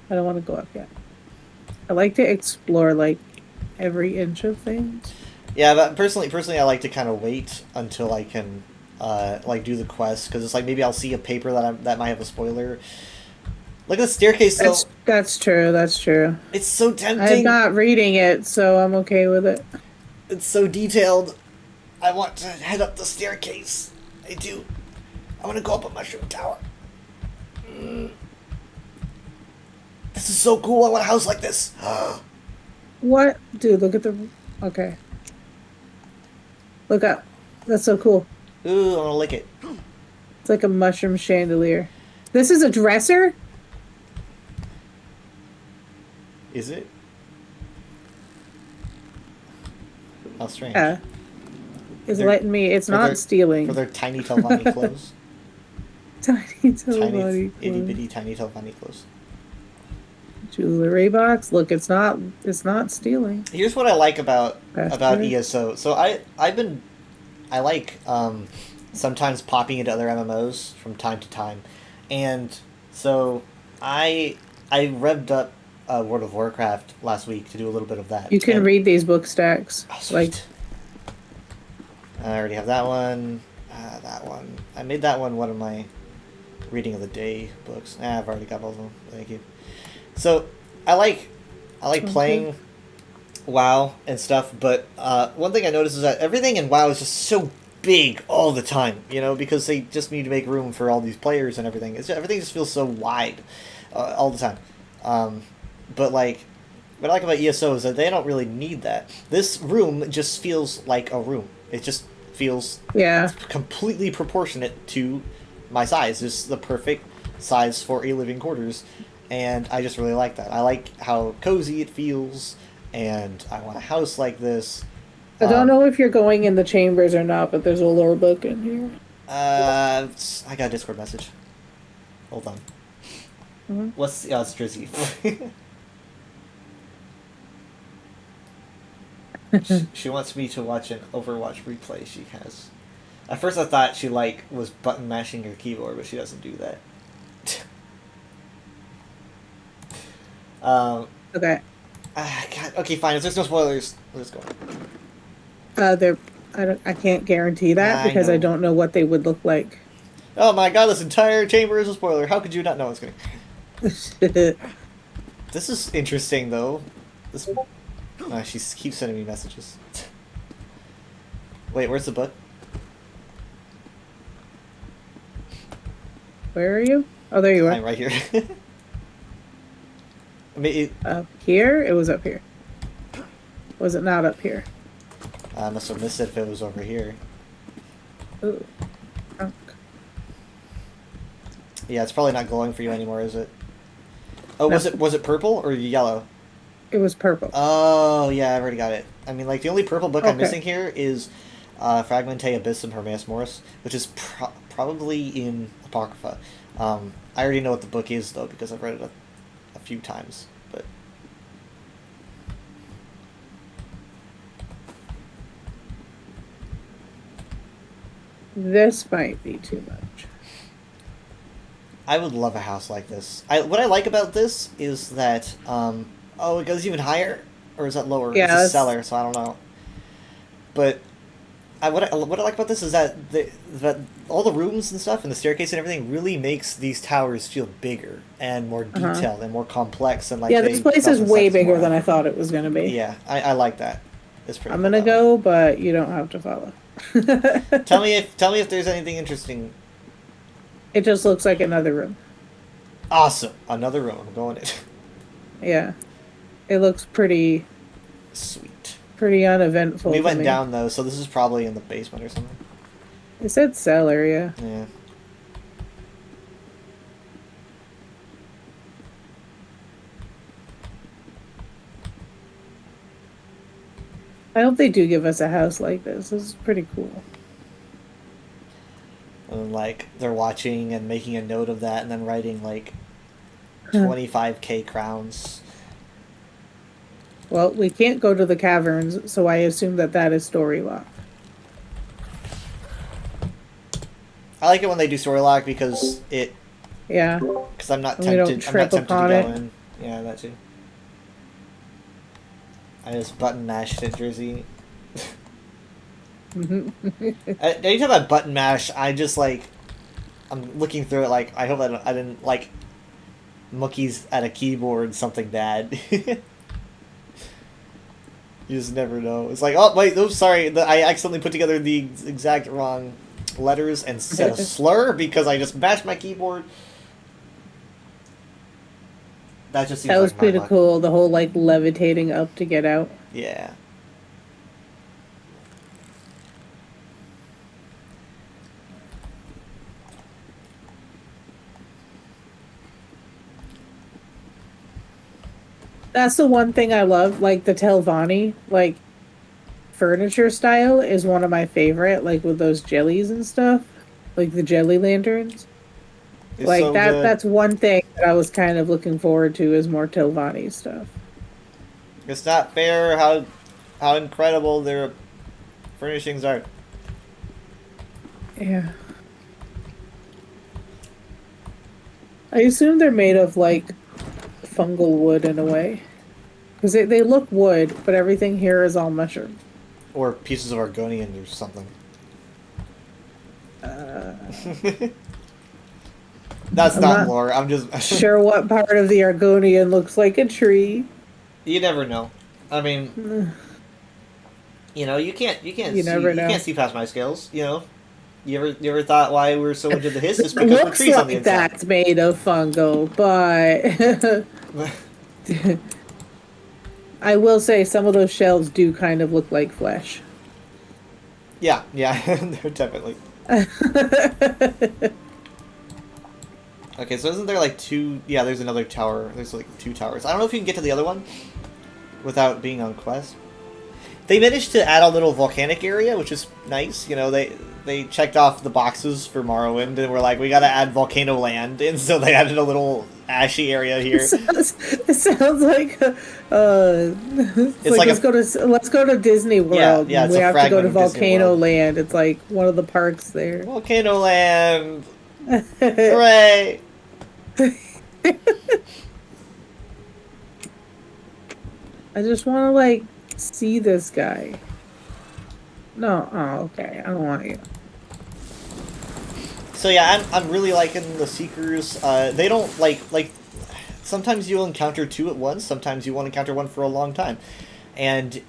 S4: I don't want to go up yet. I like to explore like every inch of things.
S1: Yeah, but personally, I like to kind of wait until I can, like do the quest because it's like maybe I'll see a paper that might have a spoiler. Look at the staircase, though.
S4: That's true. That's true.
S1: It's so tempting.
S4: I'm not reading it, so I'm okay with it.
S1: It's so detailed. I want to head up the staircase. I do. I want to go up a mushroom tower. This is so cool. I want a house like this.
S4: What? Dude, look at the... Okay. Look up. That's so cool.
S1: Ooh, I want to lick it.
S4: It's like a mushroom chandelier. This is a dresser?
S1: Is it? How strange.
S4: Yeah. It's
S1: They're-
S4: letting me... It's
S1: for
S4: not
S1: their-
S4: stealing.
S1: For their tiny Telvanni clothes.
S4: Tiny
S1: Tiny,
S4: body
S1: itty bitty tiny Telvanni clothes.
S4: jewelry box. Look, it's not stealing.
S1: Here's what I like about
S4: That's good.
S1: ESO. So I like sometimes popping into other MMOs from time to time, and so I revved up World of Warcraft last week to do a little bit of that.
S4: You can
S1: And-
S4: read these book stacks.
S1: Oh,
S4: Like,
S1: sweet. I already have that one. That one. I made that one of my reading of the day books. I've already got both of them. Thank you. So I like playing WoW and stuff, but one thing I noticed is that everything in WoW is just so big all the time. You know, because they just need to make room for all these players and everything. Everything just feels so wide all the time. But like, what I like about ESO is that they don't really need that. This room just feels like a room. It just feels
S4: yeah.
S1: completely proportionate to my size. It's the perfect size for a living quarters, and I just really like that. I like how cozy it feels, and I want a house like this.
S4: I don't know if you're going in the chambers or not, but there's a lore book in here.
S1: I got a Discord message. Hold on.
S4: Mhm.
S1: What's it's Drizzy? She wants me to watch an Overwatch replay she has. At first I thought she was button mashing her keyboard, but she doesn't do that.
S4: Okay.
S1: God, okay, fine. If there's no spoilers, let's go.
S4: I can't guarantee that
S1: I
S4: because I
S1: know.
S4: don't know what they would look like.
S1: Oh my god, this entire chamber is a spoiler. How could you not know it's gonna... This is interesting, though. This... she keeps sending me messages. Wait, where's the book?
S4: Where are you? Oh, there you
S1: I'm
S4: are.
S1: right here. I mean,
S4: Up here? It was up here. Was it not up here?
S1: I must have missed it if it was over here.
S4: Ooh. Trunk.
S1: Yeah, it's probably not glowing for you anymore, is it? Oh,
S4: No.
S1: was it purple or yellow?
S4: It was purple.
S1: Oh, yeah, I've already got it. I mean, like, the only purple book I'm
S4: Okay.
S1: missing here is Fragmente Abyssum Hermaeus Morris, which is probably in Apocrypha. I already know what the book is, though, because I've read it a few times. But
S4: This might be too much.
S1: I would love a house like this. What I like about this is that, oh, it goes even higher? Or is that lower?
S4: Yeah,
S1: It's a
S4: that's-
S1: cellar, so I don't know. But what I like about this is that that all the rooms and stuff and the staircase and everything really makes these towers feel bigger and more
S4: Uh-huh.
S1: detailed and more complex and like
S4: Yeah,
S1: they
S4: this place
S1: felt
S4: is
S1: and
S4: way
S1: set this more
S4: bigger than
S1: up.
S4: I thought it was going to be.
S1: Yeah, I like that. It's pretty.
S4: I'm
S1: cool
S4: going to
S1: that way.
S4: go, but you don't have to follow.
S1: Tell me if there's anything interesting.
S4: It just looks like another room.
S1: Awesome, another room. I'm going in.
S4: Yeah. It looks pretty
S1: Sweet.
S4: uneventful.
S1: We
S4: to
S1: went
S4: me.
S1: down though, so this is probably in the basement or something.
S4: It said cellar, yeah.
S1: Yeah.
S4: I hope they do give us a house like this. This is pretty cool.
S1: And like they're watching and making a note of that, and then writing like
S4: Huh.
S1: 25k crowns.
S4: Well, we can't go to the caverns, so I assume that that is story lock.
S1: I like it when they do story lock because
S4: Yeah.
S1: I'm not
S4: And we don't
S1: tempted. I'm
S4: trip
S1: not tempted to
S4: upon
S1: go
S4: it.
S1: in. Yeah, that too. I just button mashed it, Jersey. Anytime I button mash, I just like I'm looking through it like I hope I didn't like Mookie's at a keyboard something bad. You just never know. It's like, oh wait, oops, sorry, I accidentally put together the exact wrong letters and said a slur because I just mashed my keyboard. That just seems
S4: That was
S1: like my
S4: pretty
S1: luck.
S4: cool. The whole like levitating up to get out.
S1: Yeah.
S4: That's the one thing I love. Like the Telvanni, like furniture style is one of my favorite. Like with those jellies and stuff, like the jelly lanterns.
S1: It's
S4: Like
S1: so
S4: that.
S1: good.
S4: That's one thing that I was kind of looking forward to is more Telvanni stuff.
S1: It's not fair how incredible their furnishings are.
S4: Yeah. I assume they're made of like fungal wood in a way, because they look wood, but everything here is all mushroom.
S1: Or pieces of Argonian or something. That's
S4: I'm
S1: not
S4: not
S1: lore. I'm just
S4: Sure, what part of the Argonian looks like a tree?
S1: You never know. I mean, you know, you can't
S4: You
S1: see,
S4: never know.
S1: You can't see past my skills. You know, you ever thought why we're so into the hiss? It's
S4: It
S1: because we're
S4: looks
S1: trees on the
S4: like
S1: inside.
S4: that's made of fungal, but I will say some of those shells do kind of look like flesh.
S1: Yeah, they're definitely. Okay, so isn't there like two? Yeah, there's another tower. There's like two towers. I don't know if you can get to the other one without being on quest. They managed to add a little volcanic area, which is nice. You know, they checked off the boxes for Morrowind, and were like, we gotta add volcano land, and so they added a little ashy area here.
S4: It sounds like it's
S1: like
S4: let's go to Disney World.
S1: yeah, it's
S4: we
S1: a
S4: have to go
S1: fragment
S4: to
S1: of Disney
S4: Volcano
S1: World.
S4: Land. It's like one of the parks there.
S1: Volcano land, hooray!
S4: I just want to like see this guy. No, oh okay. I don't want you.
S1: So yeah, I'm really liking the Seekers. They don't like sometimes you'll encounter two at once. Sometimes you won't encounter one for a long time, and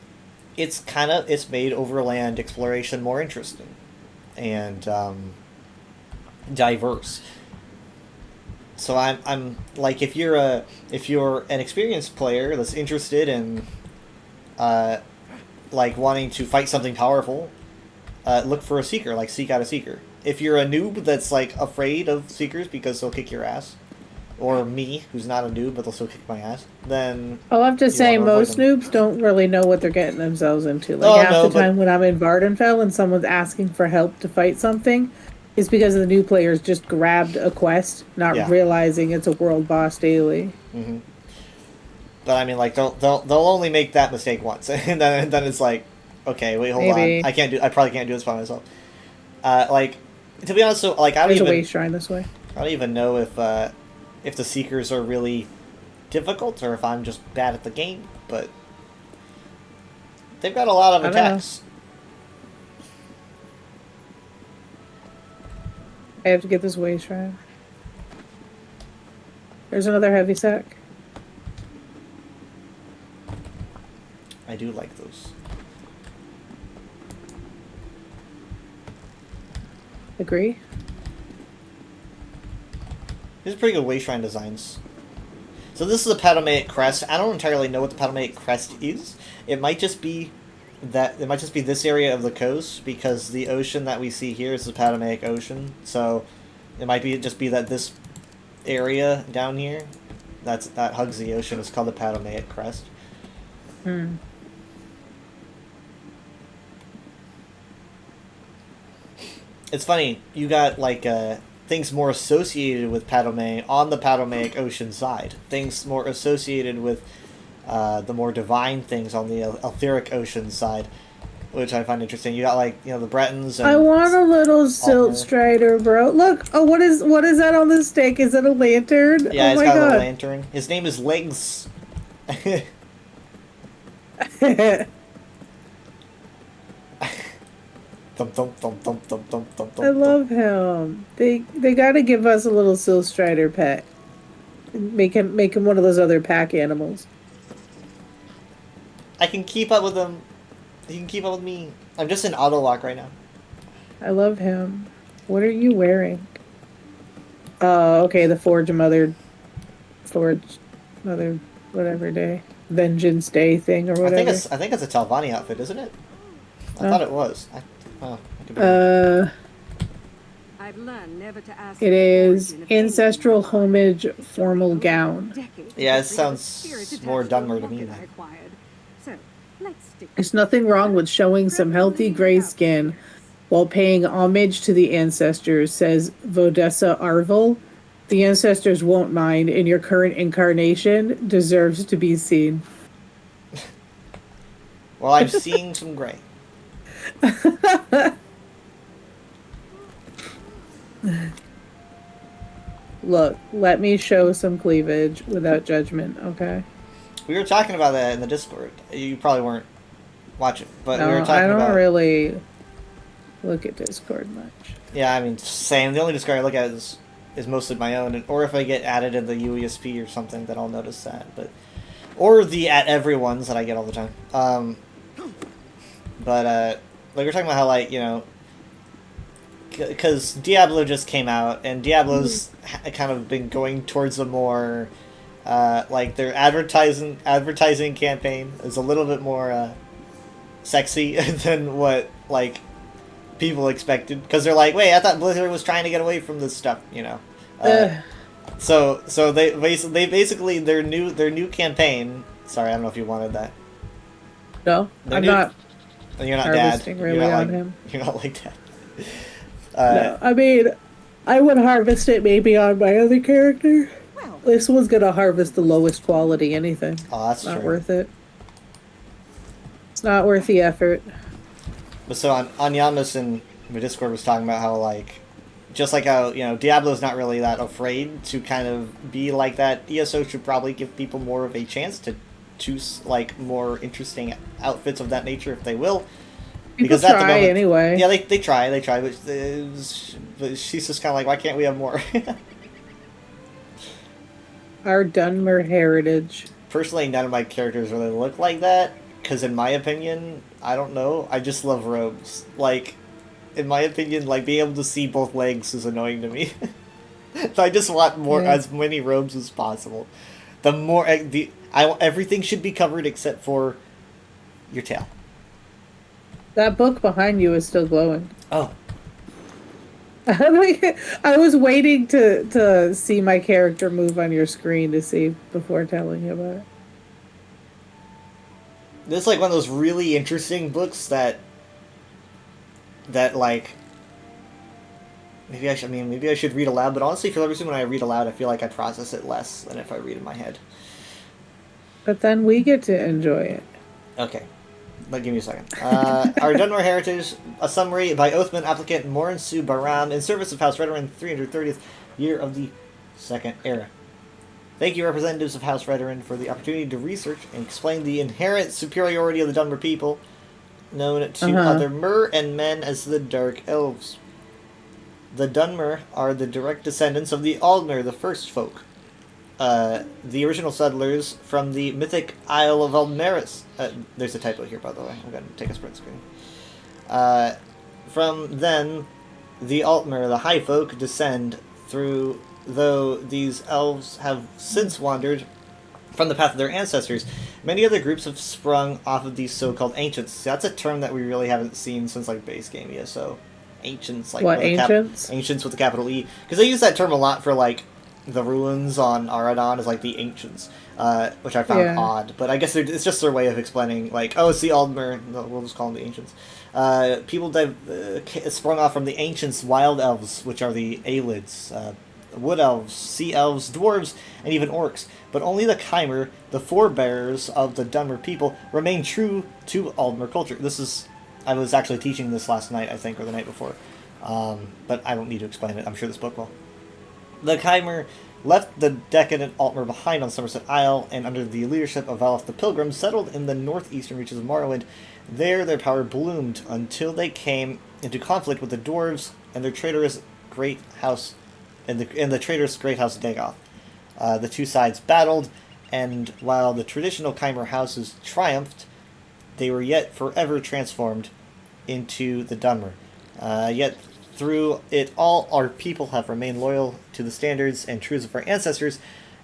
S1: it's made overland exploration more interesting and diverse. So I'm like if you're an experienced player that's interested in like wanting to fight something powerful, look for a Seeker. Like seek out a Seeker. If you're a noob that's like afraid of Seekers because they'll kick your ass, or me, who's not a noob but they'll still kick my ass, then
S4: I'll have to say,
S1: wanna avoid
S4: most
S1: them.
S4: noobs don't really know what they're getting themselves into. Like,
S1: Oh,
S4: half
S1: no,
S4: the
S1: but-
S4: time when I'm in Vardenfell and someone's asking for help to fight something, it's because the new players just grabbed a quest, not
S1: Yeah.
S4: realizing it's a world boss daily.
S1: But I mean, like they'll only make that mistake once, and then it's like, okay, wait, hold
S4: Maybe.
S1: on, I probably can't do this by myself. Like, to be honest, so like I
S4: There's a
S1: don't
S4: way
S1: even
S4: shrine this way.
S1: I don't even know if the seekers are really difficult or if I'm just bad at the game, but they've got a lot of
S4: I don't know.
S1: attacks.
S4: I have to get this way shrine. There's another heavy sack.
S1: I do like those.
S4: Agree?
S1: These are pretty good way shrine designs. So this is a Patomaic crest. I don't entirely know what the Patomaic crest is. It might just be this area of the coast, because the ocean that we see here is the Patomaic Ocean. So it might just be that this area down here that hugs the ocean is called the Patomaic crest.
S4: Hmm.
S1: It's funny, you got like things more associated with Patomay on the Patomaic Ocean side. Things more associated with the more divine things on the Eltheric Ocean side, which I find interesting. You got like, you know, the Bretons. And
S4: I want a little Silt
S1: Altmer.
S4: Strider, bro. Look! Oh, what is that on the stake? Is it a lantern?
S1: Yeah,
S4: oh
S1: it's
S4: my
S1: got a
S4: god!
S1: little lantern. His name is Legs. Thump, thump, thump, thump, thump, thump, thump,
S4: I love him. They gotta give us a little Silt Strider pet. Make him one of those other pack animals.
S1: I can keep up with him. He can keep up with me. I'm just in auto lock right now.
S4: I love him. What are you wearing? Oh, okay, the Forge Mother, whatever day, Vengeance Day thing or
S1: I
S4: whatever.
S1: think it's a Talvani outfit, isn't it? I
S4: Oh.
S1: thought it was. I could be wrong.
S5: I've learned never to ask
S4: It
S5: the
S4: is
S5: origin of anything
S4: Ancestral
S5: in my life.
S4: Homage Formal
S5: Over
S4: Gown.
S5: decades,
S1: Yeah, it
S5: I've created a
S1: sounds
S5: spirit
S1: more
S5: attached to the
S1: dumber to me
S5: locket
S1: then.
S5: I acquired. So, let's stick
S4: There's nothing wrong with showing some healthy gray skin while paying homage to the ancestors, says Vodessa Arvel. The ancestors won't mind, and your current incarnation deserves to be seen.
S1: Well, I'm seeing some gray.
S4: Look, let me show some cleavage without judgment, okay?
S1: We were talking about that in the Discord. You probably weren't watching, but
S4: No,
S1: we were talking
S4: I don't
S1: about.
S4: really look at Discord much.
S1: Yeah, I mean, same. The only Discord I look at is mostly my own, or if I get added in the UESP or something, then I'll notice that. Or the at everyone's that I get all the time. Like we're talking about how, like, you know, because Diablo just came out, and Diablo's kind of been going towards a more like their advertising campaign is a little bit more sexy than what like people expected, because they're like, wait, I thought Blizzard was trying to get away from this stuff, you know. So they basically their new campaign. Sorry, I don't know if you wanted that.
S4: No,
S1: They're
S4: I'm
S1: new-
S4: not
S1: You're not dad.
S4: harvesting
S1: You're
S4: really
S1: not
S4: on
S1: like,
S4: him.
S1: You're not like that.
S4: No, I mean, I would harvest it maybe on my other character.
S5: Well,
S4: This one's gonna harvest the lowest quality anything.
S1: Oh, that's
S4: Not
S1: true.
S4: worth it. It's not worth the effort.
S1: But so on Yamas in the Discord was talking about how, like, just like how, you know, Diablo's not really that afraid to kind of be like that. ESO should probably give people more of a chance to choose like more interesting outfits of that nature if they will.
S4: People
S1: at the
S4: try
S1: moment-
S4: anyway.
S1: Yeah, they try, but she's just kind of like, why can't we have more?
S4: Our Dunmer heritage.
S1: Personally, none of my characters really look like that, because in my opinion, I don't know, I just love robes. Like, in my opinion, like, being able to see both legs is annoying to me. So I just want more,
S4: Yeah.
S1: as many robes as possible. The more, everything should be covered except for your tail.
S4: That book behind you is still glowing.
S1: Oh.
S4: I was waiting to see my character move on your screen to see before telling you about it.
S1: This is like one of those really interesting books that like maybe I should read aloud, but honestly for some reason when I read aloud I feel like I process it less than if I read in my head.
S4: But then we get to enjoy it.
S1: Okay. But give me a second. Our Dunmore Heritage, a summary by Oathman applicant Morinsu Baram in service of House Redoran 330th year of the Second Era. Thank you, representatives of House Redoran, for the opportunity to research and explain the inherent superiority of the Dunmer people, known to other Mer and men as the Dark Elves. The Dunmer are the direct descendants of the Aldmer, the First Folk, the original settlers from the mythic Isle of Aldmeris. There's a typo here, by the way. I'm going to take a sprint screen. From then, the Altmer, the High Folk, descend through, though these elves have since wandered from the path of their ancestors. Many other groups have sprung off of these so-called ancients. That's a term that we really haven't seen since, like, base game ESO. Ancients, like...
S4: What, ancients?
S1: Ancients with a capital E. Because they use that term a lot for, like, the ruins on Aradon is like the ancients, which I found odd. But I guess it's just their way of explaining, like, oh, it's the Aldmer, we'll just call them the ancients. People sprung off from the ancients wild elves, which are the Aelids, wood elves, sea elves, dwarves, and even orcs. But only the Chimer, the forebearers of the Dunmer people, remain true to Aldmer culture. I was actually teaching this last night, I think, or the night before. But I don't need to explain it. I'm sure this book will. The Chimer left the decadent Altmer behind on Somerset Isle, and under the leadership of Valeth the Pilgrim, settled in the northeastern reaches of Morrowind. There, their power bloomed until they came into conflict with the dwarves and their traitorous great house, and the traitorous great house Dagoth. The two sides battled, and while the traditional Chimer houses triumphed, they were yet forever transformed into the Dunmer. Yet through it all, our people have remained loyal to the standards and truths of our ancestors,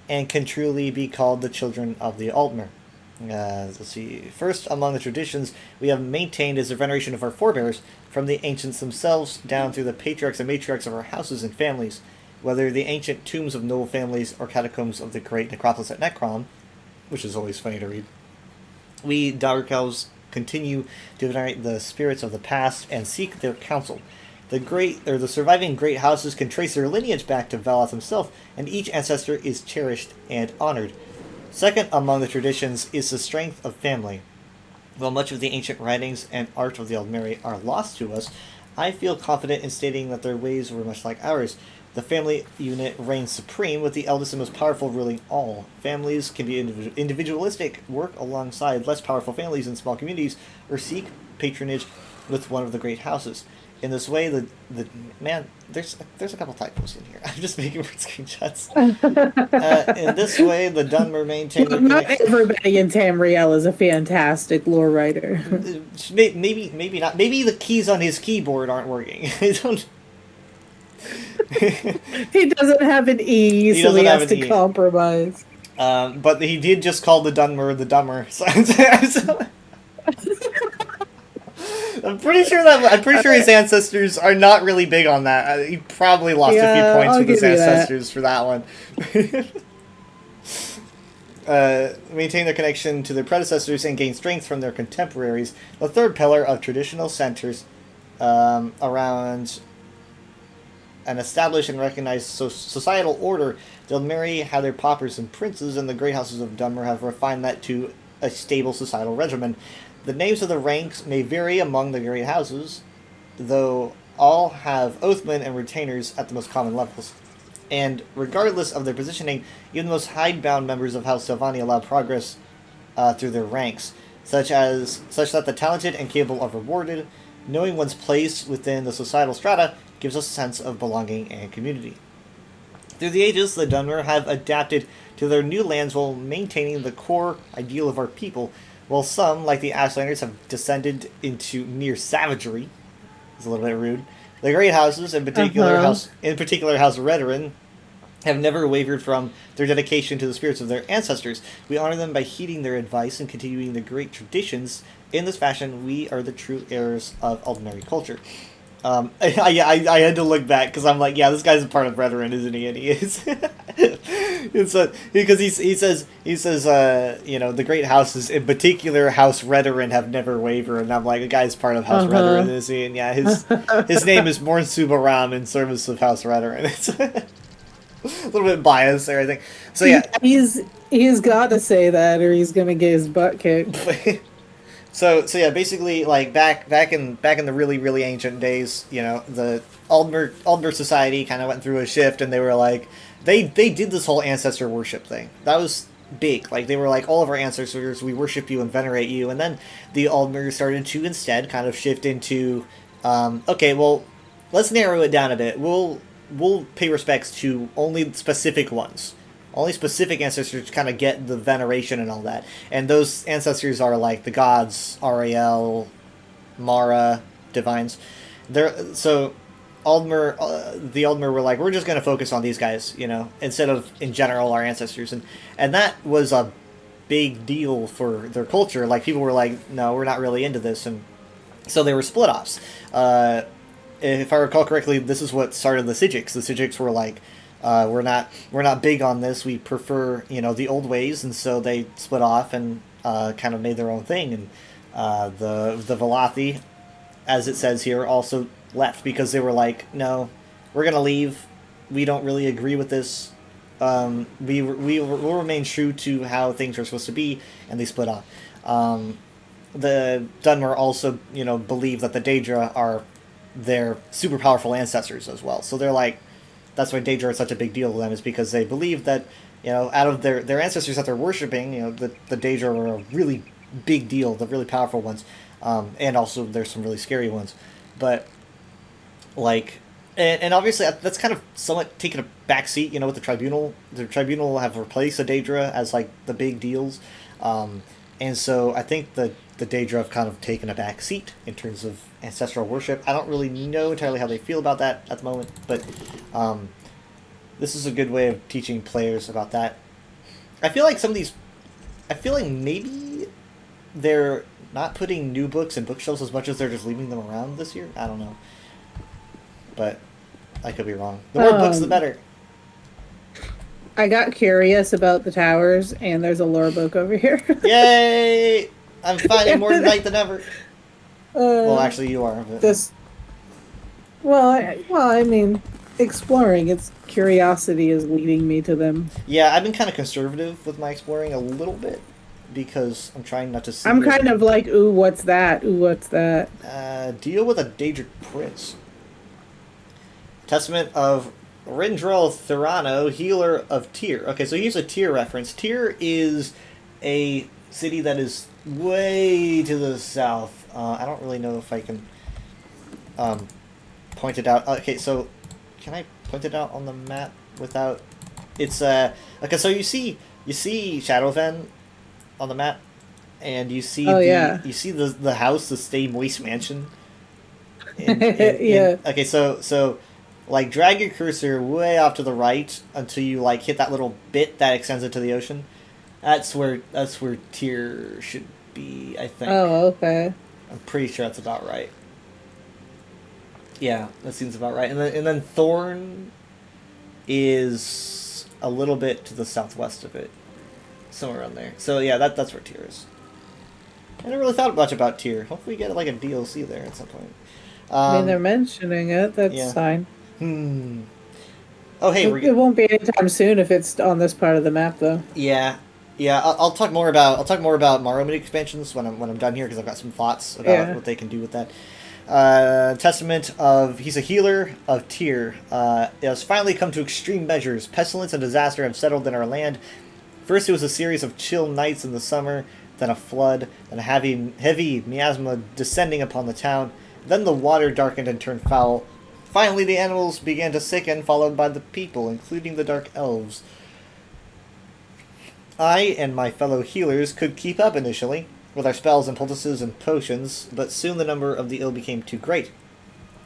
S1: and can truly be called the children of the Altmer. Let's see. First, among the traditions we have maintained is the veneration of our forebears, from the ancients themselves down through the patriarchs and matriarchs of our houses and families, whether the ancient tombs of noble families or catacombs of the great necropolis at Necrom, which is always funny to read. We Dark Elves continue to venerate the spirits of the past and seek their counsel. The surviving great houses can trace their lineage back to Valeth himself, and each ancestor is cherished and honored. Second among the traditions is the strength of family. While much of the ancient writings and art of the Aldmeri are lost to us, I feel confident in stating that their ways were much like ours. The family unit reigns supreme, with the eldest and most powerful ruling all. Families can be individualistic, work alongside less powerful families in small communities, or seek patronage with one of the great houses. In this way, there's a couple typos in here. I'm just making word screenshots. In this way, the Dunmer maintain.
S4: Well, not everybody in Tamriel is a fantastic lore writer.
S1: Maybe not. Maybe the keys on his keyboard aren't working. I don't.
S4: He doesn't have an E, so he has to compromise.
S1: But he did just call the Dunmer the Dummer. So I'm pretty sure his ancestors are not really big on that. He probably lost a few points with his ancestors for that one. Maintain their connection to their predecessors and gain strength from their contemporaries. The third pillar of traditional centers around an established and recognized societal order. They'll marry how their paupers and princes, and the great houses of Dunmer have refined that to a stable societal regimen. The names of the ranks may vary among the great houses, though all have oathmen and retainers at the most common levels. And regardless of their positioning, even the most hidebound members of House Sylvania allow progress through their ranks, such that the talented and capable are rewarded. Knowing one's place within the societal strata gives us a sense of belonging and community. Through the ages, the Dunmer have adapted to their new lands while maintaining the core ideal of our people, while some, like the Ashlanders, have descended into near savagery. It's a little bit rude. The great houses, in particular House Redoran, have never wavered from their dedication to the spirits of their ancestors. We honor them by heeding their advice and continuing the great traditions. In this fashion, we are the true heirs of Aldmeri culture. I had to look back because I'm like, yeah, this guy's a part of Brethren, isn't he? And he is. It's because he says you know, the great houses, in particular House Redoran, have never wavered, and I'm like, the guy's part of House Redoran, is he? And yeah, his name is Morn Subaram in service of House Redoran. It's a little bit biased there, I think. So yeah,
S4: he's got to say that, or he's gonna get his butt kicked.
S1: So yeah, basically, like back in the really ancient days, you know, the Aldmer Society kind of went through a shift, and they were like, they did this whole ancestor worship thing. That was big. Like, they were like, all of our ancestors, we worship you and venerate you. And then the Aldmer started to instead kind of shift into, okay, well, let's narrow it down a bit. We'll pay respects to only specific ones. Only specific ancestors kind of get the veneration and all that. And those ancestors are like the gods, Ariel, Mara, divines. So Aldmer, the Aldmer were like, we're just going to focus on these guys, you know, instead of, in general, our ancestors. And that was a big deal for their culture. Like, people were like, no, we're not really into this. And so they were split-offs. If I recall correctly, this is what started the Sijiks. The Sijiks were like, we're not big on this. We prefer, you know, the old ways, and so they split off and kind of made their own thing. And the Velothi, as it says here, also left because they were like, no, we're gonna leave. We don't really agree with this. We will remain true to how things are supposed to be, and they split off. The Dunmer also, you know, believe that the Daedra are their super powerful ancestors as well. So they're like, that's why Daedra is such a big deal to them, is because they believe that, you know, out of their ancestors that they're worshipping, you know, the Daedra are a really big deal, the really powerful ones, and also there's some really scary ones. But, like, and obviously that's kind of somewhat taken a backseat, you know, with the Tribunal. The Tribunal have replaced the Daedra as, like, the big deals. And so I think the Daedra have kind of taken a back seat in terms of ancestral worship. I don't really know entirely how they feel about that at the moment, but this is a good way of teaching players about that. I feel like maybe they're not putting new books in bookshelves as much as they're just leaving them around this year. I don't know. But I could be wrong. The more books, the better.
S4: I got curious about the towers, and there's a lore book over here.
S1: Yay! I'm finding more tonight than ever. Well, actually, you are. But...
S4: I mean, exploring. It's curiosity is leading me to them.
S1: Yeah, I've been kind of conservative with my exploring a little bit because I'm trying not to see.
S4: I'm kind of like, ooh, what's that? Ooh, what's that?
S1: Deal with a Daedric prince. Testament of Rindrel Thurano, healer of Tyr. Okay, so here's a Tyr reference. Tyr is a city that is way to the south. I don't really know if I can point it out. Okay, so can I point it out on the map without? It's okay. So you see Shadowfen on the map, and you see you see the house, the Stay Moist Mansion. Okay, so like drag your cursor way off to the right until you like hit that little bit that extends into the ocean. That's where Tyr should be, I think.
S4: Oh, okay.
S1: I'm pretty sure that's about right. Yeah, that seems about right. And then Thorn is a little bit to the southwest of it, somewhere around there. So yeah, that's where Tyr is. I never really thought much about Tyr. Hopefully we get like a DLC there at some point.
S4: I mean, they're mentioning it. That's fine.
S1: Oh, hey,
S4: it won't be anytime soon if it's on this part of the map, though.
S1: Yeah. I'll talk more about Morrowind expansions when I'm done here because I've got some thoughts about what they can do with that. Testament of he's a healer of Tyr. It has finally come to extreme measures. Pestilence and disaster have settled in our land. First, it was a series of chill nights in the summer, then a flood, then a heavy miasma descending upon the town. Then the water darkened and turned foul. Finally, the animals began to sicken, followed by the people, including the dark elves. I and my fellow healers could keep up initially, with our spells and poultices and potions, but soon the number of the ill became too great.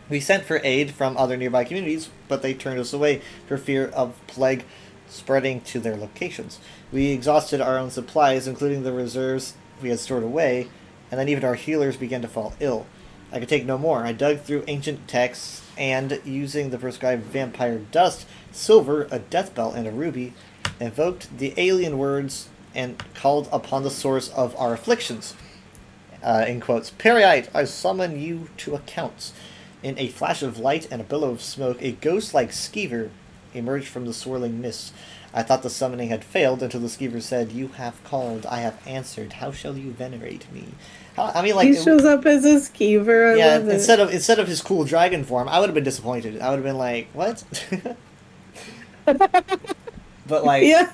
S1: We sent for aid from other nearby communities, but they turned us away for fear of plague spreading to their locations. We exhausted our own supplies, including the reserves we had stored away, and then even our healers began to fall ill. I could take no more. I dug through ancient texts and, using the prescribed vampire dust, silver, a death belt, and a ruby, invoked the alien words and called upon the source of our afflictions. In quotes, Periite, I summon you to accounts. In a flash of light and a billow of smoke, a ghost-like skeever emerged from the swirling mist. I thought the summoning had failed until the skeever said, You have called, I have answered. How shall you venerate me? I mean, like,
S4: He shows up as a skeever. I
S1: yeah.
S4: love it.
S1: Instead of his cool dragon form, I would have been disappointed. I would have been like, "What?" But like,
S4: Yeah.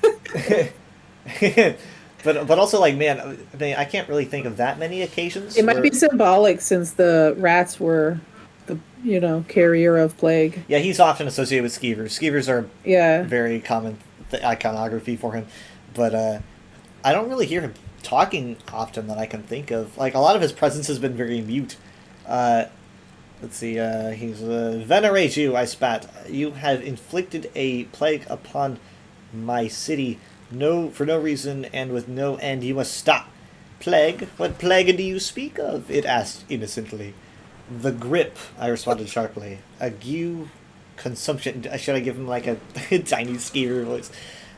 S1: but also like, man, I can't really think of that many occasions.
S4: It might
S1: where-
S4: be symbolic since the rats were the carrier of plague.
S1: Yeah, he's often associated with skeevers. Skeevers are
S4: Yeah.
S1: very common iconography for him, but I don't really hear him talking often that I can think of. Like, a lot of his presence has been very mute. Let's see, he's venerate you, I spat. You have inflicted a plague upon my city, for no reason and with no end. You must stop. Plague? What plague do you speak of? It asked innocently. The grip, I responded sharply. Ague, consumption. Should I give him like a tiny skeever voice?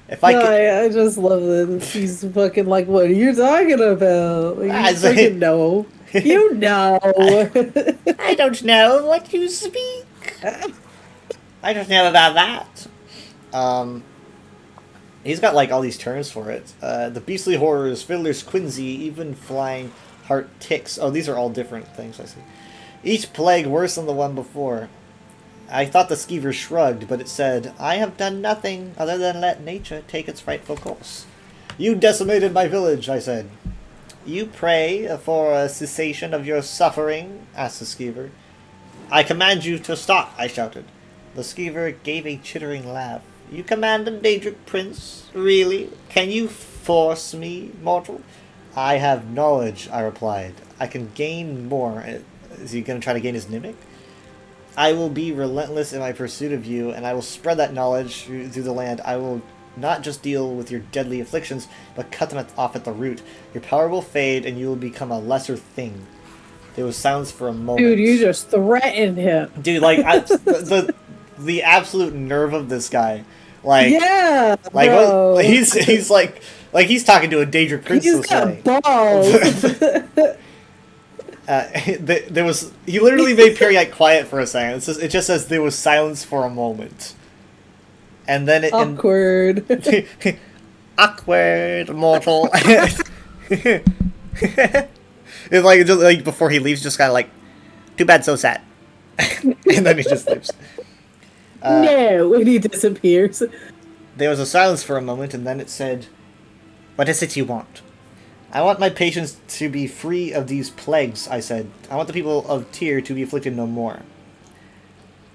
S1: If I
S4: No,
S1: could,
S4: I just love that he's fucking like, what are you talking about? Like, you
S1: I say-
S4: freaking know. You know.
S1: I don't know what you speak. I don't know about that. He's got like all these terms for it. The beastly horrors, fiddler's quinsy, even flying heart ticks. Oh, these are all different things, I see. Each plague worse than the one before. I thought the skeever shrugged, but it said, I have done nothing other than let nature take its rightful course. You decimated my village, I said. You pray for a cessation of your suffering? Asked the skeever. I command you to stop, I shouted. The skeever gave a chittering laugh. You command a Daedric prince? Really? Can you force me, mortal? I have knowledge, I replied. I can gain more. Is he going to try to gain his mimic? I will be relentless in my pursuit of you, and I will spread that knowledge through the land. I will not just deal with your deadly afflictions, but cut them off at the root. Your power will fade, and you will become a lesser thing. There was silence for a moment.
S4: Dude, you just threatened him.
S1: Dude, like, the absolute nerve of this guy. Like,
S4: Yeah,
S1: like
S4: bro.
S1: he's like he's talking to a Daedric prince
S4: He's
S1: this way.
S4: got balls.
S1: There was he literally made Periite quiet for a second. It just says there was silence for a moment, and then it
S4: Awkward.
S1: awkward mortal. It's like just like before he leaves, just kind of like, too bad, so sad, and then he just leaves.
S4: No, and he disappears.
S1: There was a silence for a moment, and then it said, "What is it you want?" I want my patients to be free of these plagues, I said. I want the people of Tyr to be afflicted no more.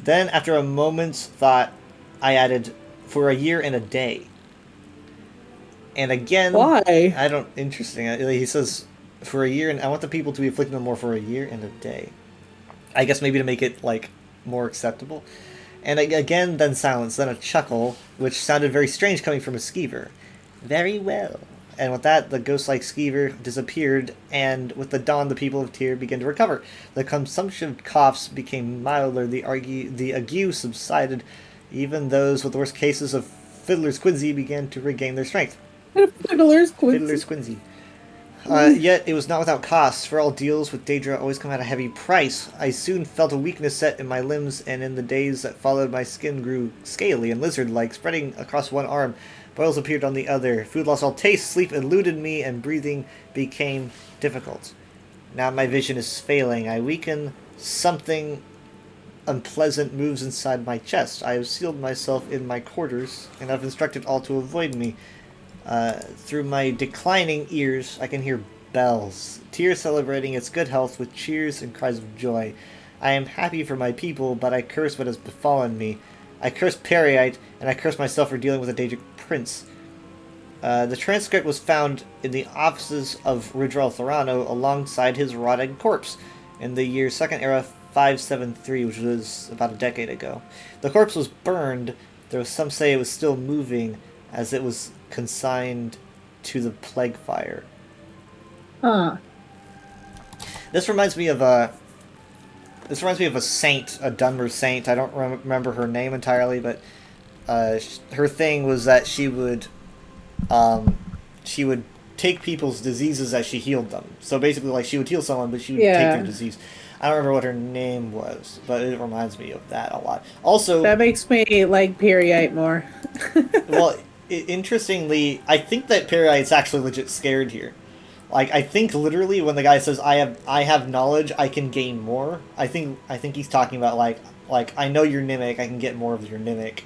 S1: Then, after a moment's thought, I added, for a year and a day. And again...
S4: Why?
S1: I don't... Interesting. He says, for a year, and I want the people to be afflicted no more for a year and a day. I guess maybe to make it, like, more acceptable. And again, then silence, then a chuckle, which sounded very strange coming from a skeever. Very well. And with that, the ghost-like skeever disappeared, and with the dawn, the people of Tyr began to recover. The consumption coughs became milder, the ague subsided. Even those with the worst cases of fiddler's quinsy began to regain their strength.
S4: Fiddler's Quincy.
S1: Fiddler's quinsy. Yet it was not without costs, for all deals with Daedra always come at a heavy price. I soon felt a weakness set in my limbs, and in the days that followed, my skin grew scaly and lizard-like, spreading across one arm. Boils appeared on the other. Food lost all taste, sleep eluded me, and breathing became difficult. Now my vision is failing. I weaken. Something unpleasant moves inside my chest. I have sealed myself in my quarters, and I've instructed all to avoid me. Through my declining ears, I can hear bells. Tears celebrating its good health with cheers and cries of joy. I am happy for my people, but I curse what has befallen me. I curse Periite, and I curse myself for dealing with a Daedric prince. The transcript was found in the offices of Rudral Thorano alongside his rotting corpse in the year Second Era 573, which was about a decade ago. The corpse was burned, though some say it was still moving as it was consigned to the plague fire.
S4: Huh.
S1: This reminds me of this reminds me of a saint, a Dunmer saint. I don't remember her name entirely, but her thing was that she would take people's diseases as she healed them. So basically, like, she would heal someone, but she would take their disease. I don't remember what her name was, but it reminds me of that a lot. Also,
S4: That makes me like Periite more.
S1: well, interestingly, I think that Periite's actually legit scared here. Like, I think literally when the guy says, I have knowledge, I can gain more," I think he's talking about like I know your Nimic, I can get more of your Nimic.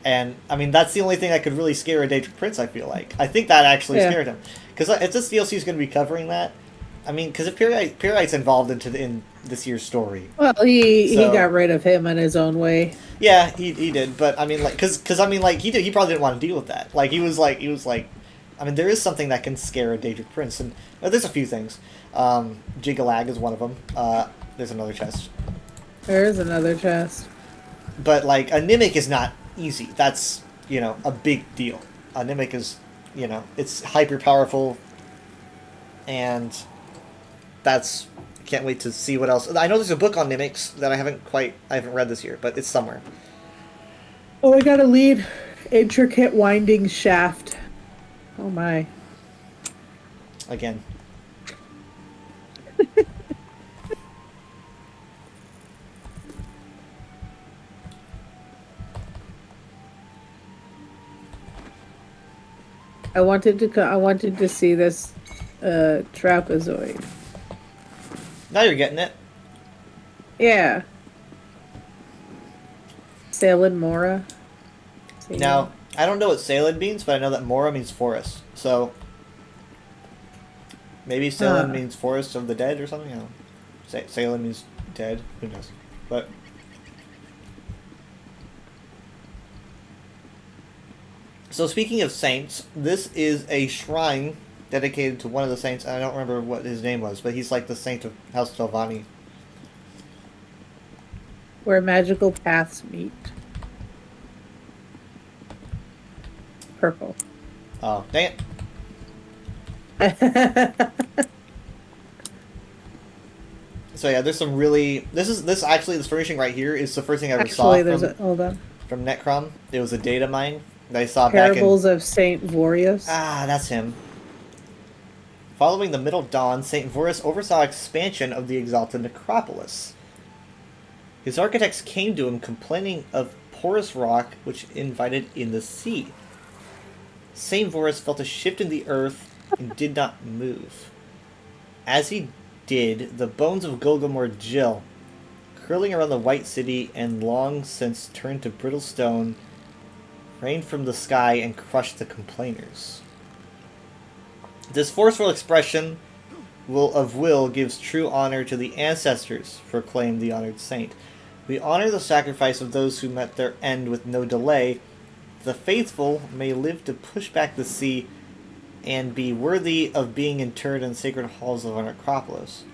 S1: And I mean, that's the only thing that could really scare a Daedric Prince, I feel like. I think that actually scared him, because if this DLC is going to be covering that, I mean, because if Periite's involved in this year's story.
S4: Well, he got rid of him in his own way.
S1: Yeah, he did, but I mean, like, because I mean, like, he probably didn't want to deal with that. Like, he was like, I mean, there is something that can scare a Daedric Prince, and there's a few things. Jigalag is one of them. There's another chest.
S4: There is another chest.
S1: But like, a Nimic is not easy. That's, you know, a big deal. A Nimic is, you know, it's hyper powerful, and that's. Can't wait to see what else. I know there's a book on Nimics that I haven't read this year, but it's somewhere.
S4: Oh, I gotta lead. Intricate winding shaft. Oh my.
S1: Again.
S4: I wanted to see this trapezoid.
S1: Now you're getting it.
S4: Yeah. Salin Mora.
S1: Now, I don't know what Salin means, but I know that Mora means forest. So, maybe Salin means forest of the dead or something? I don't know. Salin means dead. Who knows? But... So speaking of saints, this is a shrine dedicated to one of the saints. I don't remember what his name was, but he's like the saint of House Telvanni.
S4: Where magical paths meet. Purple.
S1: Oh, dang it. So yeah, there's some really... This furnishing right here is the first thing I ever saw
S4: hold on.
S1: From Necrom. It was a data mine that I saw
S4: Parables of Saint Vorius.
S1: Ah, that's him. Following the Middle Dawn, Saint Vorus oversaw expansion of the Exalted Necropolis. His architects came to him complaining of porous rock which invited in the sea. Saint Vorus felt a shift in the earth and did not move. As he did, the bones of Golgamore Jill, curling around the White City and long since turned to brittle stone, rained from the sky and crushed the complainers. This forceful expression of will gives true honor to the ancestors, proclaimed the honored saint. We honor the sacrifice of those who met their end with no delay. The faithful may live to push back the sea and be worthy of being interred in sacred halls of our necropolis.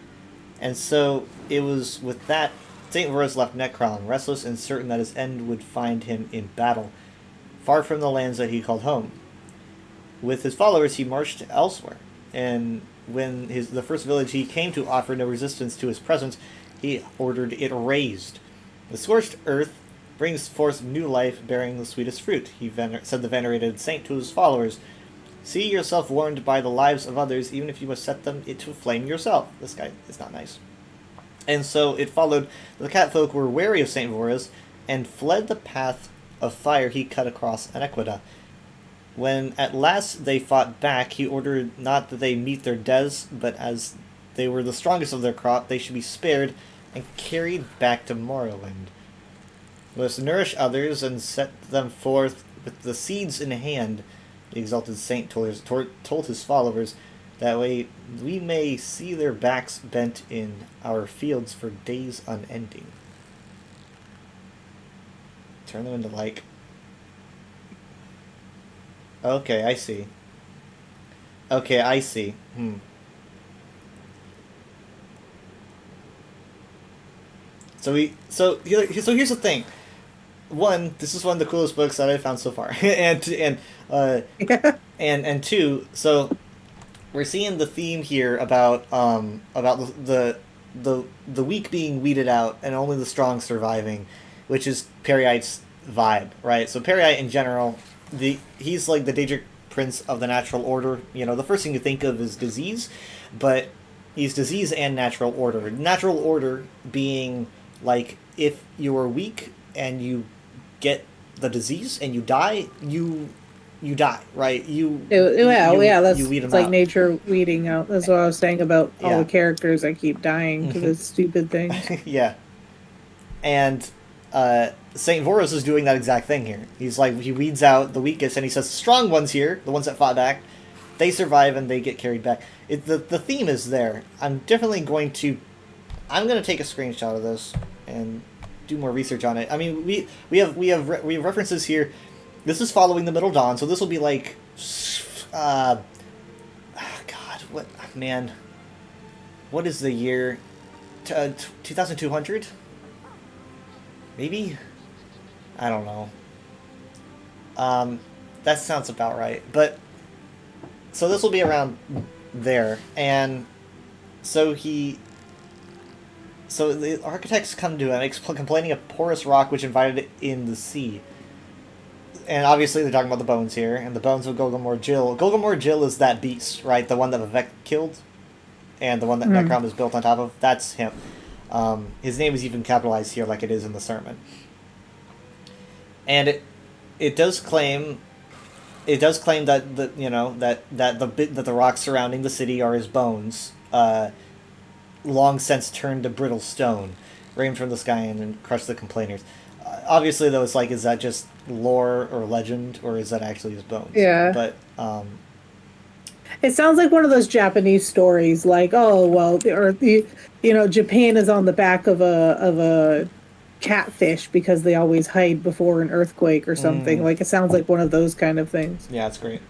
S1: And so it was with that Saint Vorus left Necrom, restless and certain that his end would find him in battle, far from the lands that he called home. With his followers, he marched elsewhere, and when the first village he came to offered no resistance to his presence, he ordered it razed. The scorched earth brings forth new life, bearing the sweetest fruit, said the venerated saint to his followers. See yourself warmed by the lives of others, even if you must set them into flame yourself. This guy is not nice. And so it followed. The catfolk were wary of Saint Vorus, and fled the path of fire he cut across Anequida. When at last they fought back, he ordered not that they meet their deaths, but as they were the strongest of their crop, they should be spared and carried back to Morrowind. Let us nourish others and set them forth with the seeds in hand, the exalted saint told his followers. That way we may see their backs bent in our fields for days unending. Turn them into like... Okay, I see. Okay, I see. So here's the thing. One, this is one of the coolest books that I've found so far, and two, so we're seeing the theme here about the the weak being weeded out and only the strong surviving, which is Periite's vibe, right? So Periite in general, he's like the Daedric prince of the natural order. You know, the first thing you think of is disease, but he's disease and natural order. Natural order being like if you are weak and you get the disease and you die, you die, right?
S4: That's
S1: you weed 'em
S4: it's like
S1: out.
S4: nature weeding out. That's what I was saying about all
S1: Yeah.
S4: the characters that keep dying to this stupid thing.
S1: Yeah. And Saint Voros is doing that exact thing here. He's like, he weeds out the weakest, and he says the strong ones here, the ones that fought back, they survive and they get carried back. The theme is there. I'm going to take a screenshot of this and do more research on it. I mean, we have references here. This is following the Middle Dawn, so this will be like, God, what is the year? 2200? Maybe? I don't know. That sounds about right. But, so this will be around there, and so the architects come to him complaining of porous rock which invited it in the sea. And obviously they're talking about the bones here, and the bones of Golgomor Jill. Golgomor Jill is that beast, right? The one that Vivek killed, and the one that Necrom is built on top of. That's him. His name is even capitalized here, like it is in the sermon. And it does claim that the rocks surrounding the city are his bones, long since turned to brittle stone, rained from the sky and crushed the complainers. Obviously, though, it's like, is that just lore or legend, or is that actually his bones?
S4: Yeah.
S1: But
S4: It sounds like one of those Japanese stories, like, oh well, Japan is on the back of a catfish because they always hide before an earthquake or something. Like, it sounds like one of those kind of things.
S1: yeah, it's great.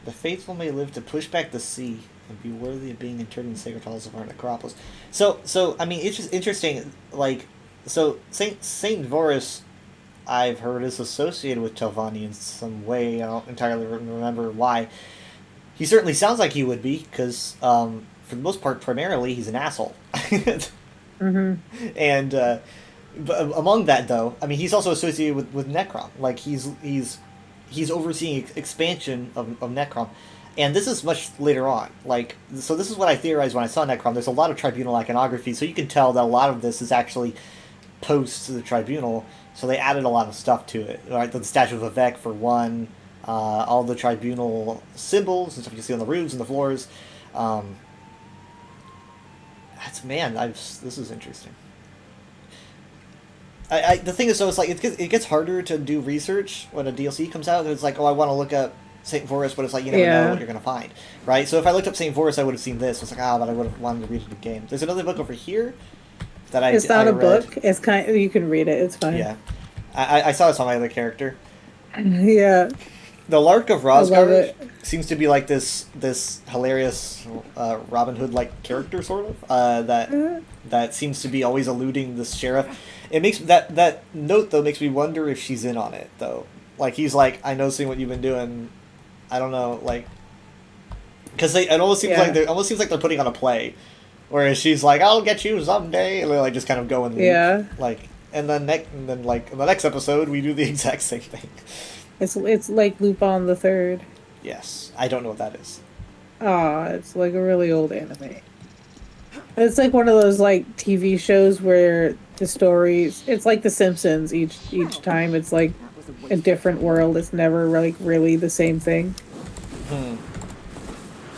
S1: The faithful may live to push back the sea and be worthy of being interred in the sacred halls of our necropolis. So I mean, it's just interesting. Like, so Saint Voros, I've heard, is associated with Telvanni in some way. I don't entirely remember why. He certainly sounds like he would be, because for the most part, primarily, he's an asshole. And but among that, though, I mean, he's also associated with Necrom. Like, he's overseeing expansion of Necrom. And this is much later on. Like, so this is what I theorized when I saw Necrom. There's a lot of Tribunal iconography, so you can tell that a lot of this is actually post to the Tribunal. So they added a lot of stuff to it. Right, the statue of Vivek for one, all the Tribunal symbols and stuff you see on the roofs and the floors. This is interesting. The thing is, though, it's like it gets harder to do research when a DLC comes out. It's like, oh, I want to look up Saint Voros, but it's like you never know what you're gonna find, right? So if I looked up Saint Voros, I would have seen this. It's like, but I would have wanted to read the game. There's another book over here that
S4: It's not
S1: I
S4: a
S1: read.
S4: book. It's you can read it. It's fine.
S1: Yeah, I saw this on my other character.
S4: Yeah.
S1: The Lark of
S4: love
S1: Rosgard
S4: it.
S1: seems to be like this hilarious Robin Hood like character, sort of that seems to be always eluding the sheriff. It makes that note though makes me wonder if she's in on it though. Like, he's like, I know, seeing what you've been doing. I don't know, like, because it almost seems like they're putting on a play, whereas she's like, I'll get you someday, and they like just kind of go and leave.
S4: Yeah.
S1: Like, and then like in the next episode we do the exact same thing.
S4: It's like Lupin the Third.
S1: Yes, I don't know what that is.
S4: It's like a really old anime. It's like one of those like TV shows where the stories. It's like The Simpsons. Each time it's like a different world. It's never like really the same thing.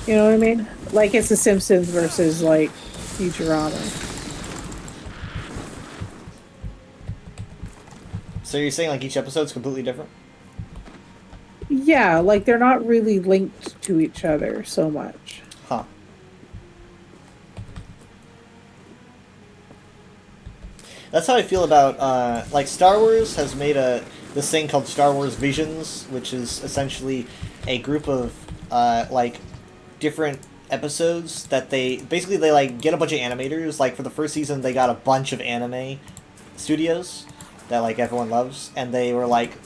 S4: You know what I mean? Like, it's The Simpsons versus like Futurama.
S1: So you're saying like each episode's completely different?
S4: Yeah, like they're not really linked to each other so much.
S1: Huh. That's how I feel about like Star Wars has made this thing called Star Wars Visions, which is essentially a group of like different episodes that they like get a bunch of animators. Like, for the first season they got a bunch of anime studios that like everyone loves, and they were like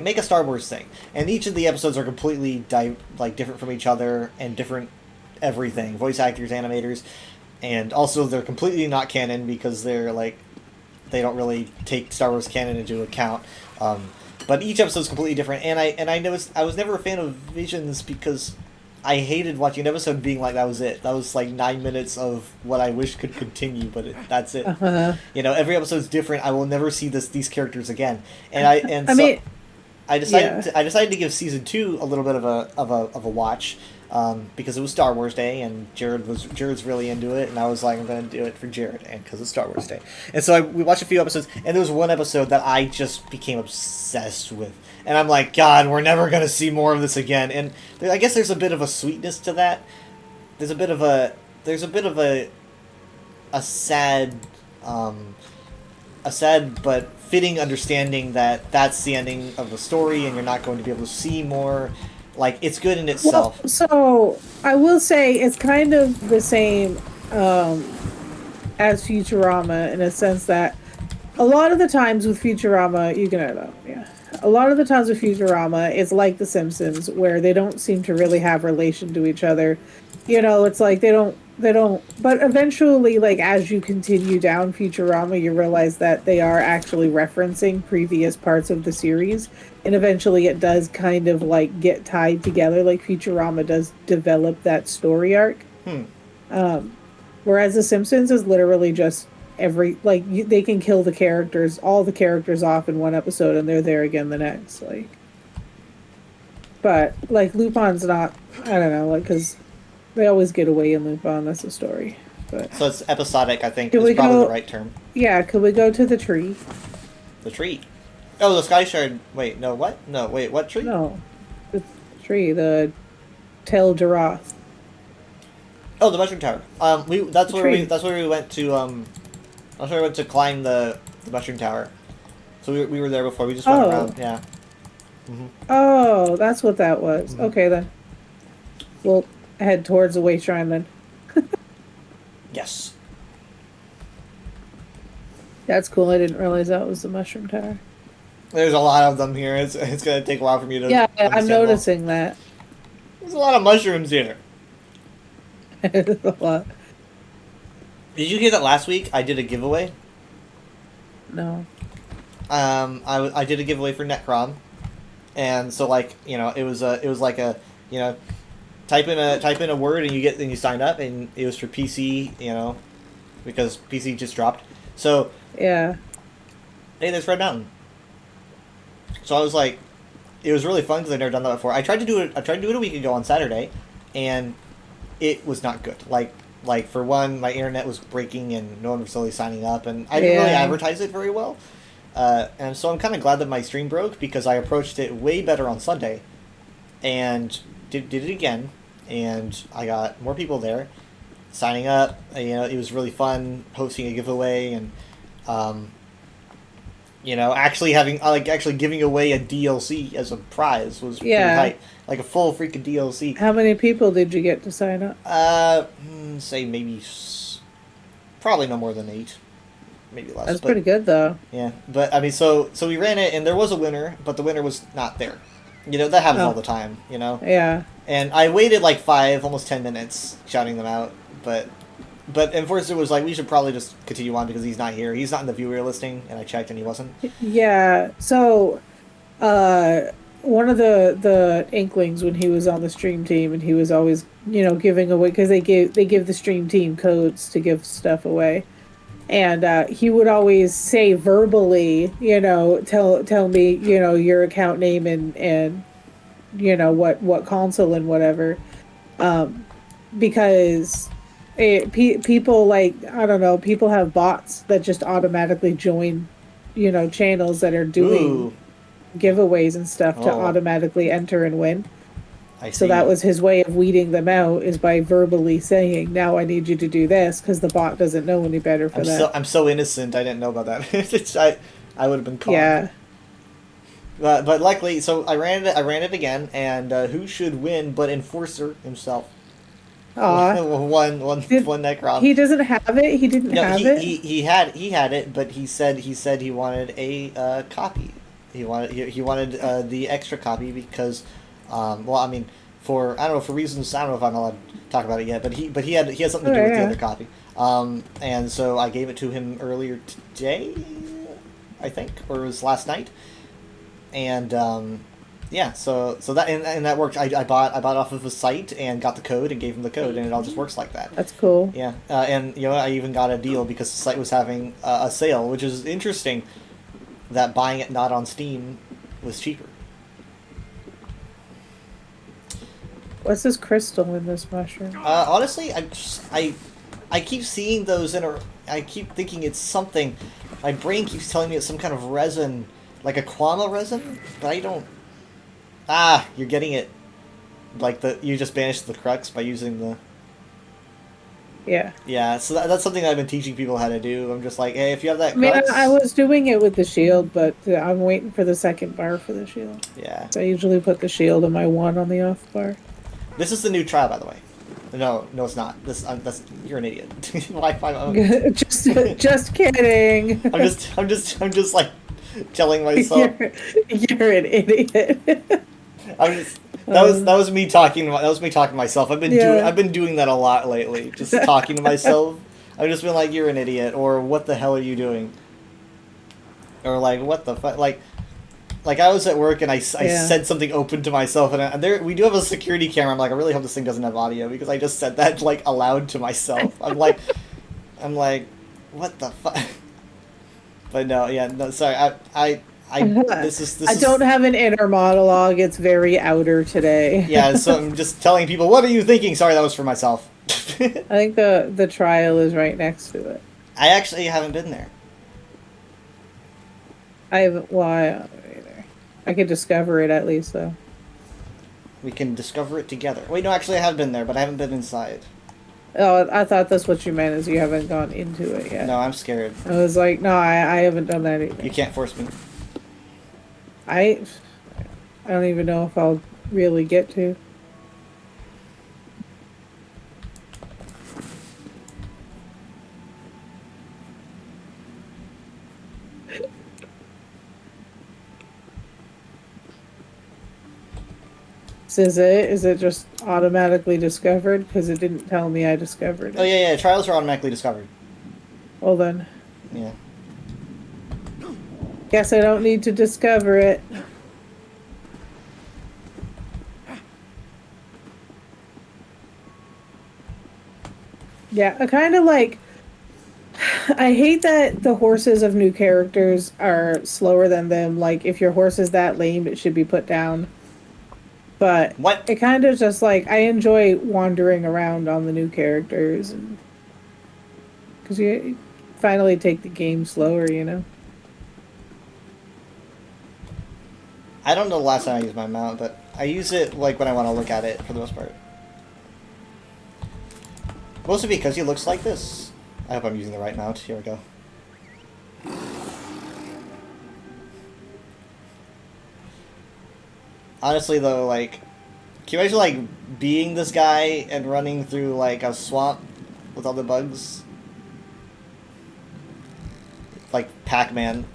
S1: make a Star Wars thing, and each of the episodes are completely different from each other and different everything, voice actors, animators, and also they're completely not canon because they're like they don't really take Star Wars canon into account. But each episode is completely different, and I noticed I was never a fan of Visions because I hated watching an episode being like that was it. That was like 9 minutes of what I wish could continue, but that's it. You know, every episode's different. I will never see these characters again, and I decided to give season 2 a little bit of a watch. Because it was Star Wars Day and Jared's really into it, and I was like, I'm going to do it for Jared, and because it's Star Wars Day. And so we watched a few episodes, and there was one episode that I just became obsessed with, and I'm like, God, we're never going to see more of this again. And I guess there's a bit of a sweetness to that. There's a bit of a sad but fitting understanding that that's the ending of the story, and you're not going to be able to see more. Like, it's good in itself.
S4: Well, so I will say it's kind of the same as Futurama in a sense that a lot of the times with Futurama, you can add up, yeah. A lot of the times with Futurama, it's like The Simpsons, where they don't seem to really have relation to each other. You know, it's like they don't, but eventually, like, as you continue down Futurama, you realize that they are actually referencing previous parts of the series, and eventually it does kind of, like, get tied together, like Futurama does develop that story arc. Whereas The Simpsons is literally just they can kill the characters, all the characters off in one episode, and they're there again the next, like. But, like, Lupin's not, I don't know, like, because they always get away in Lupin, that's the story. But
S1: So it's episodic, I think,
S4: Can
S1: is
S4: we
S1: probably
S4: go-
S1: the right term.
S4: yeah, could we go to the tree?
S1: The tree. Oh, the Sky Shard. Wait, no, what? No, wait, what tree?
S4: No, the tree, the Tel Daroth.
S1: Oh, the Mushroom Tower. That's where
S4: tree.
S1: that's where we went to. That's where we went to climb the Mushroom Tower. So we were there before. We just went
S4: Oh.
S1: around. Yeah.
S4: Oh, that's what that was. Okay, then. We'll head towards the Way Shrine then.
S1: Yes.
S4: That's cool. I didn't realize that was the Mushroom Tower.
S1: There's a lot of them here. It's gonna take a while for me to.
S4: Yeah, I'm
S1: understand them all.
S4: noticing that.
S1: There's a lot of mushrooms here.
S4: There's a lot.
S1: Did you hear that last week? I did a giveaway.
S4: No.
S1: I did a giveaway for Necrom, and so like it was like a type in a word and you sign up, and it was for PC because PC just dropped. So
S4: Yeah.
S1: hey, there's Red Mountain. So I was like, it was really fun because I'd never done that before. I tried to do it a week ago on Saturday, and it was not good. Like for one, my internet was breaking and no one was really signing up, and I didn't really
S4: Yeah.
S1: advertise it very well. And so I'm kind of glad that my stream broke because I approached it way better on Sunday, and did it again, and I got more people there signing up. It was really fun hosting a giveaway, and actually giving away a DLC as a prize was pretty hype. Like a full freaking DLC.
S4: How many people did you get to sign up?
S1: Say maybe probably no more than 8, maybe less.
S4: That's
S1: but,
S4: pretty good, though.
S1: Yeah, but I mean, so we ran it, and there was a winner, but the winner was not there. That happens all the time.
S4: Yeah.
S1: And I waited like 5, almost 10 minutes shouting them out, but Enforcer was like, we should probably just continue on because he's not here. He's not in the viewer listing, and I checked and he wasn't.
S4: Yeah. So, one of the Inklings when he was on the stream team, and he was always giving away, because they give the stream team codes to give stuff away, and he would always say verbally, tell me your account name and what console and whatever, because people, like, I don't know, people have bots that just automatically join channels that are doing
S1: Ooh,
S4: giveaways and stuff to
S1: Oh.
S4: automatically enter and win.
S1: I see.
S4: So that was his way of weeding them out, is by verbally saying, now I need you to do this, because the bot doesn't know any better for that.
S1: I'm so innocent. I didn't know about that. I would have been caught.
S4: Yeah.
S1: But luckily, so I ran it again, and who should win but Enforcer himself?
S4: Aw.
S1: one
S4: Did-
S1: Necron.
S4: He doesn't have it? He didn't
S1: No,
S4: have
S1: he,
S4: it?
S1: he had it, but he said he wanted a copy. He wanted the extra copy because, for I don't know, for reasons I don't know if I'm allowed to talk about it yet, but he had something to do
S4: Oh,
S1: with the
S4: yeah.
S1: other copy. And so I gave it to him earlier today, I think, or it was last night. And yeah, so that and that worked. I bought off of his site and got the code and gave him the code, and it all just works like that.
S4: That's cool.
S1: Yeah, and you know I even got a deal because the site was having a sale, which is interesting. That buying it not on Steam was cheaper.
S4: What's this crystal in this mushroom?
S1: Honestly, I keep seeing those I keep thinking it's something. My brain keeps telling me it's some kind of resin, like a Kwama resin, but I don't. Ah, you're getting it. Like you just banished the crux by using the.
S4: Yeah.
S1: Yeah, so that's something I've been teaching people how to do. I'm just like, hey, if you have that
S4: I mean,
S1: crux.
S4: I was doing it with the shield, but I'm waiting for the second bar for the shield.
S1: Yeah.
S4: So I usually put the shield and my 1 on the off bar.
S1: This is the new trial, by the way. No, it's not. That's you're an idiot. Wi-Fi.
S4: just kidding.
S1: I'm just like telling myself.
S4: You're an idiot.
S1: I'm just that was me talking. That was me talking to myself. I've been doing that a lot lately. Just talking to myself. I've just been like, "You're an idiot," or "What the hell are you doing?" Or like, "What the fuck?" Like I was at work and I said something open to myself, and there we do have a security camera. I'm like, I really hope this thing doesn't have audio because I just said that like aloud to myself. I'm like, what the fuck? But no, yeah, no, sorry. This is.
S4: I don't have an inner monologue. It's very outer today.
S1: Yeah, so I'm just telling people, what are you thinking? Sorry, that was for myself.
S4: I think the trial is right next to it.
S1: I actually haven't been there.
S4: I haven't. Well, I don't either. I could discover it at least though.
S1: We can discover it together. Wait, no, actually I have been there, but I haven't been inside.
S4: Oh, I thought that's what you meant, is you haven't gone into it yet.
S1: No, I'm scared.
S4: I was like, no, I haven't done that either.
S1: You can't force me.
S4: I don't even know if I'll really get to. Is it just automatically discovered? Because it didn't tell me I discovered it.
S1: Oh yeah, trials are automatically discovered.
S4: Well then,
S1: Yeah.
S4: guess I don't need to discover it. Yeah, I kind of like. I hate that the horses of new characters are slower than them. Like, if your horse is that lame, it should be put down. But
S1: What?
S4: it kind of just like, I enjoy wandering around on the new characters, and because you finally take the game slower, you know.
S1: I don't know the last time I used my mount, but I use it like when I want to look at it for the most part. Mostly because he looks like this. I hope I'm using the right mount. Here we go. Honestly, though, like, can you imagine, like, being this guy and running through, like, a swamp with all the bugs? Like Pac-Man.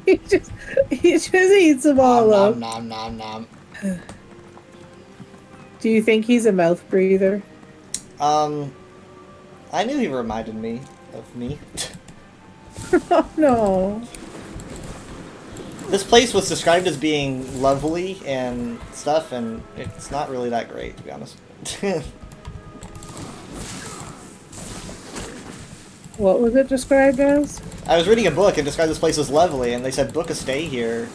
S4: he just eats them all up.
S1: Nom, nom, nom, nom.
S4: Do you think he's a mouth breather?
S1: I knew he reminded me of me.
S4: Oh no.
S1: This place was described as being lovely and stuff, and it's not really that great, to be honest.
S4: What was it described as?
S1: I was reading a book and described this place as lovely, and they said book a stay here.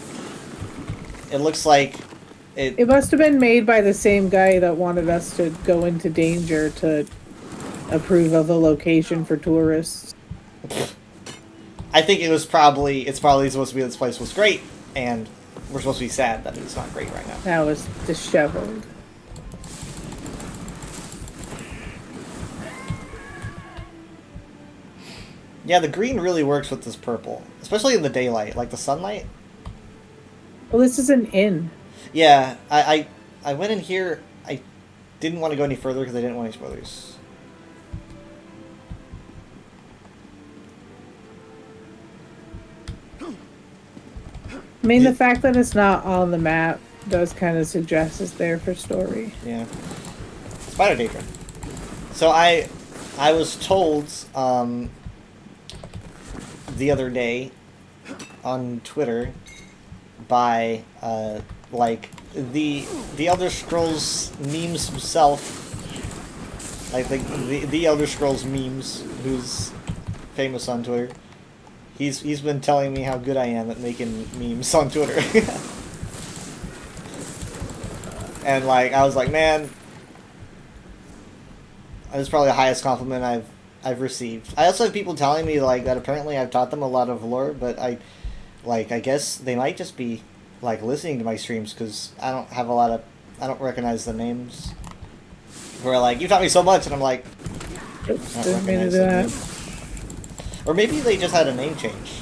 S1: It looks like
S4: It must have been made by the same guy that wanted us to go into danger to approve of a location for tourists.
S1: I think it's probably supposed to be this place was great, and we're supposed to be sad that it's not great right now.
S4: That was disheveled.
S1: Yeah, the green really works with this purple, especially in the daylight, like the sunlight.
S4: Well, this is an inn.
S1: Yeah, I went in here. I didn't want to go any further because I didn't want any spoilers.
S4: I mean, the fact that it's not on the map does kind of suggest it's there for story.
S1: Yeah. Spider Daedra. So I was told the other day on Twitter by like the Elder Scrolls memes himself, like the Elder Scrolls memes, who's famous on Twitter. He's been telling me how good I am at making memes on Twitter. And like I was like, man, that's probably the highest compliment I've received. I also have people telling me like that apparently I've taught them a lot of lore, but I guess they might just be like listening to my streams because I don't recognize the names. Where like you taught me so much, and I'm like,
S4: Oops,
S1: not
S4: didn't mean to
S1: recognize
S4: do
S1: the
S4: that.
S1: name. Or maybe they just had a name change.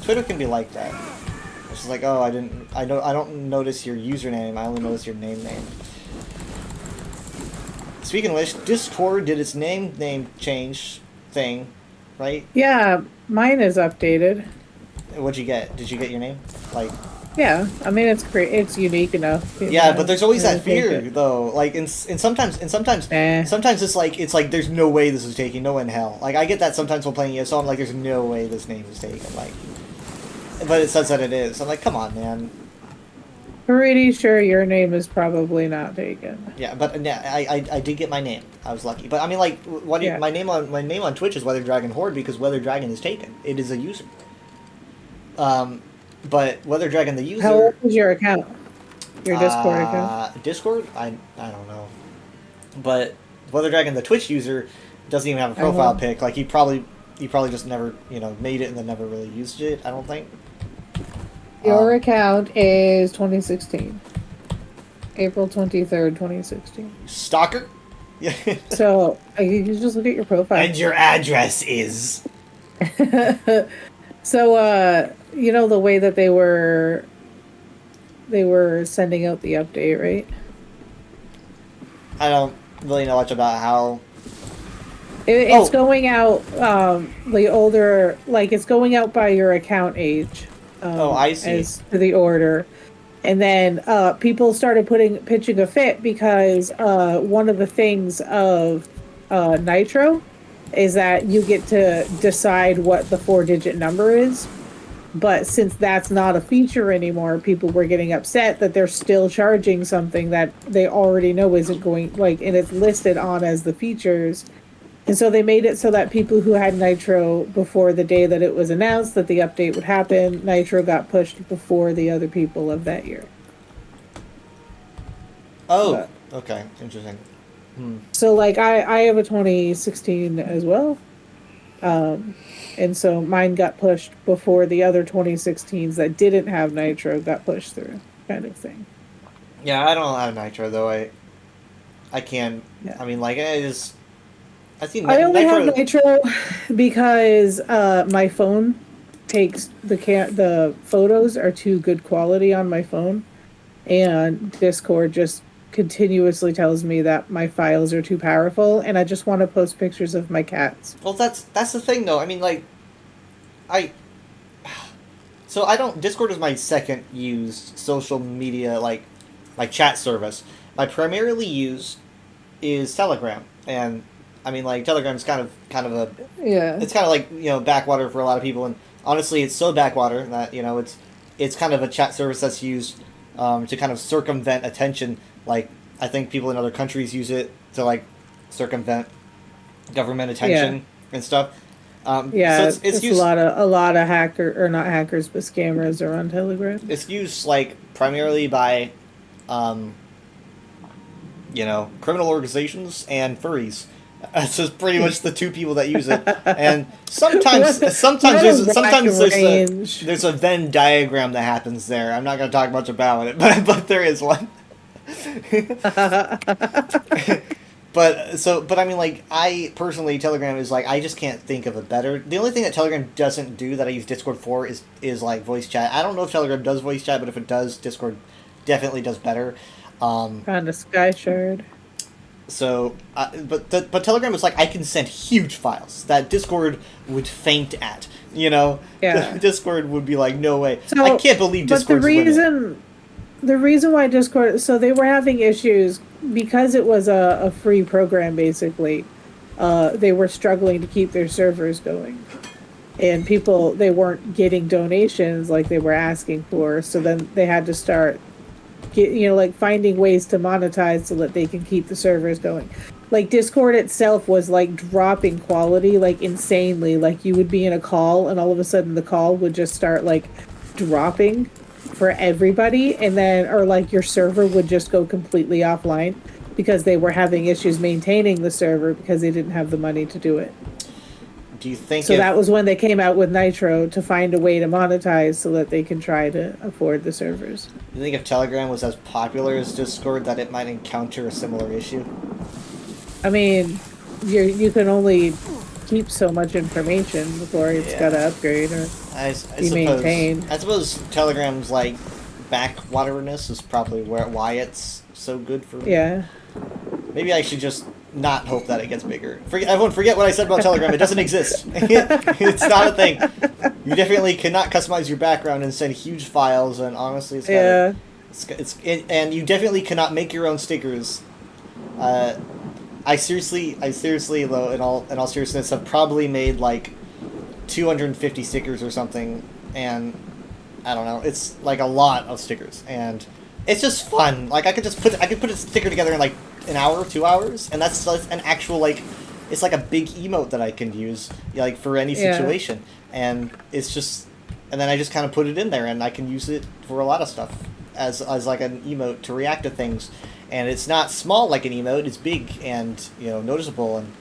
S1: Twitter can be like that. It's just like, oh, I don't notice your username. I only notice your name. Speaking of which, Discord did its name change thing, right?
S4: Yeah, mine is updated.
S1: What'd you get? Did you get your name? Like,
S4: Yeah, I mean it's unique enough. you
S1: yeah,
S4: know,
S1: but there's always
S4: to
S1: that
S4: take
S1: fear
S4: it.
S1: though. Like, and sometimes
S4: Eh.
S1: sometimes it's like there's no way this is taken. No in hell. Like I get that sometimes while playing ESO, I'm like, there's no way this name is taken. Like, but it says that it is. I'm like, come on, man.
S4: Pretty sure your name is probably not taken.
S1: Yeah, but yeah, I did get my name. I was lucky. But I mean, like, what do you,
S4: Yeah.
S1: my name on Twitch is Weather Dragon Horde because Weather Dragon is taken. It is a user. But Weather Dragon the user.
S4: How old is your account? Your Discord account?
S1: Discord? I don't know. But Weather Dragon the Twitch user doesn't even have a profile
S4: Uh-huh.
S1: pic. Like he probably just never made it and then never really used it. I don't think.
S4: Your account is 2016. April 23rd, 2016.
S1: Stalker. Yeah.
S4: So you can just look at your profile.
S1: And your address is.
S4: So you know the way that they were sending out the update, right?
S1: I don't really know much about how.
S4: It's
S1: Oh.
S4: going out the older, like it's going out by your account age.
S1: Oh, I see.
S4: As to the order. And then people started pitching a fit because one of the things of Nitro is that you get to decide what the 4-digit number is. But since that's not a feature anymore, people were getting upset that they're still charging something that they already know isn't going, like, and it's listed on as the features. And so they made it so that people who had Nitro before the day that it was announced that the update would happen, Nitro got pushed before the other people of that year.
S1: Oh, okay, interesting.
S4: So, like, I have a 2016 as well. And so mine got pushed before the other 2016s that didn't have Nitro got pushed through, kind of thing.
S1: Yeah, I don't have Nitro though. I can.
S4: Yeah.
S1: I mean, like I see.
S4: I only have Nitro because my phone takes the photos are too good quality on my phone, and Discord just continuously tells me that my files are too powerful, and I just want to post pictures of my cats.
S1: Well, that's the thing though. I mean, like, so I don't. Discord is my second used social media like chat service. My primarily used is Telegram, and I mean, like, Telegram's kind of a.
S4: Yeah.
S1: It's kind of like backwater for a lot of people, and honestly, it's so backwater that it's kind of a chat service that's used to kind of circumvent attention. Like, I think people in other countries use it to like circumvent government attention and stuff.
S4: Yeah,
S1: so it's
S4: it's
S1: used,
S4: a lot of not hackers, but scammers are on Telegram.
S1: It's used like primarily by, criminal organizations and furries. That's just pretty much the two people that use it. And sometimes there's a Venn diagram that happens there. I'm not going to talk much about it, but there is one. But I mean, like, I personally, Telegram is like, I just can't think of a better. The only thing that Telegram doesn't do that I use Discord for is like voice chat. I don't know if Telegram does voice chat, but if it does, Discord definitely does better.
S4: Found a Sky Shard.
S1: So, but Telegram is like, I can send huge files that Discord would faint at.
S4: Yeah.
S1: Discord would be like, no way.
S4: So,
S1: I can't believe Discord's
S4: But the
S1: limit.
S4: reason the reason why Discord, so they were having issues because it was a free program basically. They were struggling to keep their servers going, and people, they weren't getting donations like they were asking for. So then they had to start like finding ways to monetize so that they can keep the servers going. Like Discord itself was like dropping quality like insanely. Like you would be in a call and all of a sudden the call would just start like dropping for everybody, and then or like your server would just go completely offline because they were having issues maintaining the server because they didn't have the money to do it.
S1: Do you think
S4: So that was when they came out with Nitro to find a way to monetize so that they can try to afford the servers.
S1: you think if Telegram was as popular as Discord that it might encounter a similar issue?
S4: I mean, you can only keep so much information before it's got to upgrade or be maintained.
S1: I suppose Telegram's like backwaterness is probably why it's so good for me.
S4: Yeah.
S1: Maybe I should just not hope that it gets bigger. Everyone forget what I said about Telegram. It doesn't exist. It's not a thing. You definitely cannot customize your background and send huge files, and honestly, and you definitely cannot make your own stickers. I seriously though, in all seriousness, have probably made like 250 stickers or something, and I don't know, it's like a lot of stickers, and it's just fun. Like I could put a sticker together in like an hour, 2 hours, and that's an actual like, it's like a big emote that I can use like for any situation, and it's just, and then I just kind of put it in there, and I can use it for a lot of stuff as like an emote to react to things. And it's not small like an emote, it's big and, noticeable, and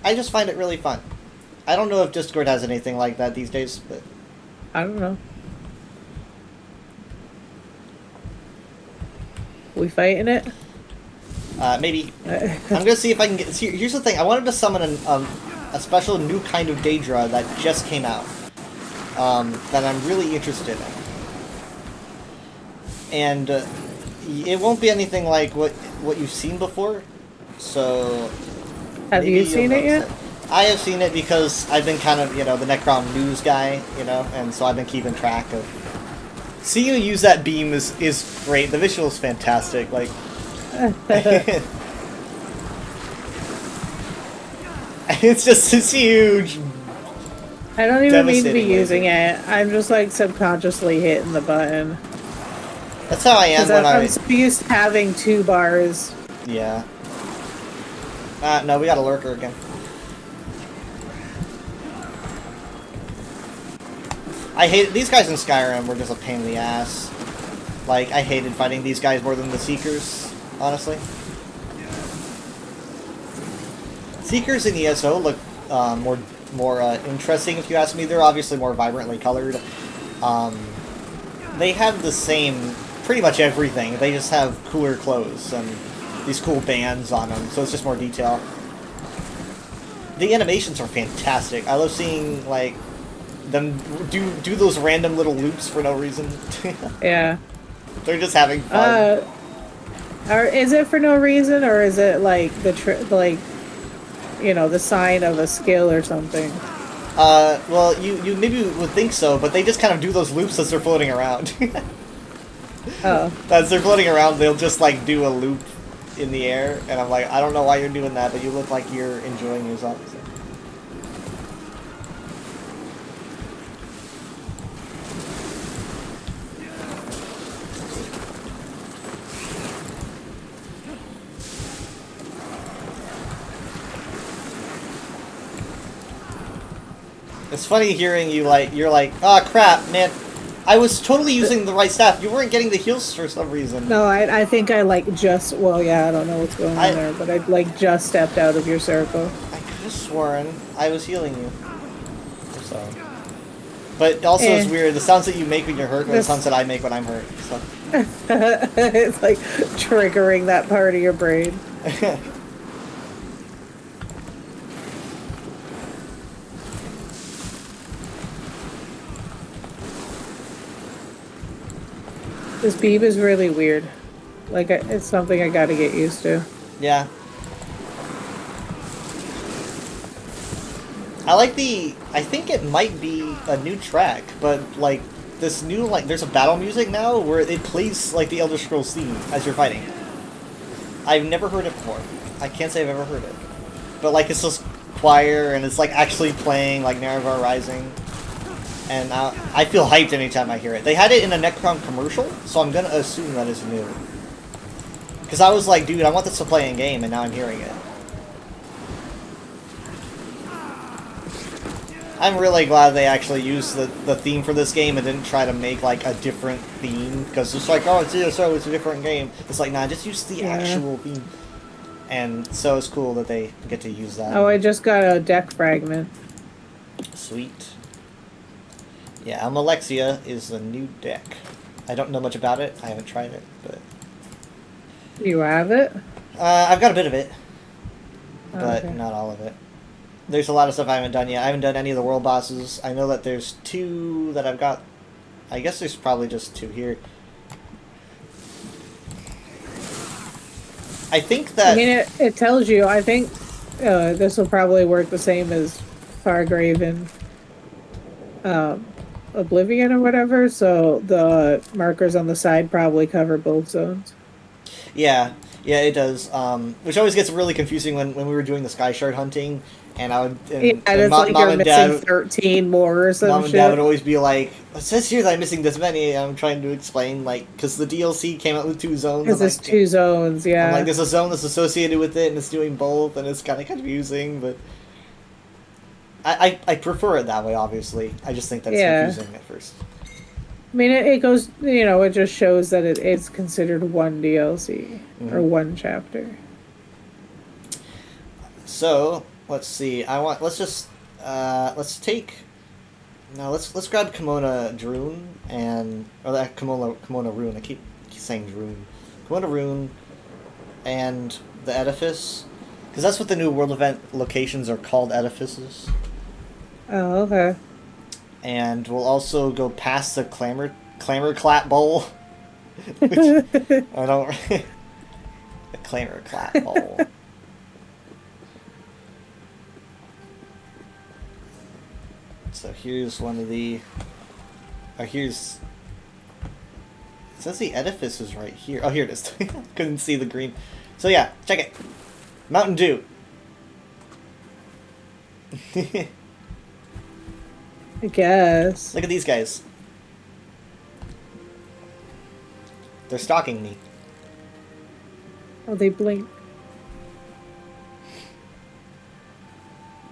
S1: I just find it really fun. I don't know if Discord has anything like that these days, but...
S4: I don't know. We fighting it?
S1: Maybe. I'm gonna see if I can get... See, here's the thing, I wanted to summon a special new kind of Daedra that just came out, that I'm really interested in. And... it won't be anything like what you've seen before, so...
S4: Have you seen it yet?
S1: I have seen it because I've been kind of, the Necrom news guy, and so I've been keeping track of... Seeing you use that beam is great. The visual is fantastic, like... It's just this huge...
S4: I don't even mean to be using it. I'm just like subconsciously hitting the button.
S1: That's how I am when
S4: I'm so used to having 2 bars.
S1: Yeah. No, we got a lurker again. I hate these guys in Skyrim were just a pain in the ass. Like, I hated fighting these guys more than the Seekers, honestly. Seekers in ESO look more interesting, if you ask me. They're obviously more vibrantly colored. They have the same... pretty much everything. They just have cooler clothes and these cool bands on them, so it's just more detail. The animations are fantastic. I love seeing like them do those random little loops for no reason.
S4: Yeah.
S1: They're just having fun.
S4: Or is it for no reason, or is it like the sign of a skill or something?
S1: Well, you maybe would think so, but they just kind of do those loops as they're floating around.
S4: Oh.
S1: As they're floating around, they'll just like do a loop in the air, and I'm like, I don't know why you're doing that, but you look like you're enjoying yourself. So. It's funny hearing you you're like, oh crap, man. I was totally using the right staff. You weren't getting the heals for some reason.
S4: No, I think I just, well, yeah, I don't know what's going on there, but I just stepped out of your circle.
S1: I could have sworn I was healing you. So. But also it's weird, the sounds that you make when you're hurt are the sounds that I make when I'm hurt. So.
S4: It's like triggering that part of your brain. This beam is really weird. Like, it's something I gotta get used to.
S1: Yeah. I like I think it might be a new track, but, like, this new like there's a battle music now where it plays like the Elder Scrolls theme as you're fighting. I've never heard it before. I can't say I've ever heard it, but like it's this choir and it's like actually playing like Nerevar Rising, and I feel hyped anytime I hear it. They had it in a Necron commercial, so I'm gonna assume that it's new. Because I was like, dude, I want this to play in game, and now I'm hearing it. I'm really glad they actually used the theme for this game and didn't try to make like a different theme, because it's like, oh, it's ESO, it's a different game. It's like, nah, just use the actual theme. And so it's cool that they get to use that.
S4: Oh, I just got a deck fragment.
S1: Sweet. Yeah, Alexia is the new deck. I don't know much about it. I haven't tried it, but
S4: You have it?
S1: I've got a bit of it, but
S4: Okay.
S1: not all of it. There's a lot of stuff I haven't done yet. I haven't done any of the world bosses. I know that there's 2 that I've got. I guess there's probably just 2 here. I think that...
S4: I mean, it tells you. I think this will probably work the same as Fargrave and Oblivion or whatever, so the markers on the side probably cover both zones.
S1: Yeah, it does. Which always gets really confusing when we were doing the Sky Shard hunting, and I would... And
S4: it's like you're missing 13 more or some
S1: Mom and
S4: shit.
S1: Dad would always be like, it says here that I'm missing this many, and I'm trying to explain, like, because the DLC came out with 2 zones.
S4: Because it's 2 zones, yeah.
S1: I'm like, there's a zone that's associated with it, and it's doing both, and it's kind of confusing, but... I prefer it that way, obviously. I just think that's confusing at first.
S4: I mean, it goes, it just shows that it's considered one DLC, or one chapter.
S1: So, let's see. Let's grab Kimona Droon, or that Kimona Rune. I keep saying Droon. Kimona Rune, and the Edifice. Because that's what the new world event locations are called, edifices.
S4: Oh, okay.
S1: And we'll also go past the Clamor Clap Bowl. Which I don't... the Clamor Clap Bowl. So here's one of the... here's... It says the edifice is right here. Oh, here it is. Couldn't see the green. So yeah, check it. Mountain Dew.
S4: I guess.
S1: Look at these guys. They're stalking me.
S4: Oh, they blink.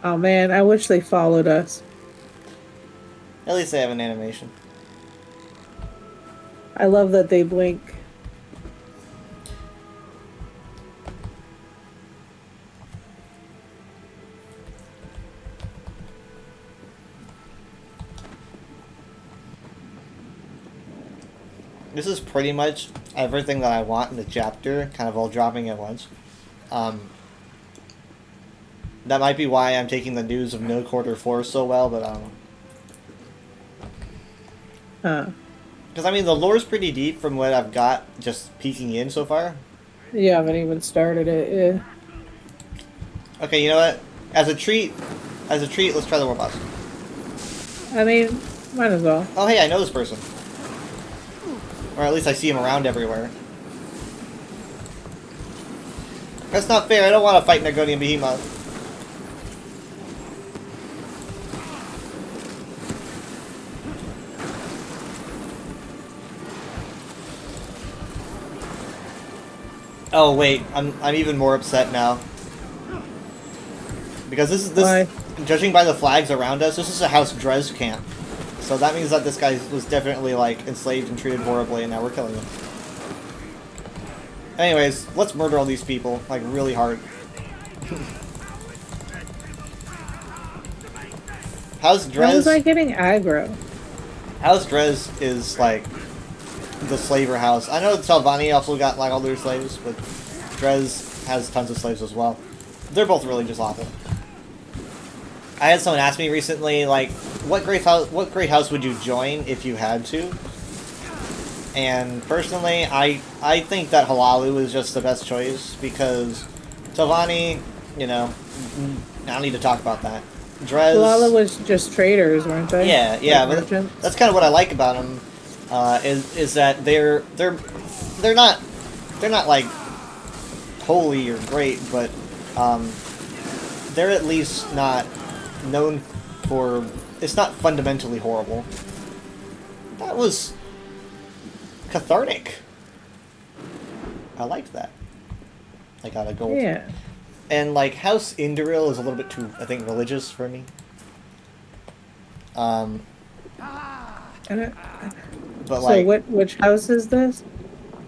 S4: Oh man, I wish they followed us.
S1: At least they have an animation.
S4: I love that they blink.
S1: This is pretty much everything that I want in the chapter, kind of all dropping at once. That might be why I'm taking the news of No Quarter 4 so well, but I don't know.
S4: Huh.
S1: Because, I mean, the lore's pretty deep from what I've got just peeking in so far.
S4: You haven't even started it, yeah.
S1: Okay, you know what? As a treat, let's try the war boss.
S4: I mean, might as well.
S1: Oh, hey, I know this person. Or at least I see him around everywhere. That's not fair. I don't want to fight Nergonian Behemoth. Oh wait, I'm even more upset now. Because this
S4: Why?
S1: judging by the flags around us, this is a House Drez camp. So that means that this guy was definitely like enslaved and treated horribly, and now we're killing him. Anyways, let's murder all these people like really hard. House Drez.
S4: How was I getting aggro?
S1: House Drez is like the slaver house. I know Telvanni also got like all their slaves, but Drez has tons of slaves as well. They're both really just awful. I had someone ask me recently, like, what great house would you join if you had to? And personally, I think that Halalu is just the best choice because Telvanni, you know, I don't need to talk about that.
S4: Lala
S1: Drez.
S4: was just traders, weren't they?
S1: Yeah,
S4: Like
S1: but
S4: merchants?
S1: that's kind of what I like about them. Is that they're not like holy or great, but they're at least not known for. It's not fundamentally horrible. That was cathartic. I liked that. I got a gold.
S4: Yeah.
S1: And like House Induril is a little bit too, I think, religious for me.
S4: And
S1: But
S4: so
S1: like
S4: which house is this?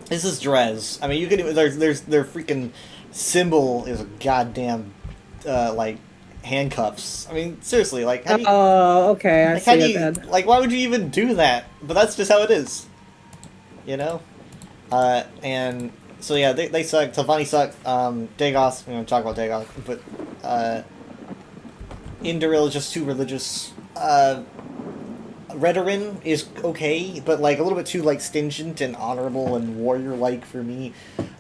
S1: this is Drez. I mean, you can there's their freaking symbol is a goddamn like handcuffs. I mean, seriously, like how do you,
S4: Oh, okay. I
S1: like, how
S4: see
S1: do
S4: it
S1: you
S4: then.
S1: like why would you even do that? But that's just how it is. You know? And so yeah, they suck. Telvanni suck. Dagoth, we're gonna talk about Dagoth, but Induril is just too religious. Redoran is okay, but like a little bit too like stingent and honorable and warrior-like for me.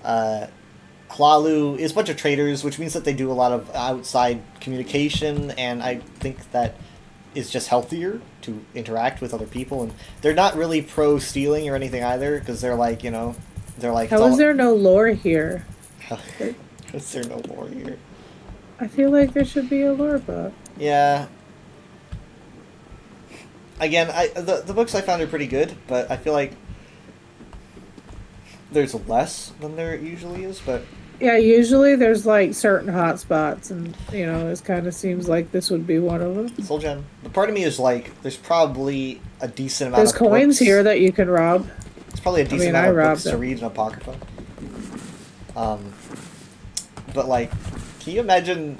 S1: Hlalu is a bunch of traders, which means that they do a lot of outside communication, and I think that is just healthier to interact with other people. And they're not really pro stealing or anything either, because they're like, you know, they're like.
S4: How is there no lore here?
S1: Is there no lore here?
S4: I feel like there should be a lore book.
S1: Yeah. Again, the books I found are pretty good, but I feel like there's less than there usually is, but
S4: Yeah, usually there's like certain hot spots, and you know, it kind of seems like this would be one of them.
S1: Soul Gem. But part of me is like, there's probably a decent amount
S4: There's
S1: of
S4: coins
S1: books.
S4: here that you can rob.
S1: It's probably a decent
S4: mean, I
S1: amount of
S4: robbed
S1: books to
S4: them.
S1: read in Apocrypha. But like, can you imagine?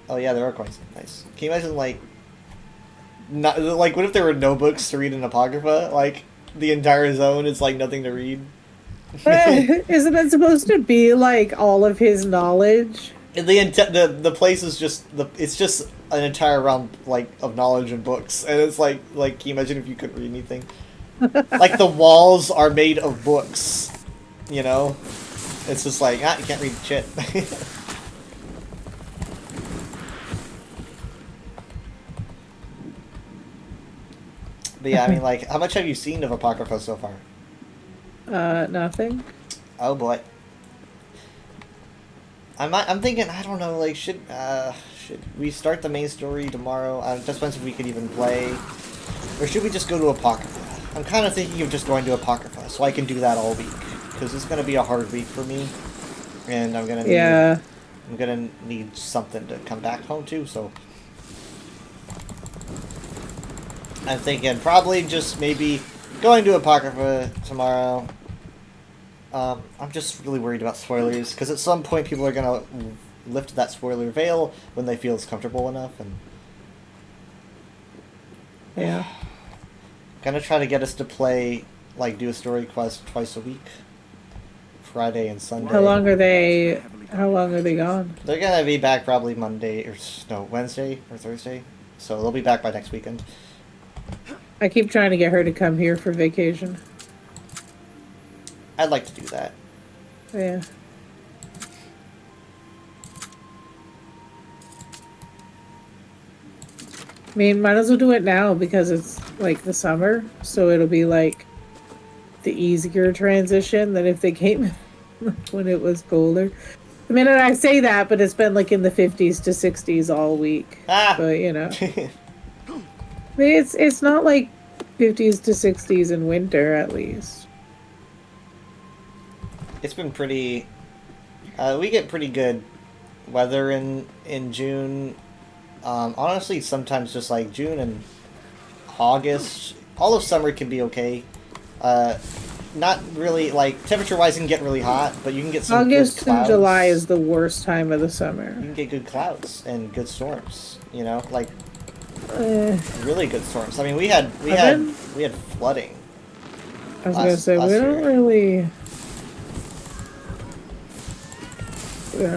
S1: Oh yeah, there are coins. Nice. Can you imagine like, not like what if there were no books to read in Apocrypha? Like the entire zone is like nothing to read.
S4: Isn't it supposed to be like all of his knowledge?
S1: And the place is just it's just an entire realm like of knowledge and books, and it's like can you imagine if you couldn't read anything? Like the walls are made of books, you know. It's just like you can't read shit. But yeah, I mean, like, how much have you seen of Apocrypha so far?
S4: Nothing.
S1: Oh boy. I'm thinking, I don't know, like, should we start the main story tomorrow? Just depends if we could even play. Or should we just go to Apocrypha? I'm kind of thinking of just going to Apocrypha, so I can do that all week. Because it's going to be a hard week for me. And I'm going to need...
S4: Yeah.
S1: I'm going to need something to come back home to, so... I'm thinking probably just maybe going to Apocrypha tomorrow. I'm just really worried about spoilers, because at some point people are going to lift that spoiler veil when they feel it's comfortable enough, and
S4: Yeah.
S1: gonna try to get us to play, like, do a story quest twice a week. Friday and Sunday.
S4: How long are they gone?
S1: They're gonna be back probably Wednesday or Thursday. So they'll be back by next weekend.
S4: I keep trying to get her to come here for vacation.
S1: I'd like to do that.
S4: Yeah. I mean, might as well do it now because it's like the summer, so it'll be like the easier transition than if they came when it was colder. I mean, and I say that, but it's been like in the 50s to 60s all week.
S1: Ah!
S4: But you know, I mean, it's not like 50s to 60s in winter at least.
S1: It's been pretty... we get pretty good weather in June. Honestly, sometimes just like June and August. All of summer can be okay. Not really, like, temperature-wise, it can get really hot, but you can get some
S4: August
S1: good clouds.
S4: and July is the worst time of the summer.
S1: You can get good clouds and good storms, you know? Like,
S4: Uh,
S1: really good storms. I mean, we had flooding.
S4: I was gonna say
S1: last
S4: we don't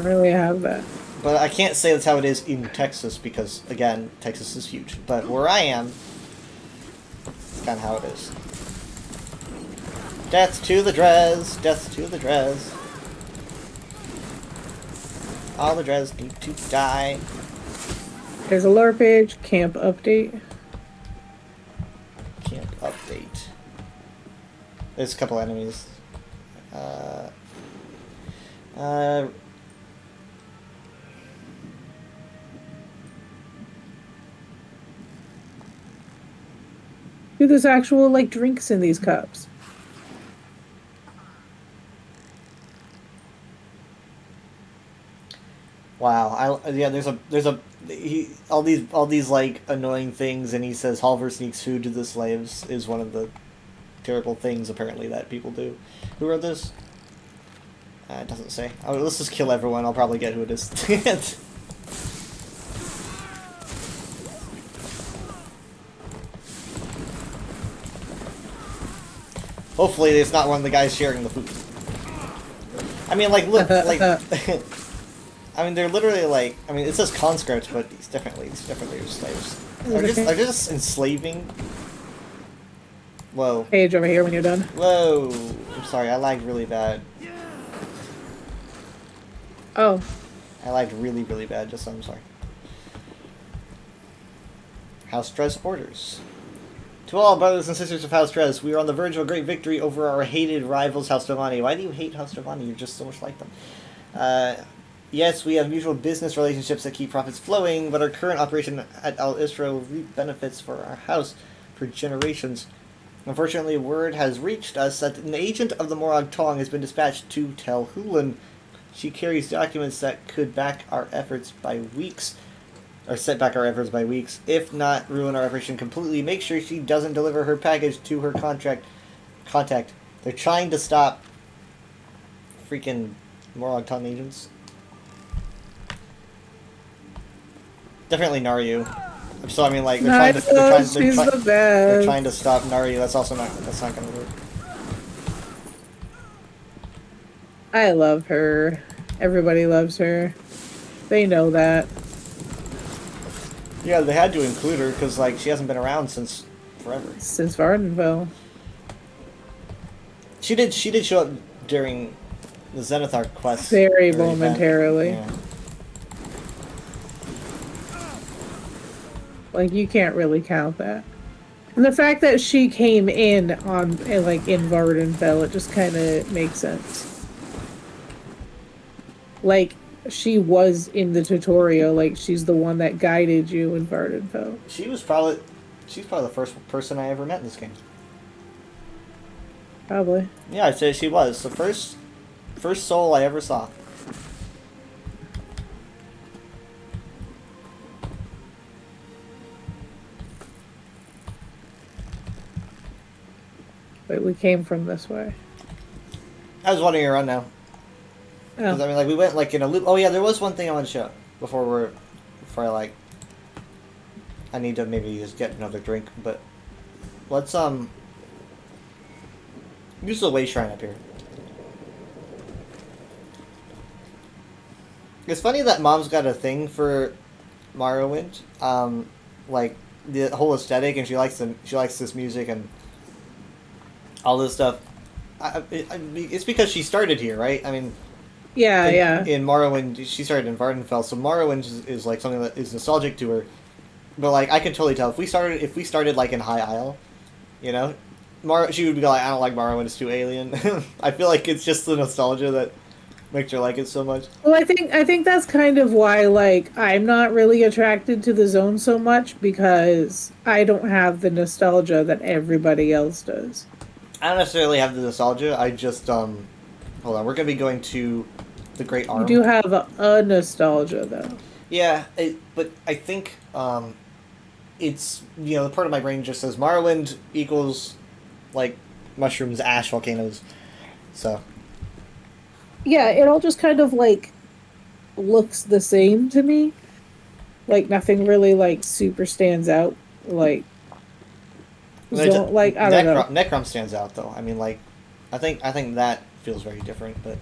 S4: really have that.
S1: But I can't say that's how it is in Texas because, again, Texas is huge. But where I am, it's kind of how it is. Death to the Drez! Death to the Drez! All the Drez need to die.
S4: There's a lore page, camp update.
S1: Camp update. There's a couple enemies.
S4: Dude, there's actual like drinks in these cups.
S1: Wow. Yeah. All these like annoying things, and he says Halver sneaks food to the slaves is one of the terrible things apparently that people do. Who wrote this? It doesn't say. Oh, let's just kill everyone. I'll probably get who it is. Hopefully, it's not one of the guys sharing the food. I mean, like, look, like, I mean, they're literally like, I mean, it says conscripts, but it's definitely slaves. Are they just enslaving? Whoa.
S4: Page over here when you're done.
S1: Whoa. I'm sorry, I lagged really bad.
S4: Oh.
S1: I lagged really, really bad, just so I'm sorry. House Dress orders. To all brothers and sisters of House Dress, we are on the verge of a great victory over our hated rivals, House Giovanni. Why do you hate House Giovanni? You're just so much like them. Yes, we have mutual business relationships that keep profits flowing, but our current operation at Al Isra reap benefits for our house for generations. Unfortunately, word has reached us that an agent of the Morag Tong has been dispatched to Tel Hulan. She carries documents that could back our efforts by weeks. Or set back our efforts by weeks, if not ruin our operation completely. Make sure she doesn't deliver her package to her contact. They're trying to stop freaking Morag Tong agents. Definitely Naryu. So I mean, like they're trying to stop Naryu. That's not gonna work.
S4: I love her. Everybody loves her. They know that.
S1: Yeah, they had to include her because like she hasn't been around since forever.
S4: Since Vardenfell.
S1: She did show up during the Zenithar quest.
S4: Very momentarily.
S1: Yeah.
S4: Like you can't really count that. And the fact that she came in on like in Vardenfell, it just kind of makes sense. Like she was in the tutorial, like she's the one that guided you in Vardenfell.
S1: She's probably the first person I ever met in this game.
S4: Probably.
S1: Yeah, I'd say she was the first soul I ever saw.
S4: But we came from this way.
S1: I was wandering around now.
S4: Oh.
S1: I mean, like we went like in a loop. Oh yeah, there was one thing I want to show before I need to maybe just get another drink, but let's use the way shrine up here. It's funny that Mom's got a thing for Morrowind, like the whole aesthetic, and she likes this music and all this stuff. It's because she started here, right? I mean.
S4: Yeah,
S1: In Morrowind, she started in Vardenfell, so Morrowind is like something that is nostalgic to her. But like, I can totally tell if we started like in High Isle, you know, she would be like, I don't like Morrowind, it's too alien. I feel like it's just the nostalgia that makes her like it so much.
S4: Well, I think that's kind of why like I'm not really attracted to the zone so much because I don't have the nostalgia that everybody else does.
S1: I don't necessarily have the nostalgia. I just hold on. We're gonna be going to the Great Arm.
S4: You do have a nostalgia though.
S1: Yeah, but I think it's, you know, part of my brain just says Morrowind equals like mushrooms, ash, volcanoes. So
S4: Yeah, it all just kind of like looks the same to me. Like nothing really like super stands out. Like I don't know.
S1: Necrom stands out though. I mean, like I think that feels very different, but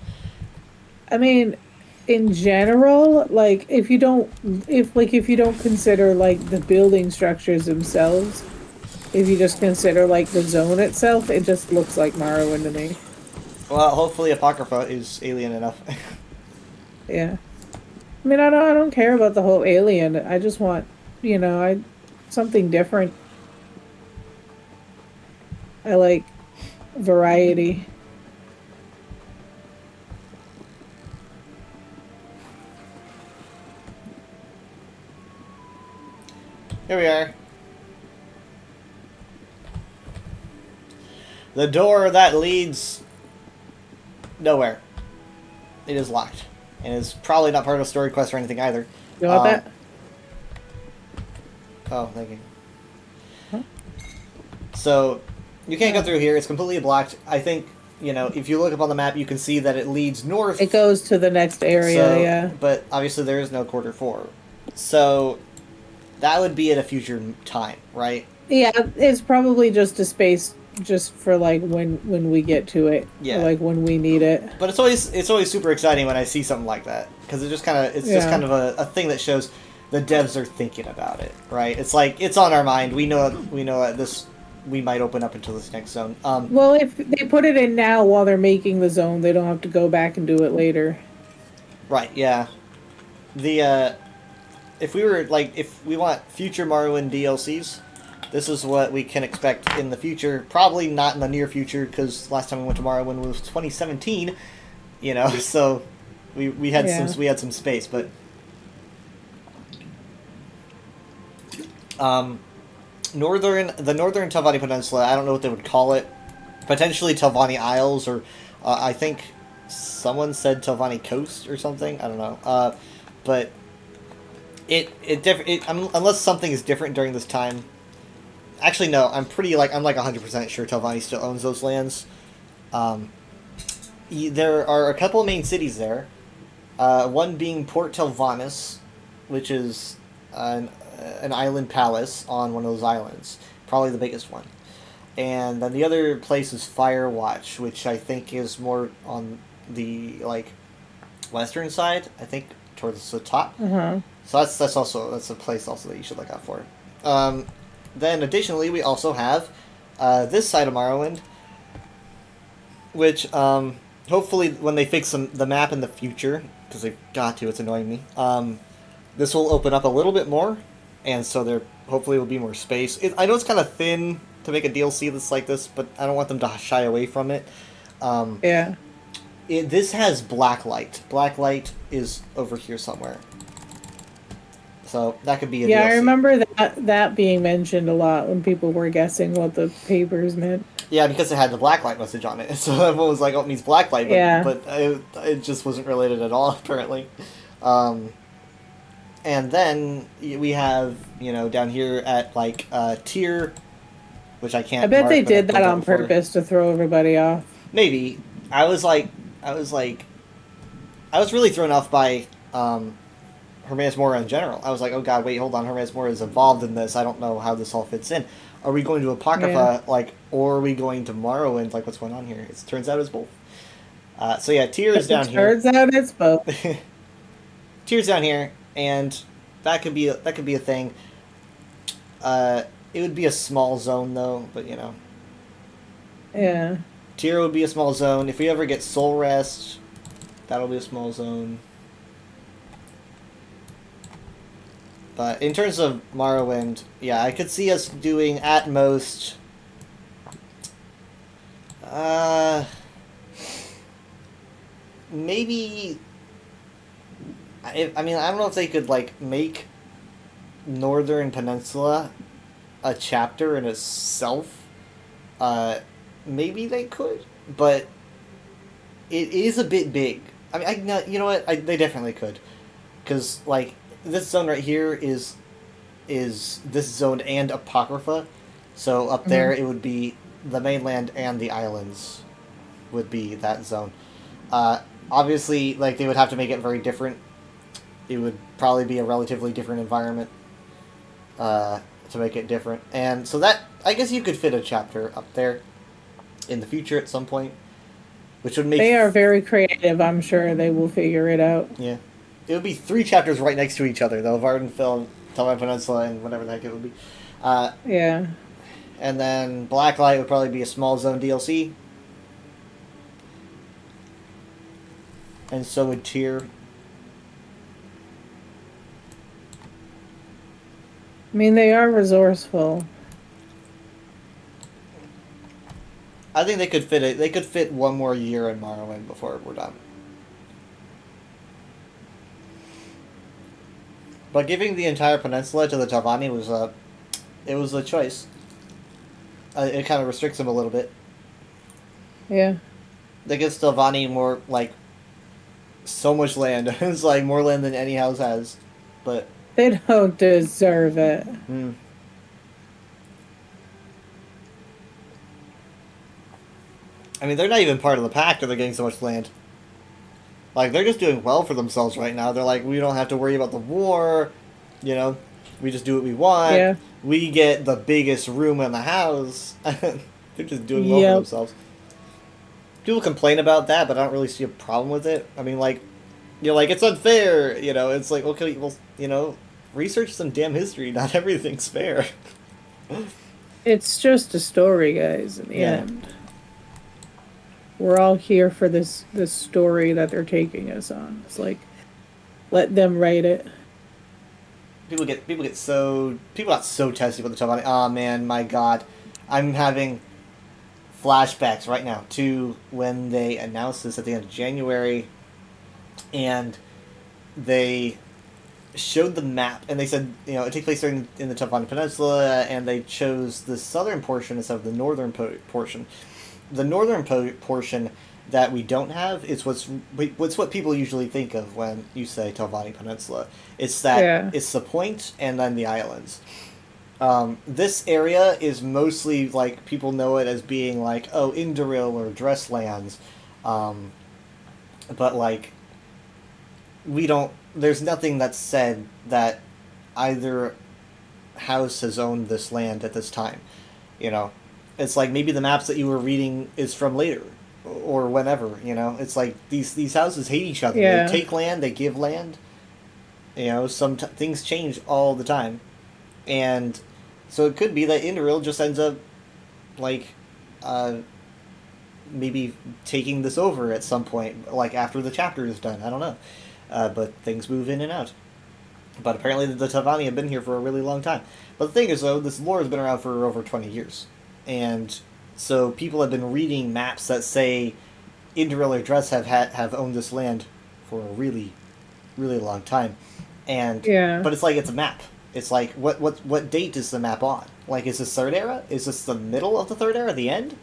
S4: I mean, in general, like if you don't consider like the building structures themselves, if you just consider like the zone itself, it just looks like Morrowind to me.
S1: well, hopefully Apocrypha is alien enough.
S4: Yeah. I mean, I don't care about the whole alien. I just want something different. I like variety.
S1: Here we are. The door that leads nowhere. It is locked. And is probably not part of a story quest or anything either.
S4: You want that?
S1: Oh, thank you.
S4: Huh?
S1: So, you can't go through here. It's completely blocked. I think, if you look up on the map, you can see that it leads north.
S4: It goes to the next area,
S1: So,
S4: yeah.
S1: But obviously there is no quarter 4. So, that would be at a future time, right?
S4: Yeah, it's probably just a space just for like when we get to it.
S1: Yeah.
S4: Or, like when we need it.
S1: But it's always super exciting when I see something like that, because it's just kind of a thing that shows the devs are thinking about it, right? It's like it's on our mind. We know that we might open up into this next zone.
S4: Well, if they put it in now while they're making the zone, they don't have to go back and do it later.
S1: Right? Yeah. If we want future Morrowind DLCs, this is what we can expect in the future. Probably not in the near future, because last time we went to Morrowind was 2017. So we had some space, but the northern Telvanni Peninsula. I don't know what they would call it. Potentially Telvanni Isles, or I think someone said Telvanni Coast or something. I don't know. But unless something is different during this time. Actually, no. I'm like 100% sure Telvanni still owns those lands. There are a couple of main cities there. One being Port Telvanus, which is an island palace on one of those islands, probably the biggest one. And then the other place is Firewatch, which I think is more on the western side. I think towards the top.
S4: Uh-huh.
S1: So that's a place also that you should look out for. Then additionally, we also have this side of Morrowind, which hopefully when they fix the map in the future, because they've got to, it's annoying me. This will open up a little bit more, and so there hopefully will be more space. I know it's kind of thin to make a DLC that's like this, but I don't want them to shy away from it.
S4: Yeah.
S1: This has Blacklight. Blacklight is over here somewhere. So that could be a DLC.
S4: I remember that being mentioned a lot when people were guessing what the papers meant.
S1: Yeah, because it had the Blacklight message on it. So everyone was like, oh, it means Blacklight, but it just wasn't related at all, apparently. And then we have, down here at Tyr, which I can't
S4: I bet
S1: mark,
S4: they
S1: but
S4: did
S1: I've
S4: that
S1: done
S4: on
S1: before.
S4: purpose to throw everybody off.
S1: Maybe. I was really thrown off by Hermaeus Mora in general. I was like, oh god, wait, hold on, Hermaeus Mora is involved in this. I don't know how this all fits in. Are we going to Apocrypha, or are we going to Morrowind? What's going on here? It turns out it's both. So yeah, Tyr is down here.
S4: Turns out it's both.
S1: Tyr's down here, and that could be a thing. It would be a small zone though, but
S4: Yeah.
S1: Tyr would be a small zone. If we ever get Soul Rest, that'll be a small zone. But in terms of Morrowind, yeah, I could see us doing at most maybe I don't know if they could make Northern Peninsula a chapter in itself. Maybe they could, but it is a bit big. You know what? They definitely could, because this zone right here is this zone and Apocrypha, so up there it would be the mainland and the islands would be that zone. Obviously, they would have to make it very different. It would probably be a relatively different environment to make it different, and so that I guess you could fit a chapter up there in the future at some point, which would make
S4: They are very creative. I'm sure they will figure it out.
S1: Yeah. It would be 3 chapters right next to each other, though. Vardenfell, Telvanni Peninsula, and whatever the heck it would be.
S4: Yeah.
S1: And then Blacklight would probably be a small zone DLC. And so would Tyr.
S4: I mean, they are resourceful.
S1: I think they could fit it. They could fit one more year in Morrowind before we're done. But giving the entire peninsula to the Telvanni was a choice. It kind of restricts them a little bit.
S4: Yeah.
S1: They give Telvanni more, like, so much land. It's like more land than any house has. But
S4: They don't deserve it.
S1: I mean, they're not even part of the pact, and they're getting so much land. Like, they're just doing well for themselves right now. They're like, we don't have to worry about the war. You know, we just do what we want.
S4: Yeah.
S1: We get the biggest room in the house. They're just doing well for themselves. People complain about that, but I don't really see a problem with it. I mean, like, you're like, it's unfair. You know, it's like, okay, well, you know, research some damn history. Not everything's fair.
S4: It's just a story, guys, in the end. We're all here for this story that they're taking us on. It's like, let them write it.
S1: People got so testy with the Telvanni. Oh man, my god, I'm having flashbacks right now to when they announced this at the end of January, and they showed the map, and they said, you know, it takes place in the Telvanni Peninsula, and they chose the southern portion instead of the northern portion. The northern portion that we don't have is what's what people usually think of when you say Telvanni Peninsula. It's that it's the point and then the islands. This area is mostly, like, people know it as being like, oh, Indoril or Dresslands, but like there's nothing that's said that either house has owned this land at this time, you know. It's like maybe the maps that you were reading is from later or whenever, you know. It's like these houses hate each other.
S4: Yeah.
S1: They take land, they give land. You know, things change all the time. And so it could be that Indoril just ends up, like, maybe taking this over at some point, like after the chapter is done. I don't know. But things move in and out. But apparently the Telvanni have been here for a really long time. But the thing is, though, this lore has been around for over 20 years. And so people have been reading maps that say Indoril or Dress have owned this land for a really, really long time. And but it's like, it's a map. It's like, what date is the map on? Like, is this third era? Is this the middle of the third era, the end?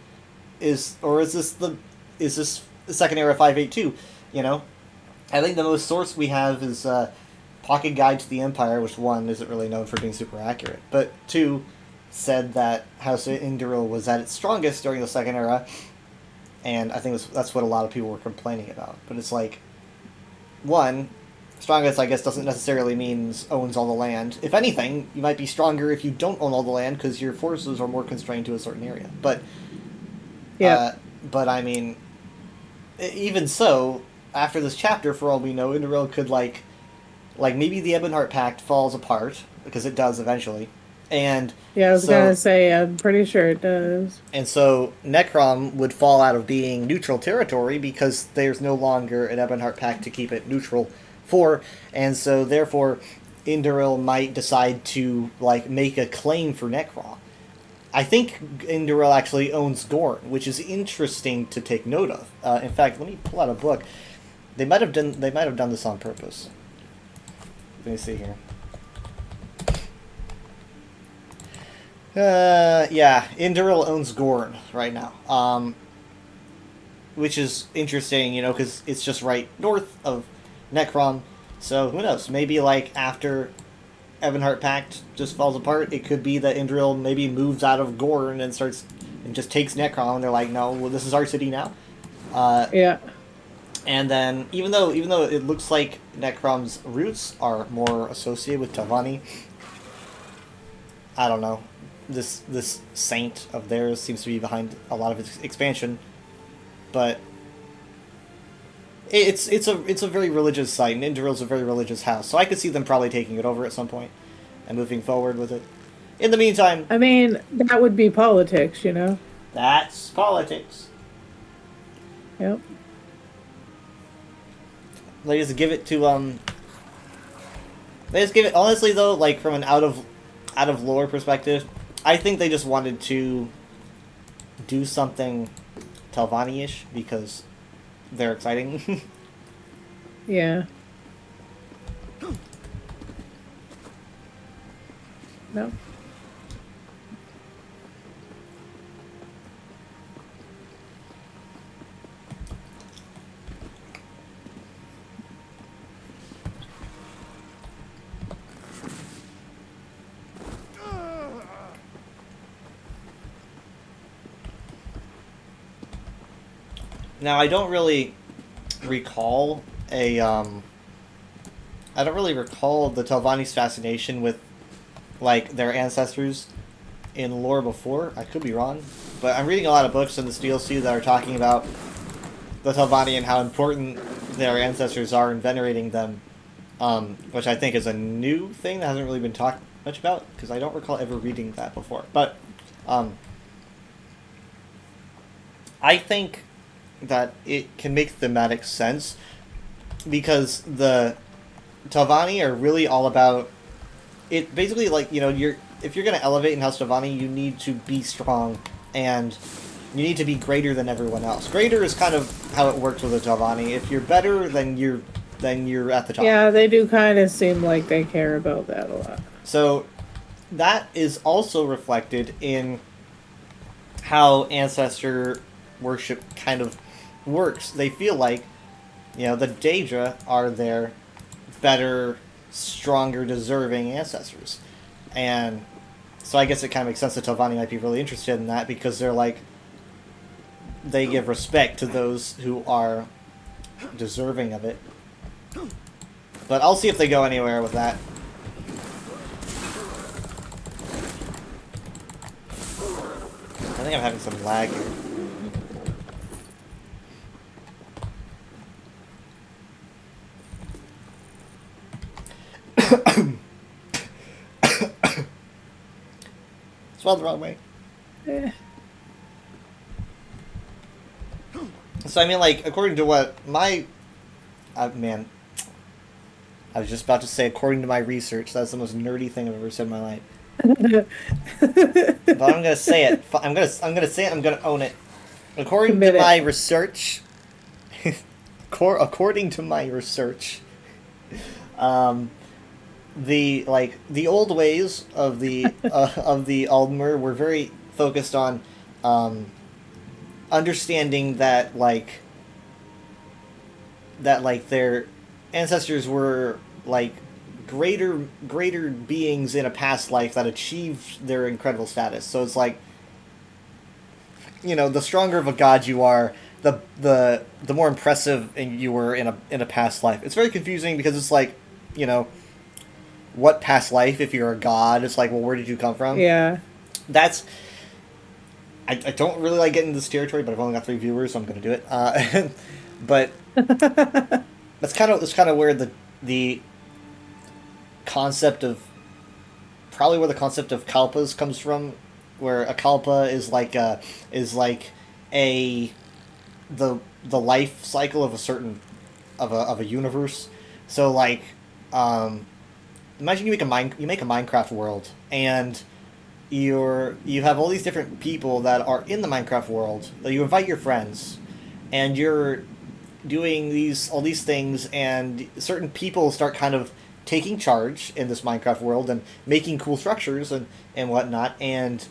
S1: Is this the second era 582? You know, I think the most source we have is Pocket Guide to the Empire, which, one, isn't really known for being super accurate, but two, said that House Indoril was at its strongest during the second era, and I think that's what a lot of people were complaining about. But it's like, one, strongest, I guess, doesn't necessarily mean owns all the land. If anything, you might be stronger if you don't own all the land, because your forces are more constrained to a certain area. But but I mean, even so, after this chapter, for all we know, Indoril could, like maybe the Ebonheart Pact falls apart, because it does eventually. And
S4: I was gonna say, I'm pretty sure it does.
S1: And so Necrom would fall out of being neutral territory because there's no longer an Ebonheart Pact to keep it neutral for, and so therefore Indoril might decide to, like, make a claim for Necrom. I think Indoril actually owns Gorn, which is interesting to take note of. In fact, let me pull out a book. They might have done this on purpose. Let me see here. Indoril owns Gorn right now, which is interesting, you know, because it's just right north of Necrom. So who knows? Maybe, like, after Ebonheart Pact just falls apart, it could be that Indoril maybe moves out of Gorn and just takes Necrom, and they're like, no, well, this is our city now. And then, even though it looks like Necrom's roots are more associated with Telvanni, I don't know. This saint of theirs seems to be behind a lot of its expansion, but it's a very religious site, and Indoril's a very religious house, so I could see them probably taking it over at some point and moving forward with it. In the meantime,
S4: I mean, that would be politics, you know.
S1: That's politics.
S4: Yep.
S1: They just give it to They just give it, honestly though, like, from an out of out of lore perspective, I think they just wanted to do something Telvanni-ish because they're exciting.
S4: Yeah. No.
S1: Now, I don't really recall I don't really recall the Telvanni's fascination with, like, their ancestors in lore before. I could be wrong. But I'm reading a lot of books in this DLC that are talking about the Telvanni and how important their ancestors are and venerating them, which I think is a new thing that hasn't really been talked much about, because I don't recall ever reading that before. But I think that it can make thematic sense, because the Telvanni are really all about it. Basically, like, you know, if you're going to elevate in House Telvanni, you need to be strong, and you need to be greater than everyone else. Greater is kind of how it works with the Telvanni. If you're better, then you're at the top.
S4: Yeah, they do kind of seem like they care about that a lot.
S1: So that is also reflected in how ancestor worship kind of works. They feel like, you know, the Daedra are their better, stronger, deserving ancestors. And so I guess it kind of makes sense that Telvanni might be really interested in that, because they're like, they give respect to those who are deserving of it. But I'll see if they go anywhere with that. I think I'm having some lag here. Spelled the wrong way. So I mean, like, according to what my... man. I was just about to say, according to my research, that's the most nerdy thing I've ever said in my life. But I'm gonna say it. I'm gonna say it. I'm gonna own it. According to my research, according to my research, the old ways of the Aldmer were very focused on understanding that their ancestors were like greater beings in a past life that achieved their incredible status. So it's like, you know, the stronger of a god you are, the more impressive you were in a past life. It's very confusing because it's like, you know, what past life if you're a god? It's like, well, where did you come from?
S4: Yeah.
S1: That's... I don't really like getting into this territory, but I've only got 3 viewers, so I'm going to do it. But that's kind of where the concept of... Probably where the concept of kalpas comes from, where a kalpa is like the life cycle of a certain of a universe. So like, imagine you make a Minecraft world, and you have all these different people that are in the Minecraft world. You invite your friends, and you're doing all these things, and certain people start kind of taking charge in this Minecraft world and making cool structures and whatnot, and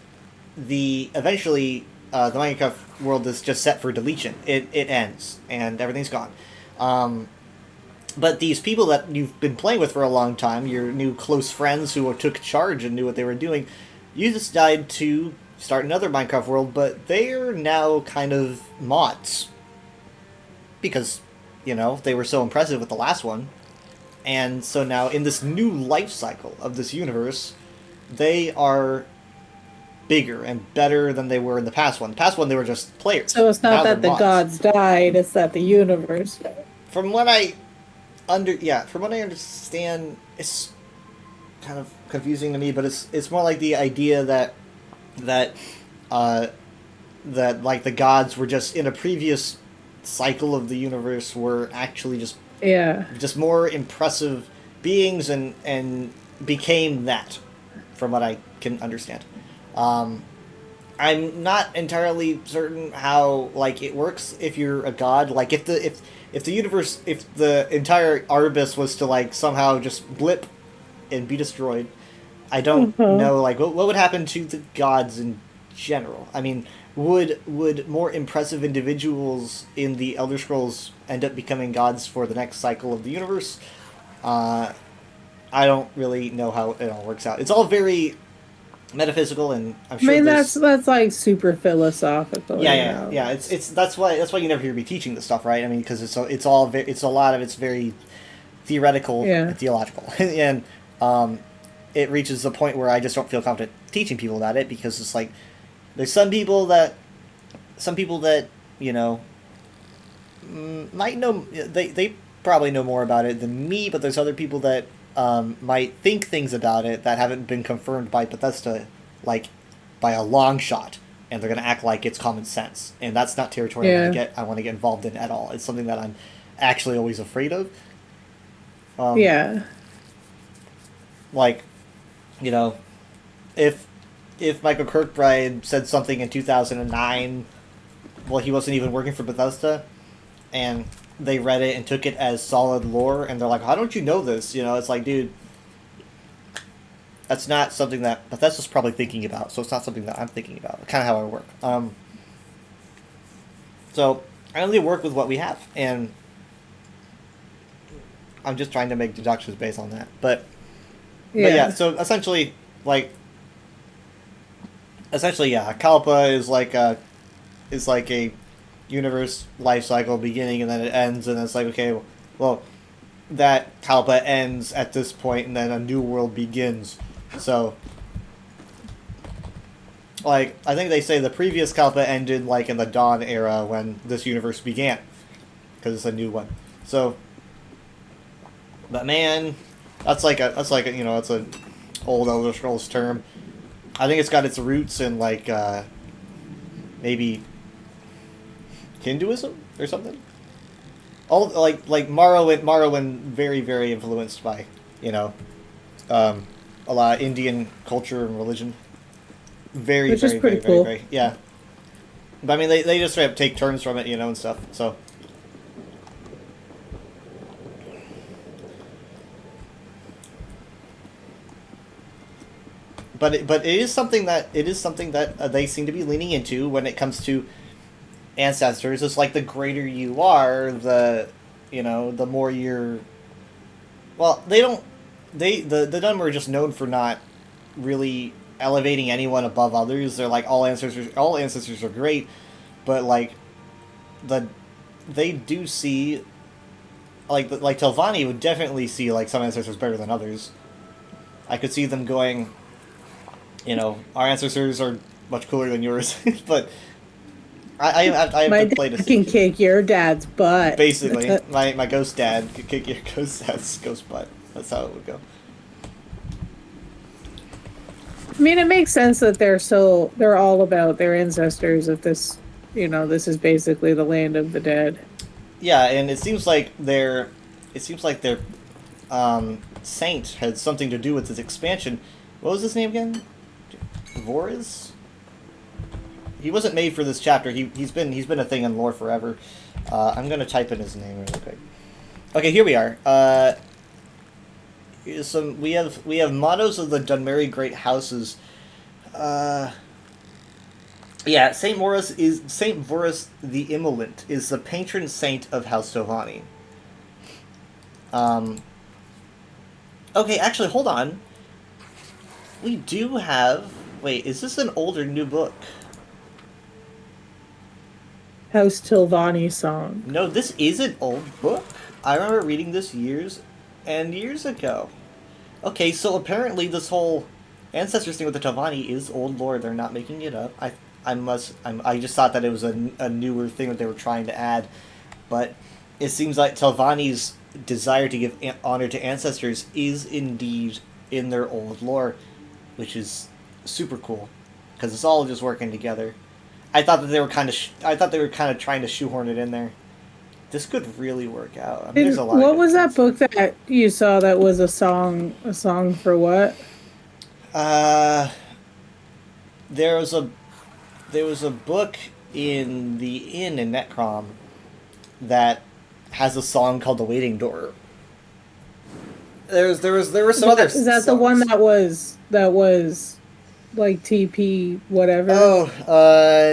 S1: eventually the Minecraft world is just set for deletion. It ends and everything's gone. But these people that you've been playing with for a long time, your new close friends who took charge and knew what they were doing, you decide to start another Minecraft world, but they're now kind of mods. Because, you know, they were so impressive with the last one. And so now, in this new life cycle of this universe, they are bigger and better than they were in the past one. The past one, they were just players.
S4: So it's not
S1: Now
S4: that
S1: they're
S4: the
S1: mods.
S4: gods died, it's that the universe died.
S1: From what I understand, it's kind of confusing to me, but it's more like the idea that like the gods were just in a previous cycle of the universe were actually just more impressive beings and became that from what I can understand. I'm not entirely certain how like it works if you're a god. Like if the universe, if the entire Arbus was to like somehow just blip and be destroyed, I don't know like what would happen to the gods in general. I mean, would more impressive individuals in the Elder Scrolls end up becoming gods for the next cycle of the universe? I don't really know how it all works out. It's all very metaphysical, and I'm sure.
S4: I mean,
S1: there's...
S4: that's like super philosophical.
S1: Yeah. It's that's why you never hear me teaching this stuff, right? I mean, because it's a lot of it's very theoretical and theological, and it reaches the point where I just don't feel confident teaching people about it because it's like there's some people that you know might know they probably know more about it than me, but there's other people that might think things about it that haven't been confirmed by Bethesda, like by a long shot, and they're gonna act like it's common sense, and that's not territory I want to get involved in at all. It's something that I'm actually always afraid of. Like, you know, if Michael Kirkbride said something in 2009, well, he wasn't even working for Bethesda, and they read it and took it as solid lore, and they're like, how don't you know this? You know, it's like, dude, that's not something that Bethesda's probably thinking about, so it's not something that I'm thinking about. Kind of how I work. So I only work with what we have, and I'm just trying to make deductions based on that. But yeah, so essentially, Kalpa is like a universe life cycle beginning, and then it ends, and it's like, okay, well, that Kalpa ends at this point, and then a new world begins. So, like, I think they say the previous Kalpa ended, like, in the Dawn era when this universe began, because it's a new one. So, but man, that's like a you know, it's an old Elder Scrolls term. I think it's got its roots in, like, maybe Hinduism or something. All like Morrowind, very, very influenced by, you know, a lot of Indian culture and religion. Very,
S4: Which
S1: very,
S4: is pretty
S1: very,
S4: cool.
S1: very, very, yeah. But I mean, they just sort of take turns from it, you know, and stuff. So. But it is something that they seem to be leaning into when it comes to ancestors. It's like the greater you are, the more you're. Well, they don't. The Dunmer are just known for not really elevating anyone above others. They're like all ancestors are great, but like they do see like Telvanni would definitely see like some ancestors better than others. I could see them going, you know, our ancestors are much cooler than yours, but I have to play to see.
S4: Can kick your dad's butt.
S1: Basically, my ghost dad could kick your ghost dad's ghost butt. That's how it would go.
S4: I mean, it makes sense that they're all about their ancestors. If this, you know, this is basically the land of the dead.
S1: Yeah, and it seems like their saint had something to do with this expansion. What was his name again? Voriz? He wasn't made for this chapter. He's been a thing in lore forever. I'm gonna type in his name really quick. Okay, here we are. We have mottos of the Dunmeri Great Houses. Yeah, Saint Voris the Immolent is the patron saint of House Telvanni. Okay, actually, hold on. We do have. Wait, is this an old or new book?
S4: House Telvanni song.
S1: No, this is an old book. I remember reading this years and years ago. Okay, so apparently this whole ancestors thing with the Telvanni is old lore. They're not making it up. I just thought that it was a newer thing that they were trying to add, but it seems like Telvanni's desire to give honor to ancestors is indeed in their old lore, which is super cool because it's all just working together. I thought that they were kind of trying to shoehorn it in there. This could really work out. I mean, there's a lot.
S4: What was that book that you saw that was a song for what?
S1: There was a book in the inn in Netcrom that has a song called "The Waiting Door." There were some other.
S4: Is that the one that was like TP whatever?
S1: Oh,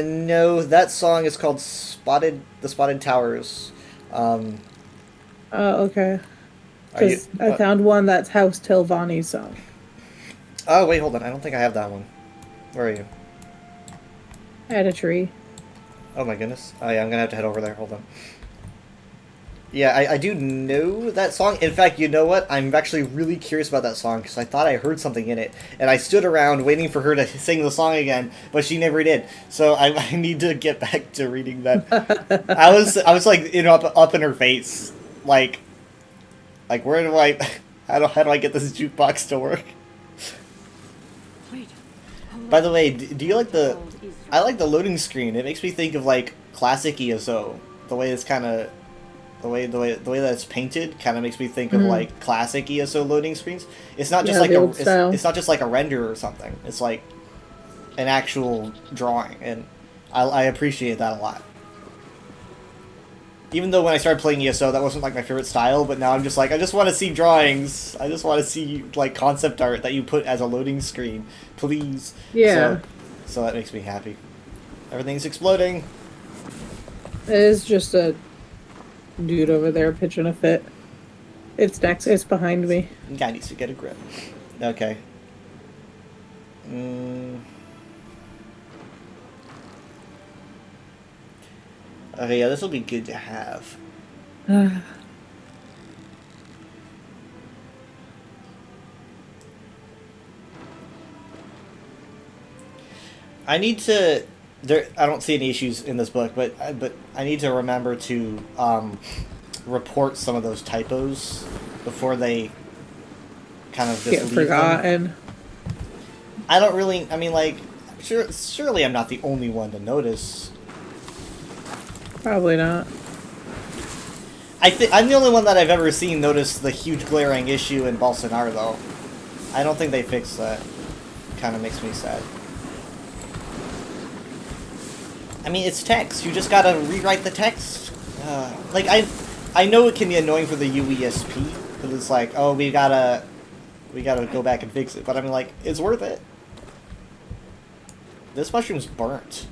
S1: no, that song is called The Spotted Towers.
S4: Oh, okay.
S1: Are you-
S4: Because I found one that's House Tilvani's song.
S1: Oh, wait, hold on. I don't think I have that one. Where are you?
S4: At a tree.
S1: Oh my goodness. Oh yeah, I'm gonna have to head over there. Hold on. Yeah, I do know that song. In fact, you know what? I'm actually really curious about that song because I thought I heard something in it, and I stood around waiting for her to sing the song again, but she never did. So I need to get back to reading that. I was like, up in her face, like where do I, how do I get this jukebox to work?
S5: Wait.
S1: By the way, do you like the? I like the loading screen. It makes me think of like classic ESO. The way it's kind of, the way that it's painted kind of makes me think of like classic ESO loading screens. It's not just
S4: Yeah,
S1: like
S4: the
S1: a
S4: old style.
S1: it's not just like a render or something. It's like an actual drawing, and I appreciate that a lot. Even though when I started playing ESO, that wasn't like my favorite style, but now I'm just like, I just want to see drawings. I just want to see like concept art that you put as a loading screen, please.
S4: Yeah.
S1: So that makes me happy. Everything's exploding.
S4: It is just a dude over there pitching a fit. It's next. It's behind me.
S1: Guy needs to get a grip. Okay. Okay, yeah, this will be good to have. I need to. I don't see any issues in this book, but I need to remember to report some of those typos before they kind of just
S4: Get
S1: leave
S4: forgotten.
S1: them. I don't really. I mean, like, surely I'm not the only one to notice.
S4: Probably not.
S1: I think I'm the only one that I've ever seen notice the huge glaring issue in Bolsonaro, though. I don't think they fixed that. Kind of makes me sad. I mean, it's text. You just gotta rewrite the text. Like, I know it can be annoying for the UESP, because it's like, oh, we gotta go back and fix it. But I mean, like, it's worth it. This mushroom's burnt.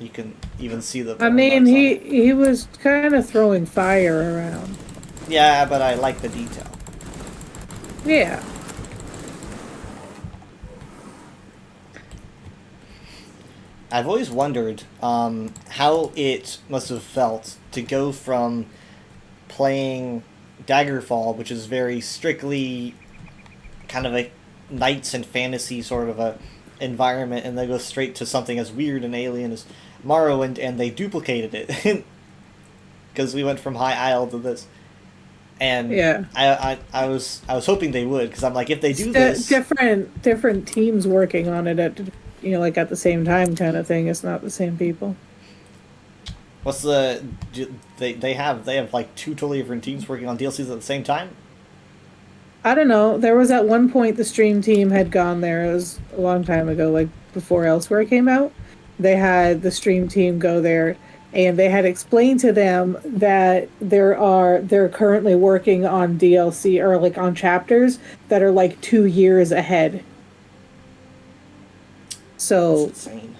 S1: You can even see the.
S4: I mean, he was kind of throwing fire around.
S1: Yeah, but I like the detail.
S4: Yeah.
S1: I've always wondered how it must have felt to go from playing Daggerfall, which is very strictly kind of a knights and fantasy sort of a environment, and then go straight to something as weird and alien as Morrowind, and they duplicated it because we went from High Isle to this. And
S4: Yeah.
S1: I was hoping they would, because I'm like, if they do this,
S4: Different teams working on it at like at the same time kind of thing. It's not the same people.
S1: what's the they have like two totally different teams working on DLCs at the same time?
S4: I don't know. There was at one point the stream team had gone there. It was a long time ago, like before Elsewhere came out. They had the stream team go there, and they had explained to them that they're currently working on DLC or like on chapters that are like 2 years ahead. So
S1: That's insane.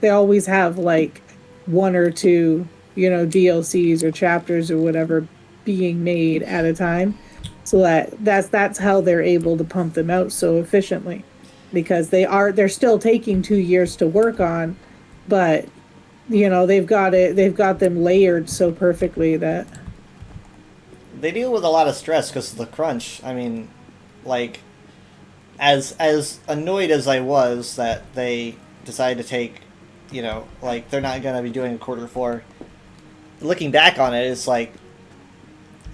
S4: they always have like one or two, DLCs or chapters or whatever being made at a time. So that's how they're able to pump them out so efficiently, because they're still taking 2 years to work on, but they've got them layered so perfectly that
S1: They deal with a lot of stress because of the crunch. I mean, like, as annoyed as I was that they decided to take, like, they're not going to be doing a quarter four. Looking back on it, it's like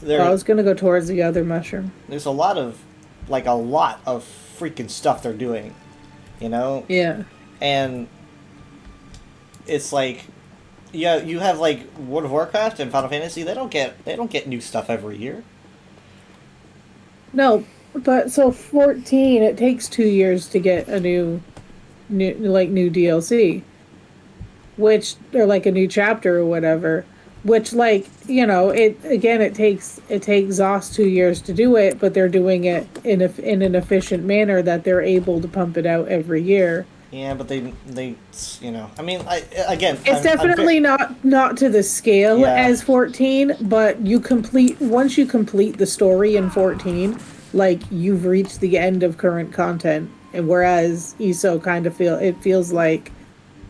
S4: I was gonna go towards the other mushroom.
S1: there's a lot of freaking stuff they're doing,
S4: Yeah.
S1: and it's like, yeah, you have like World of Warcraft and Final Fantasy. They don't get new stuff every year.
S4: No, but so 14, it takes 2 years to get a new DLC, which, or like a new chapter or whatever, which, like, you know, it takes ZOS 2 years to do it, but they're doing it in an efficient manner that they're able to pump it out every year.
S1: Yeah, but they you know, I mean, again,
S4: It's definitely not to the scale
S1: Yeah.
S4: as 14, but once you complete the story in 14, like, you've reached the end of current content. And whereas ESO kind of feels like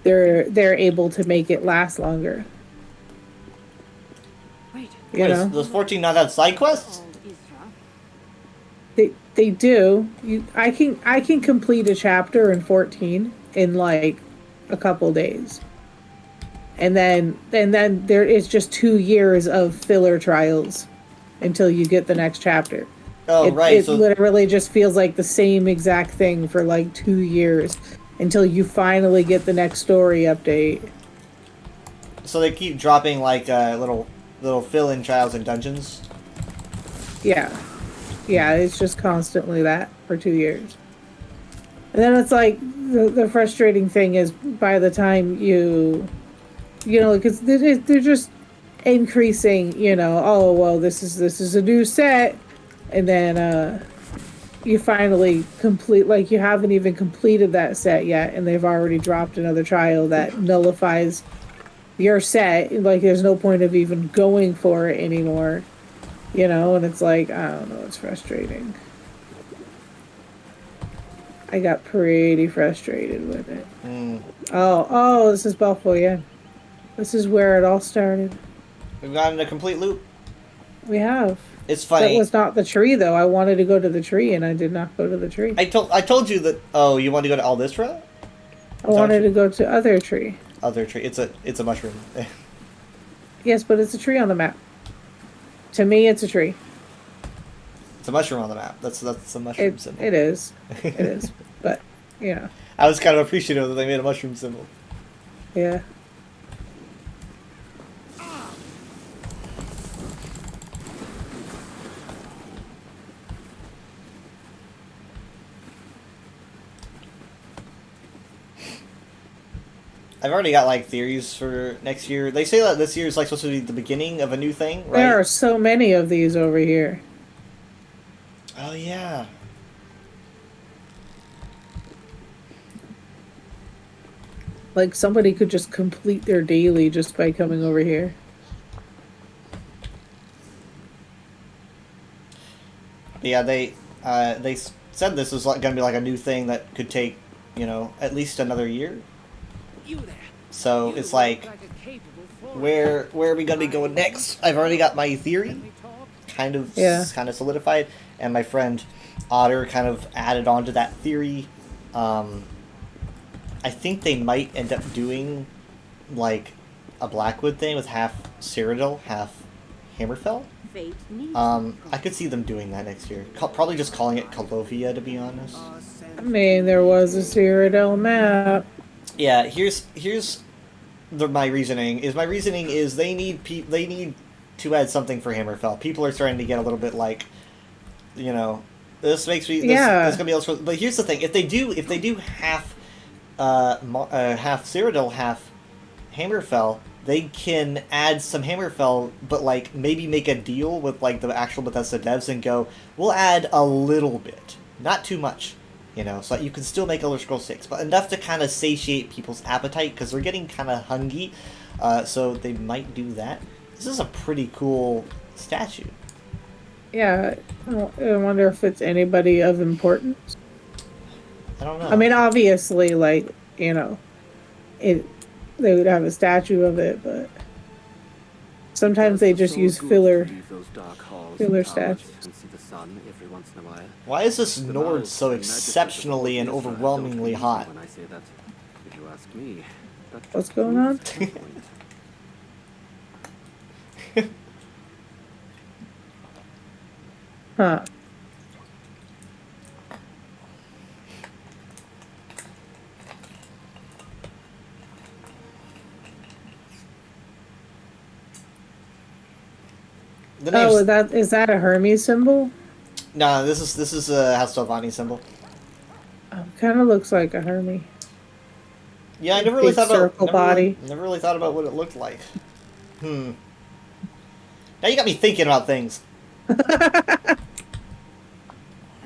S4: they're able to make it last longer.
S5: Wait,
S4: You
S1: Wait,
S4: know,
S1: does 14 not have side quests?
S5: old Isra.
S4: they do. I can complete a chapter in 14 in like a couple days. And then there is just 2 years of filler trials until you get the next chapter.
S1: Oh, right.
S4: It
S1: So
S4: literally just feels like the same exact thing for like 2 years until you finally get the next story update.
S1: they keep dropping like little fill-in trials and dungeons.
S4: Yeah. Yeah, it's just constantly that for 2 years. And then it's like, the frustrating thing is by the time you know, because they're just increasing, you know, oh, well, this is a new set. And then you finally complete, like, you haven't even completed that set yet, and they've already dropped another trial that nullifies your set. Like, there's no point of even going for it anymore, you know. And it's like, I don't know, it's frustrating. I got pretty frustrated with it. Oh, this is Belfoyen. This is where it all started.
S1: We've gotten a complete loop.
S4: We have.
S1: It's
S4: That
S1: funny.
S4: was not the tree, though. I wanted to go to the tree, and I did not go to the tree.
S1: I told you that. Oh, you want to go to Aldisra?
S4: I wanted to go to other tree.
S1: Other tree. It's a mushroom.
S4: Yes, but it's a tree on the map. To me, it's a tree.
S1: It's a mushroom on the map. That's a mushroom symbol.
S4: It is. It is. But, you know,
S1: I was kind of appreciative that they made a mushroom symbol.
S4: yeah.
S1: I've already got like theories for next year. They say that this year is like supposed to be the beginning of a new thing, right?
S4: There are so many of these over here.
S1: Oh yeah.
S4: Like, somebody could just complete their daily just by coming over here.
S1: Yeah, they said this was like gonna be like a new thing that could take, you know, at least another year.
S6: You there.
S1: So
S6: You
S1: it's
S6: look
S1: like,
S6: a capable forward.
S1: where are we gonna be going next? I've already got my theory,
S6: Can we talk?
S1: kind of
S4: Yeah.
S1: solidified, and my friend Otter kind of added on to that theory. I think they might end up doing like a Blackwood thing with half Cyrodiil, half Hammerfell.
S5: Fate needs
S1: I could see them doing that next year. Probably just calling it Calovia, to be honest.
S4: I mean, there was a Cyrodiil map.
S1: Yeah, here's my reasoning. My reasoning is they need to add something for Hammerfell. People are starting to get a little bit like, you know, this makes me this gonna be else. But here's the thing: if they do half half Cyrodiil, half Hammerfell, they can add some Hammerfell, but like maybe make a deal with like the actual Bethesda devs and go, we'll add a little bit, not too much, you know, so that you can still make Elder Scrolls 6, but enough to kind of satiate people's appetite because they're getting kind of hungry. So they might do that. This is a pretty cool statue.
S4: Yeah, I wonder if it's anybody of importance.
S1: I don't know.
S4: I mean, obviously, like, you know, they would have a statue of it, but sometimes they just use filler statues.
S7: And see the sun every once in a while.
S1: Why is this
S7: The
S1: Nord
S7: miles
S1: so
S7: and magic
S1: exceptionally and
S7: of the
S1: overwhelmingly
S7: don't
S1: hot?
S7: When I say that, if you ask me, that
S4: What's going on?
S7: proves the point.
S4: Huh.
S1: The name's,
S4: Oh, is that a Hermes symbol?
S1: No, this is a House Telvanni symbol.
S4: Kind of looks like a Hermie.
S1: Yeah, I never really
S4: Big
S1: thought about
S4: circle body.
S1: Never really thought about what it looked like. Now you got me thinking about things.
S5: I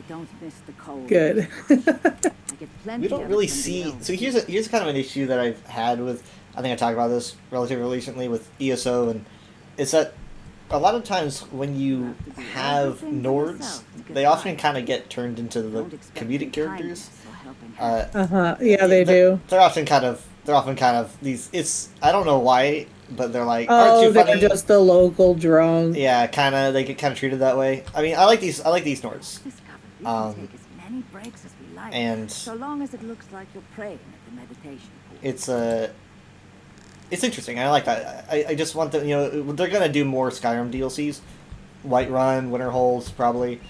S5: don't miss the cold.
S4: Good.
S5: I get plenty
S1: We don't
S5: of
S1: really
S5: it from the
S1: see.
S5: elves.
S1: So here's kind of an issue that I've had with. I think I talked about this relatively recently with ESO, and it's that a lot of times when you have Nords, they often kind of get turned into the
S5: Don't expect
S1: comedic
S5: your
S1: characters.
S5: kindness or helping hand.
S4: Yeah, they do.
S1: They're often kind of these. It's I don't know why, but they're like aren't
S4: Oh,
S1: too
S4: they're
S1: funny.
S4: just the local drunk.
S1: Yeah, kind of. They get kind of treated that way. I mean, I like these Nords.
S5: Discovered we
S1: Um,
S5: can take as many breaks as we like,
S1: and
S5: so long as it looks like you're praying at the meditation pool.
S1: It's interesting. I like that. I just want them. You know, they're gonna do more Skyrim DLCs, Whiterun, Winterhold, probably,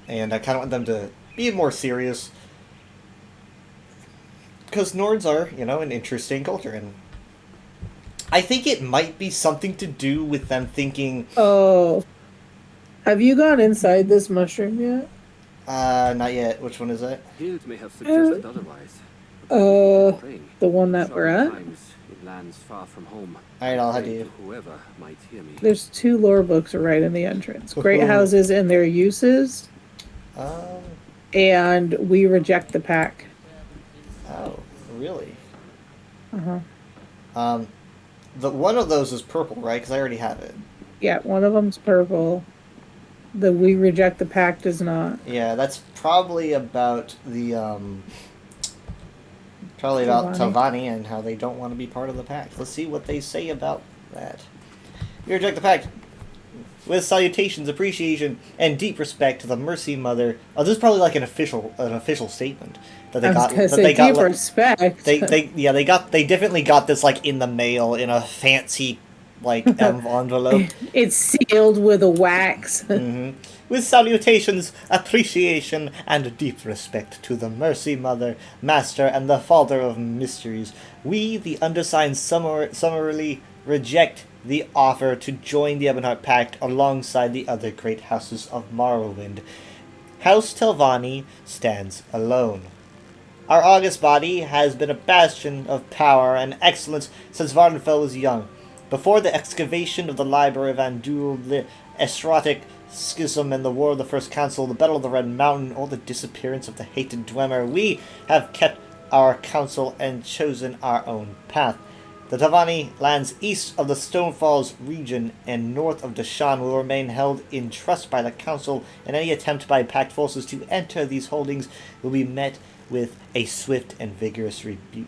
S1: and I kind of want them to be more serious. Because Nords are, you know, an interesting culture, and I think it might be something to do with them thinking,
S4: Oh. Have you gone inside this mushroom yet?
S1: not yet. Which one is that?
S7: Hild may have suggested otherwise. Praying.
S4: The one that we're at?
S7: Sometimes it lands far from home.
S1: Alright, I'll head to
S7: Praying
S1: you.
S7: to whoever might hear me.
S4: There's 2 lore books right in the entrance. Great houses and their uses,
S1: Um.
S4: and We Reject the Pack.
S1: Oh, really?
S4: Uh-huh.
S1: The one of those is purple, right? Because I already have it.
S4: Yeah, one of them's purple. The We Reject the Pack does not.
S1: Yeah, that's probably about the probably about Telvanni and how they don't want to be part of the pact. Let's see what they say about that. We reject the pact with salutations, appreciation, and deep respect to the Mercy Mother. Oh, this is probably like an official statement that they
S4: I was
S1: got.
S4: gonna
S1: That
S4: say
S1: they got.
S4: deep
S1: Like,
S4: respect.
S1: they definitely got this like in the mail in a fancy like envelope.
S4: It's sealed with a wax.
S1: With salutations, appreciation, and deep respect to the Mercy Mother, Master, and the Father of Mysteries, we, the undersigned, summarily reject the offer to join the Ebonheart Pact alongside the other great houses of Morrowind. House Telvanni stands alone. Our august body has been a bastion of power and excellence since Vardenfell was young. Before the excavation of the Library of Andúril, the Esrotic Schism and the War of the First Council, the Battle of the Red Mountain, or the disappearance of the hated Dwemer, we have kept our counsel and chosen our own path. The Telvanni lands east of the Stonefalls region and north of Deshaan will remain held in trust by the Council, and any attempt by Pact forces to enter these holdings will be met with a swift and vigorous rebuke.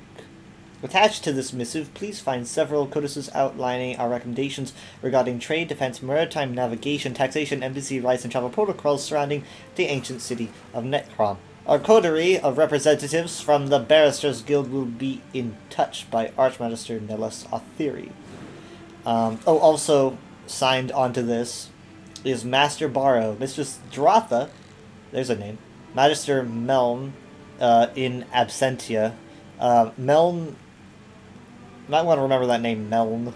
S1: Attached to this missive, please find several codices outlining our recommendations regarding trade, defense, maritime navigation, taxation, embassy rights, and travel protocols surrounding the ancient city of Necrom. Our coterie of representatives from the Barristers Guild will be in touch by Archmagister Nellis Autheri. Also signed onto this is Master Barrow, Mistress Dratha, there's a name, Magister Meln, in absentia. Meln, might want to remember that name, Meln.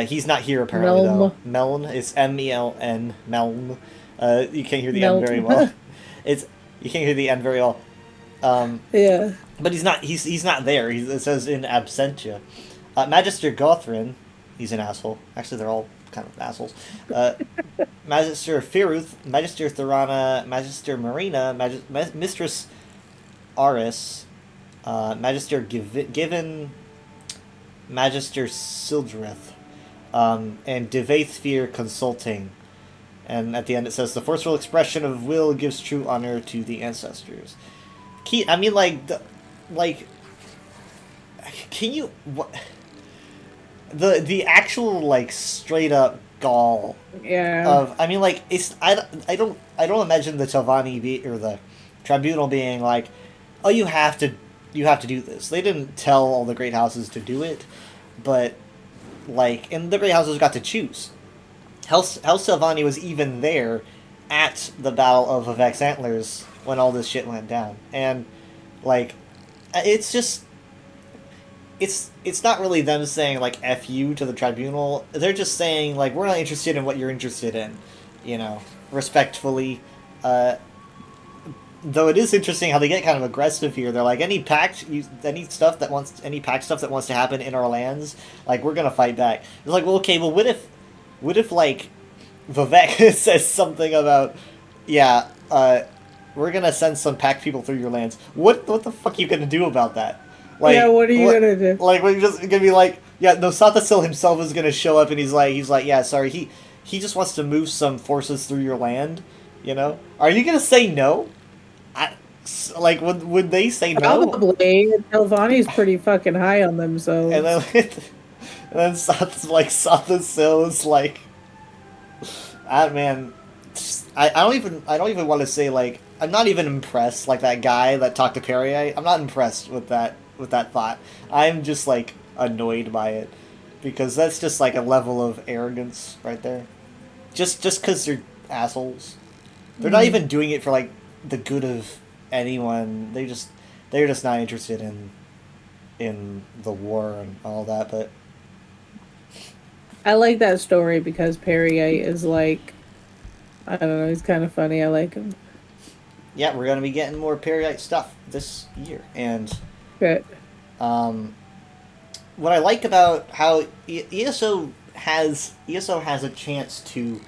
S1: He's not here apparently though. Meln is M-E-L-N, Meln. You can't hear the N very well. You can't hear the N very well.
S4: Yeah.
S1: But he's not. He's not there. It says in absentia. Magister Gothrin, he's an asshole. Actually, they're all kind of assholes. Magister Firuth, Magister Thorana, Magister Marina, Mistress Aris, Magister Given, Magister Sildreth, and Devaithfear Consulting. And at the end it says, the forceful expression of will gives true honor to the ancestors. I mean, can you... What, the actual, like, straight up gall of... I mean, like, it's... I don't imagine the Telvanni or the Tribunal being like, oh, you have to do this. They didn't tell all the great houses to do it, but, like, and the great houses got to choose. House Telvanni was even there at the Battle of Avex Antlers when all this shit went down. And, like, it's just... It's not really them saying, like, F you to the Tribunal. They're just saying, like, we're not interested in what you're interested in, you know, respectfully. Though it is interesting how they get kind of aggressive here. They're like, any pact stuff that wants to happen in our lands, like, we're gonna fight back. It's like, well, okay, well, what if like Vivek says something about, yeah, we're gonna send some pact people through your lands. What the fuck are you gonna do about that? Like,
S4: yeah, what are you gonna do?
S1: Like, we're just gonna be like, yeah, no, Sathasil himself is gonna show up and he's like, yeah, sorry, he just wants to move some forces through your land, you know? Are you gonna say no? Would they say no?
S4: Probably. Telvanni's pretty fucking high on themselves.
S1: And then Sathasil is like, man, I don't even want to say, like, I'm not even impressed, like that guy that talked to Perrier. I'm not impressed with that thought. I'm just like annoyed by it, because that's just like a level of arrogance right there. Just because they're assholes. They're not even doing it for like the good of anyone. They're just not interested in the war and all that. But
S4: I like that story because Perrier is like, I don't know, he's kind of funny. I like him.
S1: Yeah, we're gonna be getting more Perrier stuff this year, and
S4: Good.
S1: what I like about how ESO has a chance to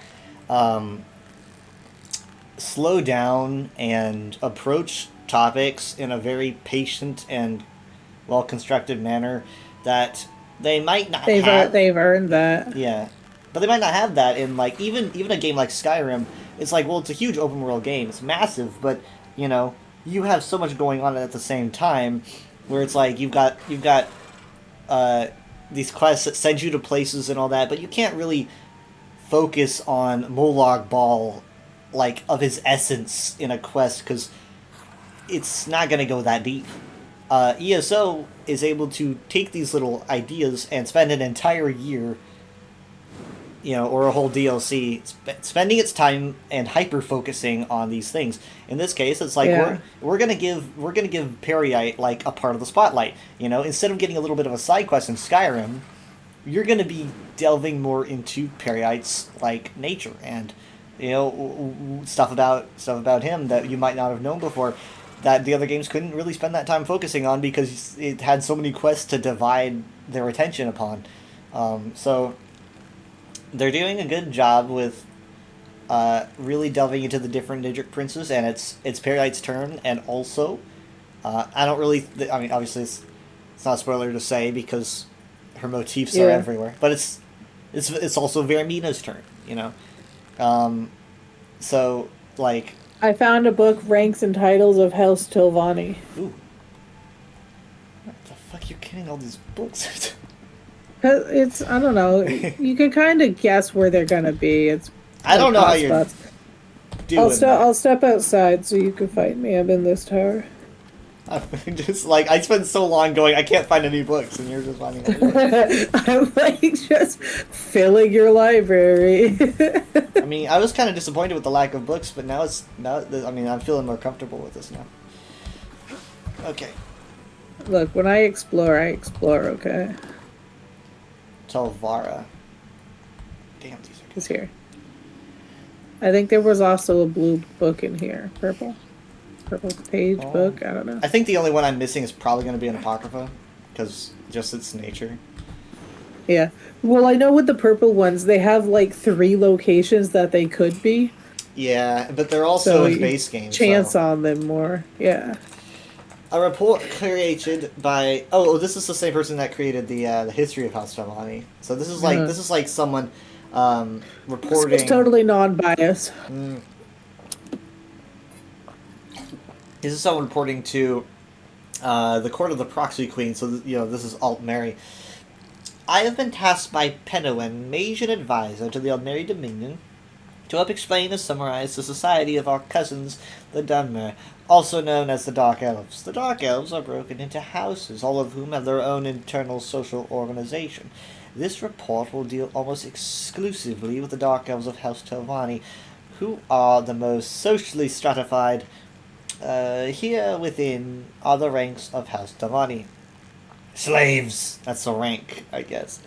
S1: slow down and approach topics in a very patient and well-constructed manner that they might not have.
S4: They've earned that.
S1: Yeah, but they might not have that in, like, even a game like Skyrim. It's like, well, it's a huge open world game. It's massive, but you know, you have so much going on at the same time, where it's like you've got these quests that send you to places and all that, but you can't really focus on Molag Bal, like, of his essence in a quest, because it's not going to go that deep. ESO is able to take these little ideas and spend an entire year, you know, or a whole DLC, spending its time and hyper focusing on these things. In this case, it's like,
S4: Yeah.
S1: we're gonna give Perriite like a part of the spotlight. You know, instead of getting a little bit of a side quest in Skyrim, you're gonna be delving more into Perriite's like nature and, you know, stuff about him that you might not have known before, that the other games couldn't really spend that time focusing on because it had so many quests to divide their attention upon. So they're doing a good job with really delving into the different Nidric princes, and it's Perriite's turn, and also I don't really I mean, obviously it's not a spoiler to say because her motifs are everywhere, but it's also Vermina's turn, you know. So, like,
S4: I found a book, Ranks and Titles of House Telvanni.
S1: ooh, what the fuck you getting all these books?
S4: It's, I don't know, you can kind of guess where they're gonna be. It's
S1: I don't know how you're
S4: hotspots.
S1: doing that.
S4: I'll step outside so you can fight me. I'm in this tower.
S1: I'm just like, I spent so long going, I can't find any books, and you're just finding all the books.
S4: I'm like just filling your library.
S1: I mean, I was kind of disappointed with the lack of books, but now I mean, I'm feeling more comfortable with this now. Okay.
S4: Look, when I explore, okay?
S1: Telvara. Damn, these are
S4: It's here. I think there was also a blue book in here. Purple page book, I don't know.
S1: I think the only one I'm missing is probably going to be an Apocrypha, because just its nature.
S4: Yeah. Well, I know with the purple ones, they have like 3 locations that they could be.
S1: Yeah, but they're also
S4: So
S1: in
S4: you
S1: base games.
S4: Chance
S1: so.
S4: on them more. Yeah.
S1: A report created by this is the same person that created the history of House Telvanni. So this is like someone reporting.
S4: It's totally non-biased.
S1: This is someone reporting to the court of the proxy queen. So you know, this is Alt Mary. I have been tasked by Penowin, mage and advisor to the Aldmeri Dominion, to help explain and summarize the society of our cousins, the Dunmer, also known as the Dark Elves. The Dark Elves are broken into houses, all of whom have their own internal social organization. This report will deal almost exclusively with the Dark Elves of House Telvanni, who are the most socially stratified. Here within are the ranks of House Telvanni. Slaves! That's a rank, I guess.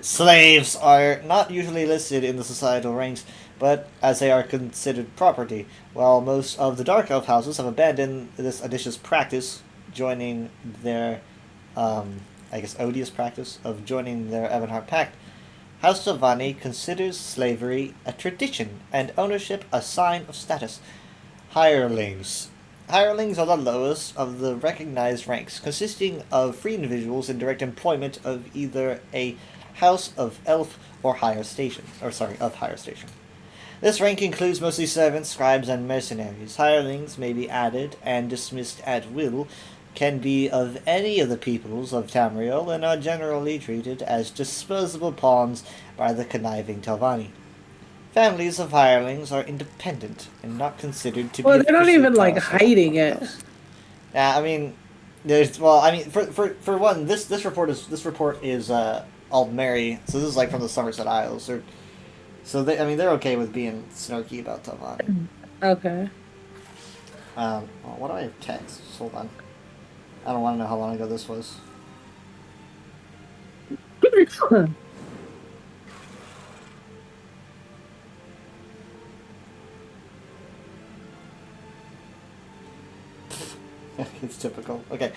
S1: Slaves are not usually listed in the societal ranks, but as they are considered property, while most of the Dark Elf houses have abandoned this audacious practice, joining their, odious practice of joining their Ebonheart Pact, House Telvanni considers slavery a tradition and ownership a sign of status. Hirelings. Hirelings are the lowest of the recognized ranks, consisting of free individuals in direct employment of either a House of Elf or higher station. This rank includes mostly servants, scribes, and mercenaries. Hirelings may be added and dismissed at will, can be of any of the peoples of Tamriel, and are generally treated as disposable pawns by the conniving Telvanni. Families of hirelings are independent and not considered to be.
S4: Well, they're not
S1: officially
S4: even like
S1: powerful.
S4: hiding it.
S1: Yeah, I mean, for one, this report is Aldmeri, so this is like from the Somerset Isles, they're okay with being snarky about Telvanni.
S4: Okay.
S1: What do I have text? Hold on. I don't want to know how long ago this was. It's typical. Okay.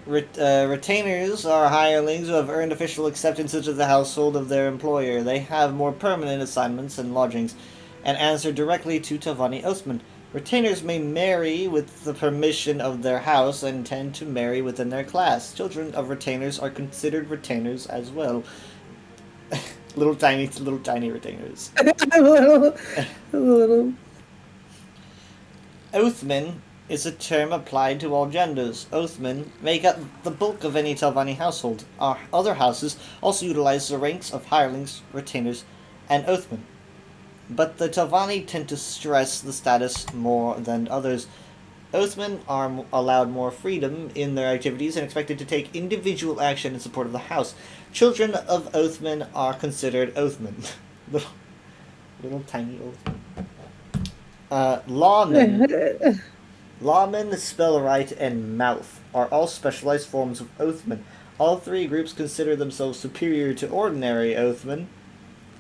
S1: Retainers are hirelings who have earned official acceptance into the household of their employer. They have more permanent assignments and lodgings, and answer directly to Telvanni Oathman. Retainers may marry with the permission of their house and tend to marry within their class. Children of retainers are considered retainers as well. little tiny retainers.
S4: a little.
S1: Oathman is a term applied to all genders. Oathmen make up the bulk of any Telvanni household. Other houses also utilize the ranks of hirelings, retainers, and oathmen. But the Telvanni tend to stress the status more than others. Oathmen are allowed more freedom in their activities and expected to take individual action in support of the house. Children of oathmen are considered oathmen. little tiny oathmen. Lawmen. Lawmen, Spellwright, and Mouth are all specialized forms of Oathman. All three groups consider themselves superior to ordinary Oathman.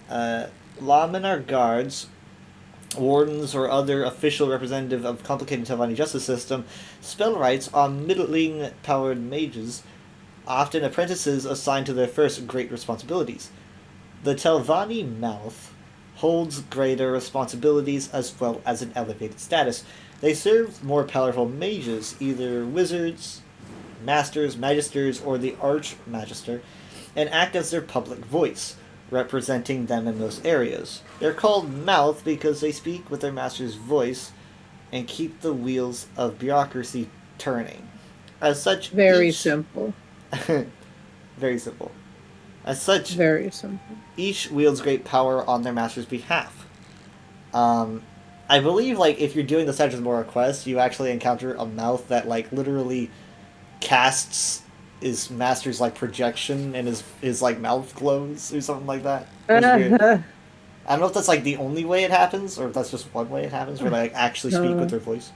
S1: Lawmen are guards, wardens, or other official representative of complicated Telvanni justice system. Spellwrights are middling-powered mages, often apprentices assigned to their first great responsibilities. The Telvanni Mouth holds greater responsibilities as well as an elevated status. They serve more powerful mages, either wizards, masters, magisters, or the archmagister, and act as their public voice, representing them in most areas. They're called Mouth because they speak with their master's voice and keep the wheels of bureaucracy turning. As such,
S4: Very simple.
S1: Very simple. As such,
S4: Very simple.
S1: each wields great power on their master's behalf. I believe, like, if you're doing the Sedge's Mora quest, you actually encounter a mouth that, like, literally casts his master's, like, projection and his like, mouth glows or something like that. It was weird. I don't know if that's, like, the only way it happens, or if that's just one way it happens, where they, like, actually speak with their voice.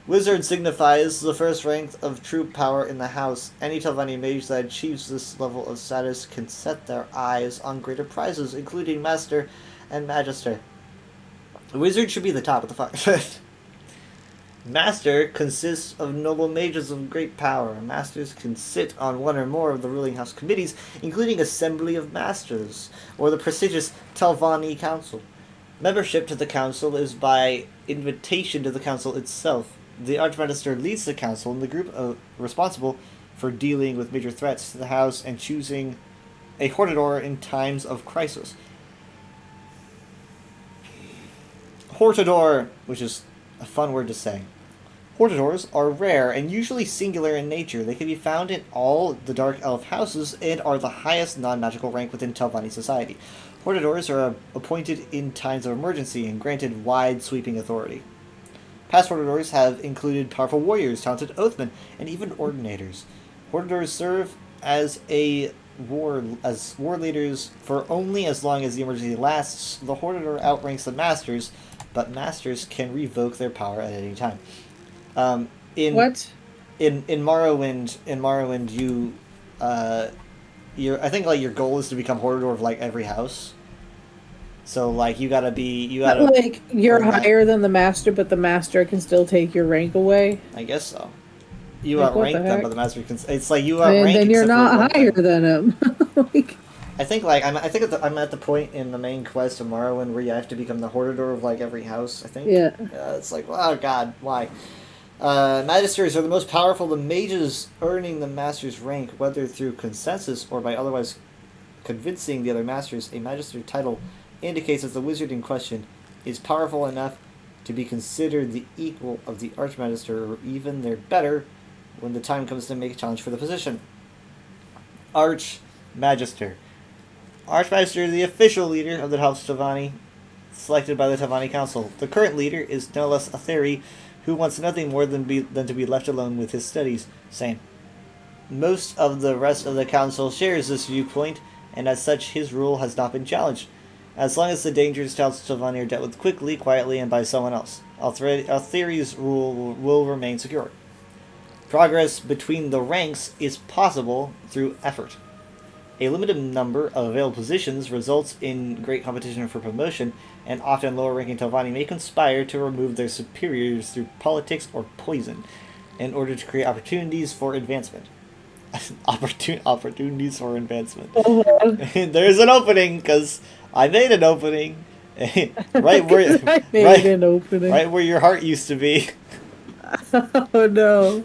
S1: Wizard signifies the first rank of true power in the house. Any Telvanni mage that achieves this level of status can set their eyes on greater prizes, including Master and Magister. The wizard should be the top of the fuck. Master consists of noble mages of great power. Masters can sit on one or more of the ruling house committees, including Assembly of Masters, or the prestigious Telvanni Council. Membership to the council is by invitation to the council itself. The Archmagister leads the council and the group responsible for dealing with major threats to the house and choosing a Hortador in times of crisis. Hortador, which is a fun word to say. Hortadors are rare and usually singular in nature. They can be found in all the Dark Elf houses and are the highest non-magical rank within Telvanni society. Hortadors are appointed in times of emergency and granted wide sweeping authority. Past Hortadors have included powerful warriors, talented oathmen, and even ordinators. Hortadors serve as war leaders for only as long as the emergency lasts. The Hortador outranks the Masters, but Masters can revoke their power at any time. In Morrowind, you I think like your goal is to become Hortador of like every house. So like you gotta
S4: Like you're
S1: earn that.
S4: higher than the master, but the master can still take your rank away.
S1: I guess so. You
S4: Like, what
S1: outrank
S4: the
S1: them,
S4: heck?
S1: but the master can. It's like you outrank.
S4: And then you're
S1: except for one
S4: not higher
S1: thing.
S4: than him. Like,
S1: I think like I'm at the point in the main quest of Morrowind where you have to become the Hordador of like every house. I think.
S4: yeah.
S1: It's like, oh god, why? Magisters are the most powerful. The mages earning the master's rank, whether through consensus or by otherwise convincing the other masters. A magister title indicates that the wizard in question is powerful enough to be considered the equal of the archmagister, or even their better, when the time comes to make a challenge for the position. Archmagister. Archmagister is the official leader of the House Tavani, selected by the Tavani Council. The current leader is no less Aetheri, who wants nothing more than to be left alone with his studies. Same. Most of the rest of the council shares this viewpoint, and as such, his rule has not been challenged. As long as the dangers to House Tavani are dealt with quickly, quietly, and by someone else, Aetheri's rule will remain secure. Progress between the ranks is possible through effort. A limited number of available positions results in great competition for promotion, and often lower-ranking Telvanni may conspire to remove their superiors through politics or poison, in order to create opportunities for advancement. Opportunities for advancement. There's an opening, because I made an opening. right where
S4: I made an opening.
S1: right where your heart used to be.
S4: Oh no.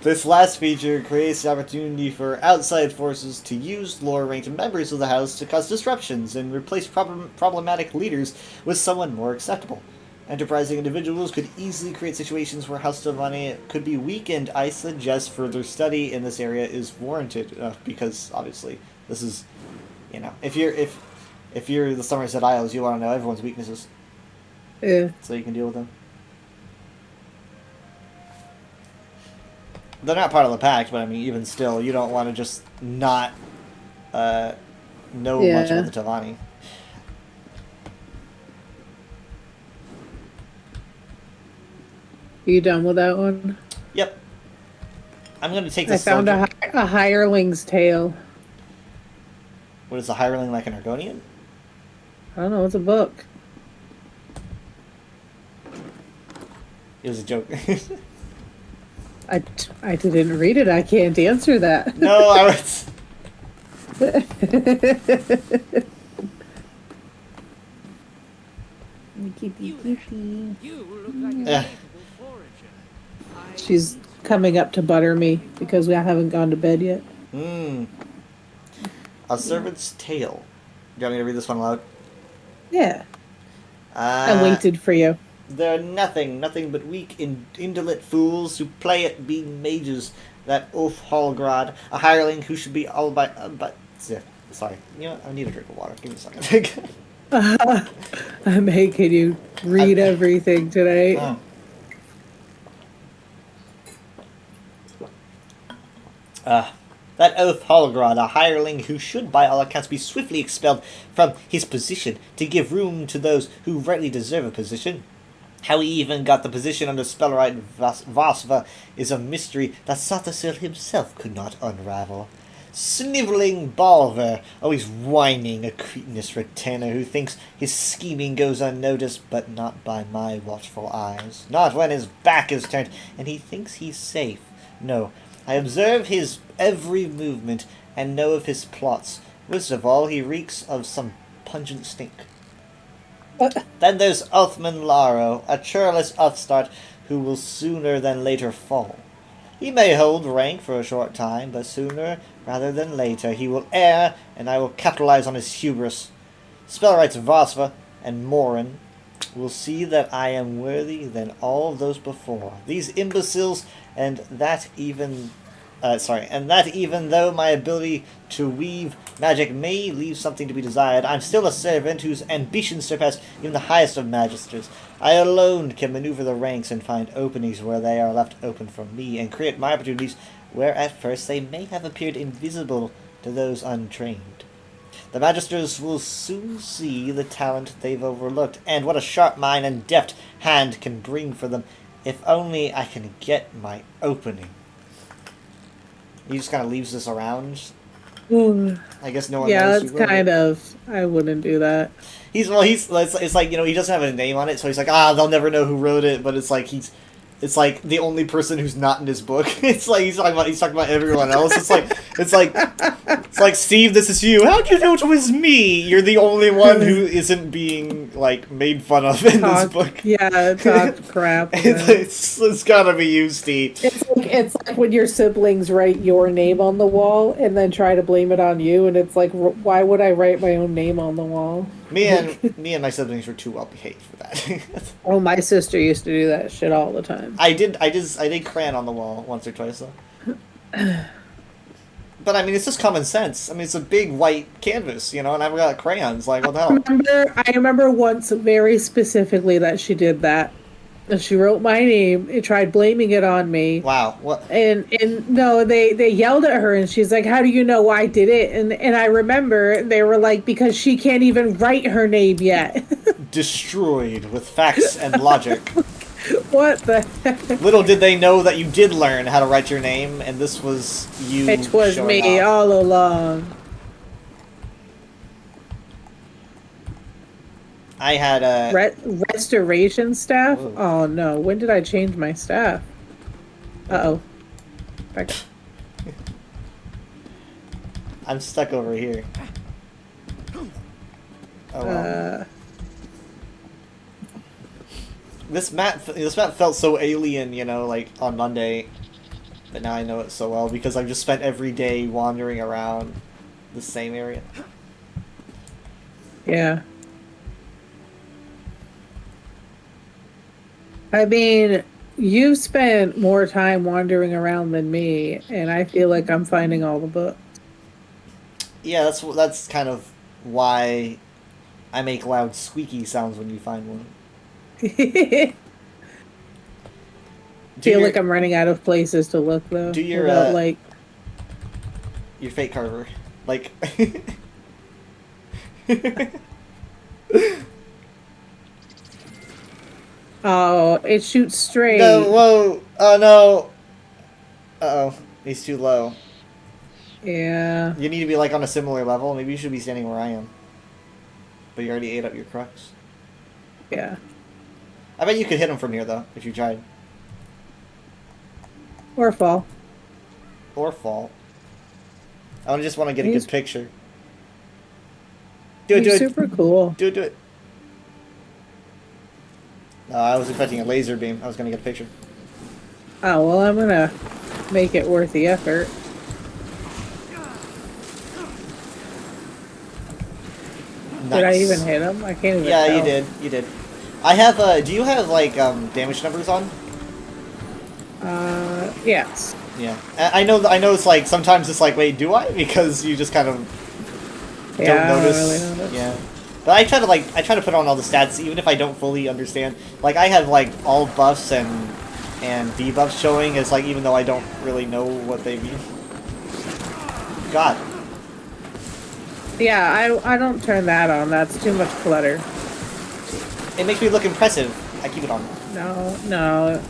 S1: This last feature creates the opportunity for outside forces to use lower-ranked members of the House to cause disruptions and replace problematic leaders with someone more acceptable. Enterprising individuals could easily create situations where House Tavani could be weakened. I suggest further study in this area is warranted, because obviously this is, if you're the Somerset Isles, you want to know everyone's weaknesses,
S4: Yeah.
S1: so you can deal with them. They're not part of the pact, but I mean, even still, you don't want to just not know much about the Tavani.
S4: You done with that one?
S1: Yep. I'm going to take
S4: I
S1: this.
S4: found a hireling's tale.
S1: What is a hireling, like an Argonian?
S4: I don't know. It's a book.
S1: It was a joke.
S4: I didn't read it. I can't answer that.
S1: No, I was.
S6: You look like a
S1: Yeah.
S6: capable forager.
S4: She's coming up to butter me because we haven't gone to bed yet.
S1: A servant's tale. Do you want me to read this one aloud?
S4: Yeah. I waited for you.
S1: They're nothing but weak, indolent fools who play at being mages. That Ulf Hallgrad, a hireling who should be all by... sorry. You know what? I need a drink of water. Give me a second.
S4: I'm making you read everything today.
S1: That Ulf Hallgrad, a hireling who should by all accounts be swiftly expelled from his position to give room to those who rightly deserve a position. How he even got the position under Spellwright Vasva is a mystery that Sathasil himself could not unravel. Snivelling Balver, always whining, a cretinous retainer who thinks his scheming goes unnoticed, but not by my watchful eyes. Not when his back is turned, and he thinks he's safe. No, I observe his every movement, and know of his plots. Worst of all, he reeks of some pungent stink. Then there's Uthman Laro, a churlish upstart who will sooner than later fall. He may hold rank for a short time, but sooner rather than later he will err, and I will capitalize on his hubris. Spellwrights Vasva and Morin will see that I am worthy than all of those before. These imbeciles, and that even though my ability to weave magic may leave something to be desired, I'm still a servant whose ambitions surpass even the highest of magisters. I alone can maneuver the ranks and find openings where they are left open for me, and create my opportunities where at first they may have appeared invisible to those untrained. The magisters will soon see the talent they've overlooked, and what a sharp mind and deft hand can bring for them, if only I can get my opening. He just kind of leaves this around I guess no one
S4: Yeah,
S1: knows
S4: that's
S1: who wrote
S4: kind
S1: it.
S4: of. I wouldn't do that.
S1: It's like, you know, he doesn't have a name on it, so he's like, they'll never know who wrote it, but it's like the only person who's not in his book. It's like he's talking about everyone else. It's like Steve, this is you. How'd you know it was me? You're the only one who isn't being like made fun of in this book.
S4: Yeah, talk crap.
S1: It's gotta be you, Steve.
S4: It's like when your siblings write your name on the wall and then try to blame it on you, and it's like, why would I write my own name on the wall?
S1: Me and my siblings were too well behaved for that.
S4: Oh, my sister used to do that shit all the time.
S1: I did crayon on the wall once or twice though. But I mean, it's just common sense. I mean, it's a big white canvas, you know, and I've got crayons. Like, what the hell?
S4: I remember once very specifically that she did that. She wrote my name and tried blaming it on me.
S1: Wow. What?
S4: And no, they yelled at her and she's like, "How do you know I did it?" And I remember they were like, "Because she can't even write her name yet."
S1: Destroyed with facts and logic.
S4: What the heck?
S1: Little did they know that you did learn how to write your name, and this was you.
S4: It was
S1: showing
S4: me
S1: off.
S4: all along.
S1: I had a
S4: Restoration staff?
S1: Whoa.
S4: Oh no, when did I change my staff? Uh-oh. Back.
S1: I'm stuck over here. Oh well. This map felt so alien, you know, like on Monday, but now I know it so well because I've just spent every day wandering around the same area.
S4: Yeah. I mean, you spent more time wandering around than me, and I feel like I'm finding all the books.
S1: Yeah, that's kind of why I make loud squeaky sounds when you find one.
S4: Feel like I'm running out of places to look though.
S1: Do your
S4: without, like
S1: your fate carver, like.
S4: Oh, it shoots straight.
S1: No, whoa! Oh no! Uh oh, he's too low.
S4: Yeah.
S1: You need to be like on a similar level. Maybe you should be standing where I am. But you already ate up your crux.
S4: Yeah.
S1: I bet you could hit him from here though, if you tried.
S4: Or fall.
S1: Or fall. I just want to get a
S4: He's-
S1: good picture. Do it,
S4: He's
S1: do it.
S4: super cool.
S1: Do it. No, I was expecting a laser beam. I was gonna get a picture.
S4: Oh, well, I'm gonna make it worth the effort. Did I
S1: Nice.
S4: even hit him? I can't even
S1: Yeah,
S4: tell.
S1: you did. You did. I have, do you have, like, damage numbers on?
S4: Yes.
S1: Yeah. I know it's like, sometimes it's like, wait, do I? Because you just kind of
S4: Yeah,
S1: don't
S4: I don't
S1: notice.
S4: really notice.
S1: Yeah. But I try to put on all the stats, even if I don't fully understand. Like, I have, like, all buffs and debuffs showing as, like, even though I don't really know what they mean. God.
S4: Yeah, I don't turn that on. That's too much clutter.
S1: It makes me look impressive. I keep it on.
S4: No.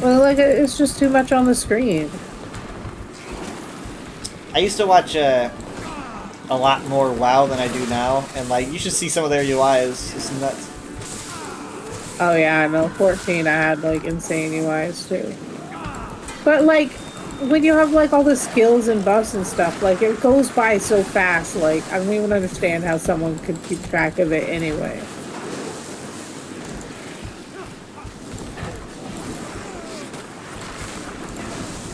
S4: Well, like, it's just too much on the screen.
S1: I used to watch, a lot more WoW than I do now, and, like, you should see some of their UIs. It's nuts.
S4: Oh, yeah, I know. 14, I had, like, insane UIs, too. But, like, when you have, like, all the skills and buffs and stuff, like, it goes by so fast, like, I don't even understand how someone could keep track of it anyway.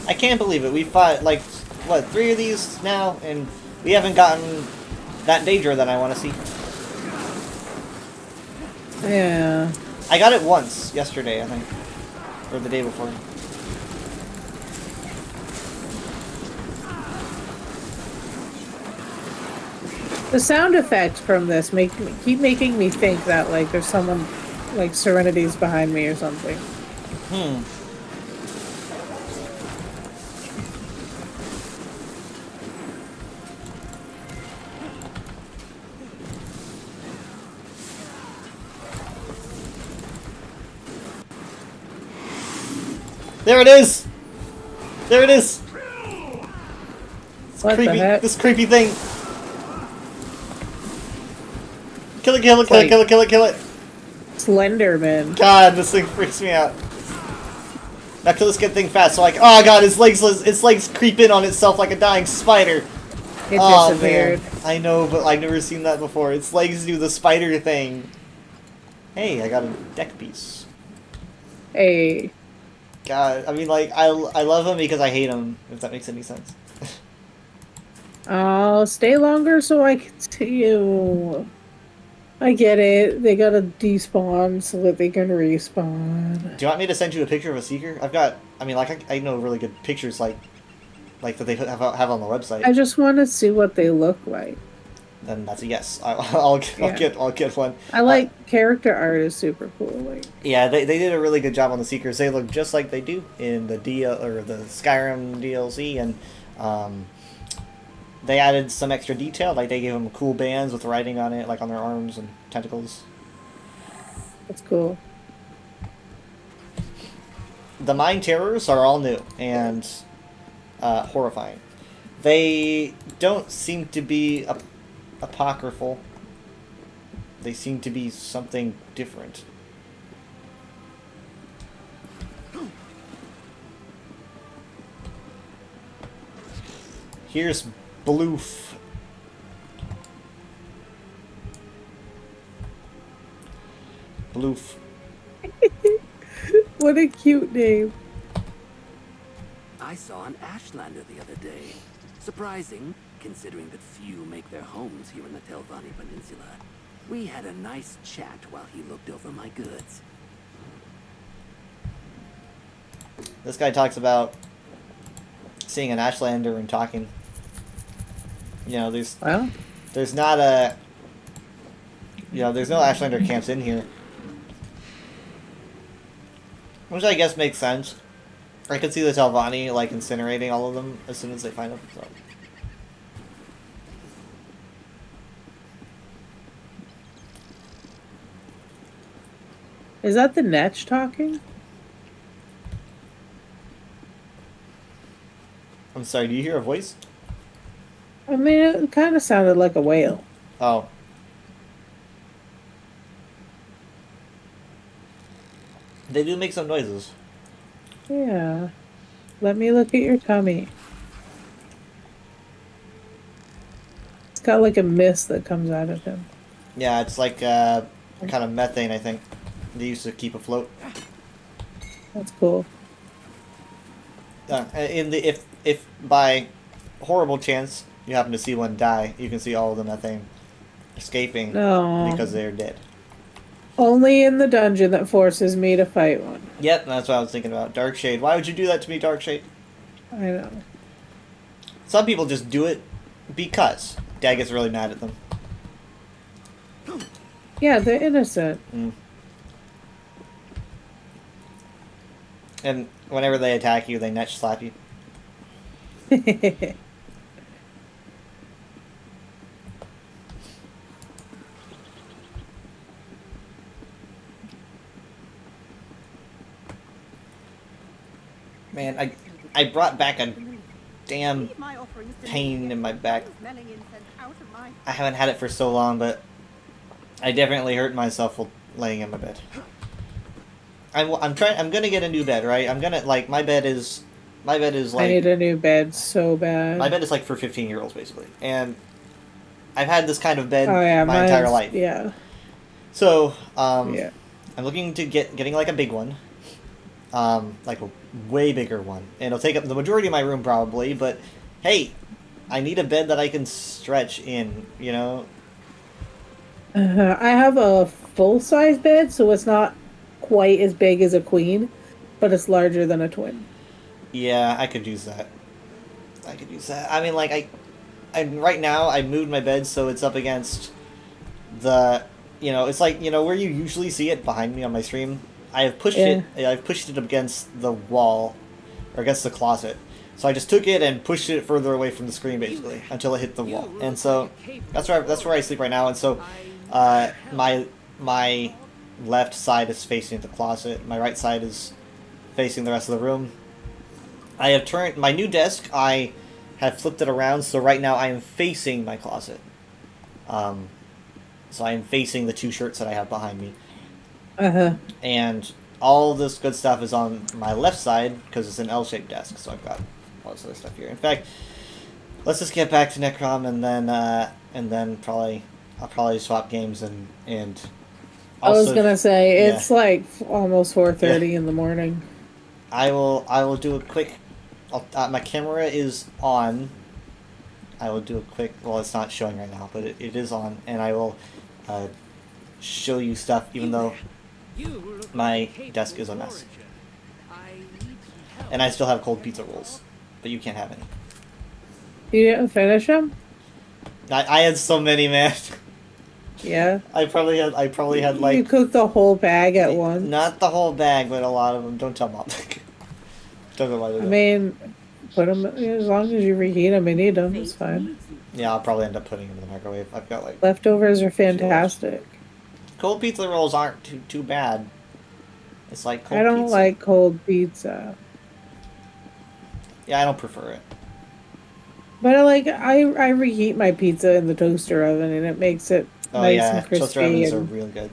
S1: I can't believe it. We fought, like, what, 3 of these now, and we haven't gotten that Daedra that I want to see.
S4: Yeah.
S1: I got it once, yesterday, I think. Or the day before.
S4: The sound effects from this keep making me think that, like, there's someone, like, Serenity's behind me or something.
S1: There it is! There it is!
S4: What the
S1: creepy,
S4: heck?
S1: this creepy thing. Kill it, kill it, kill it,
S4: Like-
S1: kill it, kill it, kill it.
S4: Slenderman.
S1: God, this thing freaks me out. Now kill this good thing fast. So like, oh god, its legs creep in on itself like a dying spider.
S4: It
S1: Oh
S4: disappeared.
S1: man, I know, but I've never seen that before. Its legs do the spider thing. Hey, I got a deck piece.
S4: Hey.
S1: God, I mean, like, I love him because I hate him, if that makes any sense.
S4: I'll stay longer so I can see you. I get it. They gotta despawn so that they can respawn.
S1: Do you want me to send you a picture of a seeker? I've got, I mean, like, I know really good pictures, like that they have on the website.
S4: I just want to see what they look like.
S1: Then that's a yes. I'll get one.
S4: I like character art is super cool. Like,
S1: Yeah, they did a really good job on the Seekers. They look just like they do in the the Skyrim DLC, and they added some extra detail. Like they gave them cool bands with writing on it, like on their arms and tentacles.
S4: that's cool.
S1: The Mind Terrors are all new and horrifying. They don't seem to be apocryphal. They seem to be something different. Here's Bloof. Bloof.
S4: What a cute name.
S6: I saw an Ashlander the other day. Surprising, considering that few make their homes here in the Telvanni Peninsula. We had a nice chat while he looked over my goods.
S1: This guy talks about seeing an Ashlander and talking. You know,
S4: Well,
S1: there's not a... You know, there's no Ashlander camps in here. Which I guess makes sense. I could see the Telvanni, like, incinerating all of them as soon as they find them, so...
S4: is that the Netch talking?
S1: I'm sorry, do you hear a voice?
S4: I mean, it kind of sounded like a whale.
S1: Oh. They do make some noises.
S4: Yeah. Let me look at your tummy. It's got like a mist that comes out of him.
S1: Yeah, it's like, kind of methane, I think. They used to keep afloat.
S4: That's cool.
S1: If by horrible chance you happen to see one die, you can see all of the methane escaping
S4: No.
S1: because they're dead.
S4: Only in the dungeon that forces me to fight one.
S1: Yep, that's what I was thinking about. Darkshade. Why would you do that to me, Darkshade?
S4: I know.
S1: Some people just do it because Dad gets really mad at them.
S4: Yeah, they're innocent.
S1: And whenever they attack you, they netch slap you. Man, I brought back a damn pain in my back. I haven't had it for so long, but I definitely hurt myself while laying in my bed. I'm gonna get a new bed, right? I'm gonna, like, my bed is
S4: I
S1: like,
S4: need a new bed so bad.
S1: my bed is like for 15-year-olds basically, and I've had this kind of bed
S4: Oh yeah,
S1: my entire
S4: mine's-
S1: life.
S4: Yeah.
S1: So,
S4: Yeah.
S1: I'm looking to getting like a big one, like a way bigger one, and it'll take up the majority of my room probably. But hey, I need a bed that I can stretch in. You know?
S4: I have a full-size bed, so it's not quite as big as a queen, but it's larger than a twin.
S1: Yeah, I could use that. I could use that. I mean, like I right now I moved my bed so it's up against the, you know, it's like, you know, where you usually see it behind me on my stream. I have pushed it. I've pushed it up against the wall, or against the closet. So I just took it and pushed it further away from the screen basically until it hit the wall. And so that's where I sleep right now. And so my left side is facing the closet. My right side is facing the rest of the room. I have turned my new desk. I have flipped it around, so right now I am facing my closet. So I am facing the 2 shirts that I have behind me.
S4: Uh-huh.
S1: And all this good stuff is on my left side because it's an L-shaped desk, so I've got all this other stuff here. In fact, let's just get back to Necrom, and then I'll probably swap games and
S4: I was
S1: also,
S4: gonna say
S1: yeah.
S4: it's like almost 4:30 in the morning.
S1: I will do a quick. My camera is on. I will do a quick. Well, it's not showing right now, but it is on, and I will show you stuff, even though my desk is a mess. And I still have cold pizza rolls, but you can't have any.
S4: You didn't finish them?
S1: I had so many, man.
S4: Yeah.
S1: I probably had
S4: You
S1: like
S4: cooked the whole bag at once.
S1: not the whole bag, but a lot of them. Don't tell mom. Don't know why they
S4: I
S1: don't.
S4: mean, put them as long as you reheat them and eat them. It's fine.
S1: Yeah, I'll probably end up putting them in the microwave. I've got like
S4: Leftovers are fantastic.
S1: cold pizza rolls aren't too bad. It's like cold
S4: I don't
S1: pizza.
S4: like cold pizza,
S1: Yeah, I don't prefer it.
S4: but I reheat my pizza in the toaster oven and it makes it
S1: Oh
S4: nice
S1: yeah,
S4: and crispy.
S1: toaster ovens are
S4: And,
S1: real good.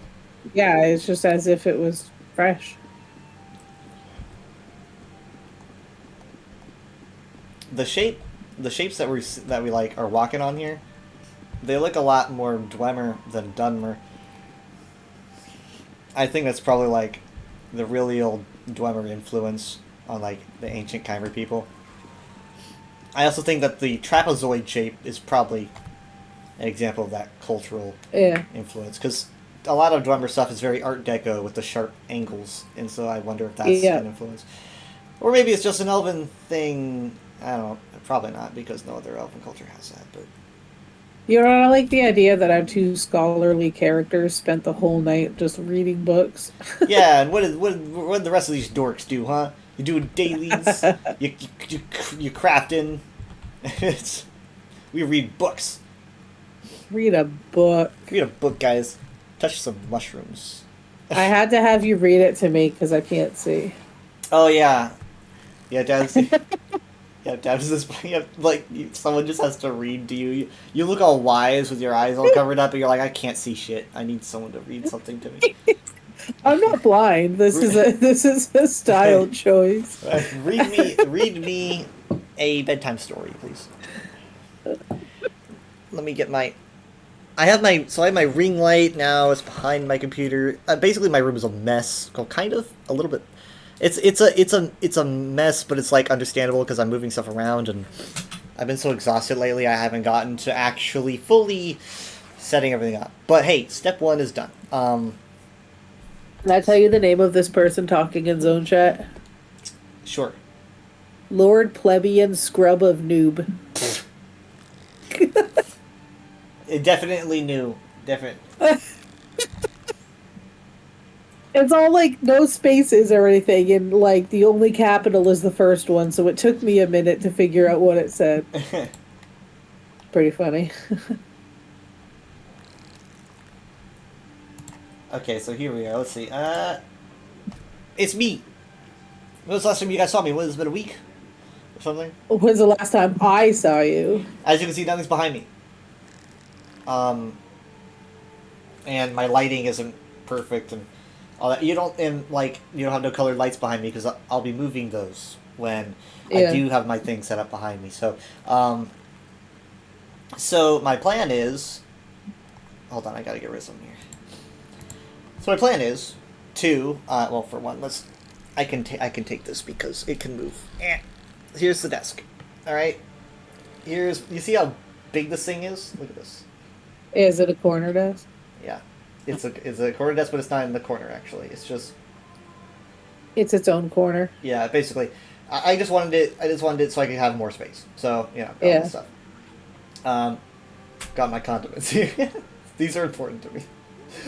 S4: yeah, it's just as if it was fresh.
S1: The shapes that we like are walking on here. They look a lot more Dwemer than Dunmer. I think that's probably like the really old Dwemer influence on like the ancient Chimer people. I also think that the trapezoid shape is probably an example of that cultural
S4: Yeah.
S1: influence, because a lot of Dwemer stuff is very Art Deco with the sharp angles, and so I wonder if that's
S4: Yeah.
S1: an influence. Or maybe it's just an Elven thing. I don't know. Probably not, because no other Elven culture has that. But
S4: You know, I like the idea that our 2 scholarly characters spent the whole night just reading books.
S1: yeah, and what did the rest of these dorks do, huh? You do dailies. you crafting. We read books.
S4: Read a book.
S1: Read a book, guys. Touch some mushrooms.
S4: I had to have you read it to me because I can't see.
S1: Oh yeah, yeah, Dad's. Yeah, Dad's this. Yeah, like someone just has to read to you. You look all wise with your eyes all covered up, and you're like, I can't see shit. I need someone to read something to me.
S4: I'm not blind. This is a style choice.
S1: Read me a bedtime story, please. Let me get my. I have my ring light now. It's behind my computer. Basically, my room is a mess. Well, kind of a little bit. It's a mess, but it's like understandable because I'm moving stuff around, and I've been so exhausted lately. I haven't gotten to actually fully setting everything up. But hey, step 1 is done.
S4: Can I tell you the name of this person talking in zone chat?
S1: Sure.
S4: Lord Plebeian Scrub of Noob.
S1: It definitely new. Definitely.
S4: It's all like no spaces or anything, and like the only capital is the first one, so it took me a minute to figure out what it said. Pretty funny.
S1: Okay, so here we are. Let's see. It's me. When was the last time you guys saw me? What, has it been a week? Or something?
S4: When's the last time I saw you?
S1: As you can see, nothing's behind me. And my lighting isn't perfect and all that. You don't have no colored lights behind me because I'll be moving those when
S4: Yeah.
S1: I do have my thing set up behind me. So my plan is, hold on, I gotta get rid of something here. So my plan is to, well, for one, I can take this because it can move. Here's the desk. All right. You see how big this thing is? Look at this.
S4: Is it a corner desk?
S1: Yeah, it's a corner desk, but it's not in the corner actually. It's just
S4: It's its own corner.
S1: yeah, basically. I just wanted it so I could have more space. So got all
S4: Yeah.
S1: this stuff. Got my condiments here. These are important to me.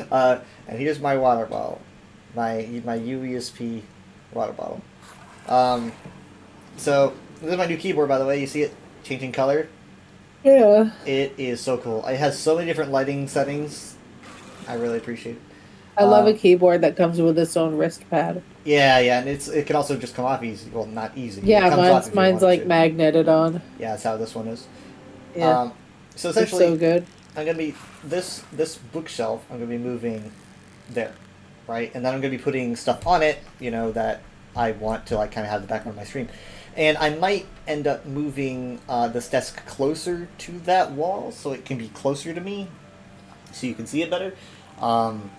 S1: And here's my water bottle, my UESP water bottle. So this is my new keyboard, by the way. You see it changing color?
S4: Yeah.
S1: It is so cool. It has so many different lighting settings. I really appreciate it.
S4: I love a keyboard that comes with its own wrist pad.
S1: Yeah, and it can also just come off easy. Well, not easy.
S4: Yeah,
S1: it comes off if you
S4: mine's
S1: want it
S4: like
S1: to.
S4: magneted on.
S1: Yeah, that's how this one is.
S4: Yeah,
S1: So
S4: it's
S1: essentially,
S4: so good.
S1: I'm gonna be this bookshelf. I'm gonna be moving there, right? And then I'm gonna be putting stuff on it. That I want to like kind of have the background of my stream, and I might end up moving this desk closer to that wall so it can be closer to me, so you can see it better. And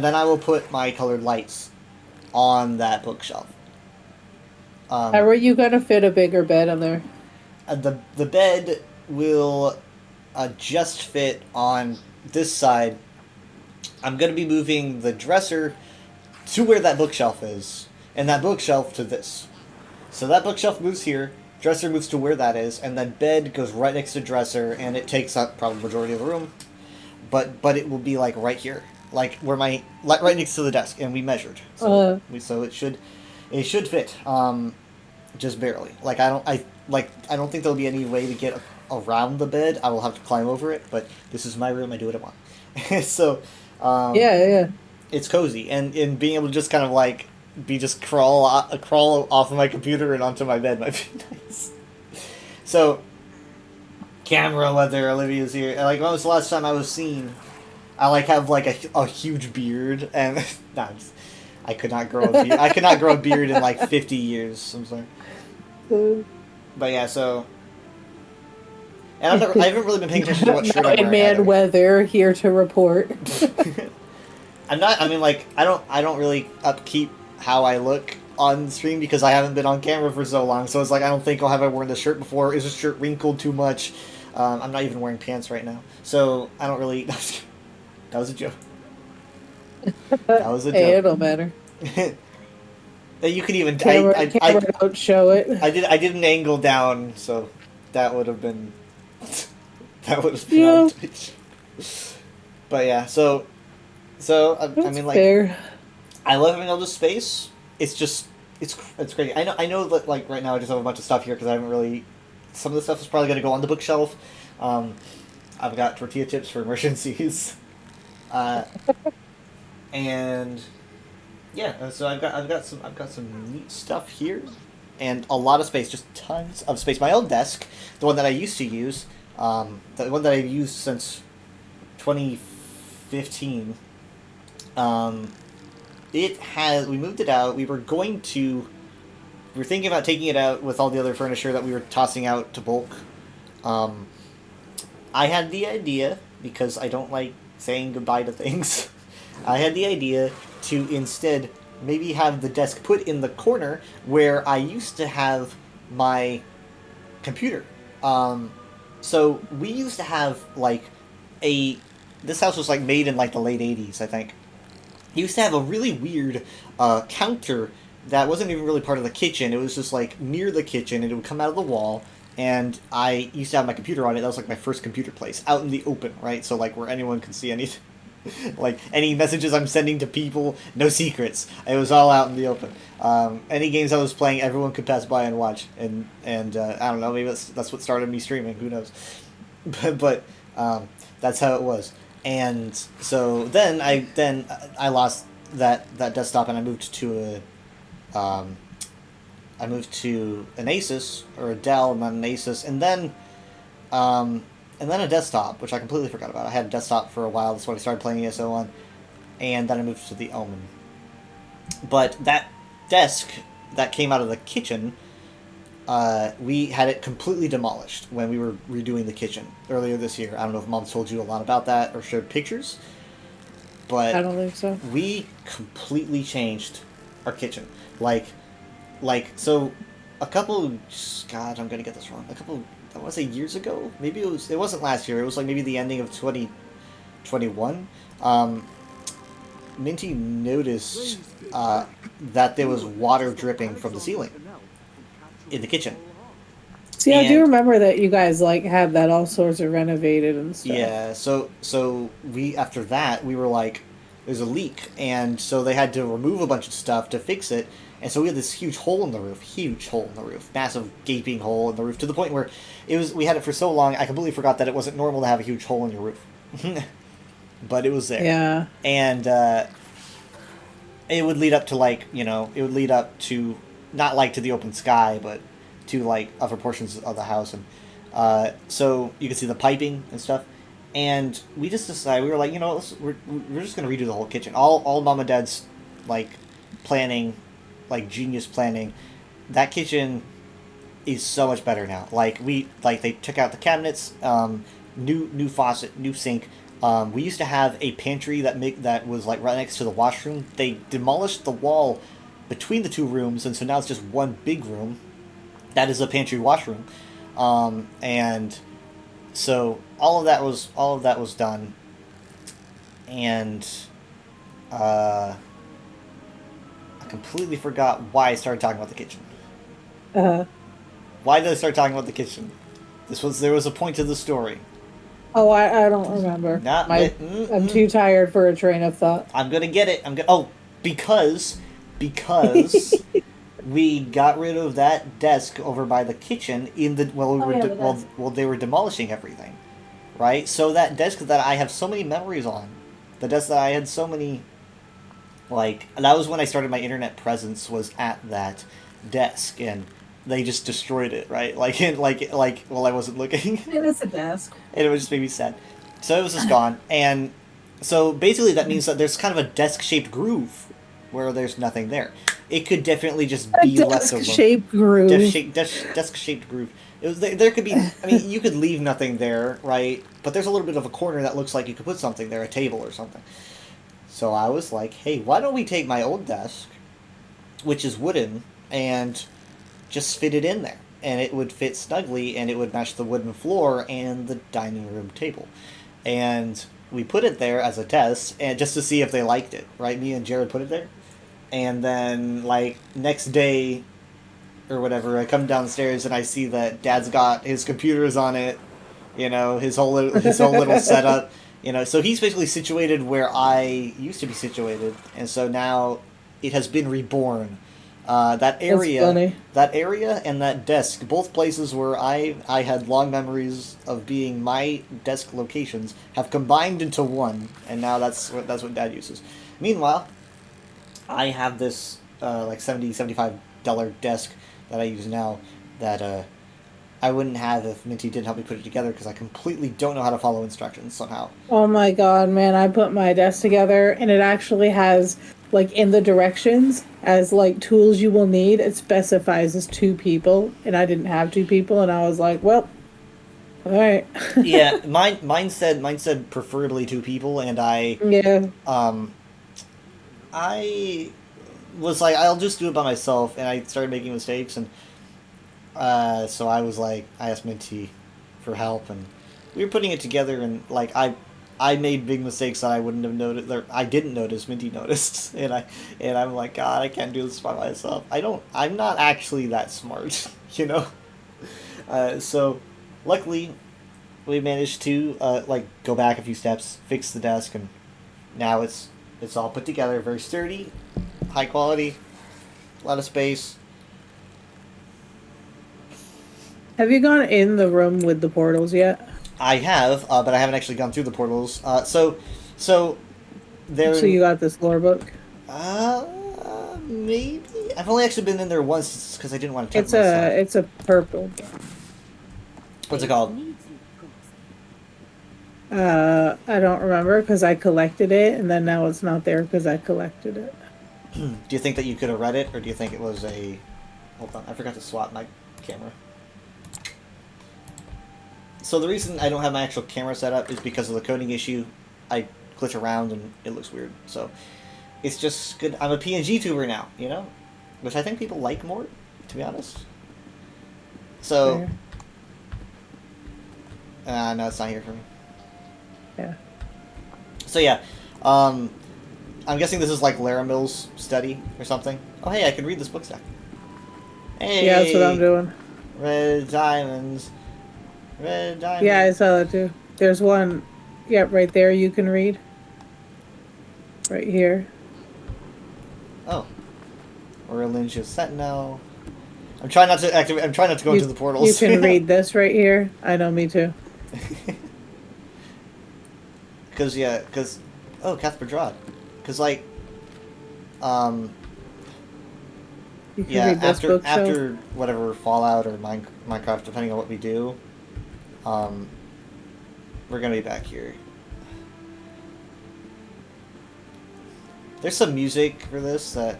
S1: then I will put my colored lights on that bookshelf.
S4: How are you gonna fit a bigger bed on there?
S1: The bed will just fit on this side. I'm going to be moving the dresser to where that bookshelf is, and that bookshelf to this. So that bookshelf moves here, dresser moves to where that is, and then bed goes right next to dresser, and it takes up probably the majority of the room. But it will be like right here, like where right next to the desk, and we measured. So it should fit, just barely. Like I don't think there'll be any way to get around the bed. I will have to climb over it, but this is my room. I do what I want. So,
S4: Yeah.
S1: it's cozy, and being able to just kind of like crawl off of my computer and onto my bed might be nice. So, camera weather. Olivia's here. Like, when was the last time I was seen? I like have like a huge beard, and I could not grow a beard. I could not grow a beard in like 50 years. I'm sorry. But yeah, so. And I haven't really been paying attention to what shirt I'm
S4: Mountain
S1: wearing.
S4: Man
S1: either.
S4: weather here to report.
S1: I'm not. I mean, like, I don't really upkeep how I look on stream because I haven't been on camera for so long. So it's like I don't think I'll have I worn this shirt before. Is this shirt wrinkled too much? I'm not even wearing pants right now, so I don't really. That was a joke. That was a joke.
S4: Hey, it don't matter.
S1: You could even.
S4: Camera don't show it.
S1: I did an angle down, so that would have been. That would have been on Twitch. But yeah, so I mean, like,
S4: fair.
S1: I love having all this space. It's just it's great. I know that like right now I just have a bunch of stuff here because I haven't really. Some of the stuff is probably going to go on the bookshelf. I've got tortilla chips for emergencies, and yeah. So I've got some neat stuff here, and a lot of space, just tons of space. My old desk, the one that I used to use, the one that I've used since 2015. We moved it out. We were thinking about taking it out with all the other furniture that we were tossing out to bulk. I had the idea, because I don't like saying goodbye to things, I had the idea to instead maybe have the desk put in the corner where I used to have my computer. So we used to have like this house was like made in like the late 80s, I think. It used to have a really weird counter that wasn't even really part of the kitchen. It was just like near the kitchen, and it would come out of the wall. And I used to have my computer on it. That was like my first computer place, out in the open, right? So like where anyone can see anything. Like any messages I'm sending to people, no secrets. It was all out in the open. Any games I was playing, everyone could pass by and watch. And I don't know, maybe that's what started me streaming. Who knows? But that's how it was. And so then I lost that desktop, and I moved to an Asus or a Dell, not an Asus, and then a desktop, which I completely forgot about. I had a desktop for a while. That's what I started playing ESO on, and then I moved to the Omen. But that desk that came out of the kitchen, we had it completely demolished when we were redoing the kitchen earlier this year. I don't know if Mom's told you a lot about that or showed pictures, but
S4: I don't think so.
S1: We completely changed our kitchen. Like so a couple, God, I'm gonna get this wrong. I want to say years ago. Maybe it wasn't last year. It was like maybe the ending of 2021. Minty noticed that there was water dripping from the ceiling in the kitchen.
S4: See, I do remember that you guys like had that all sorts of renovated and stuff.
S1: Yeah, so we after that we were like, there's a leak, and so they had to remove a bunch of stuff to fix it, and so we had this huge hole in the roof, massive gaping hole in the roof, to the point where we had it for so long I completely forgot that it wasn't normal to have a huge hole in your roof. But it was there.
S4: Yeah.
S1: And it would lead up to like, you know, it would lead up to not like to the open sky, but to like upper portions of the house, and so you can see the piping and stuff. And we just decided, we were like, you know, we're just gonna redo the whole kitchen. All mom and dad's like planning, like genius planning. That kitchen is so much better now. Like they took out the cabinets, new faucet, new sink. We used to have a pantry that was like right next to the washroom. They demolished the wall between the two rooms, and so now it's just one big room. That is a pantry washroom, and so all of that was done, and I completely forgot why I started talking about the kitchen. Why did I start talking about the kitchen? There was a point to the story.
S4: Oh, I don't remember. I'm too tired for a train of thought.
S1: I'm gonna get it. Because we got rid of that desk over by the kitchen while they were demolishing everything, right? So that desk that I have so many memories on, the desk that I had so many, like, that was when I started my internet presence, was at that desk, and they just destroyed it, right? Like while I wasn't looking.
S4: It is a desk.
S1: And it would just made me sad. So it was just gone, and so basically that means that there's kind of a desk-shaped groove where there's nothing there. It could definitely just be left alone.
S4: Desk-shaped groove.
S1: Desk-shaped groove. There could be. I mean, you could leave nothing there, right? But there's a little bit of a corner that looks like you could put something there, a table or something. So I was like, hey, why don't we take my old desk, which is wooden, and just fit it in there, and it would fit snugly, and it would match the wooden floor and the dining room table. And we put it there as a test, and just to see if they liked it, right? Me and Jared put it there. And then, like, next day or whatever, I come downstairs and I see that Dad's got his computers on it, you know, his whole little setup, you know. So he's basically situated where I used to be situated, and so now it has been reborn. That area and that desk, both places where I had long memories of being my desk locations, have combined into one, and now that's what Dad uses. Meanwhile, I have this like $75 desk that I use now that I wouldn't have if Minty didn't help me put it together, because I completely don't know how to follow instructions somehow.
S4: Oh my god, man, I put my desk together and it actually has, like, in the directions as like tools you will need, it specifies as 2 people, and I didn't have 2 people, and I was like, well, all right.
S1: Yeah, mine said preferably 2 people, and I was like, I'll just do it by myself, and I started making mistakes, and so I was like, I asked Minty for help, and we were putting it together, and like I made big mistakes that I wouldn't have noticed, or I didn't notice. Minty noticed, and I'm like, God, I can't do this by myself. I'm not actually that smart, you know. So, luckily, we managed to like go back a few steps, fix the desk, and now it's all put together, very sturdy, high quality, a lot of space.
S4: Have you gone in the room with the portals yet?
S1: I have, but I haven't actually gone through the portals. So there.
S4: So you got this lore book?
S1: Maybe. I've only actually been in there once because I didn't want to touch myself.
S4: It's a purple.
S1: What's it called?
S4: I don't remember because I collected it, and then now it's not there because I collected it.
S1: Do you think that you could have read it, or do you think it was a... Hold on, I forgot to swap my camera. So the reason I don't have my actual camera set up is because of the coding issue. I glitch around and it looks weird. So it's just good. I'm a PNG tuber now, you know? Which I think people like more, to be honest. So... no, it's not here for me.
S4: Yeah.
S1: So yeah, I'm guessing this is like Laramil's study or something. Oh hey, I can read this book stack. Hey!
S4: Yeah, that's what I'm doing.
S1: Red diamonds. Red diamonds.
S4: Yeah, I saw that too. There's one, yeah, right there you can read. Right here.
S1: Oh. Orlingia Sentinel. I'm trying not to activate. I'm trying not to go into the portals.
S4: You can read this right here. I know, me too.
S1: Because oh, Cath Berdrad. Because like,
S4: You can
S1: Yeah,
S4: read this
S1: after
S4: bookshelf.
S1: after whatever Fallout or Minecraft, depending on what we do, we're gonna be back here. There's some music for this that.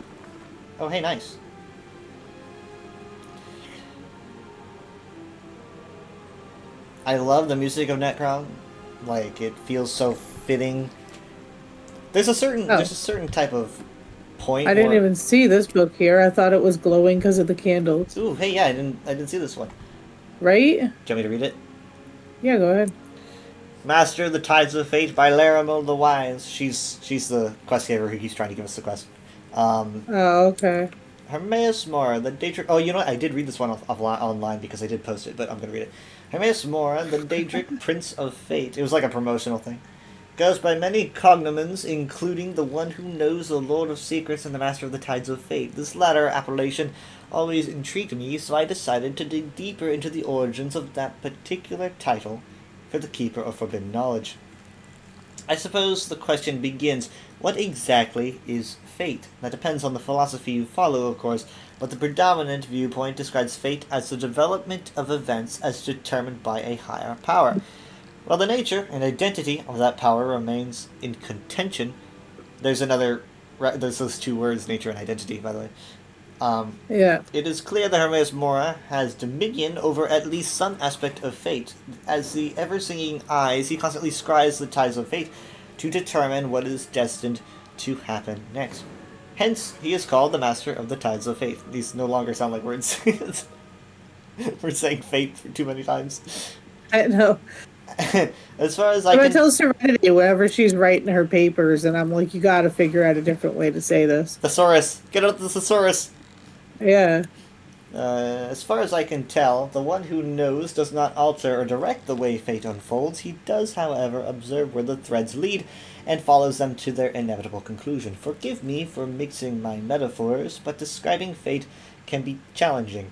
S1: Oh, hey, nice. I love the music of Necron. Like, it feels so fitting. There's a certain type of point.
S4: I didn't
S1: where,
S4: even see this book here. I thought it was glowing because of the candles.
S1: Ooh, hey, yeah, I didn't see this one.
S4: Right?
S1: Do you want me to read it?
S4: Yeah, go ahead.
S1: Master of the Tides of Fate by Larimel the Wise. She's the quest giver who keeps trying to give us the quest.
S4: Oh, okay.
S1: Hermaeus Mora, the Daedric... Oh, you know what? I did read this one online because I did post it, but I'm going to read it. Hermaeus Mora, the Daedric Prince of Fate. It was like a promotional thing. Goes by many cognomens, including the one who knows the Lord of Secrets and the Master of the Tides of Fate. This latter appellation always intrigued me, so I decided to dig deeper into the origins of that particular title for the Keeper of Forbidden Knowledge. I suppose the question begins, what exactly is fate? That depends on the philosophy you follow, of course, but the predominant viewpoint describes fate as the development of events as determined by a higher power. While the nature and identity of that power remains in contention, there's those two words, nature and identity, by the way.
S4: Yeah.
S1: It is clear that Hermaeus Mora has dominion over at least some aspect of fate. As the ever-singing eyes, he constantly scries the tides of fate to determine what is destined to happen next. Hence, he is called the Master of the Tides of Fate. These no longer sound like words. We're saying fate for too many times.
S4: I know.
S1: As far as
S4: I
S1: can...
S4: tell Serenity whenever she's writing her papers, and I'm like, you gotta figure out a different way to say this.
S1: Thesaurus! Get out the thesaurus!
S4: Yeah.
S1: As far as I can tell, the one who knows does not alter or direct the way fate unfolds. He does, however, observe where the threads lead and follows them to their inevitable conclusion. Forgive me for mixing my metaphors, but describing fate can be challenging.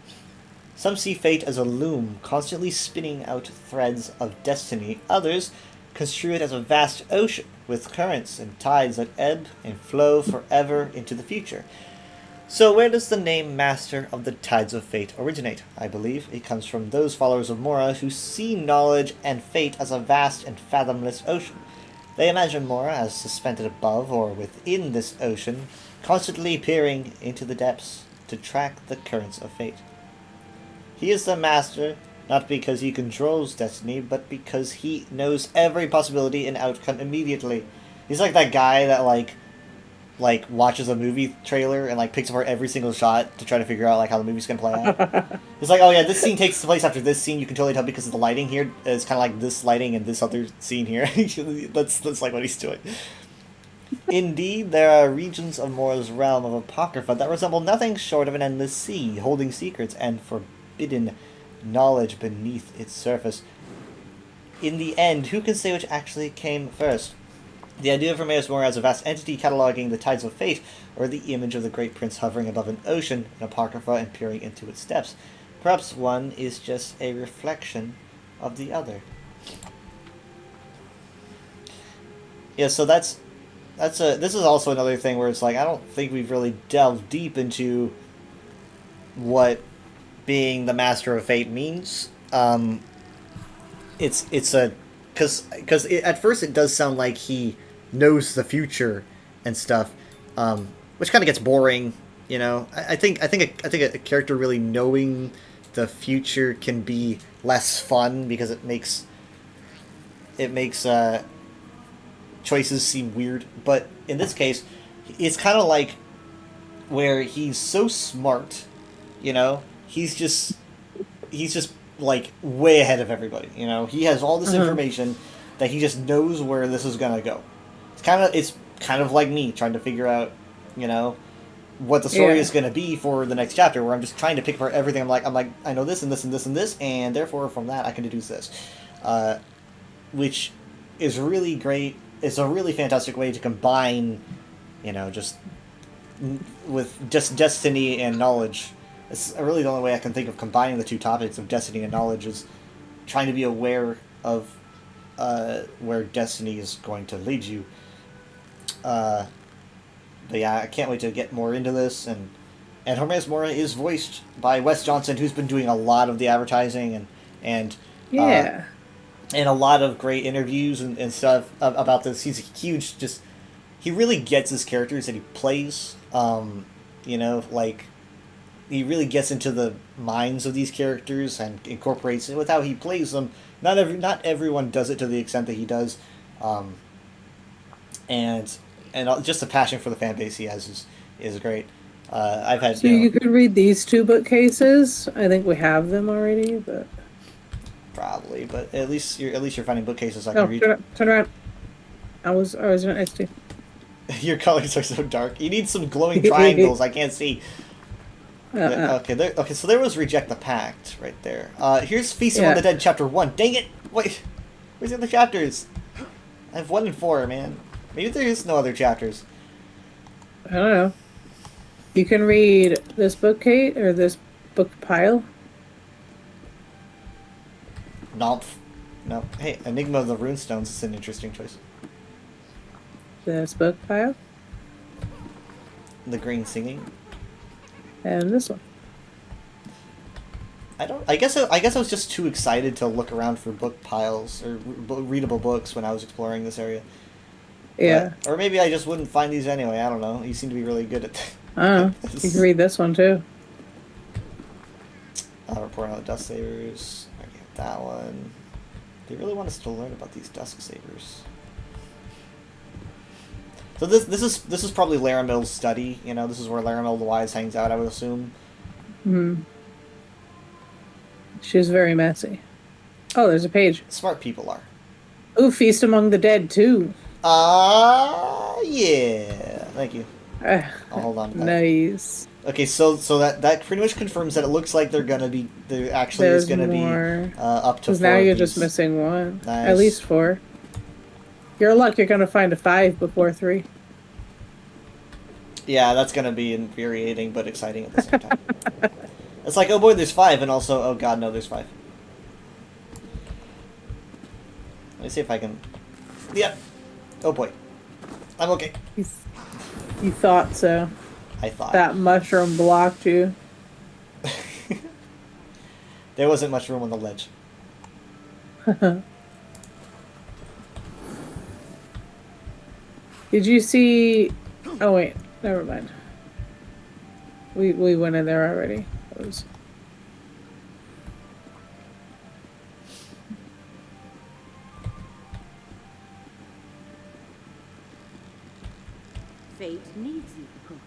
S1: Some see fate as a loom, constantly spinning out threads of destiny. Others construe it as a vast ocean, with currents and tides that ebb and flow forever into the future. So where does the name Master of the Tides of Fate originate? I believe it comes from those followers of Mora who see knowledge and fate as a vast and fathomless ocean. They imagine Mora as suspended above or within this ocean, constantly peering into the depths to track the currents of fate. He is the Master, not because he controls destiny, but because he knows every possibility and outcome immediately. He's like that guy that like watches a movie trailer and like picks apart every single shot to try to figure out like how the movie's gonna play out. It's like, oh yeah, this scene takes place after this scene. You can totally tell because of the lighting here. It's kind of like this lighting and this other scene here. that's like what he's doing. Indeed, there are regions of Mora's realm of Apocrypha that resemble nothing short of an endless sea, holding secrets and forbidden knowledge beneath its surface. In the end, who can say which actually came first? The idea of Hermaeus Mora as a vast entity cataloging the tides of fate, or the image of the great prince hovering above an ocean, an Apocrypha, and peering into its depths. Perhaps one is just a reflection of the other. Yeah, so this is also another thing where it's like, I don't think we've really delved deep into what being the Master of Fate means. It's a... Because at first it does sound like he knows the future and stuff, which kind of gets boring, you know. I think a character really knowing the future can be less fun because it makes choices seem weird. But in this case, it's kind of like where he's so smart, you know. He's just like way ahead of everybody, you know. He has all this information that he just knows where this is gonna go. It's kind of like me trying to figure out, you know, what the story is gonna be for the next chapter, where I'm just trying to pick apart everything. I'm like I know this and this and this and this, and therefore from that I can deduce this, which is really great. It's a really fantastic way to combine, you know, just destiny and knowledge. It's really the only way I can think of combining the two topics of destiny and knowledge is trying to be aware of where destiny is going to lead you. yeah, I can't wait to get more into this. And Hermes Mora is voiced by Wes Johnson, who's been doing a lot of the advertising and
S4: Yeah.
S1: and a lot of great interviews and stuff about this. He's a huge, just, he really gets his characters that he plays. You know, like, he really gets into the minds of these characters and incorporates it with how he plays them. Not everyone does it to the extent that he does, and just the passion for the fan base he has is great. I've had
S4: So you could read these two bookcases. I think we have them already, but
S1: probably, but at least you're finding bookcases I
S4: no,
S1: can read.
S4: turn around. I was right next to you.
S1: Your colors are so dark. You need some glowing triangles. I can't see. Okay, so there was Reject the Pact right there. Here's Feasting on the Dead Chapter 1. Dang it! Wait, where's the other chapters? I have 1 and 4, man. Maybe there is no other chapters.
S4: I don't know. You can read this book, Kate, or this book pile.
S1: Nope. No. Hey, Enigma of the Runestones is an interesting choice.
S4: This book pile.
S1: The Green Singing.
S4: And this one.
S1: I guess I was just too excited to look around for book piles or readable books when I was exploring this area.
S4: Yeah.
S1: Or maybe I just wouldn't find these anyway. I don't know. You seem to be really good at.
S4: I don't know. You can read this one too.
S1: Report on the Dusk Savers. I get that one. They really want us to learn about these Dusk Savers. So this is probably Laramil's study. You know, this is where Laramil the Wise hangs out, I would assume.
S4: Hmm. She's very messy. Oh, there's a page.
S1: Smart people are.
S4: Ooh, Feast Among the Dead too.
S1: Yeah. Thank you. I'll hold on to that.
S4: Nice.
S1: Okay, so that pretty much confirms that it looks like there actually is gonna be up to 4.
S4: Because now you're
S1: of
S4: just
S1: these.
S4: missing one.
S1: Nice.
S4: At least 4. Your luck, you're gonna find a 5 before 3.
S1: Yeah, that's gonna be infuriating but exciting at the same time. It's like, oh boy, there's 5, and also, oh god, no, there's 5. Let me see if I can. Yep. Oh boy, I'm okay.
S4: You thought so.
S1: I thought
S4: That mushroom blocked you.
S1: there wasn't much room on the ledge.
S4: Did you see? Oh wait, never mind. We went in there already. It was...
S5: Fate needs you, Proxy.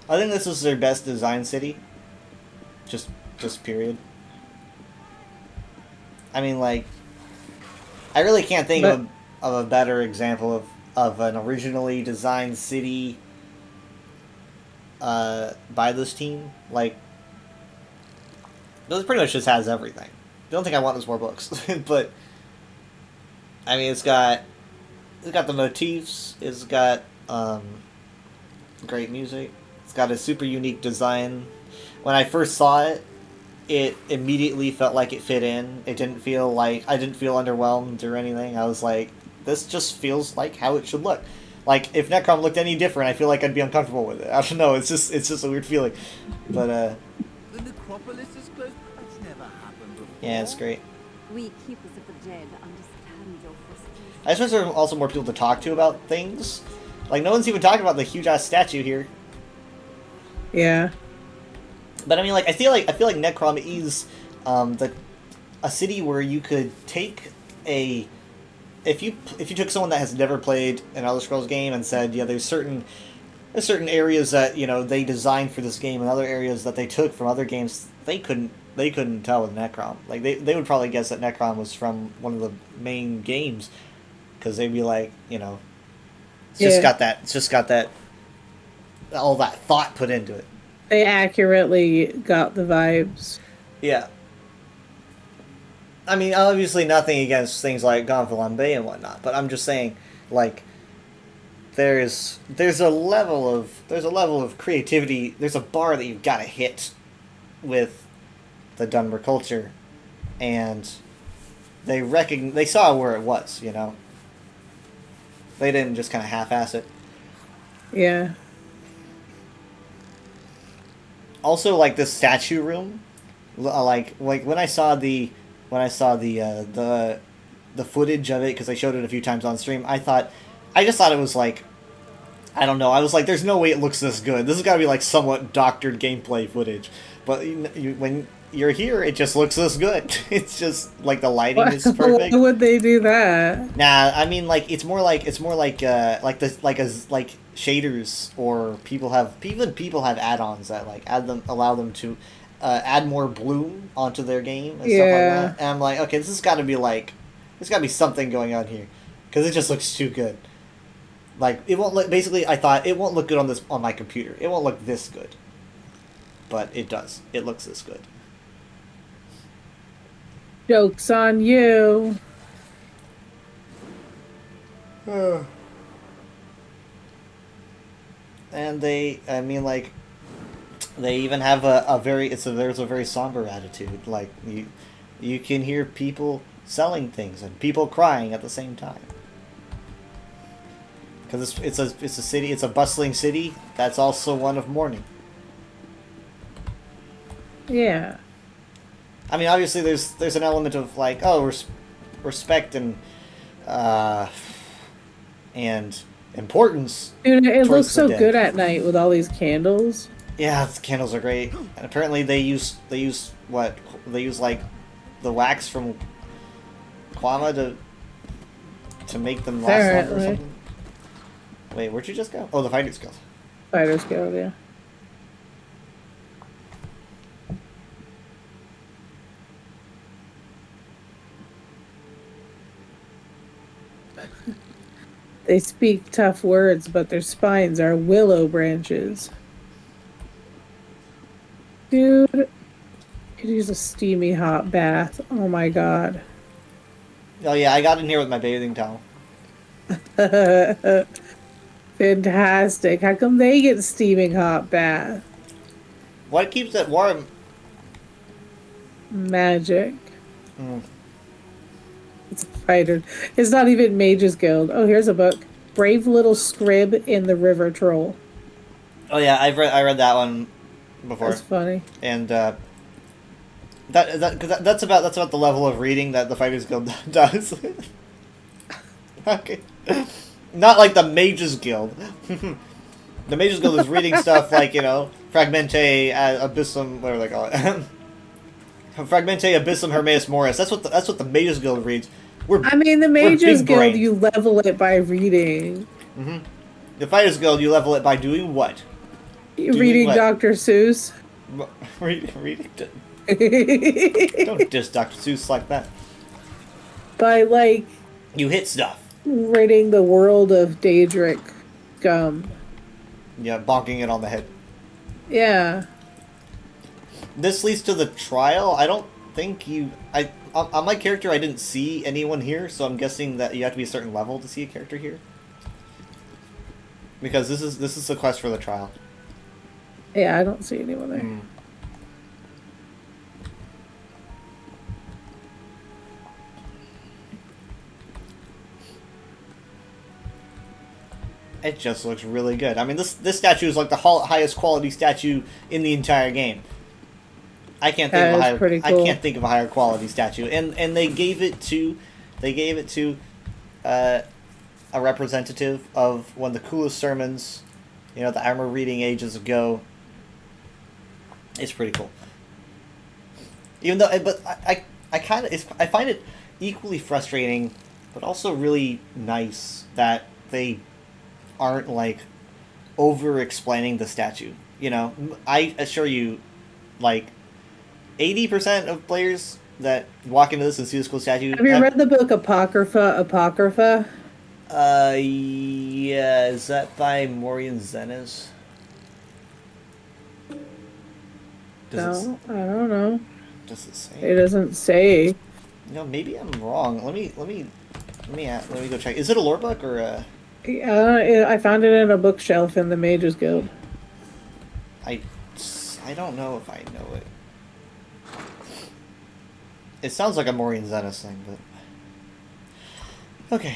S1: I think this is their best design city. Just period. I mean, like, I really can't think of a better example of an originally designed city by this team. Like, this pretty much just has everything. Don't think I want those more books, but I mean, it's got the motifs. It's got great music. It's got a super unique design. When I first saw it, it immediately felt like it fit in. It didn't feel like I didn't feel underwhelmed or anything. I was like, this just feels like how it should look. Like if Necrom looked any different, I feel like I'd be uncomfortable with it. I don't know. It's just a weird feeling. But
S6: The necropolis is closed. That's never happened before.
S1: yeah, it's great.
S5: We keepers of the dead understand your frustration.
S1: I suppose there are also more people to talk to about things. Like no one's even talking about the huge ass statue here.
S4: Yeah.
S1: But I mean, like I feel like Necrom is a city where you could take if you took someone that has never played an Elder Scrolls game and said, yeah, there's certain areas that they designed for this game and other areas that they took from other games, they couldn't tell with Necrom. Like they would probably guess that Necrom was from one of the main games because they'd be like, it's just got that all that thought put into it.
S4: They accurately got the vibes.
S1: Yeah. I mean, obviously nothing against things like Gonfalon Bay and whatnot, but I'm just saying, like, there's a level of creativity. There's a bar that you've got to hit with the Dunmer culture, and they saw where it was, you know. They didn't just kind of half-ass it.
S4: Yeah.
S1: Also, like this statue room, like when I saw the footage of it, because I showed it a few times on stream, I just thought it was like, I don't know, I was like, there's no way it looks this good. This has got to be like somewhat doctored gameplay footage. But when you're here, it just looks this good. It's just like the lighting is perfect.
S4: Why would they do that?
S1: Nah, I mean like it's more like shaders, or people have add-ons that like allow them to add more bloom onto their game and stuff like that. And I'm like, okay, there's got to be something going on here, because it just looks too good. Like it won't look. Basically, I thought it won't look good on my computer. It won't look this good, but it does. It looks this good.
S4: Joke's on you.
S1: And they even have there's a very somber attitude. Like you can hear people selling things and people crying at the same time. Because it's a city, it's a bustling city that's also one of mourning.
S4: Yeah.
S1: I mean, obviously there's an element of like, respect and importance.
S4: Dude, it looks so
S1: dead.
S4: good at night with all these candles.
S1: Yeah, the candles are great. And apparently they use like the wax from Kwama to make them last longer or something. Wait, where'd you just go? Oh, the Fighters Guild.
S4: Fighters Guild, yeah. They speak tough words, but their spines are willow branches. Dude, could use a steamy hot bath. Oh my god.
S1: Oh yeah, I got in here with my bathing towel.
S4: Fantastic. How come they get steaming hot bath?
S1: What keeps it warm?
S4: Magic. It's a fighter. It's not even Mage's Guild. Oh, here's a book. Brave Little Scrib in the River Troll.
S1: Oh yeah, I read that one before.
S4: That's funny.
S1: And that's about the level of reading that the Fighters Guild does. Okay. Not like the Mages Guild. The Mages Guild is reading stuff like, Fragmente Abyssum, whatever they call it. Fragmente Abyssum Hermaeus Morris. That's what the Mages Guild reads.
S4: The Mages Guild,
S1: brain.
S4: you level it by reading.
S1: Mm-hmm. The Fighters Guild, you level it by doing what?
S4: Reading what? Dr. Seuss.
S1: Reading. Don't diss Dr. Seuss like that.
S4: By
S1: you hit stuff.
S4: Ridding the world of Daedric gum.
S1: Yeah, bonking it on the head.
S4: Yeah.
S1: This leads to the trial. I don't think on my character I didn't see anyone here, so I'm guessing that you have to be a certain level to see a character here. Because this is the quest for the trial.
S4: Yeah, I don't see anyone there.
S1: It just looks really good. I mean, this statue is like the highest quality statue in the entire game. I can't think of a higher quality statue, and they gave it to a representative of one of the coolest sermons, that I remember reading ages ago. It's pretty cool. Even though, but I find it equally frustrating, but also really nice that they aren't over explaining the statue. I assure you, 80% of players that walk into this and see this cool statue.
S4: Have you read the book Apocrypha?
S1: Yeah, is that by Maurian Zenes?
S4: I don't know.
S1: Does it say?
S4: It doesn't say.
S1: Maybe I'm wrong. Let me go check. Is it a lore book or a?
S4: I found it in a bookshelf in the Mages Guild.
S1: I don't know if I know it. It sounds like a Maurian Zenes thing, but Okay.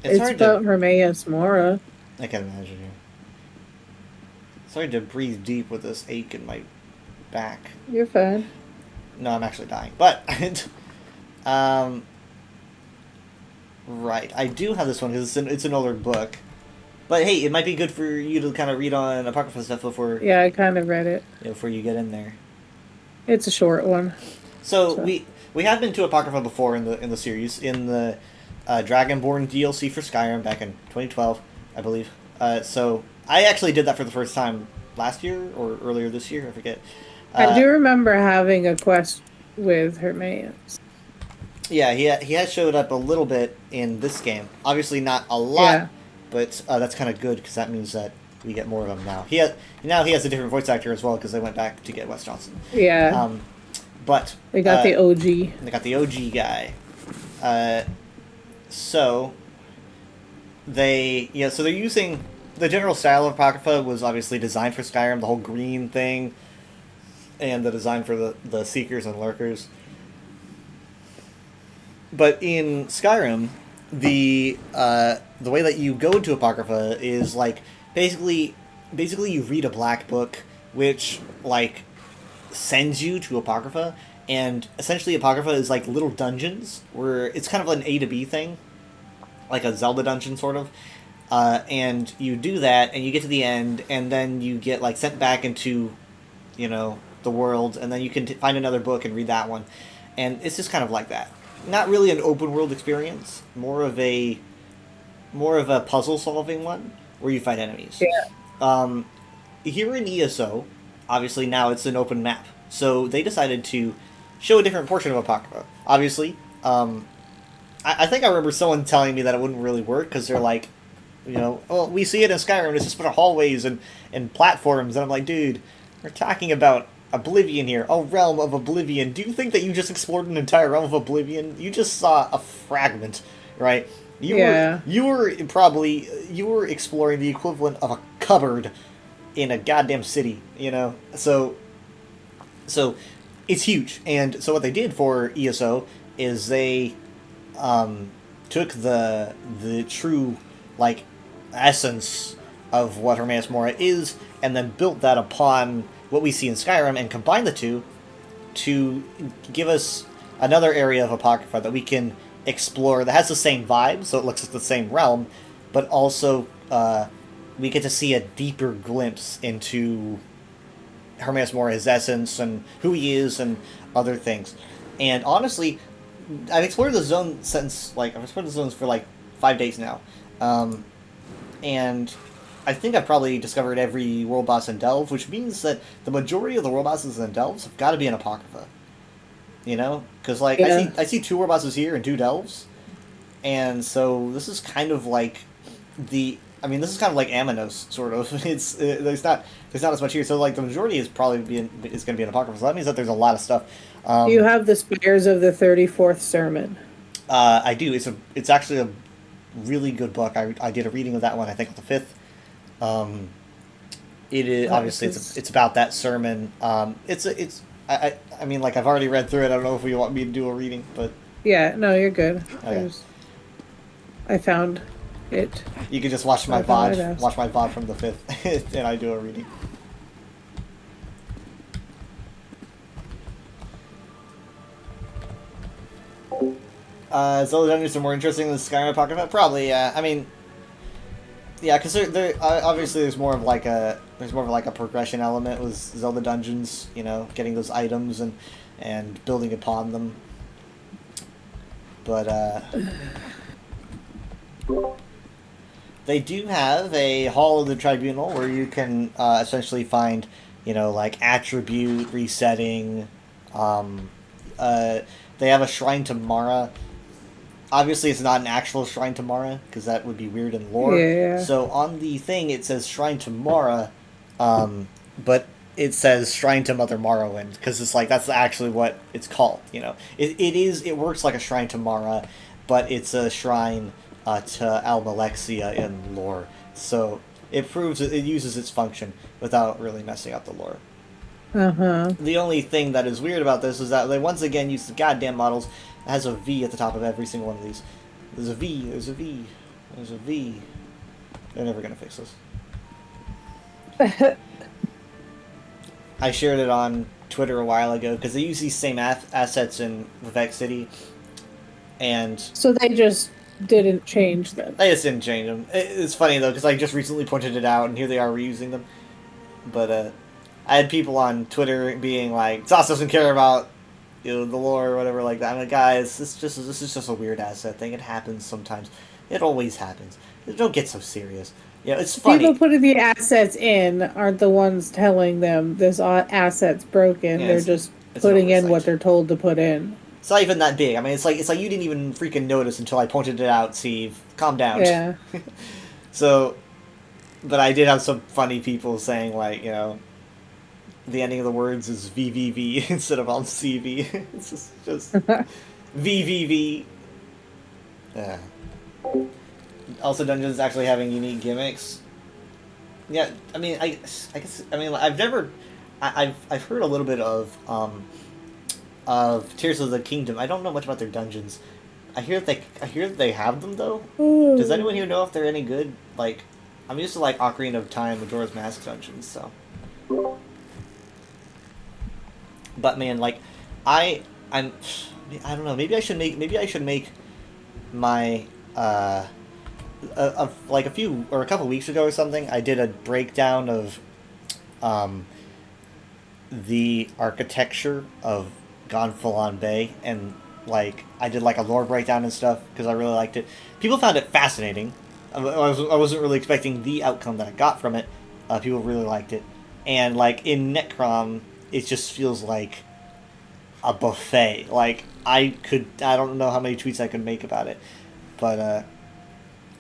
S4: It's
S1: hard
S4: about
S1: to.
S4: Hermaeus Mora.
S1: I can imagine. Yeah. It's hard to breathe deep with this ache in my back.
S4: You're fine.
S1: No, I'm actually dying. But, um, right. I do have this one because it's an older book. But hey, it might be good for you to kind of read on Apocrypha stuff before,
S4: Yeah, I kind of read it.
S1: before you get in there.
S4: It's a short one.
S1: So
S4: So-
S1: we have been to Apocrypha before in the series in the Dragonborn DLC for Skyrim back in 2012, I believe. So I actually did that for the first time last year or earlier this year, I forget.
S4: I do remember having a quest with Hermaeus.
S1: Yeah, he has showed up a little bit in this game. Obviously not a lot,
S4: Yeah.
S1: but that's kind of good because that means that we get more of him now. He has a different voice actor as well because they went back to get Wes Johnson.
S4: Yeah.
S1: But
S4: They got the OG.
S1: they got the OG guy. So they're using the general style of Apocrypha was obviously designed for Skyrim, the whole green thing, and the design for the Seekers and Lurkers. But in Skyrim, the way that you go into Apocrypha is like basically you read a black book, which like sends you to Apocrypha, and essentially Apocrypha is like little dungeons where it's kind of an A to B thing, like a Zelda dungeon sort of. And you do that, and you get to the end, and then you get like sent back into, the world, and then you can find another book and read that one, and it's just kind of like that. Not really an open world experience, more of a puzzle solving one where you fight enemies.
S4: Yeah.
S1: Here in ESO, obviously now it's an open map, so they decided to show a different portion of Apocrypha. Obviously, I think I remember someone telling me that it wouldn't really work because they're like, well, we see it in Skyrim, it's just been hallways and platforms, and I'm like, dude, we're talking about Oblivion here, a realm of Oblivion. Do you think that you just explored an entire realm of Oblivion? You just saw a fragment, right? You were exploring the equivalent of a cupboard in a goddamn city, So it's huge. And so what they did for ESO is they took the true essence of what Hermaeus Mora is, and then built that upon what we see in Skyrim, and combined the two to give us another area of Apocrypha that we can explore that has the same vibe, so it looks like the same realm, but also we get to see a deeper glimpse into Hermaeus Mora, his essence, and who he is, and other things. And honestly, I've explored the zone I've explored the zones for 5 days now. And I think I've probably discovered every world boss in Delve, which means that the majority of the world bosses in Delves have got to be in Apocrypha. Because I see 2 world bosses here and 2 Delves, and so this is kind of like Amanos, sort of. There's not as much here, so the majority is probably going to be in Apocrypha. So that means that there's a lot of stuff.
S4: You have the Spears of the 34th Sermon.
S1: I do. It's actually a really good book. I did a reading of that one, I think, on the 5th. It is obviously it's about that sermon. I mean, I've already read through it. I don't know if you want me to do a reading, but
S4: Yeah, no, you're good.
S1: Okay.
S4: I found it.
S1: You can just watch my
S4: I thought I'd
S1: VOD.
S4: ask.
S1: Watch my VOD from the 5th, and I do a reading. Zelda dungeons are more interesting than Skyrim Apocrypha? Probably, yeah. I mean, yeah, because obviously there's more of a progression element with Zelda dungeons. Getting those items and building upon them. But they do have a Hall of the Tribunal where you can essentially find, attribute resetting. They have a Shrine to Mara. Obviously, it's not an actual Shrine to Mara, because that would be weird in lore.
S4: Yeah.
S1: So on the thing, it says Shrine to Mara, but it says Shrine to Mother Morrowind, because it's that's actually what it's called. It works like a Shrine to Mara, but it's a shrine to Almalexia in lore. So it proves it uses its function without really messing up the lore.
S4: Uh-huh.
S1: The only thing that is weird about this is that they once again use the goddamn models It has a V at the top of every single one of these. There's a V, there's a V, there's a V. They're never gonna fix this. I shared it on Twitter a while ago because they use these same assets in Vivek City, and
S4: So they just didn't change them.
S1: I just didn't change them. It's funny though because I just recently pointed it out, and here they are reusing them. But I had people on Twitter being like, "Sauce doesn't care about the lore or whatever like that." I'm like, guys, this is just a weird asset thing. It happens sometimes. It always happens. Don't get so serious. Yeah, it's funny.
S4: People putting the assets in aren't the ones telling them this asset's broken.
S1: Yeah,
S4: they're
S1: it's
S4: just
S1: an
S4: putting in
S1: oversight.
S4: what they're told to put in.
S1: It's not even that big. I mean, it's like you didn't even freaking notice until I pointed it out, Steve. Calm down.
S4: Yeah.
S1: So, but I did have some funny people saying like, the ending of the words is VVV instead of CV. It's just VVV. Yeah. Also, Dungeons actually having unique gimmicks. Yeah, I mean, I guess, I mean, I've never, I've heard a little bit of Tears of the Kingdom. I don't know much about their dungeons. I hear that they have them though. Does anyone here know if they're any good? Like, I'm used to like Ocarina of Time, Majora's Mask dungeons, so. But man, like, I don't know. Maybe I should make my like a couple weeks ago or something. I did a breakdown of the architecture of Gonfalon Bay, and like I did like a lore breakdown and stuff because I really liked it. People found it fascinating. I wasn't really expecting the outcome that I got from it. People really liked it, and like in Necrom, it just feels like a buffet. Like I don't know how many tweets I could make about it, but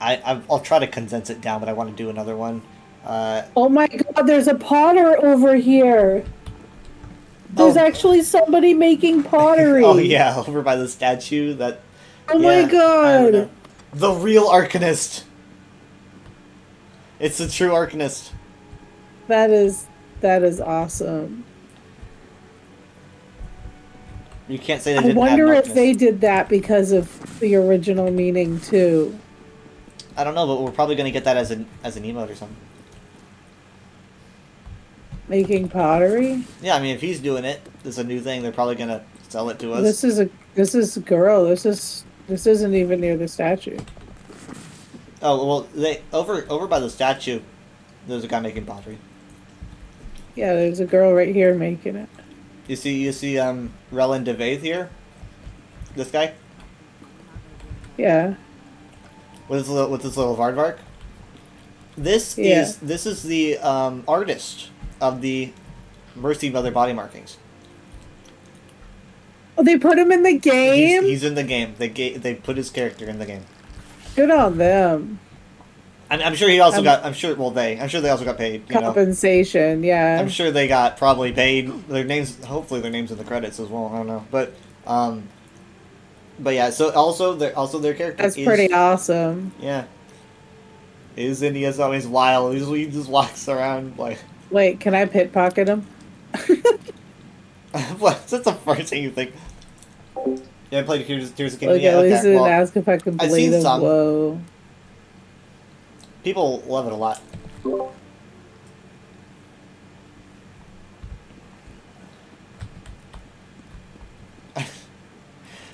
S1: I'll try to condense it down. But I want to do another one.
S4: Oh my god, there's a potter over here. There's actually somebody making pottery.
S1: Oh yeah, over by the statue. That.
S4: Oh my god.
S1: The real Arcanist. It's the true Arcanist.
S4: That is awesome.
S1: You can't say they
S4: I
S1: didn't
S4: wonder
S1: have
S4: if
S1: an
S4: they
S1: Arcanist.
S4: did that because of the original meaning too.
S1: I don't know, but we're probably gonna get that as an emote or something.
S4: Making pottery?
S1: Yeah, I mean, if he's doing it, it's a new thing. They're probably gonna sell it to us.
S4: This is a girl. This isn't even near the statue.
S1: Oh well, they over by the statue. There's a guy making pottery.
S4: Yeah, there's a girl right here making it.
S1: You see, Relin de Vaith here. This guy
S4: Yeah.
S1: with his little Vardvark. This
S4: Yeah.
S1: is the artist of the Mercy Mother body markings.
S4: Oh, they put him in the game?
S1: He's in the game. They put his character in the game.
S4: Good on them.
S1: I'm sure he also got. I'm sure they also got paid. You know,
S4: Compensation, yeah.
S1: I'm sure they got probably paid. Their names, hopefully, their names in the credits as well. I don't know, but yeah. So also their character.
S4: That's pretty awesome.
S1: Yeah. Is India's always wild. He just walks around like.
S4: Wait, can I pickpocket him?
S1: What? That's the first thing you think. Yeah, I played Tears of the Kingdom.
S4: Okay,
S1: Yeah,
S4: at least
S1: okay.
S4: didn't
S1: Well,
S4: ask if I could
S1: I've
S4: blade
S1: seen
S4: him.
S1: some.
S4: Whoa.
S1: People love it a lot.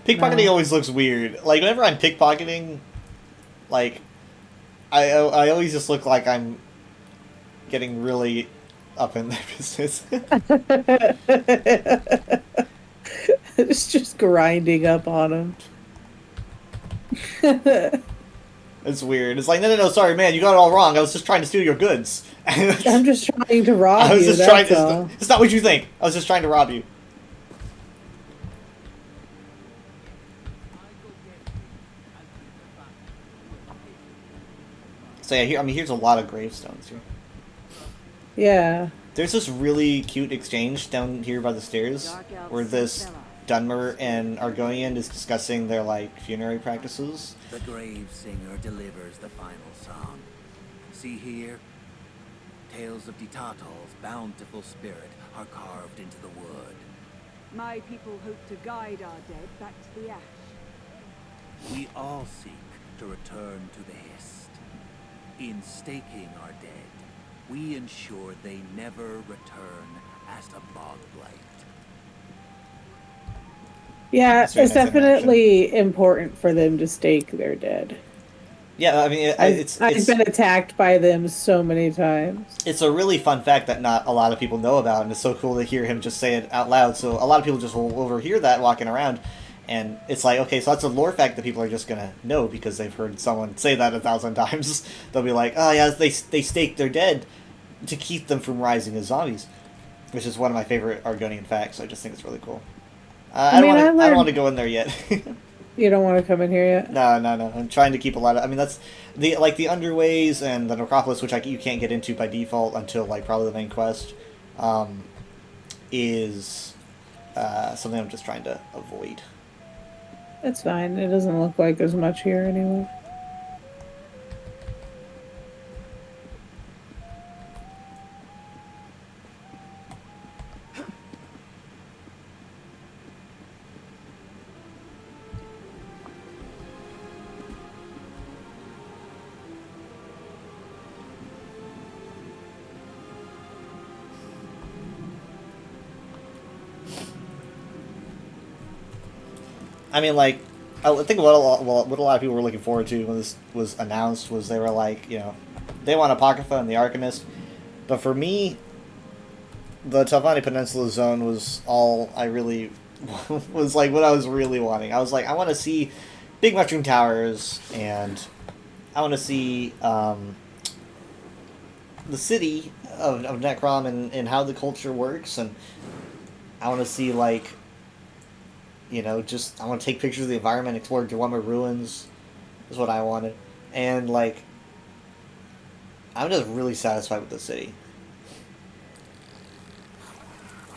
S1: Pickpocketing always looks weird. Like whenever I'm pickpocketing, like I always just look like I'm getting really up in their business.
S4: It's just grinding up on him.
S1: It's weird. It's like, no, sorry, man, you got it all wrong. I was just trying to steal your goods.
S4: I'm just trying to rob
S1: I was
S4: you,
S1: just trying
S4: that's
S1: to.
S4: all.
S1: It's not what you think. I was just trying to rob you. So yeah, here's a lot of gravestones here.
S4: Yeah.
S1: There's this really cute exchange down here by the stairs where this Dunmer and Argonian is discussing their like funerary practices.
S6: The grave singer delivers the final song. See here? Tales of Ditatal's bountiful spirit are carved into the wood.
S5: My people hope to guide our dead back to the ash.
S9: We all seek to return to the Hist. In staking our dead, we ensure they never return as a bog blight.
S4: Yeah,
S1: That's very
S4: it's
S1: nice
S4: definitely important for them to stake their dead.
S1: Yeah, I mean,
S4: I've been attacked by them so many times.
S1: it's a really fun fact that not a lot of people know about, and it's so cool to hear him just say it out loud. So a lot of people just will overhear that walking around, and it's like, okay, so that's a lore fact that people are just gonna know because they've heard someone say that 1,000 times. They'll be like, oh yeah, they stake their dead to keep them from rising as zombies, which is one of my favorite Argonian facts. I just think it's really cool. I don't want to go in there yet.
S4: You don't want to come in here yet?
S1: No. I'm trying to keep a lot of. I mean, that's the underways and the necropolis, which you can't get into by default until like probably the main quest, is something I'm just trying to avoid.
S4: It's fine. It doesn't look like there's much here anyway.
S1: I mean, like, I think what a lot of people were looking forward to when this was announced was they were like, they want Apocrypha and the Arcanist, but for me, the Telvanni Peninsula zone was all I really was like what I was really wanting. I was like, I want to see big mushroom towers, and I want to see the city of Necrom and how the culture works, and I want to see like. I want to take pictures of the environment, explore Dwemer ruins, is what I wanted. And, like, I'm just really satisfied with the city.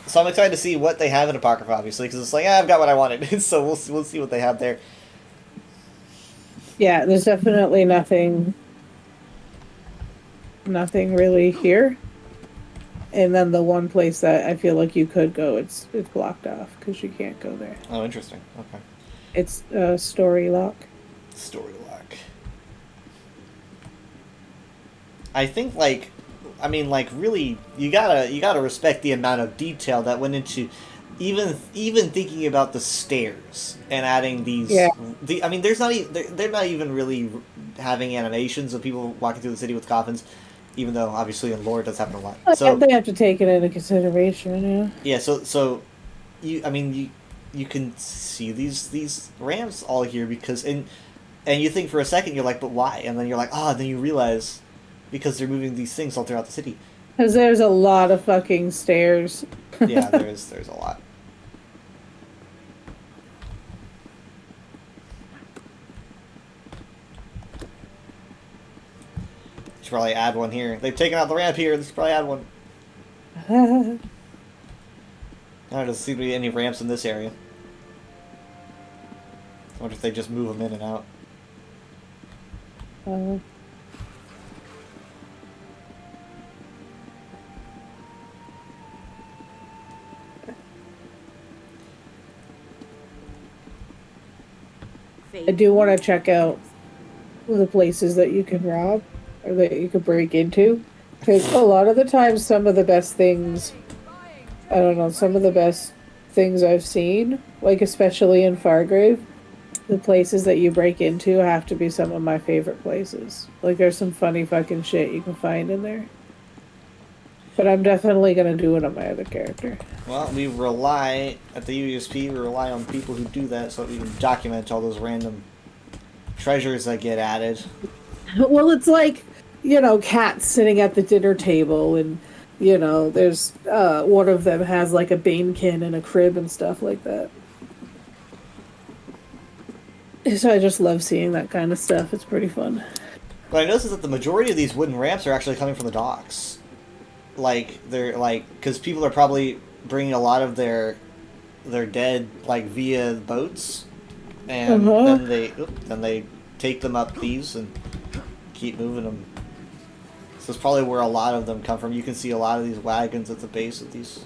S1: So I'm excited to see what they have in Apocrypha, obviously, because it's like, I've got what I wanted. So we'll see what they have there.
S4: Yeah, there's definitely nothing really here. And then the one place that I feel like you could go, it's blocked off because you can't go there.
S1: Oh, interesting. Okay.
S4: It's Story Lock.
S1: Story Lock. I think really, you gotta respect the amount of detail that went into, even thinking about the stairs and adding these.
S4: Yeah.
S1: They're not even really having animations of people walking through the city with coffins. Even though, obviously, in lore it does happen a lot. So
S4: they have to take it into consideration, yeah.
S1: Yeah, so you can see these ramps all here because and you think for a second you're like, but why? And then you're like, then you realize because they're moving these things all throughout the city.
S4: Because there's a lot of fucking stairs.
S1: Yeah, there's a lot. Should probably add one here. They've taken out the ramp here. They should probably add one. There doesn't seem to be any ramps in this area. I wonder if they just move them in and out.
S4: I do want to check out the places that you can rob or that you can break into. Because a lot of the times, some of the best things, some of the best things I've seen, like especially in Fargrave, the places that you break into have to be some of my favorite places. Like there's some funny fucking shit you can find in there. But I'm definitely going to do it on my other character.
S1: Well, we rely, at the USP, we rely on people who do that so that we can document all those random treasures that get added.
S4: Well, it's like, cats sitting at the dinner table and, there's, one of them has like a Banekin and a crib and stuff like that. So I just love seeing that kind of stuff. It's pretty fun.
S1: But I noticed that the majority of these wooden ramps are actually coming from the docks. Because people are probably bringing a lot of their dead, via boats. And then they take them up these and keep moving them. So it's probably where a lot of them come from. You can see a lot of these wagons at the base of these.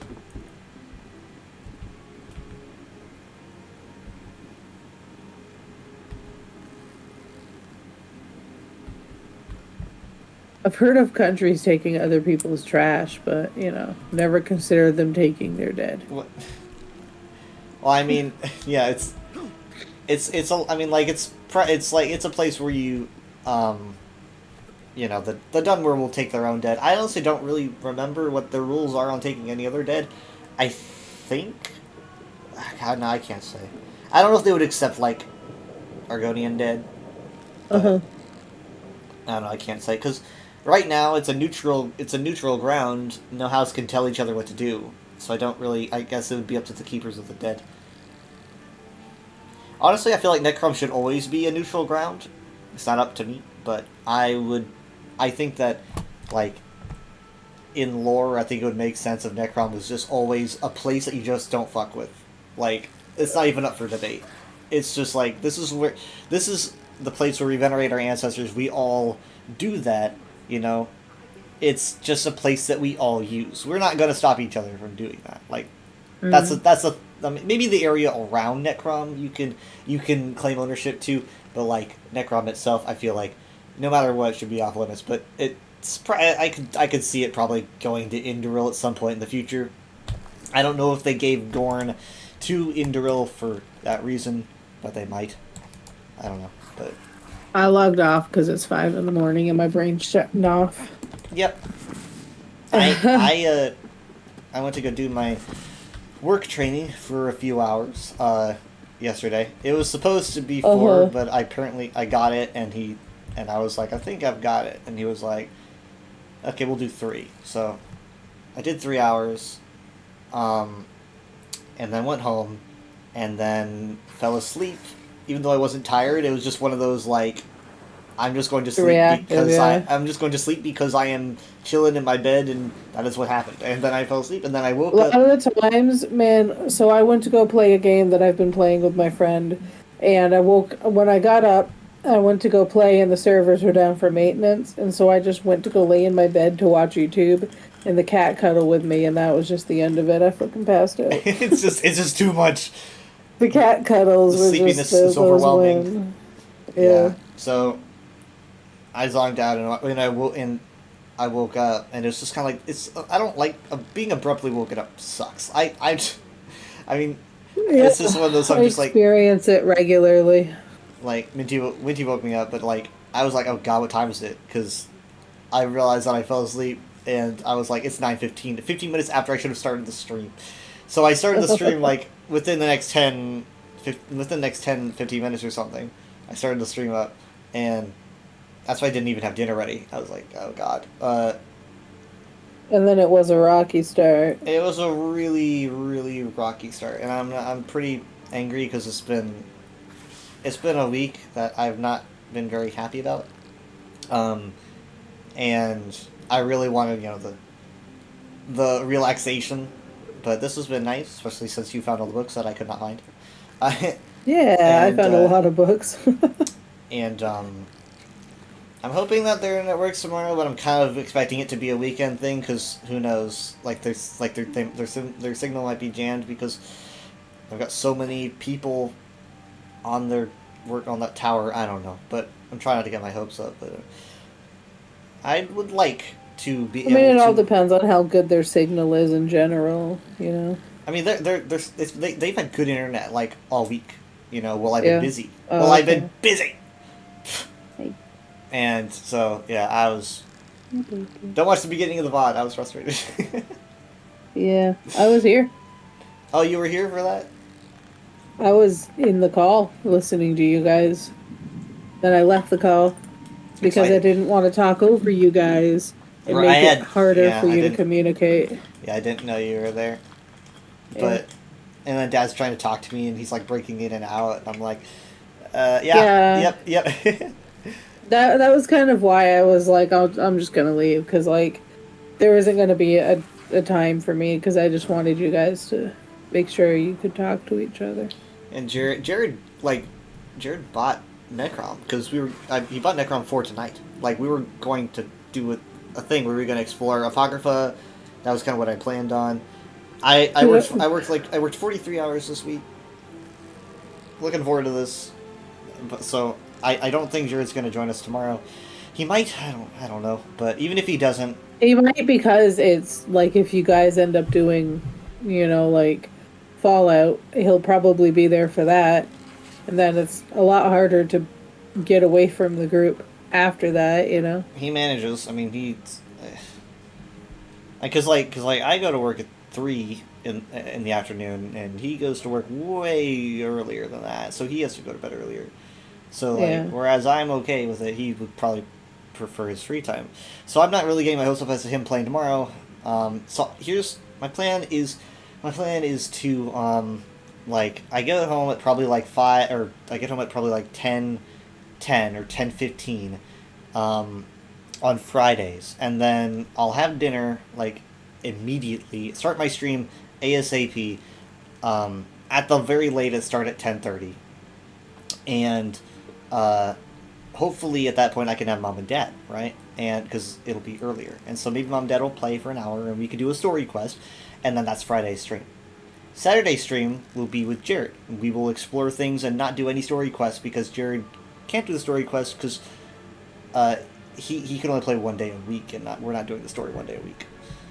S4: I've heard of countries taking other people's trash, but you know, never considered them taking their dead.
S1: What? Well, I mean, yeah, I mean, like, it's a place where you know, the Dunmer will take their own dead. I honestly don't really remember what the rules are on taking any other dead. I think, God, no, I can't say. I don't know if they would accept, like, Argonian dead.
S4: Uh-huh.
S1: I don't know, I can't say, because right now it's a neutral ground. No house can tell each other what to do, so I guess it would be up to the keepers of the dead. Honestly, I feel like Necrom should always be a neutral ground. It's not up to me, but I think that, like, in lore, I think it would make sense if Necrom was just always a place that you just don't fuck with. Like, it's not even up for debate. It's just like, this is the place where we venerate our ancestors. We all do that, you know. It's just a place that we all use. We're not going to stop each other from doing that. Like, I mean, maybe the area around Necrom you can claim ownership to, but like Necrom itself, I feel like no matter what, it should be off limits. But I could see it probably going to Indoril at some point in the future. I don't know if they gave Gorn to Indoril for that reason, but they might. I don't know, but
S4: I logged off because it's 5 in the morning and my brain's shutting off.
S1: Yep. I went to go do my work training for a few hours yesterday. It was supposed to be 4, but I got it, and I was like, I think I've got it, and he was like, okay, we'll do 3. So I did 3 hours, and then went home, and then fell asleep. Even though I wasn't tired, it was just one of those, like, I'm just going to sleep I'm just going to sleep because I am chilling in my bed, and that is what happened. And then I fell asleep, and then I woke up.
S4: A lot of the times, man, so I went to go play a game that I've been playing with my friend, and when I got up, I went to go play, and the servers were down for maintenance, and so I just went to go lay in my bed to watch YouTube, and the cat cuddled with me, and that was just the end of it. I fucking passed out.
S1: It's just too much.
S4: The cat cuddles
S1: The
S4: were
S1: sleepiness
S4: just
S1: is overwhelming.
S4: win. Yeah.
S1: So I zonked out, and I woke up, and it's just kind of like I don't like being abruptly woken up. Sucks. I mean, it's just one of those. I'm just like
S4: experience it regularly.
S1: Like Minty woke me up, but like I was like, oh god, what time is it? Because I realized that I fell asleep, and I was like, it's 9:15. 15 minutes after I should have started the stream. So I started the stream like within the next 10, 15 minutes or something. I started the stream up, and that's why I didn't even have dinner ready. I was like, oh god.
S4: And then it was a rocky start.
S1: It was a really, really rocky start, and I'm pretty angry because it's been a week that I've not been very happy about. And I really wanted, you know, the relaxation. But this has been nice, especially since you found all the books that I could not find.
S4: I found a lot of books.
S1: And I'm hoping that their internet works tomorrow, but I'm kind of expecting it to be a weekend thing because who knows? Like their signal might be jammed because I've got so many people on their work on that tower. I don't know, but I'm trying not to get my hopes up. But I would like to be.
S4: It all depends on how good their signal is in general, you know.
S1: I mean, they've had good internet like all week, you know. While I've been busy. I've been busy.
S4: Hey.
S1: And so yeah, I was. Don't watch the beginning of the VOD. I was frustrated.
S4: Yeah, I was here.
S1: Oh, you were here for that?
S4: I was in the call listening to you guys. Then I left the call because I didn't want to talk over you guys. It made it harder for you to communicate.
S1: Yeah, I didn't know you were there. But, and then Dad's trying to talk to me, and he's like breaking in and out, and I'm like, yep.
S4: That was kind of why I was like, I'm just gonna leave, because like, there isn't gonna be a time for me, because I just wanted you guys to make sure you could talk to each other.
S1: And Jared bought Necrom, because he bought Necrom 4 tonight. Like, we were going to do a thing where we were going to explore Apocrypha. That was kind of what I planned on. I worked 43 hours this week. Looking forward to this. So I don't think Jared's going to join us tomorrow. He might. I don't know. But even if he doesn't,
S4: He might, because it's like if you guys end up doing, like Fallout, he'll probably be there for that, and then it's a lot harder to get away from the group after that.
S1: he manages. I mean, he's because I go to work at 3 in the afternoon, and he goes to work way earlier than that, so he has to go to bed earlier. So
S4: Yeah.
S1: whereas I'm okay with it, he would probably prefer his free time. So I'm not really getting my hopes up as to him playing tomorrow. So here's my plan is to I get home at probably like 5, or I get home at probably like 10 or 10:15 on Fridays, and then I'll have dinner like immediately, start my stream ASAP, at the very latest start at 10:30, and hopefully at that point I can have mom and dad, right? And because it'll be earlier, and so maybe mom and dad will play for an hour, and we can do a story quest, and then that's Friday's stream. Saturday's stream will be with Jared. We will explore things and not do any story quests, because Jared can't do the story quest because he can only play 1 day a week, and we're not doing the story 1 day a week.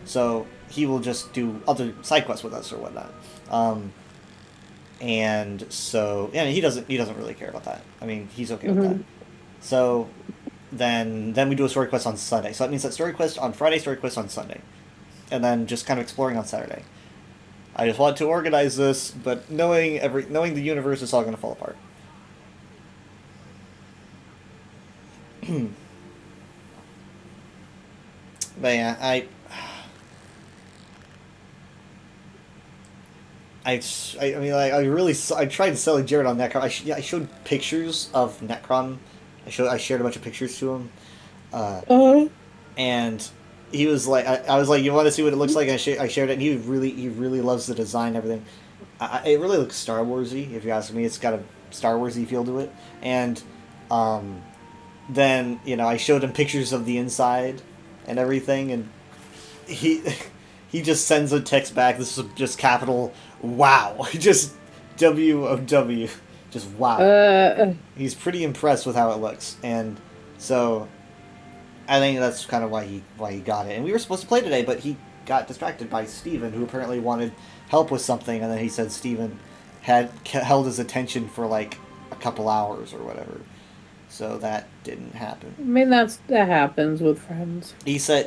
S1: So he will just do other side quests with us or whatnot. And so he doesn't really care about that. I mean, he's okay with that. So then we do a story quest on Sunday. So that means that story quest on Friday, story quest on Sunday, and then just kind of exploring on Saturday. I just want to organize this, but knowing the universe, it's all going to fall apart. But yeah, I tried selling Jared on Necron. I showed pictures of Necron. I shared a bunch of pictures to him, and he was like, I was like, you want to see what it looks like? I shared it, and he really loves the design and everything. It really looks Star Warsy, if you ask me. It's got a Star Warsy feel to it, and then I showed him pictures of the inside and everything, and he just sends a text back. This is just capital wow, just WOW, just wow. He's pretty impressed with how it looks, and so I think that's kind of why he got it. And we were supposed to play today, but he got distracted by Steven, who apparently wanted help with something, and then he said Steven had held his attention for like a couple hours or whatever. So that didn't happen.
S4: I mean, that happens with friends.
S1: He said,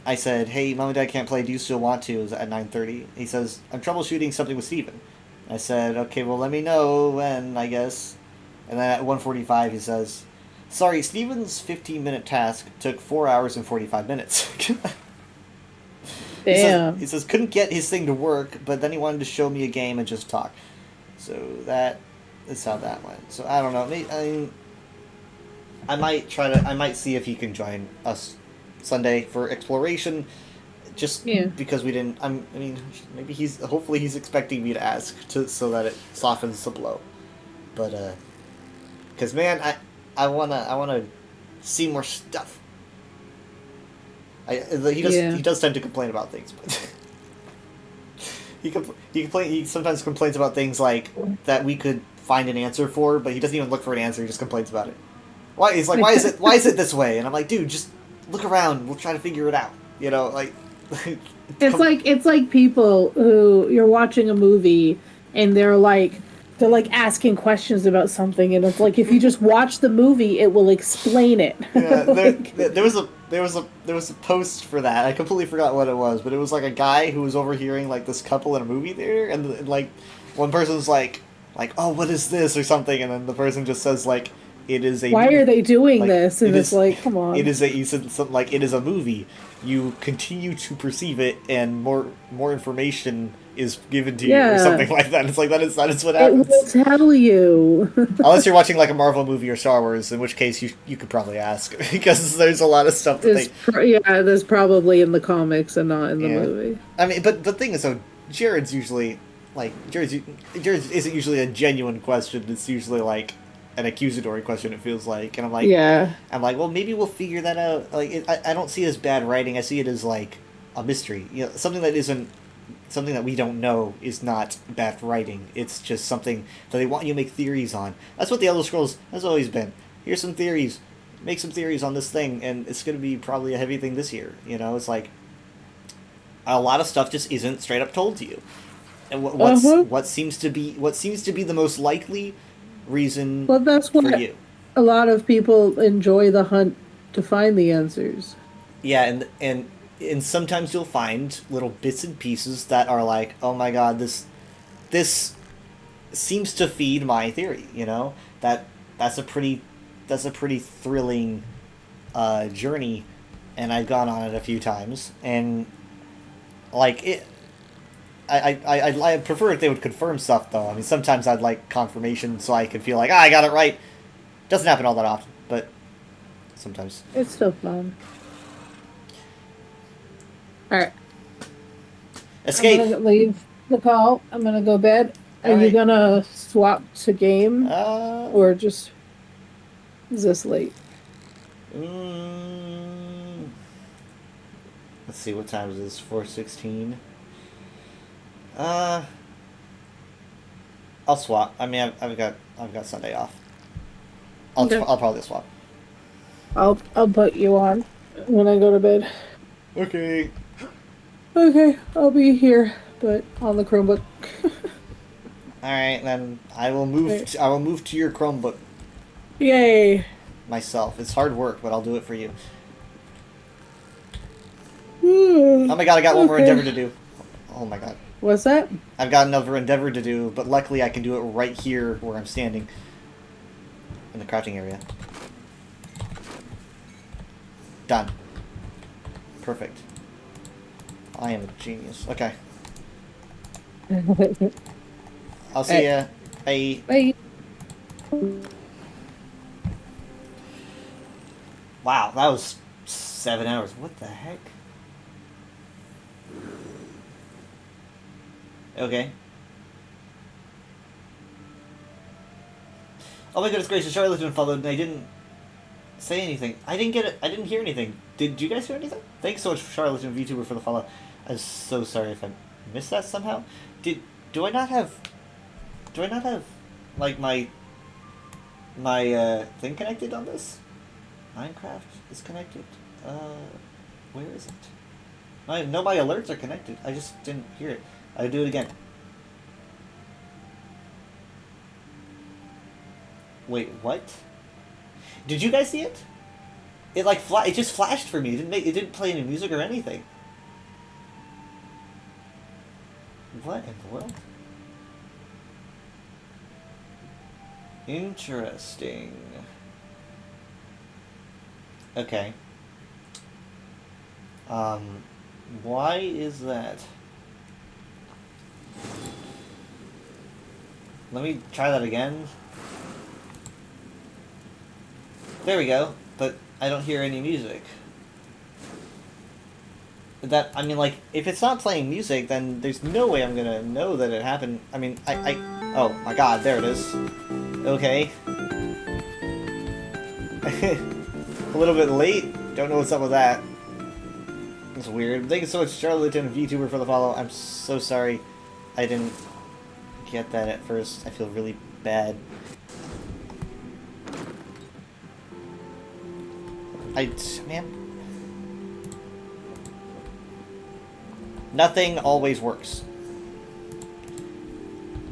S1: I said, hey, Mom and Dad can't play, do you still want to? It was at 9:30. He says, I'm troubleshooting something with Steven. I said, okay, well, let me know when, I guess. And then at 1:45 he says, sorry, Steven's 15-minute task took 4 hours and 45 minutes.
S4: Damn.
S1: He says couldn't get his thing to work, but then he wanted to show me a game and just talk. So that is how that went. So I don't know. I might see if he can join us Sunday for exploration, just because we didn't. Maybe hopefully he's expecting me to ask so that it softens the blow. But because man, I wanna see more stuff. He does tend to complain about things, but he sometimes complains about things like that we could find an answer for, but he doesn't even look for an answer. He just complains about it. Why is it this way? And I'm like, dude, just look around. We'll try to figure it out.
S4: It's like people who you're watching a movie and they're asking questions about something, and it's like if you just watch the movie, it will explain it.
S1: Yeah, there was a post for that. I completely forgot what it was, but it was like a guy who was overhearing like this couple in a movie theater, and like one person's like, oh, what is this or something, and then the person just says like, it is a.
S4: Why are they doing
S1: like,
S4: this? And it's like, come on.
S1: He said something like, it is a movie. You continue to perceive it, and more information is given to you, or something like that. It's like that is what happens.
S4: It will tell you.
S1: Unless you're watching like a Marvel movie or Star Wars, in which case you could probably ask, because there's a lot of stuff that
S4: there's probably in the comics and not in the movie.
S1: I mean, but the thing is, though, Jared's usually like Jared's isn't usually a genuine question. It's usually like an accusatory question, it feels like, and I'm like, well, maybe we'll figure that out. Like, I don't see it as bad writing. I see it as like a mystery. Something that we don't know is not bad writing. It's just something that they want you to make theories on. That's what the Elder Scrolls has always been. Here's some theories. make some theories on this thing, and it's going to be probably a heavy thing this year. You know, it's like a lot of stuff just isn't straight up told to you. And what seems to be the most likely reason
S4: Well, that's
S1: for
S4: what
S1: you.
S4: a lot of people enjoy the hunt to find the answers.
S1: Yeah, and sometimes you'll find little bits and pieces that are like, oh my god, this seems to feed my theory. You know, that's a pretty thrilling journey, and I've gone on it a few times, and like it. I prefer if they would confirm stuff, though. I mean, sometimes I'd like confirmation so I could feel like, I got it right. Doesn't happen all that often, but sometimes.
S4: It's still fun. Alright.
S1: Escape!
S4: I'm gonna leave the call. I'm gonna go bed. Are you
S1: Alright.
S4: gonna swap to game?
S1: Uh,
S4: Or just... Is this late?
S1: Let's see, what time is this? 4:16. I'll swap. I mean, I've got Sunday off.
S4: Okay.
S1: I'll probably swap.
S4: I'll put you on when I go to bed.
S1: Okay.
S4: Okay, I'll be here, but on the Chromebook.
S1: All right, then I will move.
S4: Right.
S1: I will move to your Chromebook
S4: Yay!
S1: myself. It's hard work, but I'll do it for you.
S4: Oh
S1: Oh my god, I got one more endeavor to do. Oh my god.
S4: What's that?
S1: I've got another endeavor to do, but luckily I can do it right here where I'm standing. In the crouching area. Done. Perfect. I am a genius. Okay. I'll see ya. Bye.
S4: Bye.
S1: Wow, that was 7 hours. What the heck? Okay. Oh my goodness gracious, Charlotte's been followed and I didn't say anything. I didn't get it. I didn't hear anything. Did you guys hear anything? Thanks so much, Charlotte and VTuber, for the follow. I'm so sorry if I missed that somehow. Do I not have like my thing connected on this? Minecraft is connected. Where is it? I know my alerts are connected. I just didn't hear it. I'll do it again. Wait, what? Did you guys see it? It like it just flashed for me. It didn't play any music or anything. What in the world? Interesting. Okay. Why is that? Let me try that again. There we go, but I don't hear any music. I mean, like, if it's not playing music, then there's no way I'm gonna know that it happened. I mean, oh my god, there it is. Okay. A little bit late. Don't know what's up with that. It's weird. Thank you so much, Charlotte and VTuber, for the follow. I'm so sorry I didn't get that at first. I feel really bad. Man. Nothing always works.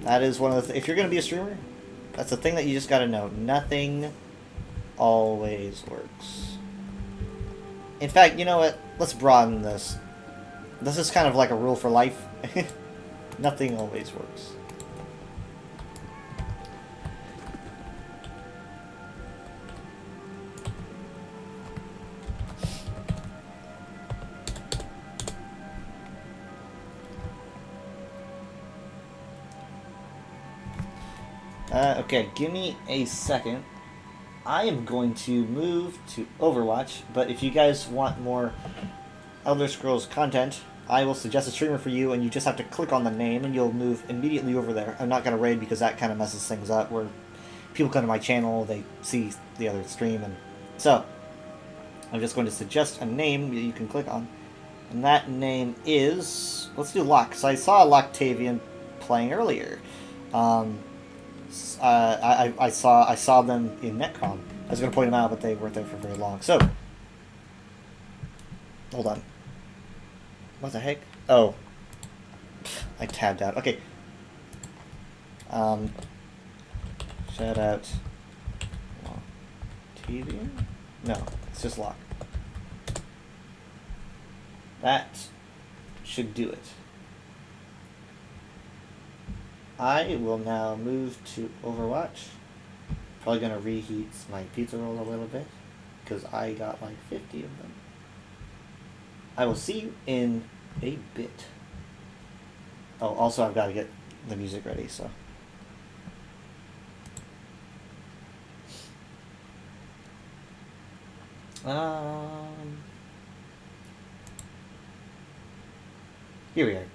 S1: That is one of the... If you're going to be a streamer, that's the thing that you just got to know. Nothing always works. In fact, you know what? Let's broaden this. This is kind of like a rule for life. Nothing always works. Okay, give me a second. I am going to move to Overwatch, but if you guys want more Elder Scrolls content, I will suggest a streamer for you, and you just have to click on the name, and you'll move immediately over there. I'm not going to raid because that kind of messes things up, where people come to my channel, they see the other stream, and so I'm just going to suggest a name that you can click on, and that name is... Let's do Locke, because I saw Loctavian playing earlier. I saw them in Netcom, I was going to point them out, but they weren't there for very long. So, hold on. What the heck? Oh. I tabbed out. Okay. Shout out. TV? No, it's just lock. That should do it. I will now move to Overwatch. Probably gonna reheat my pizza roll a little bit because I got like 50 of them. I will see you in a bit. Oh, also I've got to get the music ready, so. Here we are.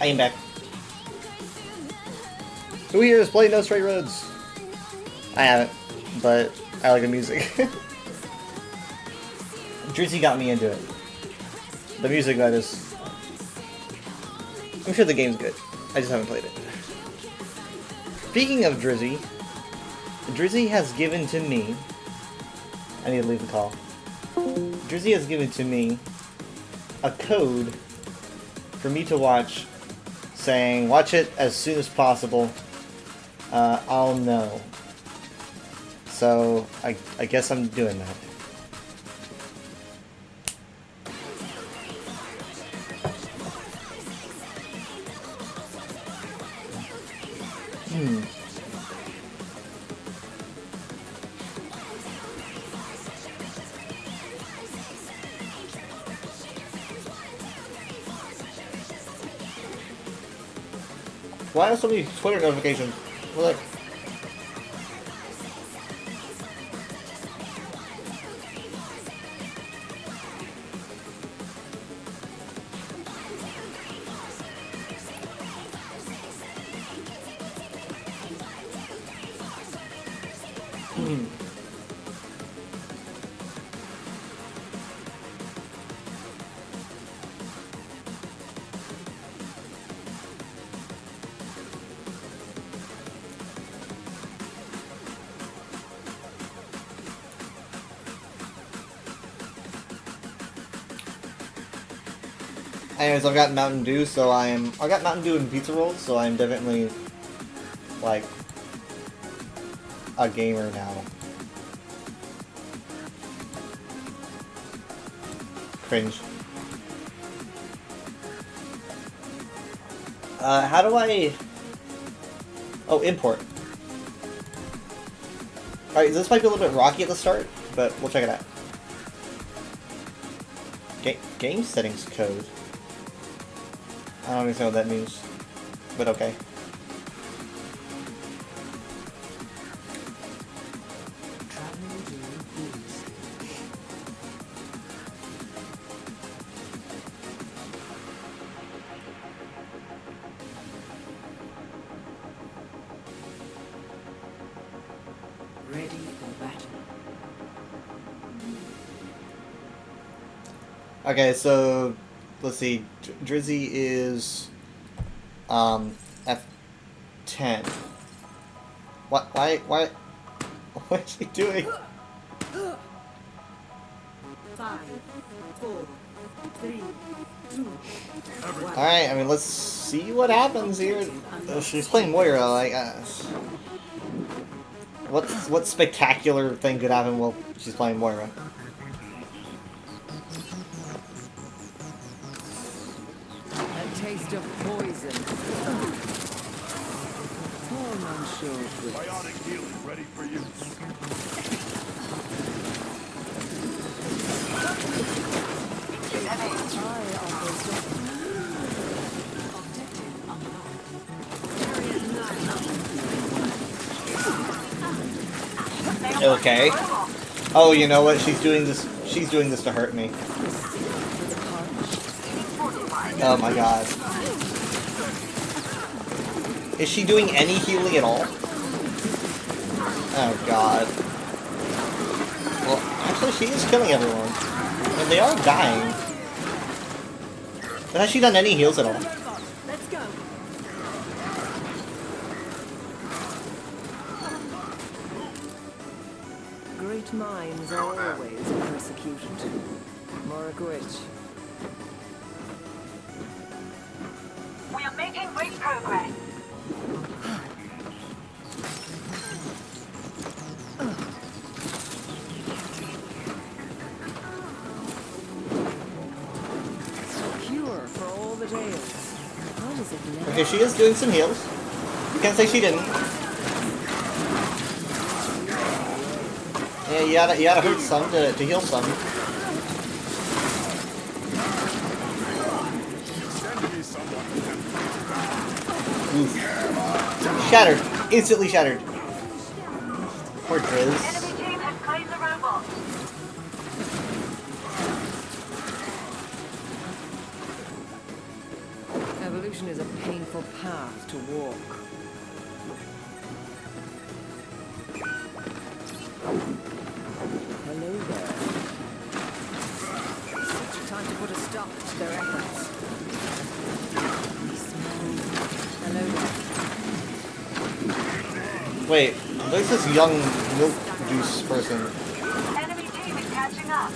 S1: I am back. Who here has played No Straight Roads? I haven't, but I like the music. Drizzy got me into it. The music, that is. I'm sure the game's good. I just haven't played it. Speaking of Drizzy, Drizzy has given to me... I need to leave the call. Drizzy has given to me a code for me to watch, saying, watch it as soon as possible. I'll know. So, I guess I'm doing that. Why are so many Twitter notifications? Look. Anyways, I've got Mountain Dew, so I got Mountain Dew and pizza rolls, so I'm definitely, like, a gamer now. Cringe. How do I... Oh, import. Alright, this might be a little bit rocky at the start, but we'll check it out. Game settings code. I don't understand what that means, but okay.
S5: Ready for battle.
S1: Okay, so let's see. Drizzy is F10. What? Why? What is she doing?
S5: 5, 4, 3, 2, 1.
S1: All right. I mean, let's see what happens here. She's playing Moira. Like, what spectacular thing could happen while she's playing Moira?
S5: Taste of poison.
S3: Bionic healing ready for use.
S1: Okay. Oh, you know what? She's doing this. She's doing this to hurt me. Oh my god. Is she doing any healing at all? Oh god. Well, actually she is killing everyone. And they are dying. But has she done any heals at all?
S5: Let's go.
S10: Great minds are always persecuted. Moragwitch.
S11: We are making great progress.
S10: Cure for all the tales. How does it never...
S1: Okay, she is doing some heals. You can't say she didn't. Yeah, you gotta hurt some to heal some. Oof. Shattered. Instantly shattered. Poor Driz.
S11: Enemy team has claimed the robot.
S10: Evolution is a themselves to walk. Hello there. Such time to put a stop to their efforts. Hello there.
S1: Wait, there's this young milk juice person.
S11: Enemy team is catching up.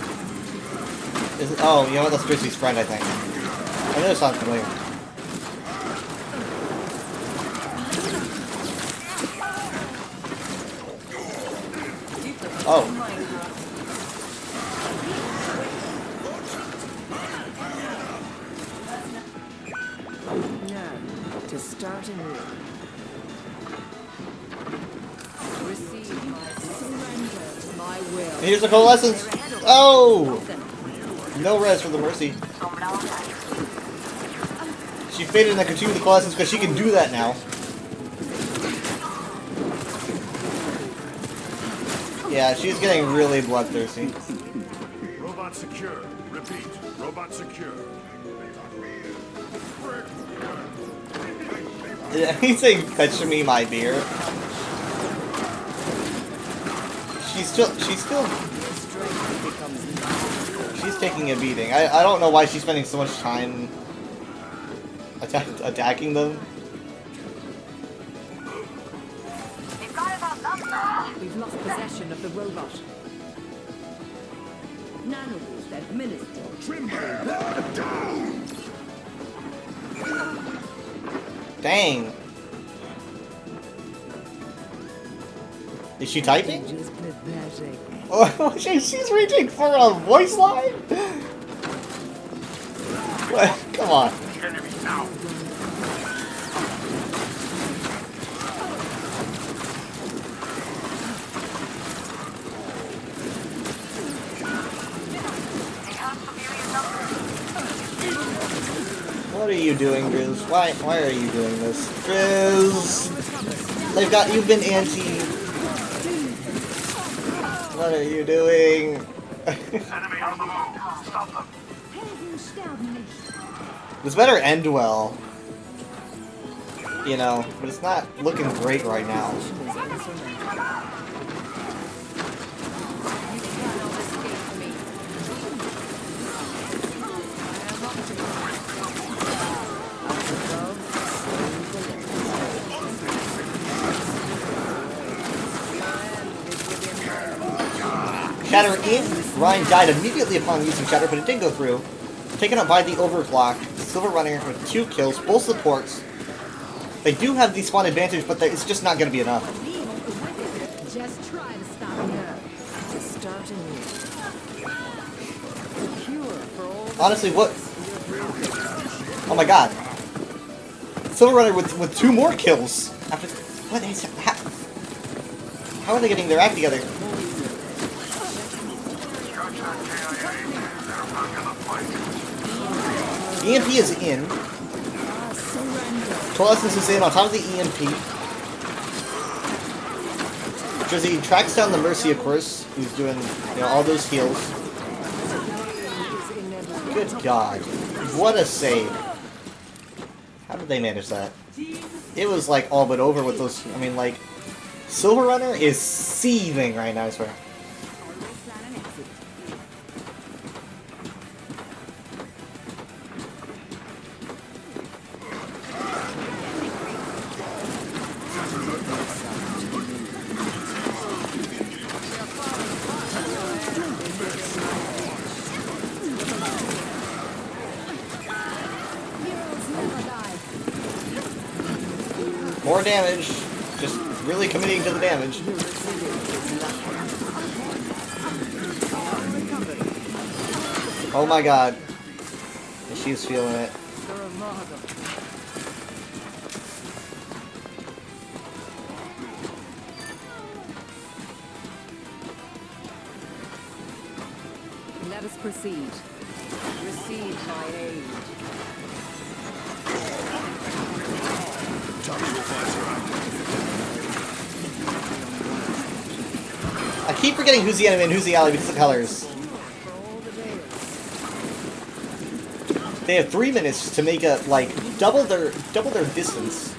S1: Is it, oh, you know what? That's Chrissy's friend, I think. I know it sounds familiar. Oh.
S10: Now, to start anew. Receive my surrender to my will.
S1: Here's the coalescence. Oh! No res for the Mercy. She faded and then continued the coalescence because she can do that now. Yeah, she's getting really bloodthirsty.
S8: Robot secure. Repeat. Robot secure.
S1: Did anything fetch me my beer? She's taking a beating. I don't know why she's spending so much time attacking them.
S10: We've lost possession of the robot. Nanoboost administered.
S1: Dang. Is she typing?
S10: Just pathetic.
S1: Oh, she's reaching for a voice line? What? Come on. What are you doing, Grizz? Why are you doing this? Grizz! You've been anti. What are you doing? This better end well. You know, but it's not looking great right now. Shatter in. Ryan died immediately upon using Shatter, but it did go through. Taken up by the Overclock. Silver Runner with 2 kills, full supports. They do have the spawn advantage, but it's just not going to be enough.
S10: Just try to stop her. To start anew. Cure for all.
S1: Honestly, what? Oh my god. Silver Runner with 2 more kills. After what is how are they getting their act together? EMP is in. Coalescence is in on top of the EMP. Drizzy tracks down the Mercy, of course, who's doing all those heals. Good God. What a save. How did they manage that? It was like all but over with those. I mean, like, Silver Runner is seething right now, I swear. More damage. Just really committing to the damage. Oh my god. She's feeling it.
S10: Let us proceed. Receive my aid.
S1: I keep forgetting who's the enemy and who's the ally because of the colors. They have 3 minutes to make a double their distance.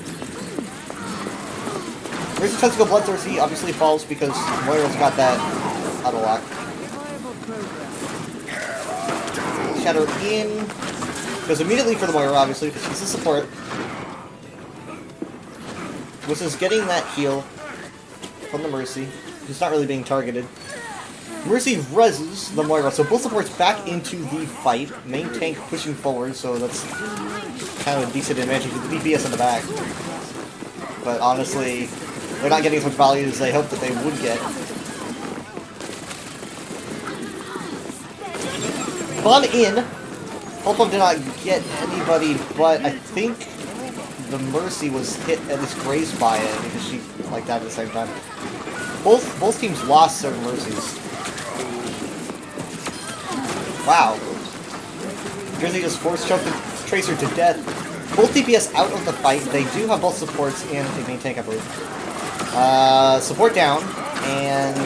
S1: Mercy tries to go Bloodthirsty, obviously falls because Moira's got that auto lock. Shatter in. Goes immediately for the Moira, obviously, because she's a support. Which is getting that heal from the Mercy, who's not really being targeted. Mercy reses the Moira, so both supports back into the fight. Main tank pushing forward, so that's kind of a decent advantage with the DPS in the back. But honestly, they're not getting as much value as they hoped that they would get. Spawn in. Pulpum did not get anybody, but I think the Mercy was hit, at least grazed by it, because she like that at the same time. Both teams lost their Mercies. Wow. Drizzy just force choked the Tracer to death. Both DPS out of the fight. They do have both supports and a main tank, I believe. Support down, and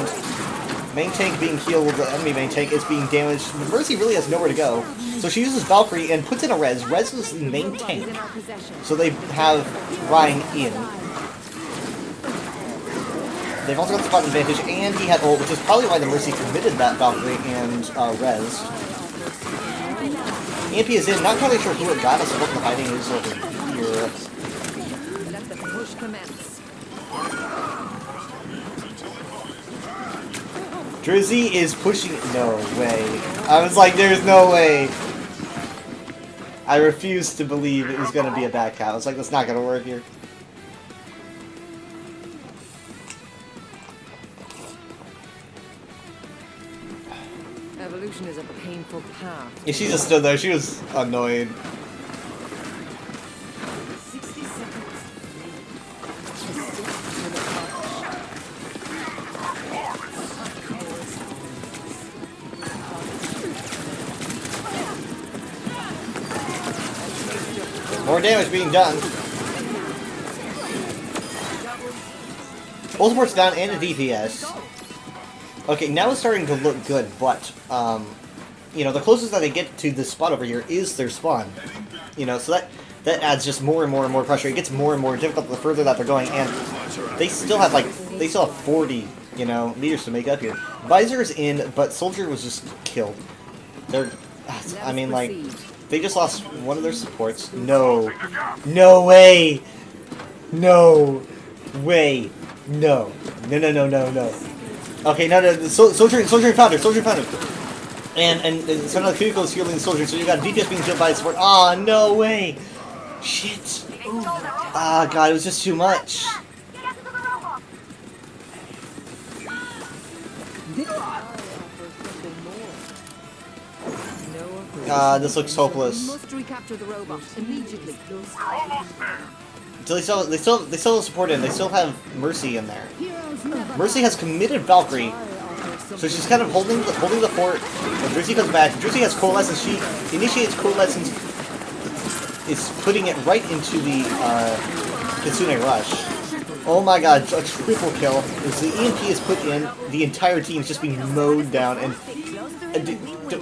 S1: main tank being healed, the enemy main tank is being damaged. Mercy really has nowhere to go. So she uses Valkyrie and puts in a res. Res is the main tank. So they have Ryan in. They've also got the spot advantage, and he had ult, which is probably why the Mercy committed that Valkyrie and res. EMP is in, not entirely sure who it got, as what the fighting is over here.
S10: Let the push commence.
S1: Drizzy is pushing. No way. I was like, there's no way. I refused to believe it was going to be a back cat. I was like, that's not going to work here.
S10: Evolution is a painful path.
S1: Yeah, she just stood there. She was annoyed. More damage being done. All support's down and a DPS. Okay, now it's starting to look good, but, you know, the closest that they get to this spot over here is their spawn. You know, so that adds just more and more and more pressure. It gets more and more difficult the further that they're going, and they still have, 40, you know, meters to make up here. Visor's in, but Soldier was just killed. They're, I mean, like, they just lost one of their supports. No. No way! No way! No. No, no, no, no, no. Okay, no, Soldier and Founder. And so now Kiriko is healing the Soldier, so you got DPS being killed by a support. Ah, oh, no way! Shit! Ah, God, it was just too much. This looks hopeless.
S10: Must recapture the robot immediately.
S1: So they still have support in. They still have Mercy in there. Mercy has committed Valkyrie, so she's kind of holding the fort. When Drizzy comes back, Drizzy has Coalescence. She initiates Coalescence, is putting it right into the Kitsune Rush. Oh my God, a triple kill. As the EMP is put in, the entire team is just being mowed down. And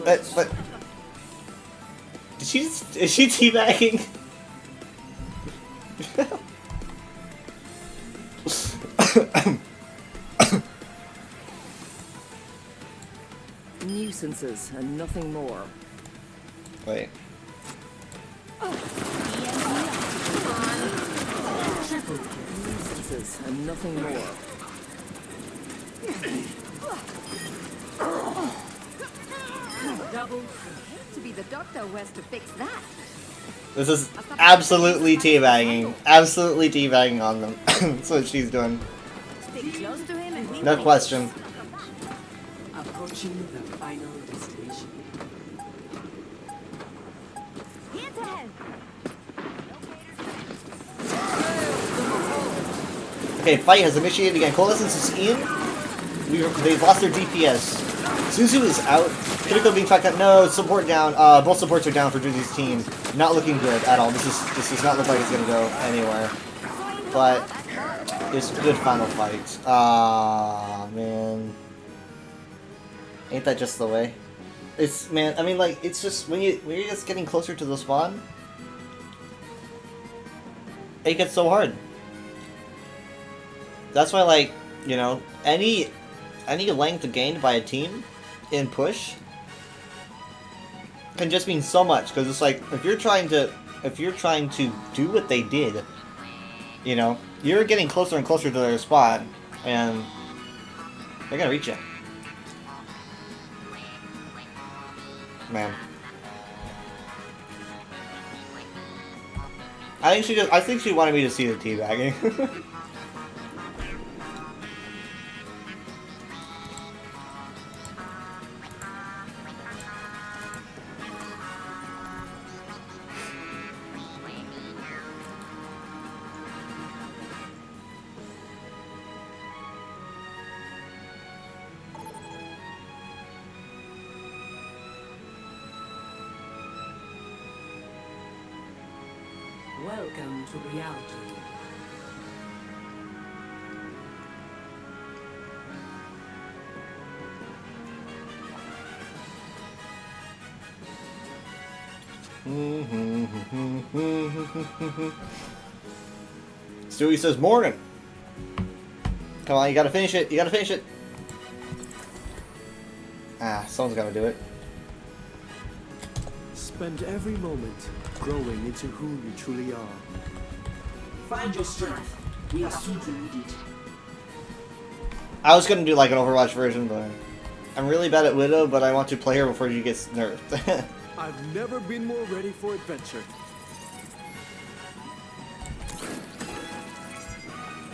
S1: but is she teabagging?
S10: Nuisances and nothing more.
S1: Wait.
S10: Nuisances and nothing more. Double. To be the doctor who has to fix that.
S1: This is absolutely teabagging. Absolutely teabagging on them. That's what she's doing.
S10: Stay close to him and
S1: No question.
S5: Approaching the final destination.
S1: Okay, fight has initiated again. Coalescence is in. They've lost their DPS. Suzu is out. Kiriko being fucked up. No, support down. Both supports are down for Drizzy's team. Not looking good at all. This does not look like it's gonna go anywhere. But it's a good final fight. Ah, man. Ain't that just the way? It's, man, I mean, like, it's just, when you're just getting closer to the spawn, it gets so hard. That's why, like, you know, any length gained by a team in push can just mean so much, because it's like if you're trying to do what they did, you know, you're getting closer and closer to their spot, and they're gonna reach you. Man. I think she wanted me to see the teabagging.
S10: Welcome to reality.
S1: Stewie says, morning. Come on, you gotta finish it. You gotta finish it. Ah, someone's gotta do it.
S12: Spend every moment growing into who you truly are.
S13: Find your strength. We are soon to need it.
S1: I was gonna do like an Overwatch version, but I'm really bad at Widow, but I want to play her before she gets nerfed.
S12: I've never been more ready for adventure.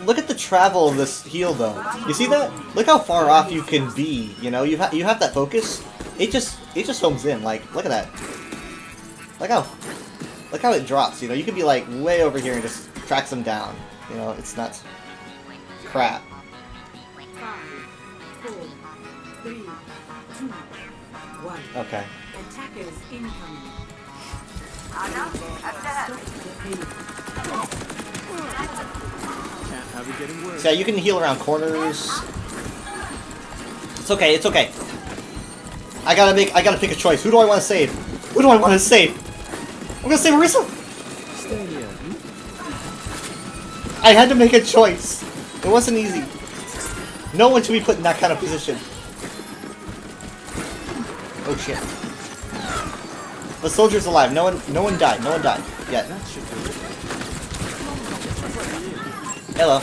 S1: Look at the travel of this heal, though. You see that? Look how far off you can be. You know, you have that focus. It just homes in. Like, look at that. Look how it drops. You know, you could be like way over here and just tracks them down. You know, it's nuts. Crap.
S5: 5, 4, 3, 2, 1.
S1: Okay.
S5: Attackers incoming.
S12: Can't have it getting worse.
S1: So yeah, you can heal around corners. It's okay. It's okay. I gotta pick a choice. Who do I want to save? Who do I want to save? I'm gonna save Marissa.
S12: Stay here.
S1: I had to make a choice. It wasn't easy. No one should be put in that kind of position. Oh shit. The soldier's alive. No one died. No one died yet. Hello.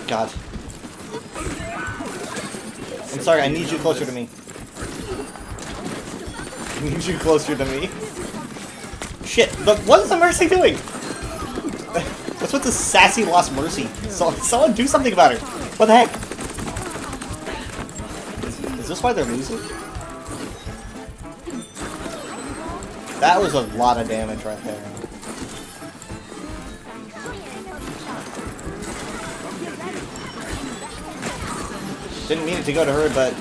S1: God. I'm sorry, I need you closer to me. I need you closer to me. Shit, what is the Mercy doing? What's with the sassy Lost Mercy? Someone do something about her. What the heck? Is this why they're losing? That was a lot of damage right there. Didn't mean it to go to her, but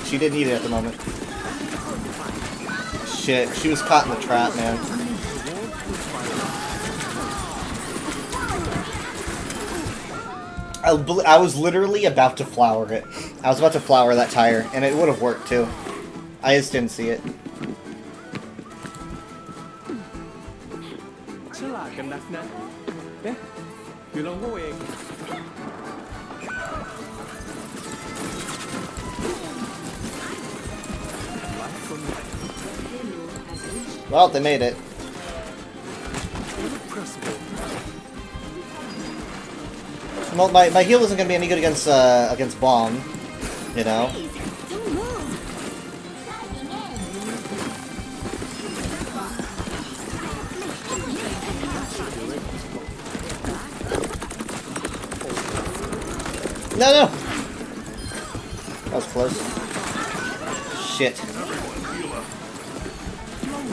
S1: she did need it at the moment. Shit, she was caught in the trap, man. I was literally about to flower it. I was about to flower that tire, and it would have worked too. I just didn't see it. Well, they made it. Well, my heal isn't gonna be any good against bomb, you know. No. That was close. Shit.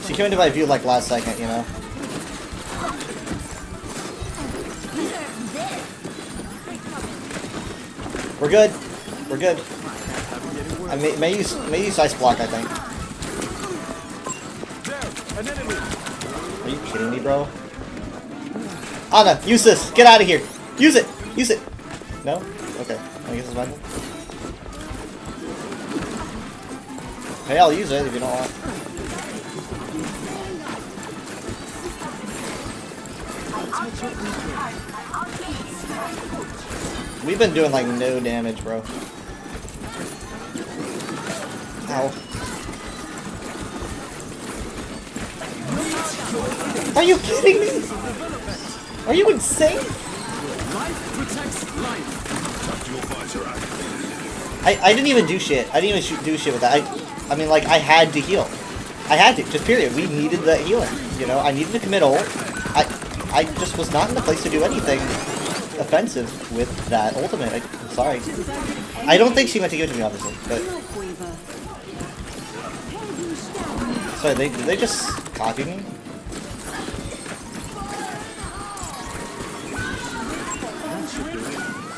S1: She came into my view like last second, you know. We're good. We're good. I may use ice block, I think. Are you kidding me, bro? Anna, use this. Get out of here. Use it. Use it. No? Okay. I guess it's fine. Hey, I'll use it if you don't want. We've been doing like no damage, bro. Ow. Are you kidding me? Are you insane?
S8: Life protects life. Tactical visor activated.
S1: I didn't even do shit. I didn't even do shit with that. I mean, like, I had to heal. I had to, just period. We needed the healing, you know? I needed to commit ult. I just was not in the place to do anything offensive with that ultimate. I'm sorry. I don't think she meant to give it to me, obviously, but... Sorry, did they just copy me?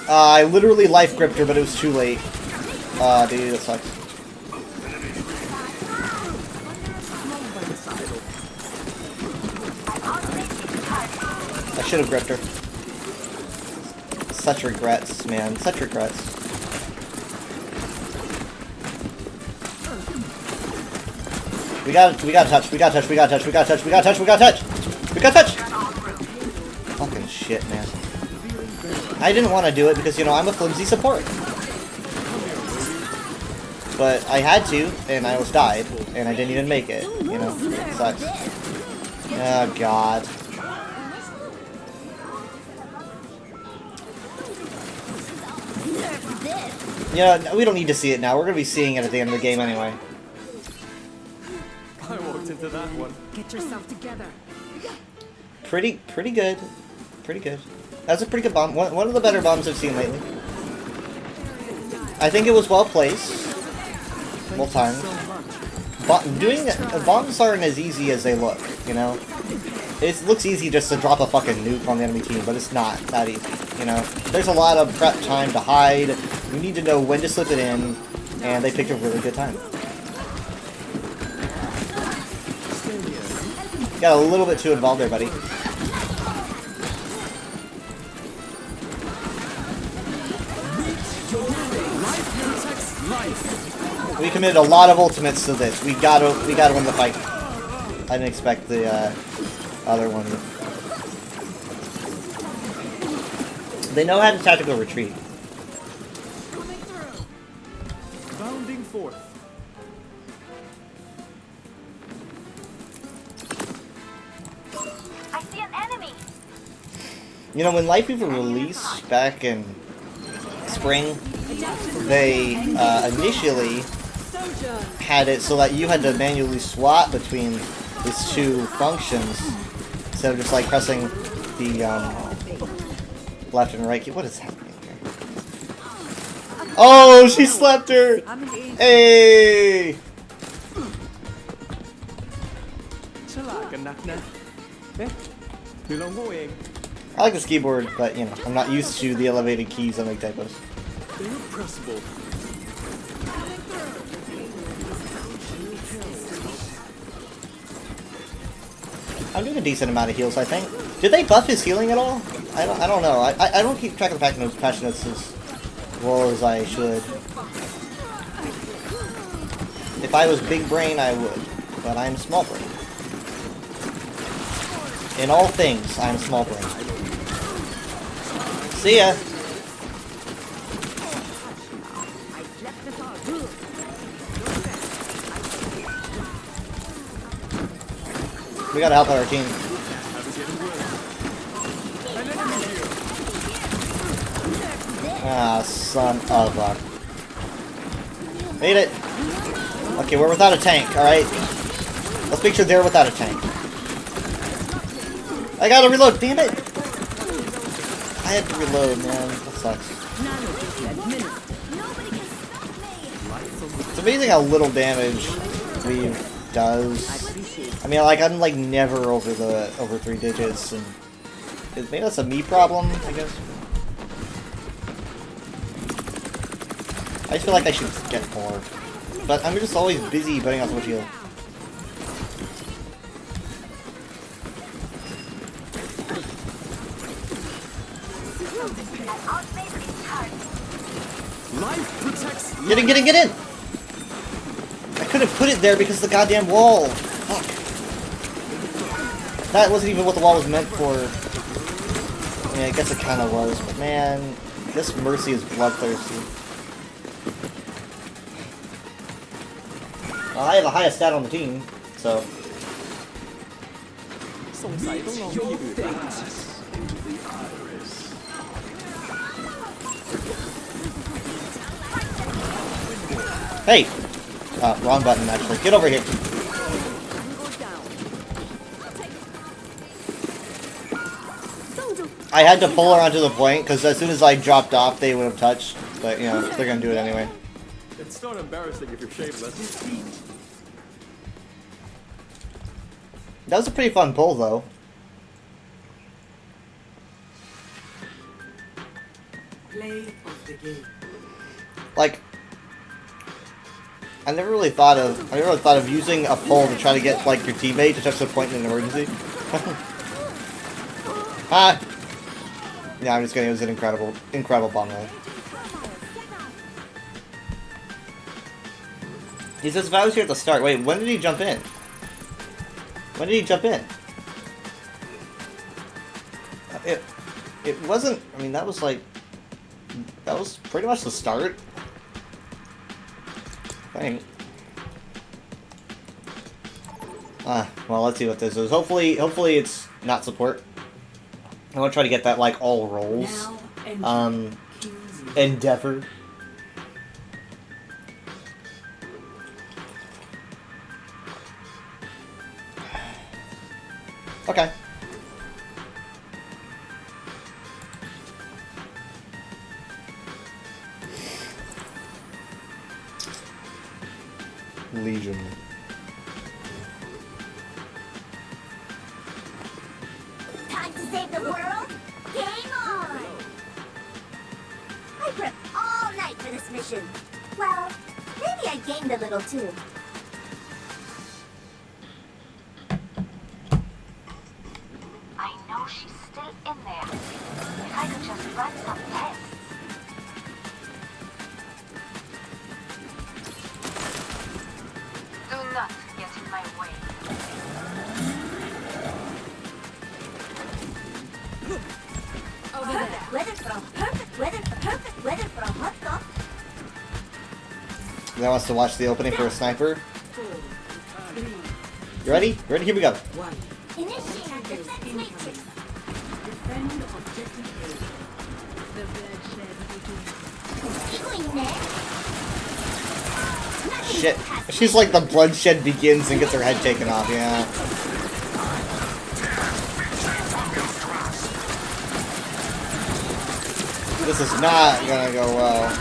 S1: I literally life gripped her, but it was too late. Dude, that sucks. I should have gripped her. Such regrets, man. Such regrets. We gotta touch. We gotta touch. We gotta touch. We gotta touch. We gotta touch. We gotta touch. We gotta touch. Fucking shit, man. I didn't want to do it because, you know, I'm a flimsy support. But I had to, and I almost died, and I didn't even make it. You know, it sucks. Oh, God. Yeah, we don't need to see it now. We're gonna be seeing it at the end of the game anyway.
S12: I walked into that one.
S5: Get yourself together.
S1: Pretty good. Pretty good. That's a pretty good bomb. One of the better bombs I've seen lately. I think it was well placed. Well timed. Bombs aren't as easy as they look, you know? It looks easy just to drop a fucking nuke on the enemy team, but it's not that easy, you know? There's a lot of prep time to hide. You need to know when to slip it in, and they picked a really good time. Got a little bit too involved there, buddy. We committed a lot of ultimates to this. We gotta win the fight. I didn't expect the other one. They know how to tactical retreat.
S12: Bounding forth.
S11: I see an enemy.
S1: You know, when Life Weaver released back in spring, they initially had it so that you had to manually swap between these two functions instead of just like pressing the left and right key. What is happening here? Oh, she slept her! Hey! I like this keyboard, but you know, I'm not used to the elevated keys that make typos.
S12: Irrepressible.
S1: I'm doing a decent amount of heals, I think. Did they buff his healing at all? I don't know. I don't keep track of the patch notes as well as I should. If I was big brain, I would, but I'm small brain. In all things, I'm small brain. See ya. We gotta help out our team. Ah, son of a... Made it! Okay, we're without a tank, alright? Let's make sure they're without a tank. I gotta reload, damn it! I had to reload, man. That sucks. It's amazing how little damage Weave does. I mean, like, I'm like never over 3 digits, and maybe that's a me problem, I guess. I just feel like I should get more, but I'm just always busy putting out so much heal. Get in, get in, get in! I couldn't put it there because of the goddamn wall. Fuck. That wasn't even what the wall was meant for. I mean, I guess it kind of was, but man, this Mercy is bloodthirsty. Well, I have the highest stat on the team, so. Hey! Wrong button, actually. Get over here. I had to pull her onto the point, because as soon as I dropped off, they would have touched. But, you know, they're going to do it anyway.
S8: It's not embarrassing if you're shameless.
S1: That was a pretty fun pull, though.
S13: Play of the game.
S1: Like, I never really thought of using a pull to try to get like your teammate to touch the point in an emergency. Ah. Yeah, I'm just kidding. It was an incredible bomb roll. He says if I was here at the start. Wait, when did he jump in? When did he jump in? It wasn't. I mean, that was pretty much the start. Dang. Well, let's see what this is. Hopefully it's not support. I want to try to get that, like, all rolls. Endeavor. Okay. Legion.
S14: Time to save the world? Game on! I prepped all night for this mission. Well, maybe I gained a little too.
S11: I know she's still in there. If I could just run some tests. Do not get in my way.
S14: Over there. Perfect weather for a hot dog.
S1: That wants to watch the opening for a sniper. You ready? You ready? Here we go.
S14: Initiate defense matrix.
S13: Defend objective A.
S1: Shit. She's like the bloodshed begins and gets her head taken off, yeah. This is not gonna go well.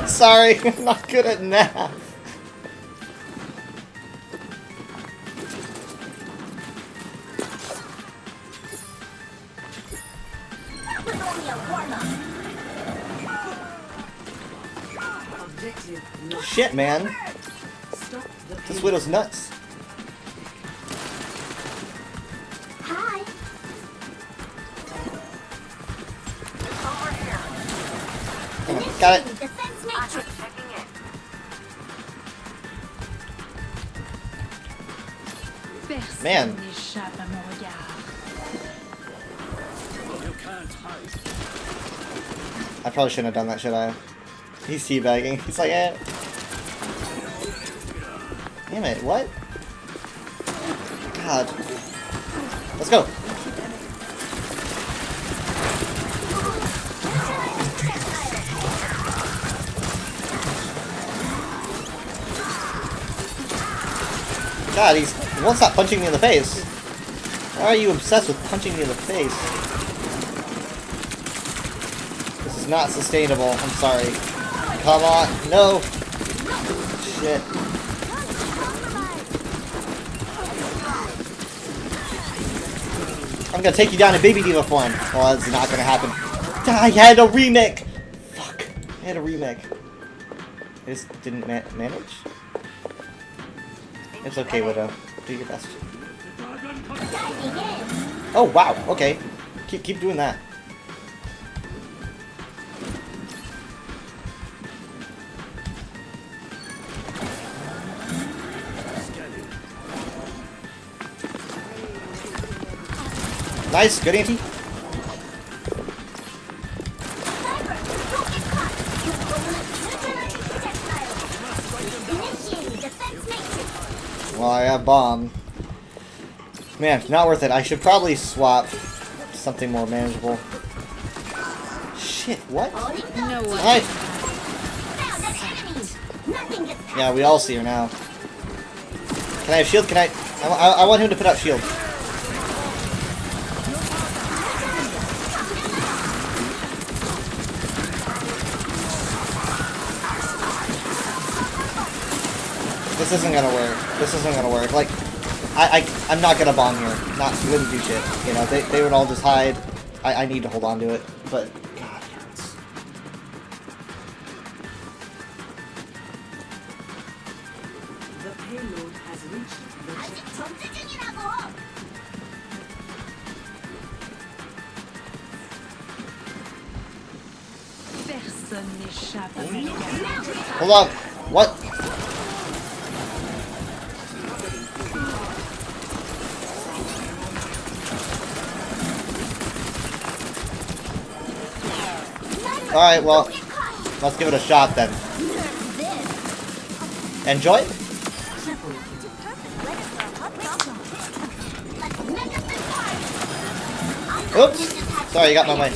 S1: Sorry, I'm not good at math.
S14: That was only a warm-up.
S1: Shit, man. This Widow's nuts.
S14: Hi.
S1: Got it.
S14: Defense matrix.
S1: Man. I probably shouldn't have done that, should I? He's teabagging. He's like, eh. Damn it, what? God. Let's go. God, he won't stop punching me in the face. Why are you obsessed with punching me in the face? This is not sustainable. I'm sorry. Come on. No. Shit. I'm gonna take you down in Baby Diva form. Well, that's not gonna happen. I had a remake! Fuck. I had a remake. I just didn't manage? It's okay, Widow. Do your best. Oh, wow. Okay. Keep doing that. Nice, good anti. Well, I have bomb. Man, not worth it. I should probably swap something more manageable. Shit, what?
S14: No way.
S1: Hi. Yeah, we all see her now. Can I have shield? Can I want him to put out shield. This isn't gonna work. This isn't gonna work. Like, I'm not gonna bomb here. He wouldn't do shit. You know, they would all just hide. I need to hold on to it, but God, it hurts.
S13: The payload has reached the
S14: Personne n'échappe à
S1: Hold on. What? Alright, well, let's give it a shot then. Enjoy? Oops! Sorry, you got my way.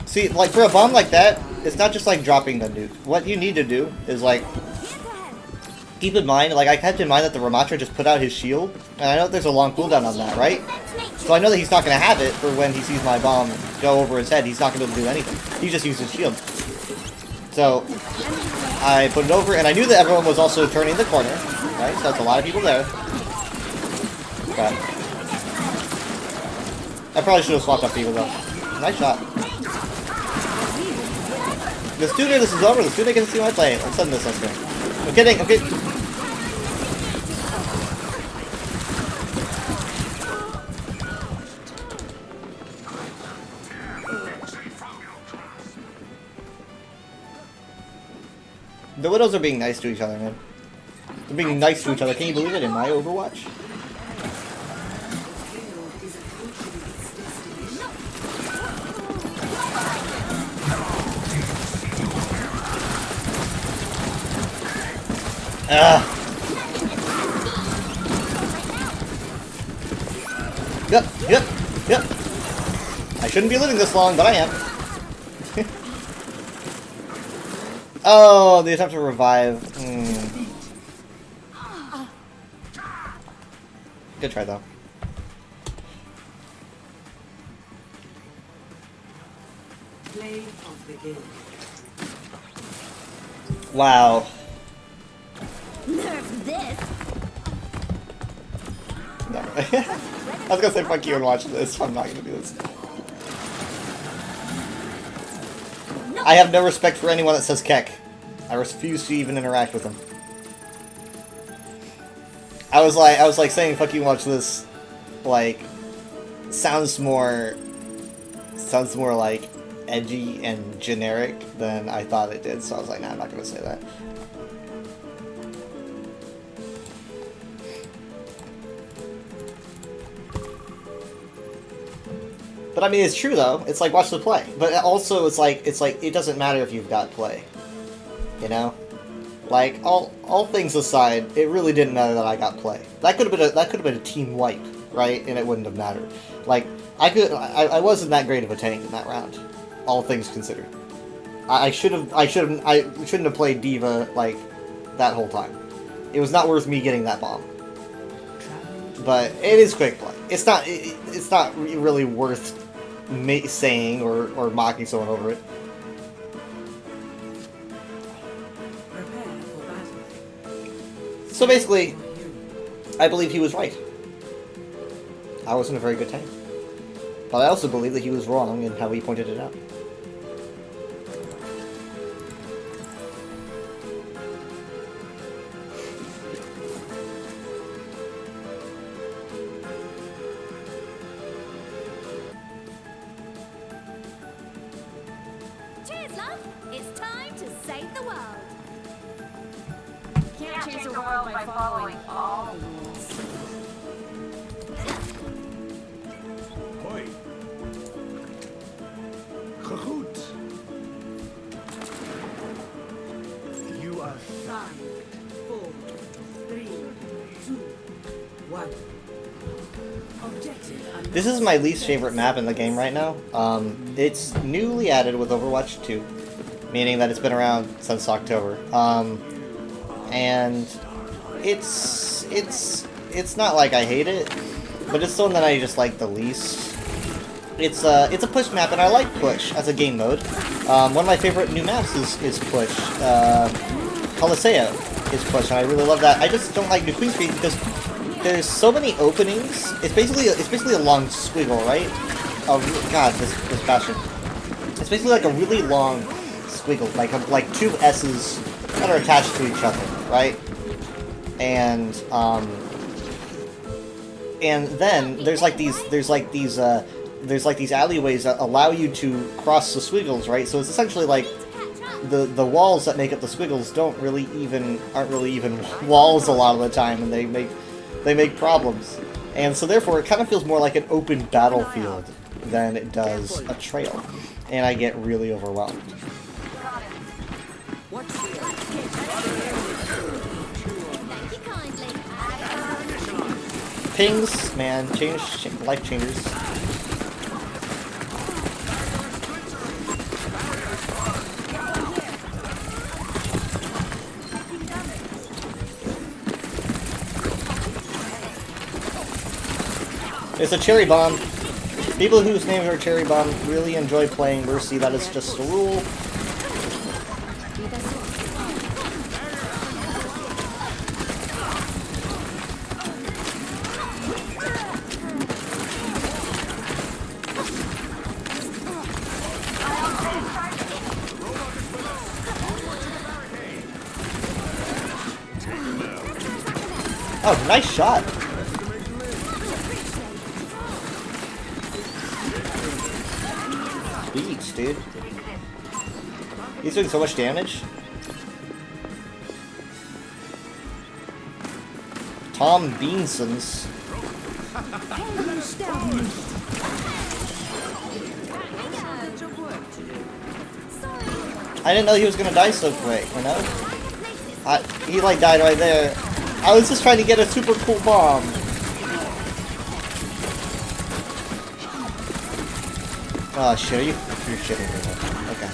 S1: See, like, for a bomb like that, it's not just like dropping the nuke. What you need to do is, like, keep in mind, like, I kept in mind that the Ramatra just put out his shield, and I know that there's a long cooldown on that, right? So I know that he's not going to have it for when he sees my bomb go over his head. He's not going to be able to do anything. He just used his shield. So I put it over, and I knew that everyone was also turning the corner, right? So that's a lot of people there. But I probably should have swapped up people, though. Nice shot. The sooner this is over, the sooner I get to see my play. I'm sending this on screen. I'm kidding, I'm kidding. The Widows are being nice to each other, man. They're being nice to each other. Can you believe it in my Overwatch? Yep. I shouldn't be living this long, but I am. Oh, the attempt to revive. Good try, though.
S13: play of the game.
S1: Wow.
S14: Nerf this.
S1: No. I was gonna say fuck you and watch this. I'm not gonna do this. I have no respect for anyone that says Keck. I refuse to even interact with them. I was like saying fuck you and watch this, like, sounds more like edgy and generic than I thought it did, so I was like, nah, I'm not gonna say that. But I mean, it's true though. It's like, watch the play. But also, it's like it doesn't matter if you've got play. You know, like all things aside, it really didn't matter that I got play. That could have been a team wipe, right? And it wouldn't have mattered. Like I wasn't that great of a tank in that round, all things considered. I shouldn't have played D.Va like that whole time. It was not worth me getting that bomb. But it is quick play. It's not really worth saying or mocking someone over it. So basically, I believe he was right. I wasn't a very good tank. But I also believe that he was wrong in how he pointed it out.
S11: by following all the rules.
S12: Hoi. Goed. You are
S5: 5, 4, 3, 2, 1. Objective under
S1: This is my least favorite map in the game right now. It's newly added with Overwatch 2, meaning that it's been around since October. And it's not like I hate it, but it's the one that I just like the least. It's a push map, and I like push as a game mode. One of my favorite new maps is push. Coliseo is push, and I really love that. I just don't like New Queen Street because there's so many openings. It's basically a long squiggle, right? Oh God, this bastion. It's basically like a really long squiggle, like two S's that are attached to each other, right? And then there's like these alleyways that allow you to cross the squiggles, right? So it's essentially like the walls that make up the squiggles aren't really even walls a lot of the time, and they make problems. And so therefore it kind of feels more like an open battlefield than it does a trail. And I get really overwhelmed. Pings, man, life changers. It's a cherry bomb. People whose names are cherry bomb really enjoy playing Mercy. That is just a rule. Oh, nice shot. Beats, dude. He's doing so much damage. Tom Beansons. I didn't know he was gonna die so quick, you know? He like died right there. I was just trying to get a super cool bomb. Oh shit, you're shitting me. Okay.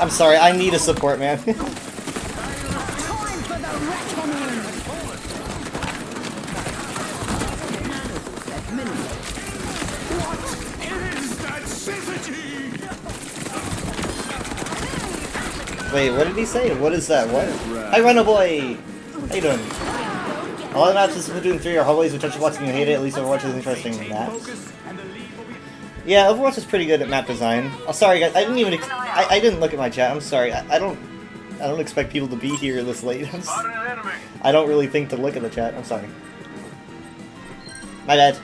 S1: I'm sorry, I need a support, man. Wait, what did he say? What is that? What? Hi, Reno Boy! How you doing? A lot of maps in Splatoon 3 are hallways with touch blocks and you hate it. At least Overwatch is interesting maps. Yeah, Overwatch is pretty good at map design. Oh, sorry guys, I didn't look at my chat. I'm sorry. I don't expect people to be here this late. I don't really think to look at the chat. I'm sorry. My bad.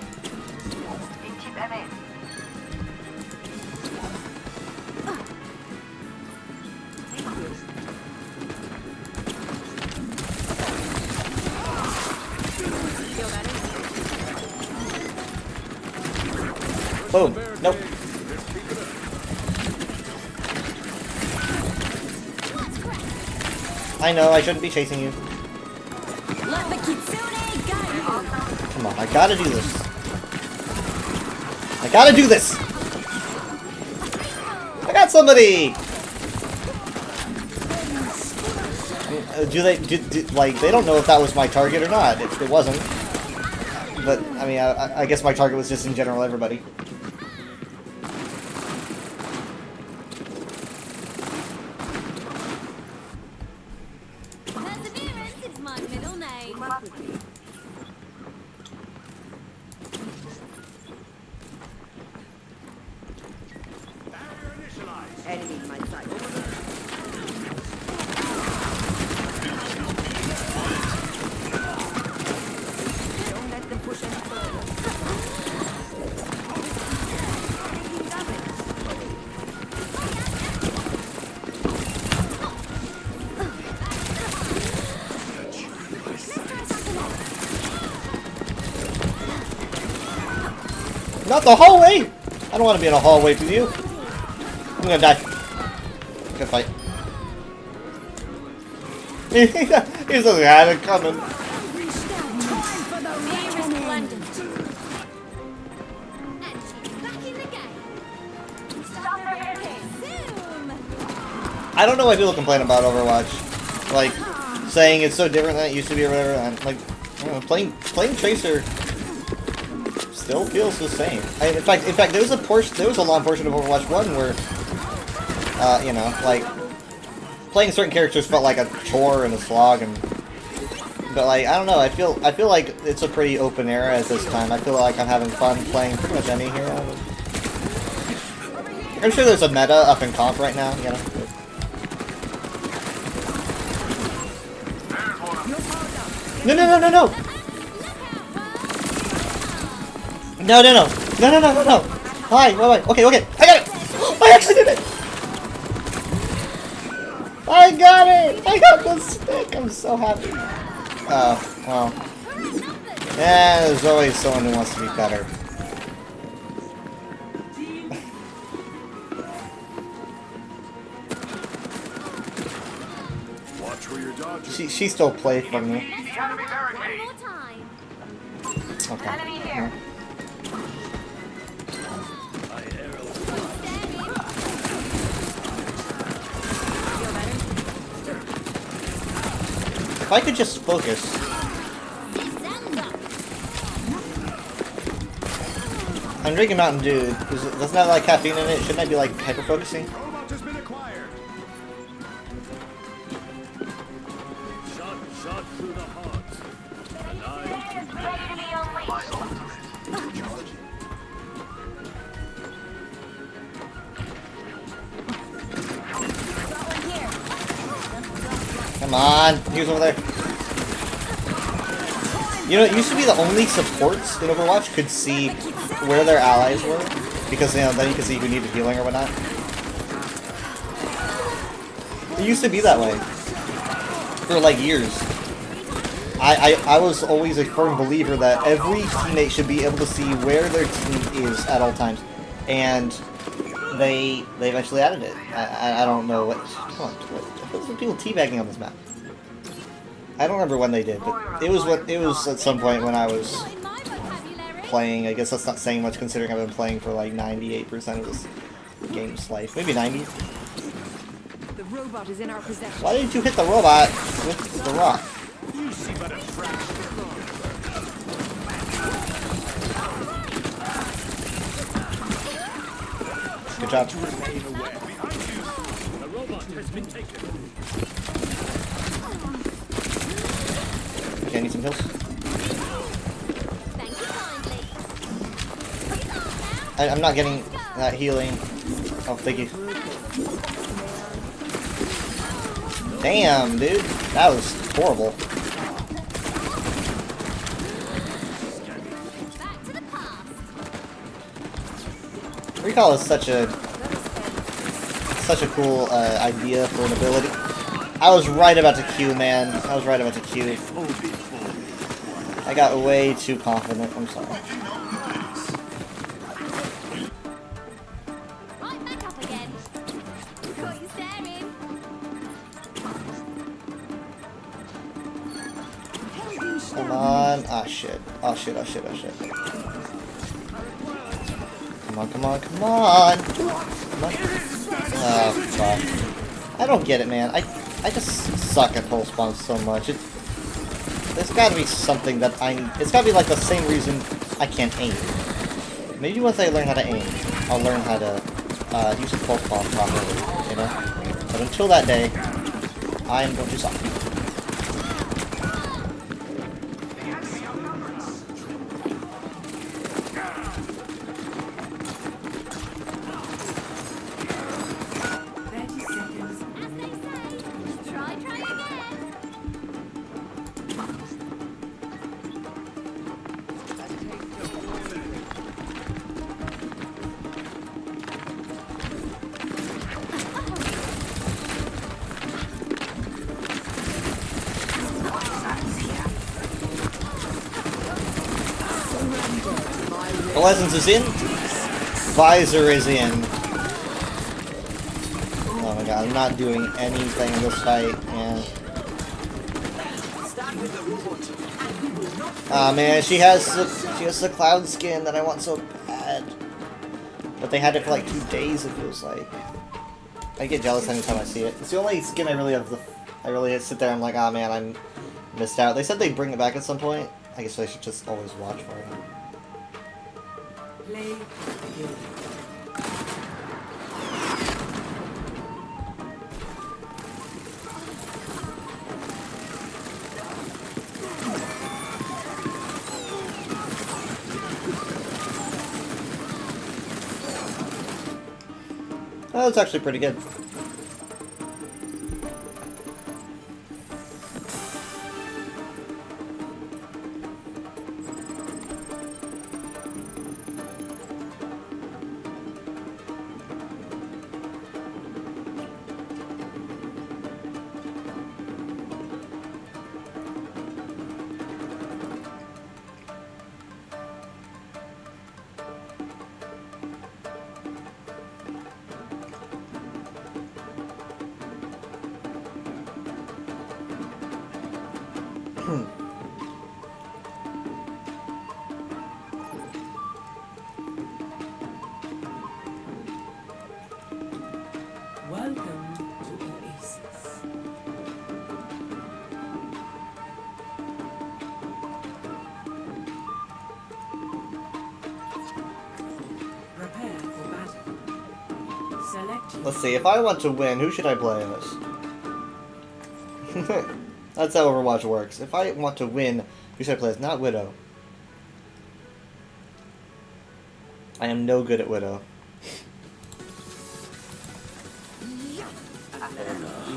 S1: Boom. Nope. I know, I shouldn't be chasing you. Come on, I gotta do this. I gotta do this! I got somebody! Like, they don't know if that was my target or not. It wasn't. But, I mean, I guess my target was just in general everybody.
S14: Perseverance is my middle name.
S5: enemy in my sight. Don't let them push any further.
S1: Not the hallway! I don't want to be in a hallway with you. I'm gonna die. Good fight. He doesn't have it coming. I don't know why people complain about Overwatch. Like, saying it's so different than it used to be or whatever. I'm like, I don't know, playing Tracer still feels the same. In fact, there was a long portion of Overwatch 1 where, you know, like, playing certain characters felt like a chore and a slog, but like, I don't know, I feel like it's a pretty open era at this time. I feel like I'm having fun playing pretty much any hero. I'm sure there's a meta up in comp right now, you know. No! No! Hi, wait. Okay, I got it! I actually did it! I got it! I got the stick! I'm so happy. Oh, well. Yeah, there's always someone who wants to be better.
S8: Watch where you're dodging.
S1: She still plays for me. Okay. Yeah. If I could just focus. I'm drinking Mountain Dew. Doesn't that have like caffeine in it? Shouldn't I be like hyper focusing?
S8: Shot through the heart. And
S1: Come on, he was over there. You know, it used to be the only supports in Overwatch could see where their allies were, because, you know, then you could see who needed healing or whatnot. It used to be that way for like years. I was always a firm believer that every teammate should be able to see where their team is at all times, and they eventually added it. I don't know what. Come on, what's the people teabagging on this map? I don't remember when they did, but it was at some point when I was playing. I guess that's not saying much considering I've been playing for like 98% of this game's life, maybe 90.
S10: The robot is in our possession.
S1: Why didn't you hit the robot with the rock? Good job.
S8: the robot has been taken.
S1: Okay, I need some heals. I'm not getting that healing. Oh, thank you. Damn, dude. That was horrible. Recall is such a cool idea for an ability. I was right about to Q, man. I was right about to Q. I got way too confident. I'm sorry. Come on. Ah, shit. Oh, shit. Oh, shit. Oh, shit. Come on, come on, come on! Come on. Oh, fuck. I don't get it, man. I just suck at pulse bombs so much. There's gotta be something that it's gotta be like the same reason I can't aim. Maybe once I learn how to aim, I'll learn how to use a pulse bomb properly, you know? But until that day, I am going to suck. The license is in. Visor is in. Oh my god, I'm not doing anything in this fight, and... Ah man, she has the cloud skin that I want so bad. But they had it for like 2 days, it feels like. I get jealous anytime I see it. It's the only skin I really have. I really sit there and I'm like, ah man, I'm missed out. They said they'd bring it back at some point. I guess I should just always watch for it.
S10: Play.
S1: Oh, that's actually pretty good.
S10: Welcome to Oasis. Prepare for battle. Select.
S1: Let's see, if I want to win, who should I play as? That's how Overwatch works. If I want to win, who should I play as? Not Widow. I am no good at Widow.
S7: You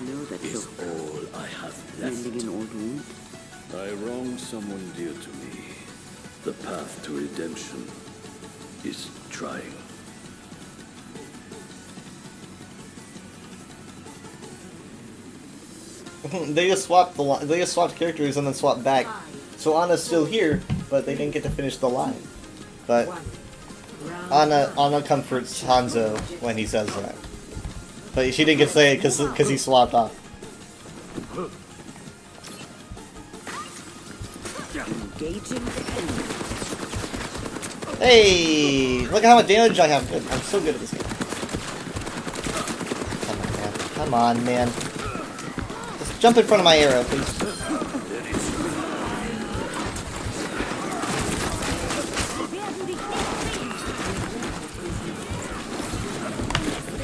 S7: know that is all I have left. An old wound. I wronged someone dear to me. The path to redemption is trying.
S1: They just swapped characters and then swapped back. So Anna's still here, but they didn't get to finish the line. But Anna comforts Hanzo when he says that. But she didn't get to say it because he swapped off.
S10: Engaging the enemy.
S1: Hey! Look at how much damage I have. Good. I'm so good at this game. Come on, man. Just jump in front of my arrow, please.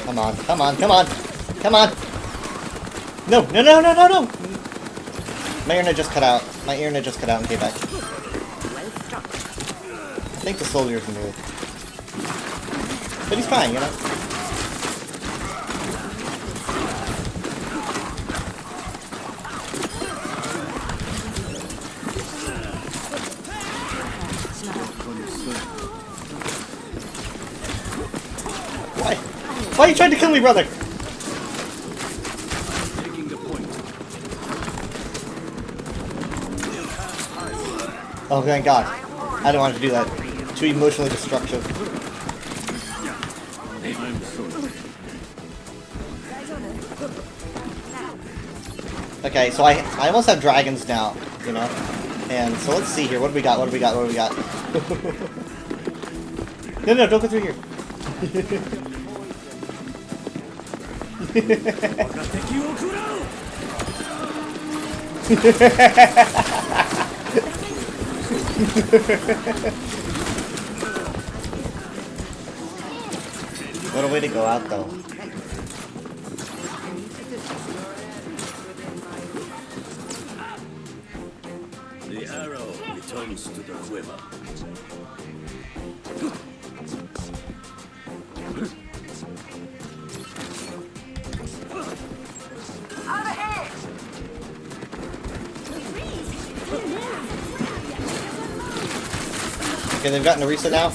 S1: Come on, come on, come on! Come on! No, no, no, no, no, no! My internet just cut out. My internet just cut out and came back. I think the soldiers can do it. But he's trying, you know? Why? Why are you trying to kill me, brother? Oh, thank God. I don't want to do that. Too emotionally destructive. Okay, so I almost have dragons now, you know? And so let's see here. What do we got? What do we got? What do we got? No, no, don't go through here. What a way to go out, though.
S7: The arrow returns to the quiver.
S1: Okay, they've gotten a reset now.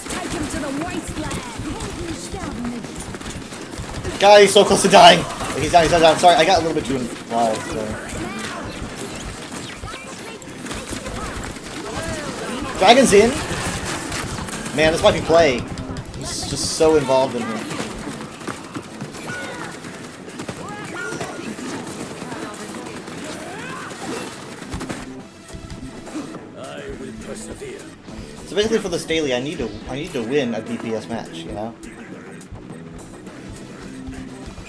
S1: God, he's so close to dying. He's down, he's down, down. Sorry, I got a little bit too involved. So. Dragon's in? Man, this might be play. It's just so involved in it.
S7: I will persevere.
S1: So basically, for this daily, I need to win a DPS match. You know.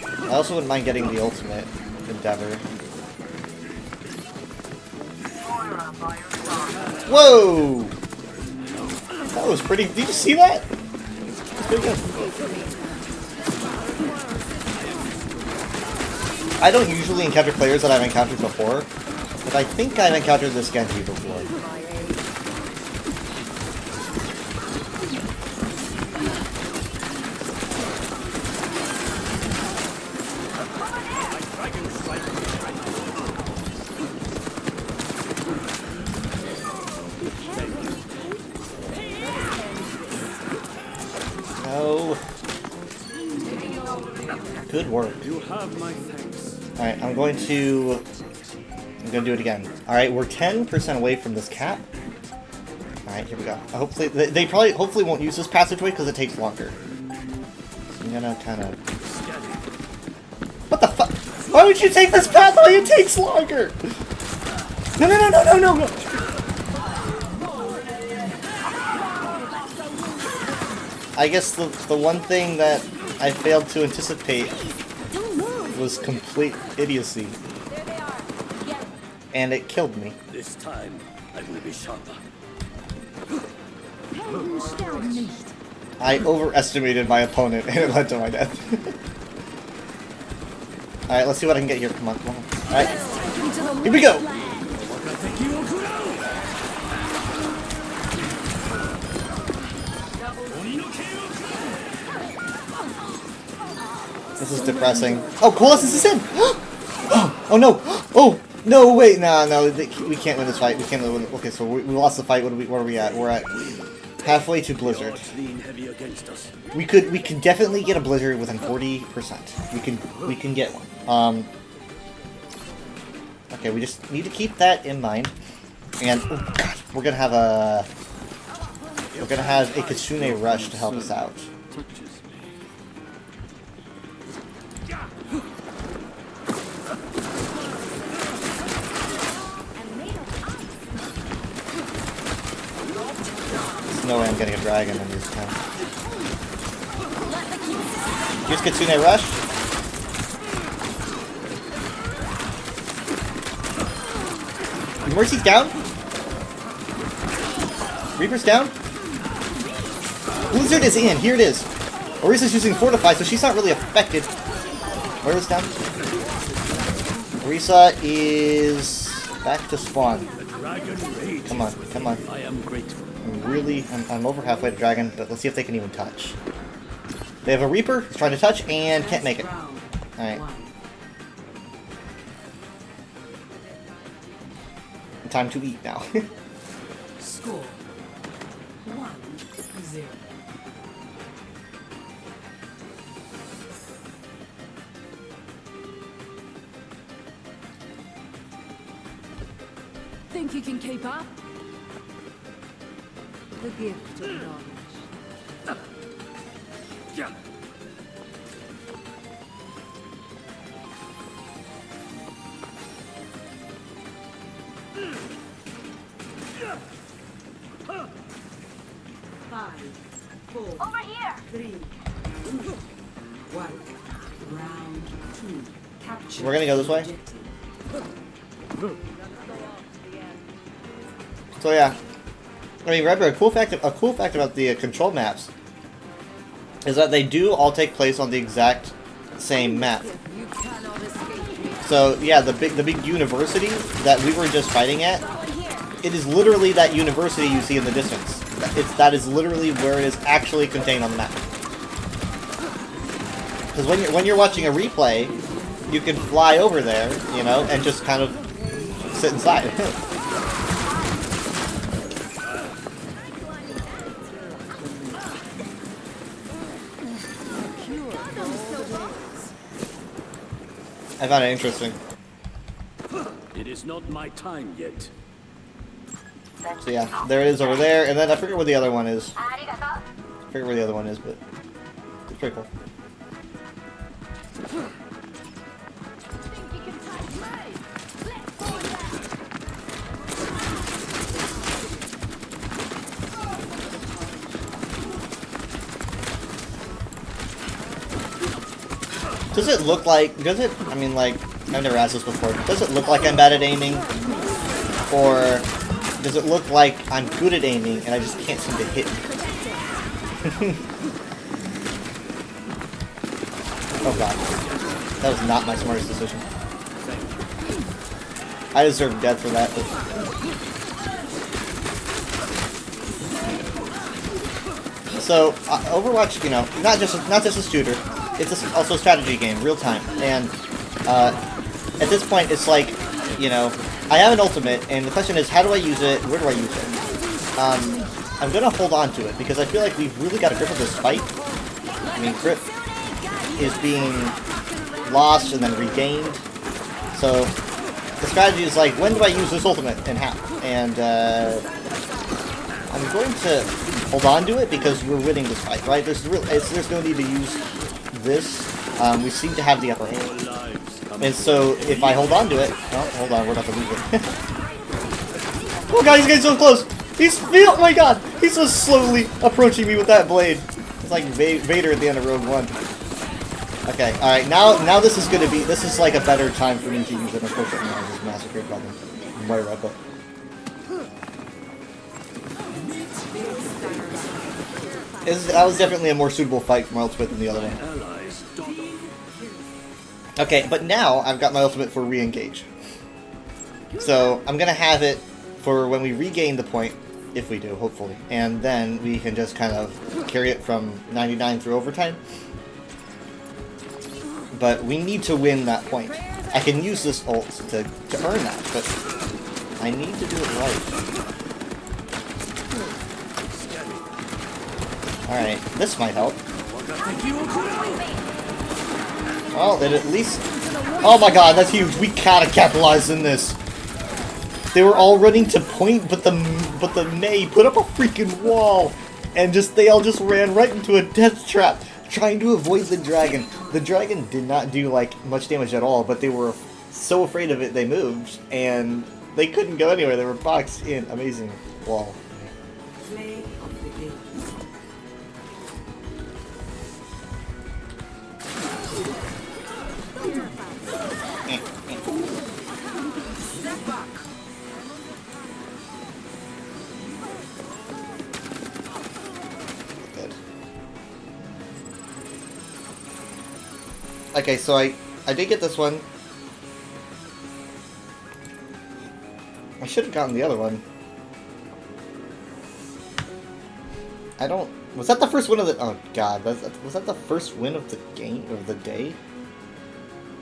S1: I also wouldn't mind getting the ultimate endeavor. Whoa! That was pretty. Did you see that? That's pretty good. I don't usually encounter players that I've encountered before, but I think I've encountered this Genji before. No. Good work.
S12: You have my thanks.
S1: Alright, I'm going to do it again. Alright, we're 10% away from this cap. Alright, here we go. Hopefully, they probably hopefully won't use this passageway because it takes longer. So I'm gonna kind of... What the fuck? Why would you take this pathway? It takes longer! No, no, no, no, no, no, no! I guess the one thing that I failed to anticipate was complete idiocy. And it killed me.
S7: This time, I will be sharper.
S1: I overestimated my opponent and it led to my death. Alright, let's see what I can get here. Come on, come on. Alright. Here we go! This is depressing. Oh, Coolest is in! Oh no! Oh! No, wait, no, we can't win this fight. We can't win. Okay, so we lost the fight. Where are we at? We're at halfway to Blizzard. We could definitely get a Blizzard within 40%. We can get one. Okay, we just need to keep that in mind. And oh god, we're gonna have a Kitsune Rush to help us out. No way I'm getting a dragon in this time. Use Kitsune Rush. Mercy's down. Reaper's down. Blizzard is in. Here it is. Orisa's using Fortify, so she's not really affected. Where is down? Orisa is back to spawn. Come on, come on.
S7: I am grateful.
S1: I'm over halfway to dragon, but let's see if they can even touch. They have a Reaper who's trying to touch and can't make it. Alright. Time to eat now.
S13: Score 1-0.
S10: Think you can keep up? The gift of knowledge.
S13: Five, four,
S11: Over here!
S13: 3, 2, 1. Round 2. Capture.
S1: We're gonna go this way. So yeah, I mean, remember a cool fact about the control maps is that they do all take place on the exact same map. So yeah, the big university that we were just fighting at, it is literally that university you see in the distance. That is literally where it is actually contained on the map. Because when you're watching a replay, you can fly over there, you know, and just kind of sit inside. I found it interesting.
S7: It is not my time yet.
S1: So yeah, there it is over there, and then I forget where the other one is. I forget where the other one is, but pretty cool. Does it look like, I mean, like, I've never asked this before, does it look like I'm bad at aiming? Or does it look like I'm good at aiming and I just can't seem to hit? Oh god. That was not my smartest decision. I deserve death for that. So, Overwatch, you know, not just a shooter, it's also a strategy game, real time. And at this point, it's like, you know, I have an ultimate, and the question is, how do I use it? Where do I use it? I'm gonna hold on to it because I feel like we've really got a grip of this fight. I mean, grip is being lost and then regained. So the strategy is like, when do I use this ultimate and how? And I'm going to hold on to it because we're winning this fight, right? There's no need to use this. We seem to have the upper hand. And so if I hold on to it, oh, hold on, we're not gonna lose it. Oh god, he's getting so close. Oh my god, he's so slowly approaching me with that blade. It's like Vader at the end of Rogue One. Okay, alright, now this is gonna be, this is like a better time for me to use it. Unfortunately, I was massacred by the Moira, but... That was definitely a more suitable fight for my ultimate than the other one. Okay, but now I've got my ultimate for re-engage. So I'm gonna have it for when we regain the point, if we do, hopefully. And then we can just kind of carry it from 99 through overtime. But we need to win that point. I can use this ult to earn that, but I need to do it right. Alright, this might help. Well, it at least... Oh my god, that's huge. We gotta capitalize in this. They were all running to point, but the Mei put up a freaking wall. And they all just ran right into a death trap, trying to avoid the dragon. The dragon did not do, like, much damage at all, but they were so afraid of it they moved. And they couldn't go anywhere. They were boxed in. Amazing wall. Okay, so I did get this one. I should have gotten the other one. I don't... Was that the first win of the... Oh god, was that the first win of the game, of the day?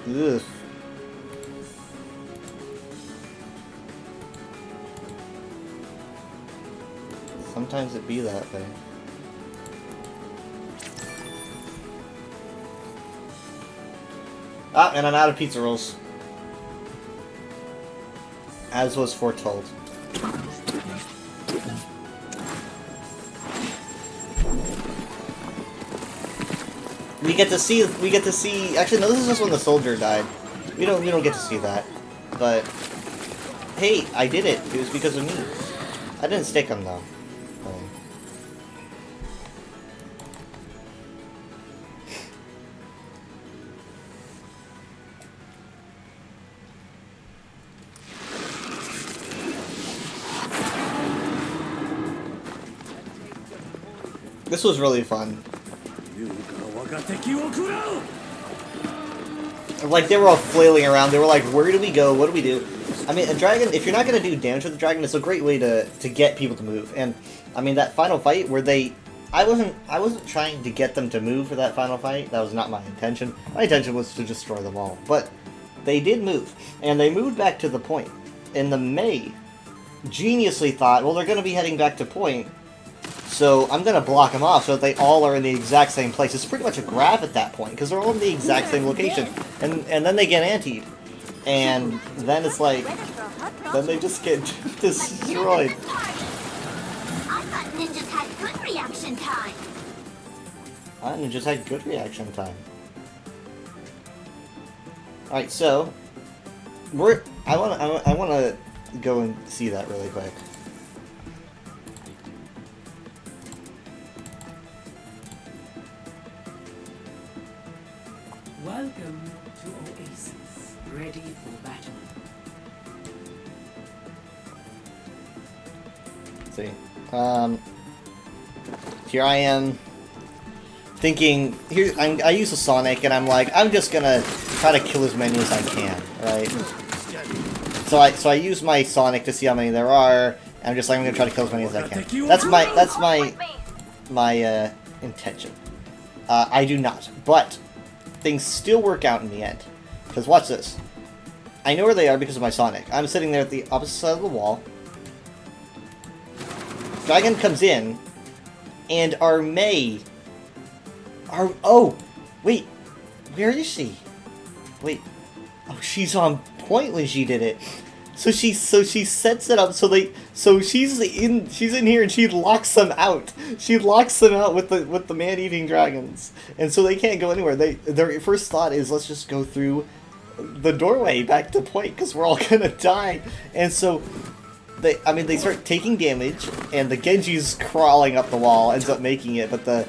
S1: Ugh. Sometimes it be that way. Ah, and I'm out of pizza rolls. As was foretold. We get to see, actually no, this is just when the soldier died. We don't get to see that. But, hey, I did it. It was because of me. I didn't stick him though. This was really fun. Like, they were all flailing around. They were like, where do we go? What do we do? I mean, a dragon, if you're not going to do damage with the dragon, it's a great way to get people to move. And, I mean, that final fight where I wasn't trying to get them to move for that final fight. That was not my intention. My intention was to destroy them all. But they did move. And they moved back to the point. And the Mei geniusly thought, well, they're going to be heading back to point. So I'm going to block them off so that they all are in the exact same place. It's pretty much a grab at that point, because they're all in the exact same location. And then they get antied. And then it's like, then they just get destroyed.
S14: I thought ninjas had good reaction time.
S1: And it just had good reaction time. Alright, so I wanna go and see that really quick.
S13: Welcome to Oasis. Ready for battle.
S1: Let's see. Here I am thinking, I use a Sonic and I'm like, I'm just gonna try to kill as many as I can, right? So I use my Sonic to see how many there are, and I'm just like, I'm gonna try to kill as many as I can. That's my intention. I do not, but things still work out in the end. Because watch this. I know where they are because of my Sonic. I'm sitting there at the opposite side of the wall. Dragon comes in, and our Mei... Oh! Wait! Where is she? Wait. Oh, she's on point when she did it. So she sets it up so she's in here and she locks them out. She locks them out with the man-eating dragons. And so they can't go anywhere. Their first thought is, let's just go through the doorway back to point because we're all gonna die. And so they start taking damage, and the Genji's crawling up the wall, ends up making it, but the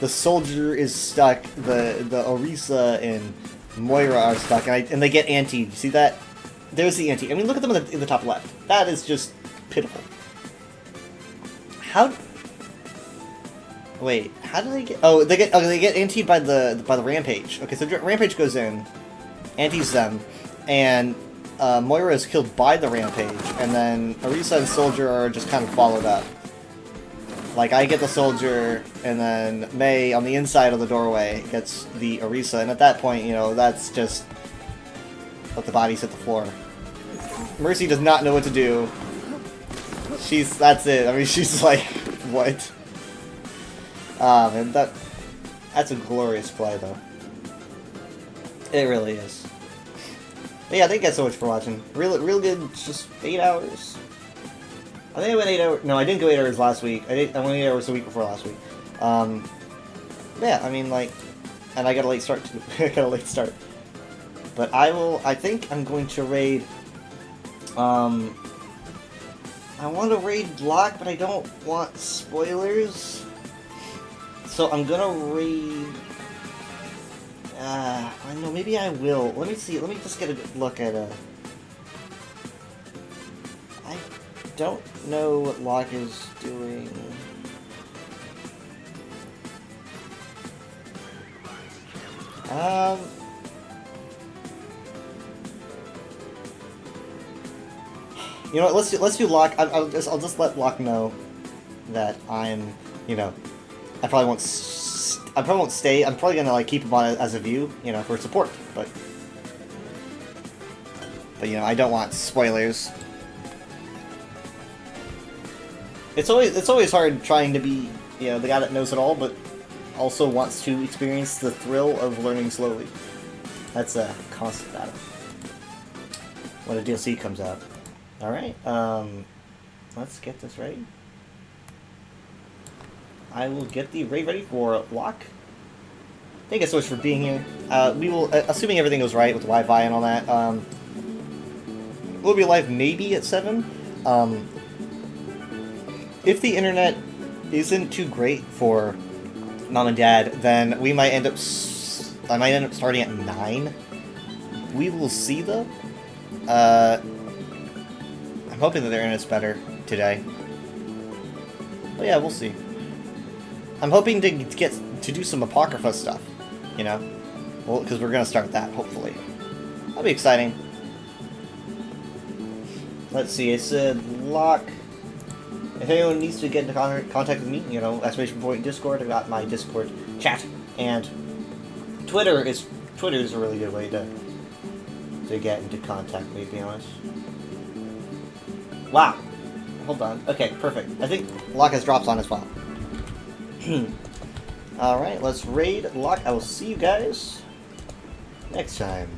S1: soldier is stuck, the Orisa and Moira are stuck, and they get antied. You see that? There's the anti. I mean, look at them in the top left. That is just pitiful. Wait, how do they get... Oh, they get antied by the Rampage. Okay, so Rampage goes in, antis them, and Moira is killed by the Rampage, and then Orisa and Soldier are just kind of followed up. Like, I get the Soldier, and then Mei, on the inside of the doorway, gets the Orisa, and at that point, you know, that's just... let the bodies hit the floor. Mercy does not know what to do. That's it. I mean, she's like, what? And that's a glorious play, though. It really is. But yeah, thank you guys so much for watching. Real good, just 8 hours. I think I went 8 hours. No, I didn't go 8 hours last week. I went 8 hours the week before last week. Yeah, I mean, like, and I got a late start too. I got a late start. But I think I'm going to raid, I want to raid Locke, but I don't want spoilers. So I'm gonna raid, I know, maybe I will. Let me see, let me just get a look at I don't know what Locke is doing. You know what, let's do Locke. I'll just let Locke know that I'm, you know, I probably won't stay. I'm probably gonna like keep him on as a view, you know, for support, but you know, I don't want spoilers. It's always hard trying to be, you know, the guy that knows it all, but also wants to experience the thrill of learning slowly. That's a constant battle when a DLC comes out. Alright, let's get this ready. I will get the raid ready for Locke. Thank you so much for being here. We will, assuming everything goes right with the Wi-Fi and all that, we'll be live maybe at 7. If the internet isn't too great for Mom and Dad, then I might end up starting at 9. We will see, though. I'm hoping that their internet's better today. But yeah, we'll see. I'm hoping to get to do some Apocrypha stuff, you know? Well, because we're gonna start that, hopefully. That'll be exciting. Let's see, I said Locke. If anyone needs to get into contact with me, you know, !point Discord, I got my Discord chat, and Twitter is a really good way to get into contact with me, to be honest. Wow. Hold on. Okay, perfect. I think Locke has drops on as well. Alright, let's raid Locke. I will see you guys next time.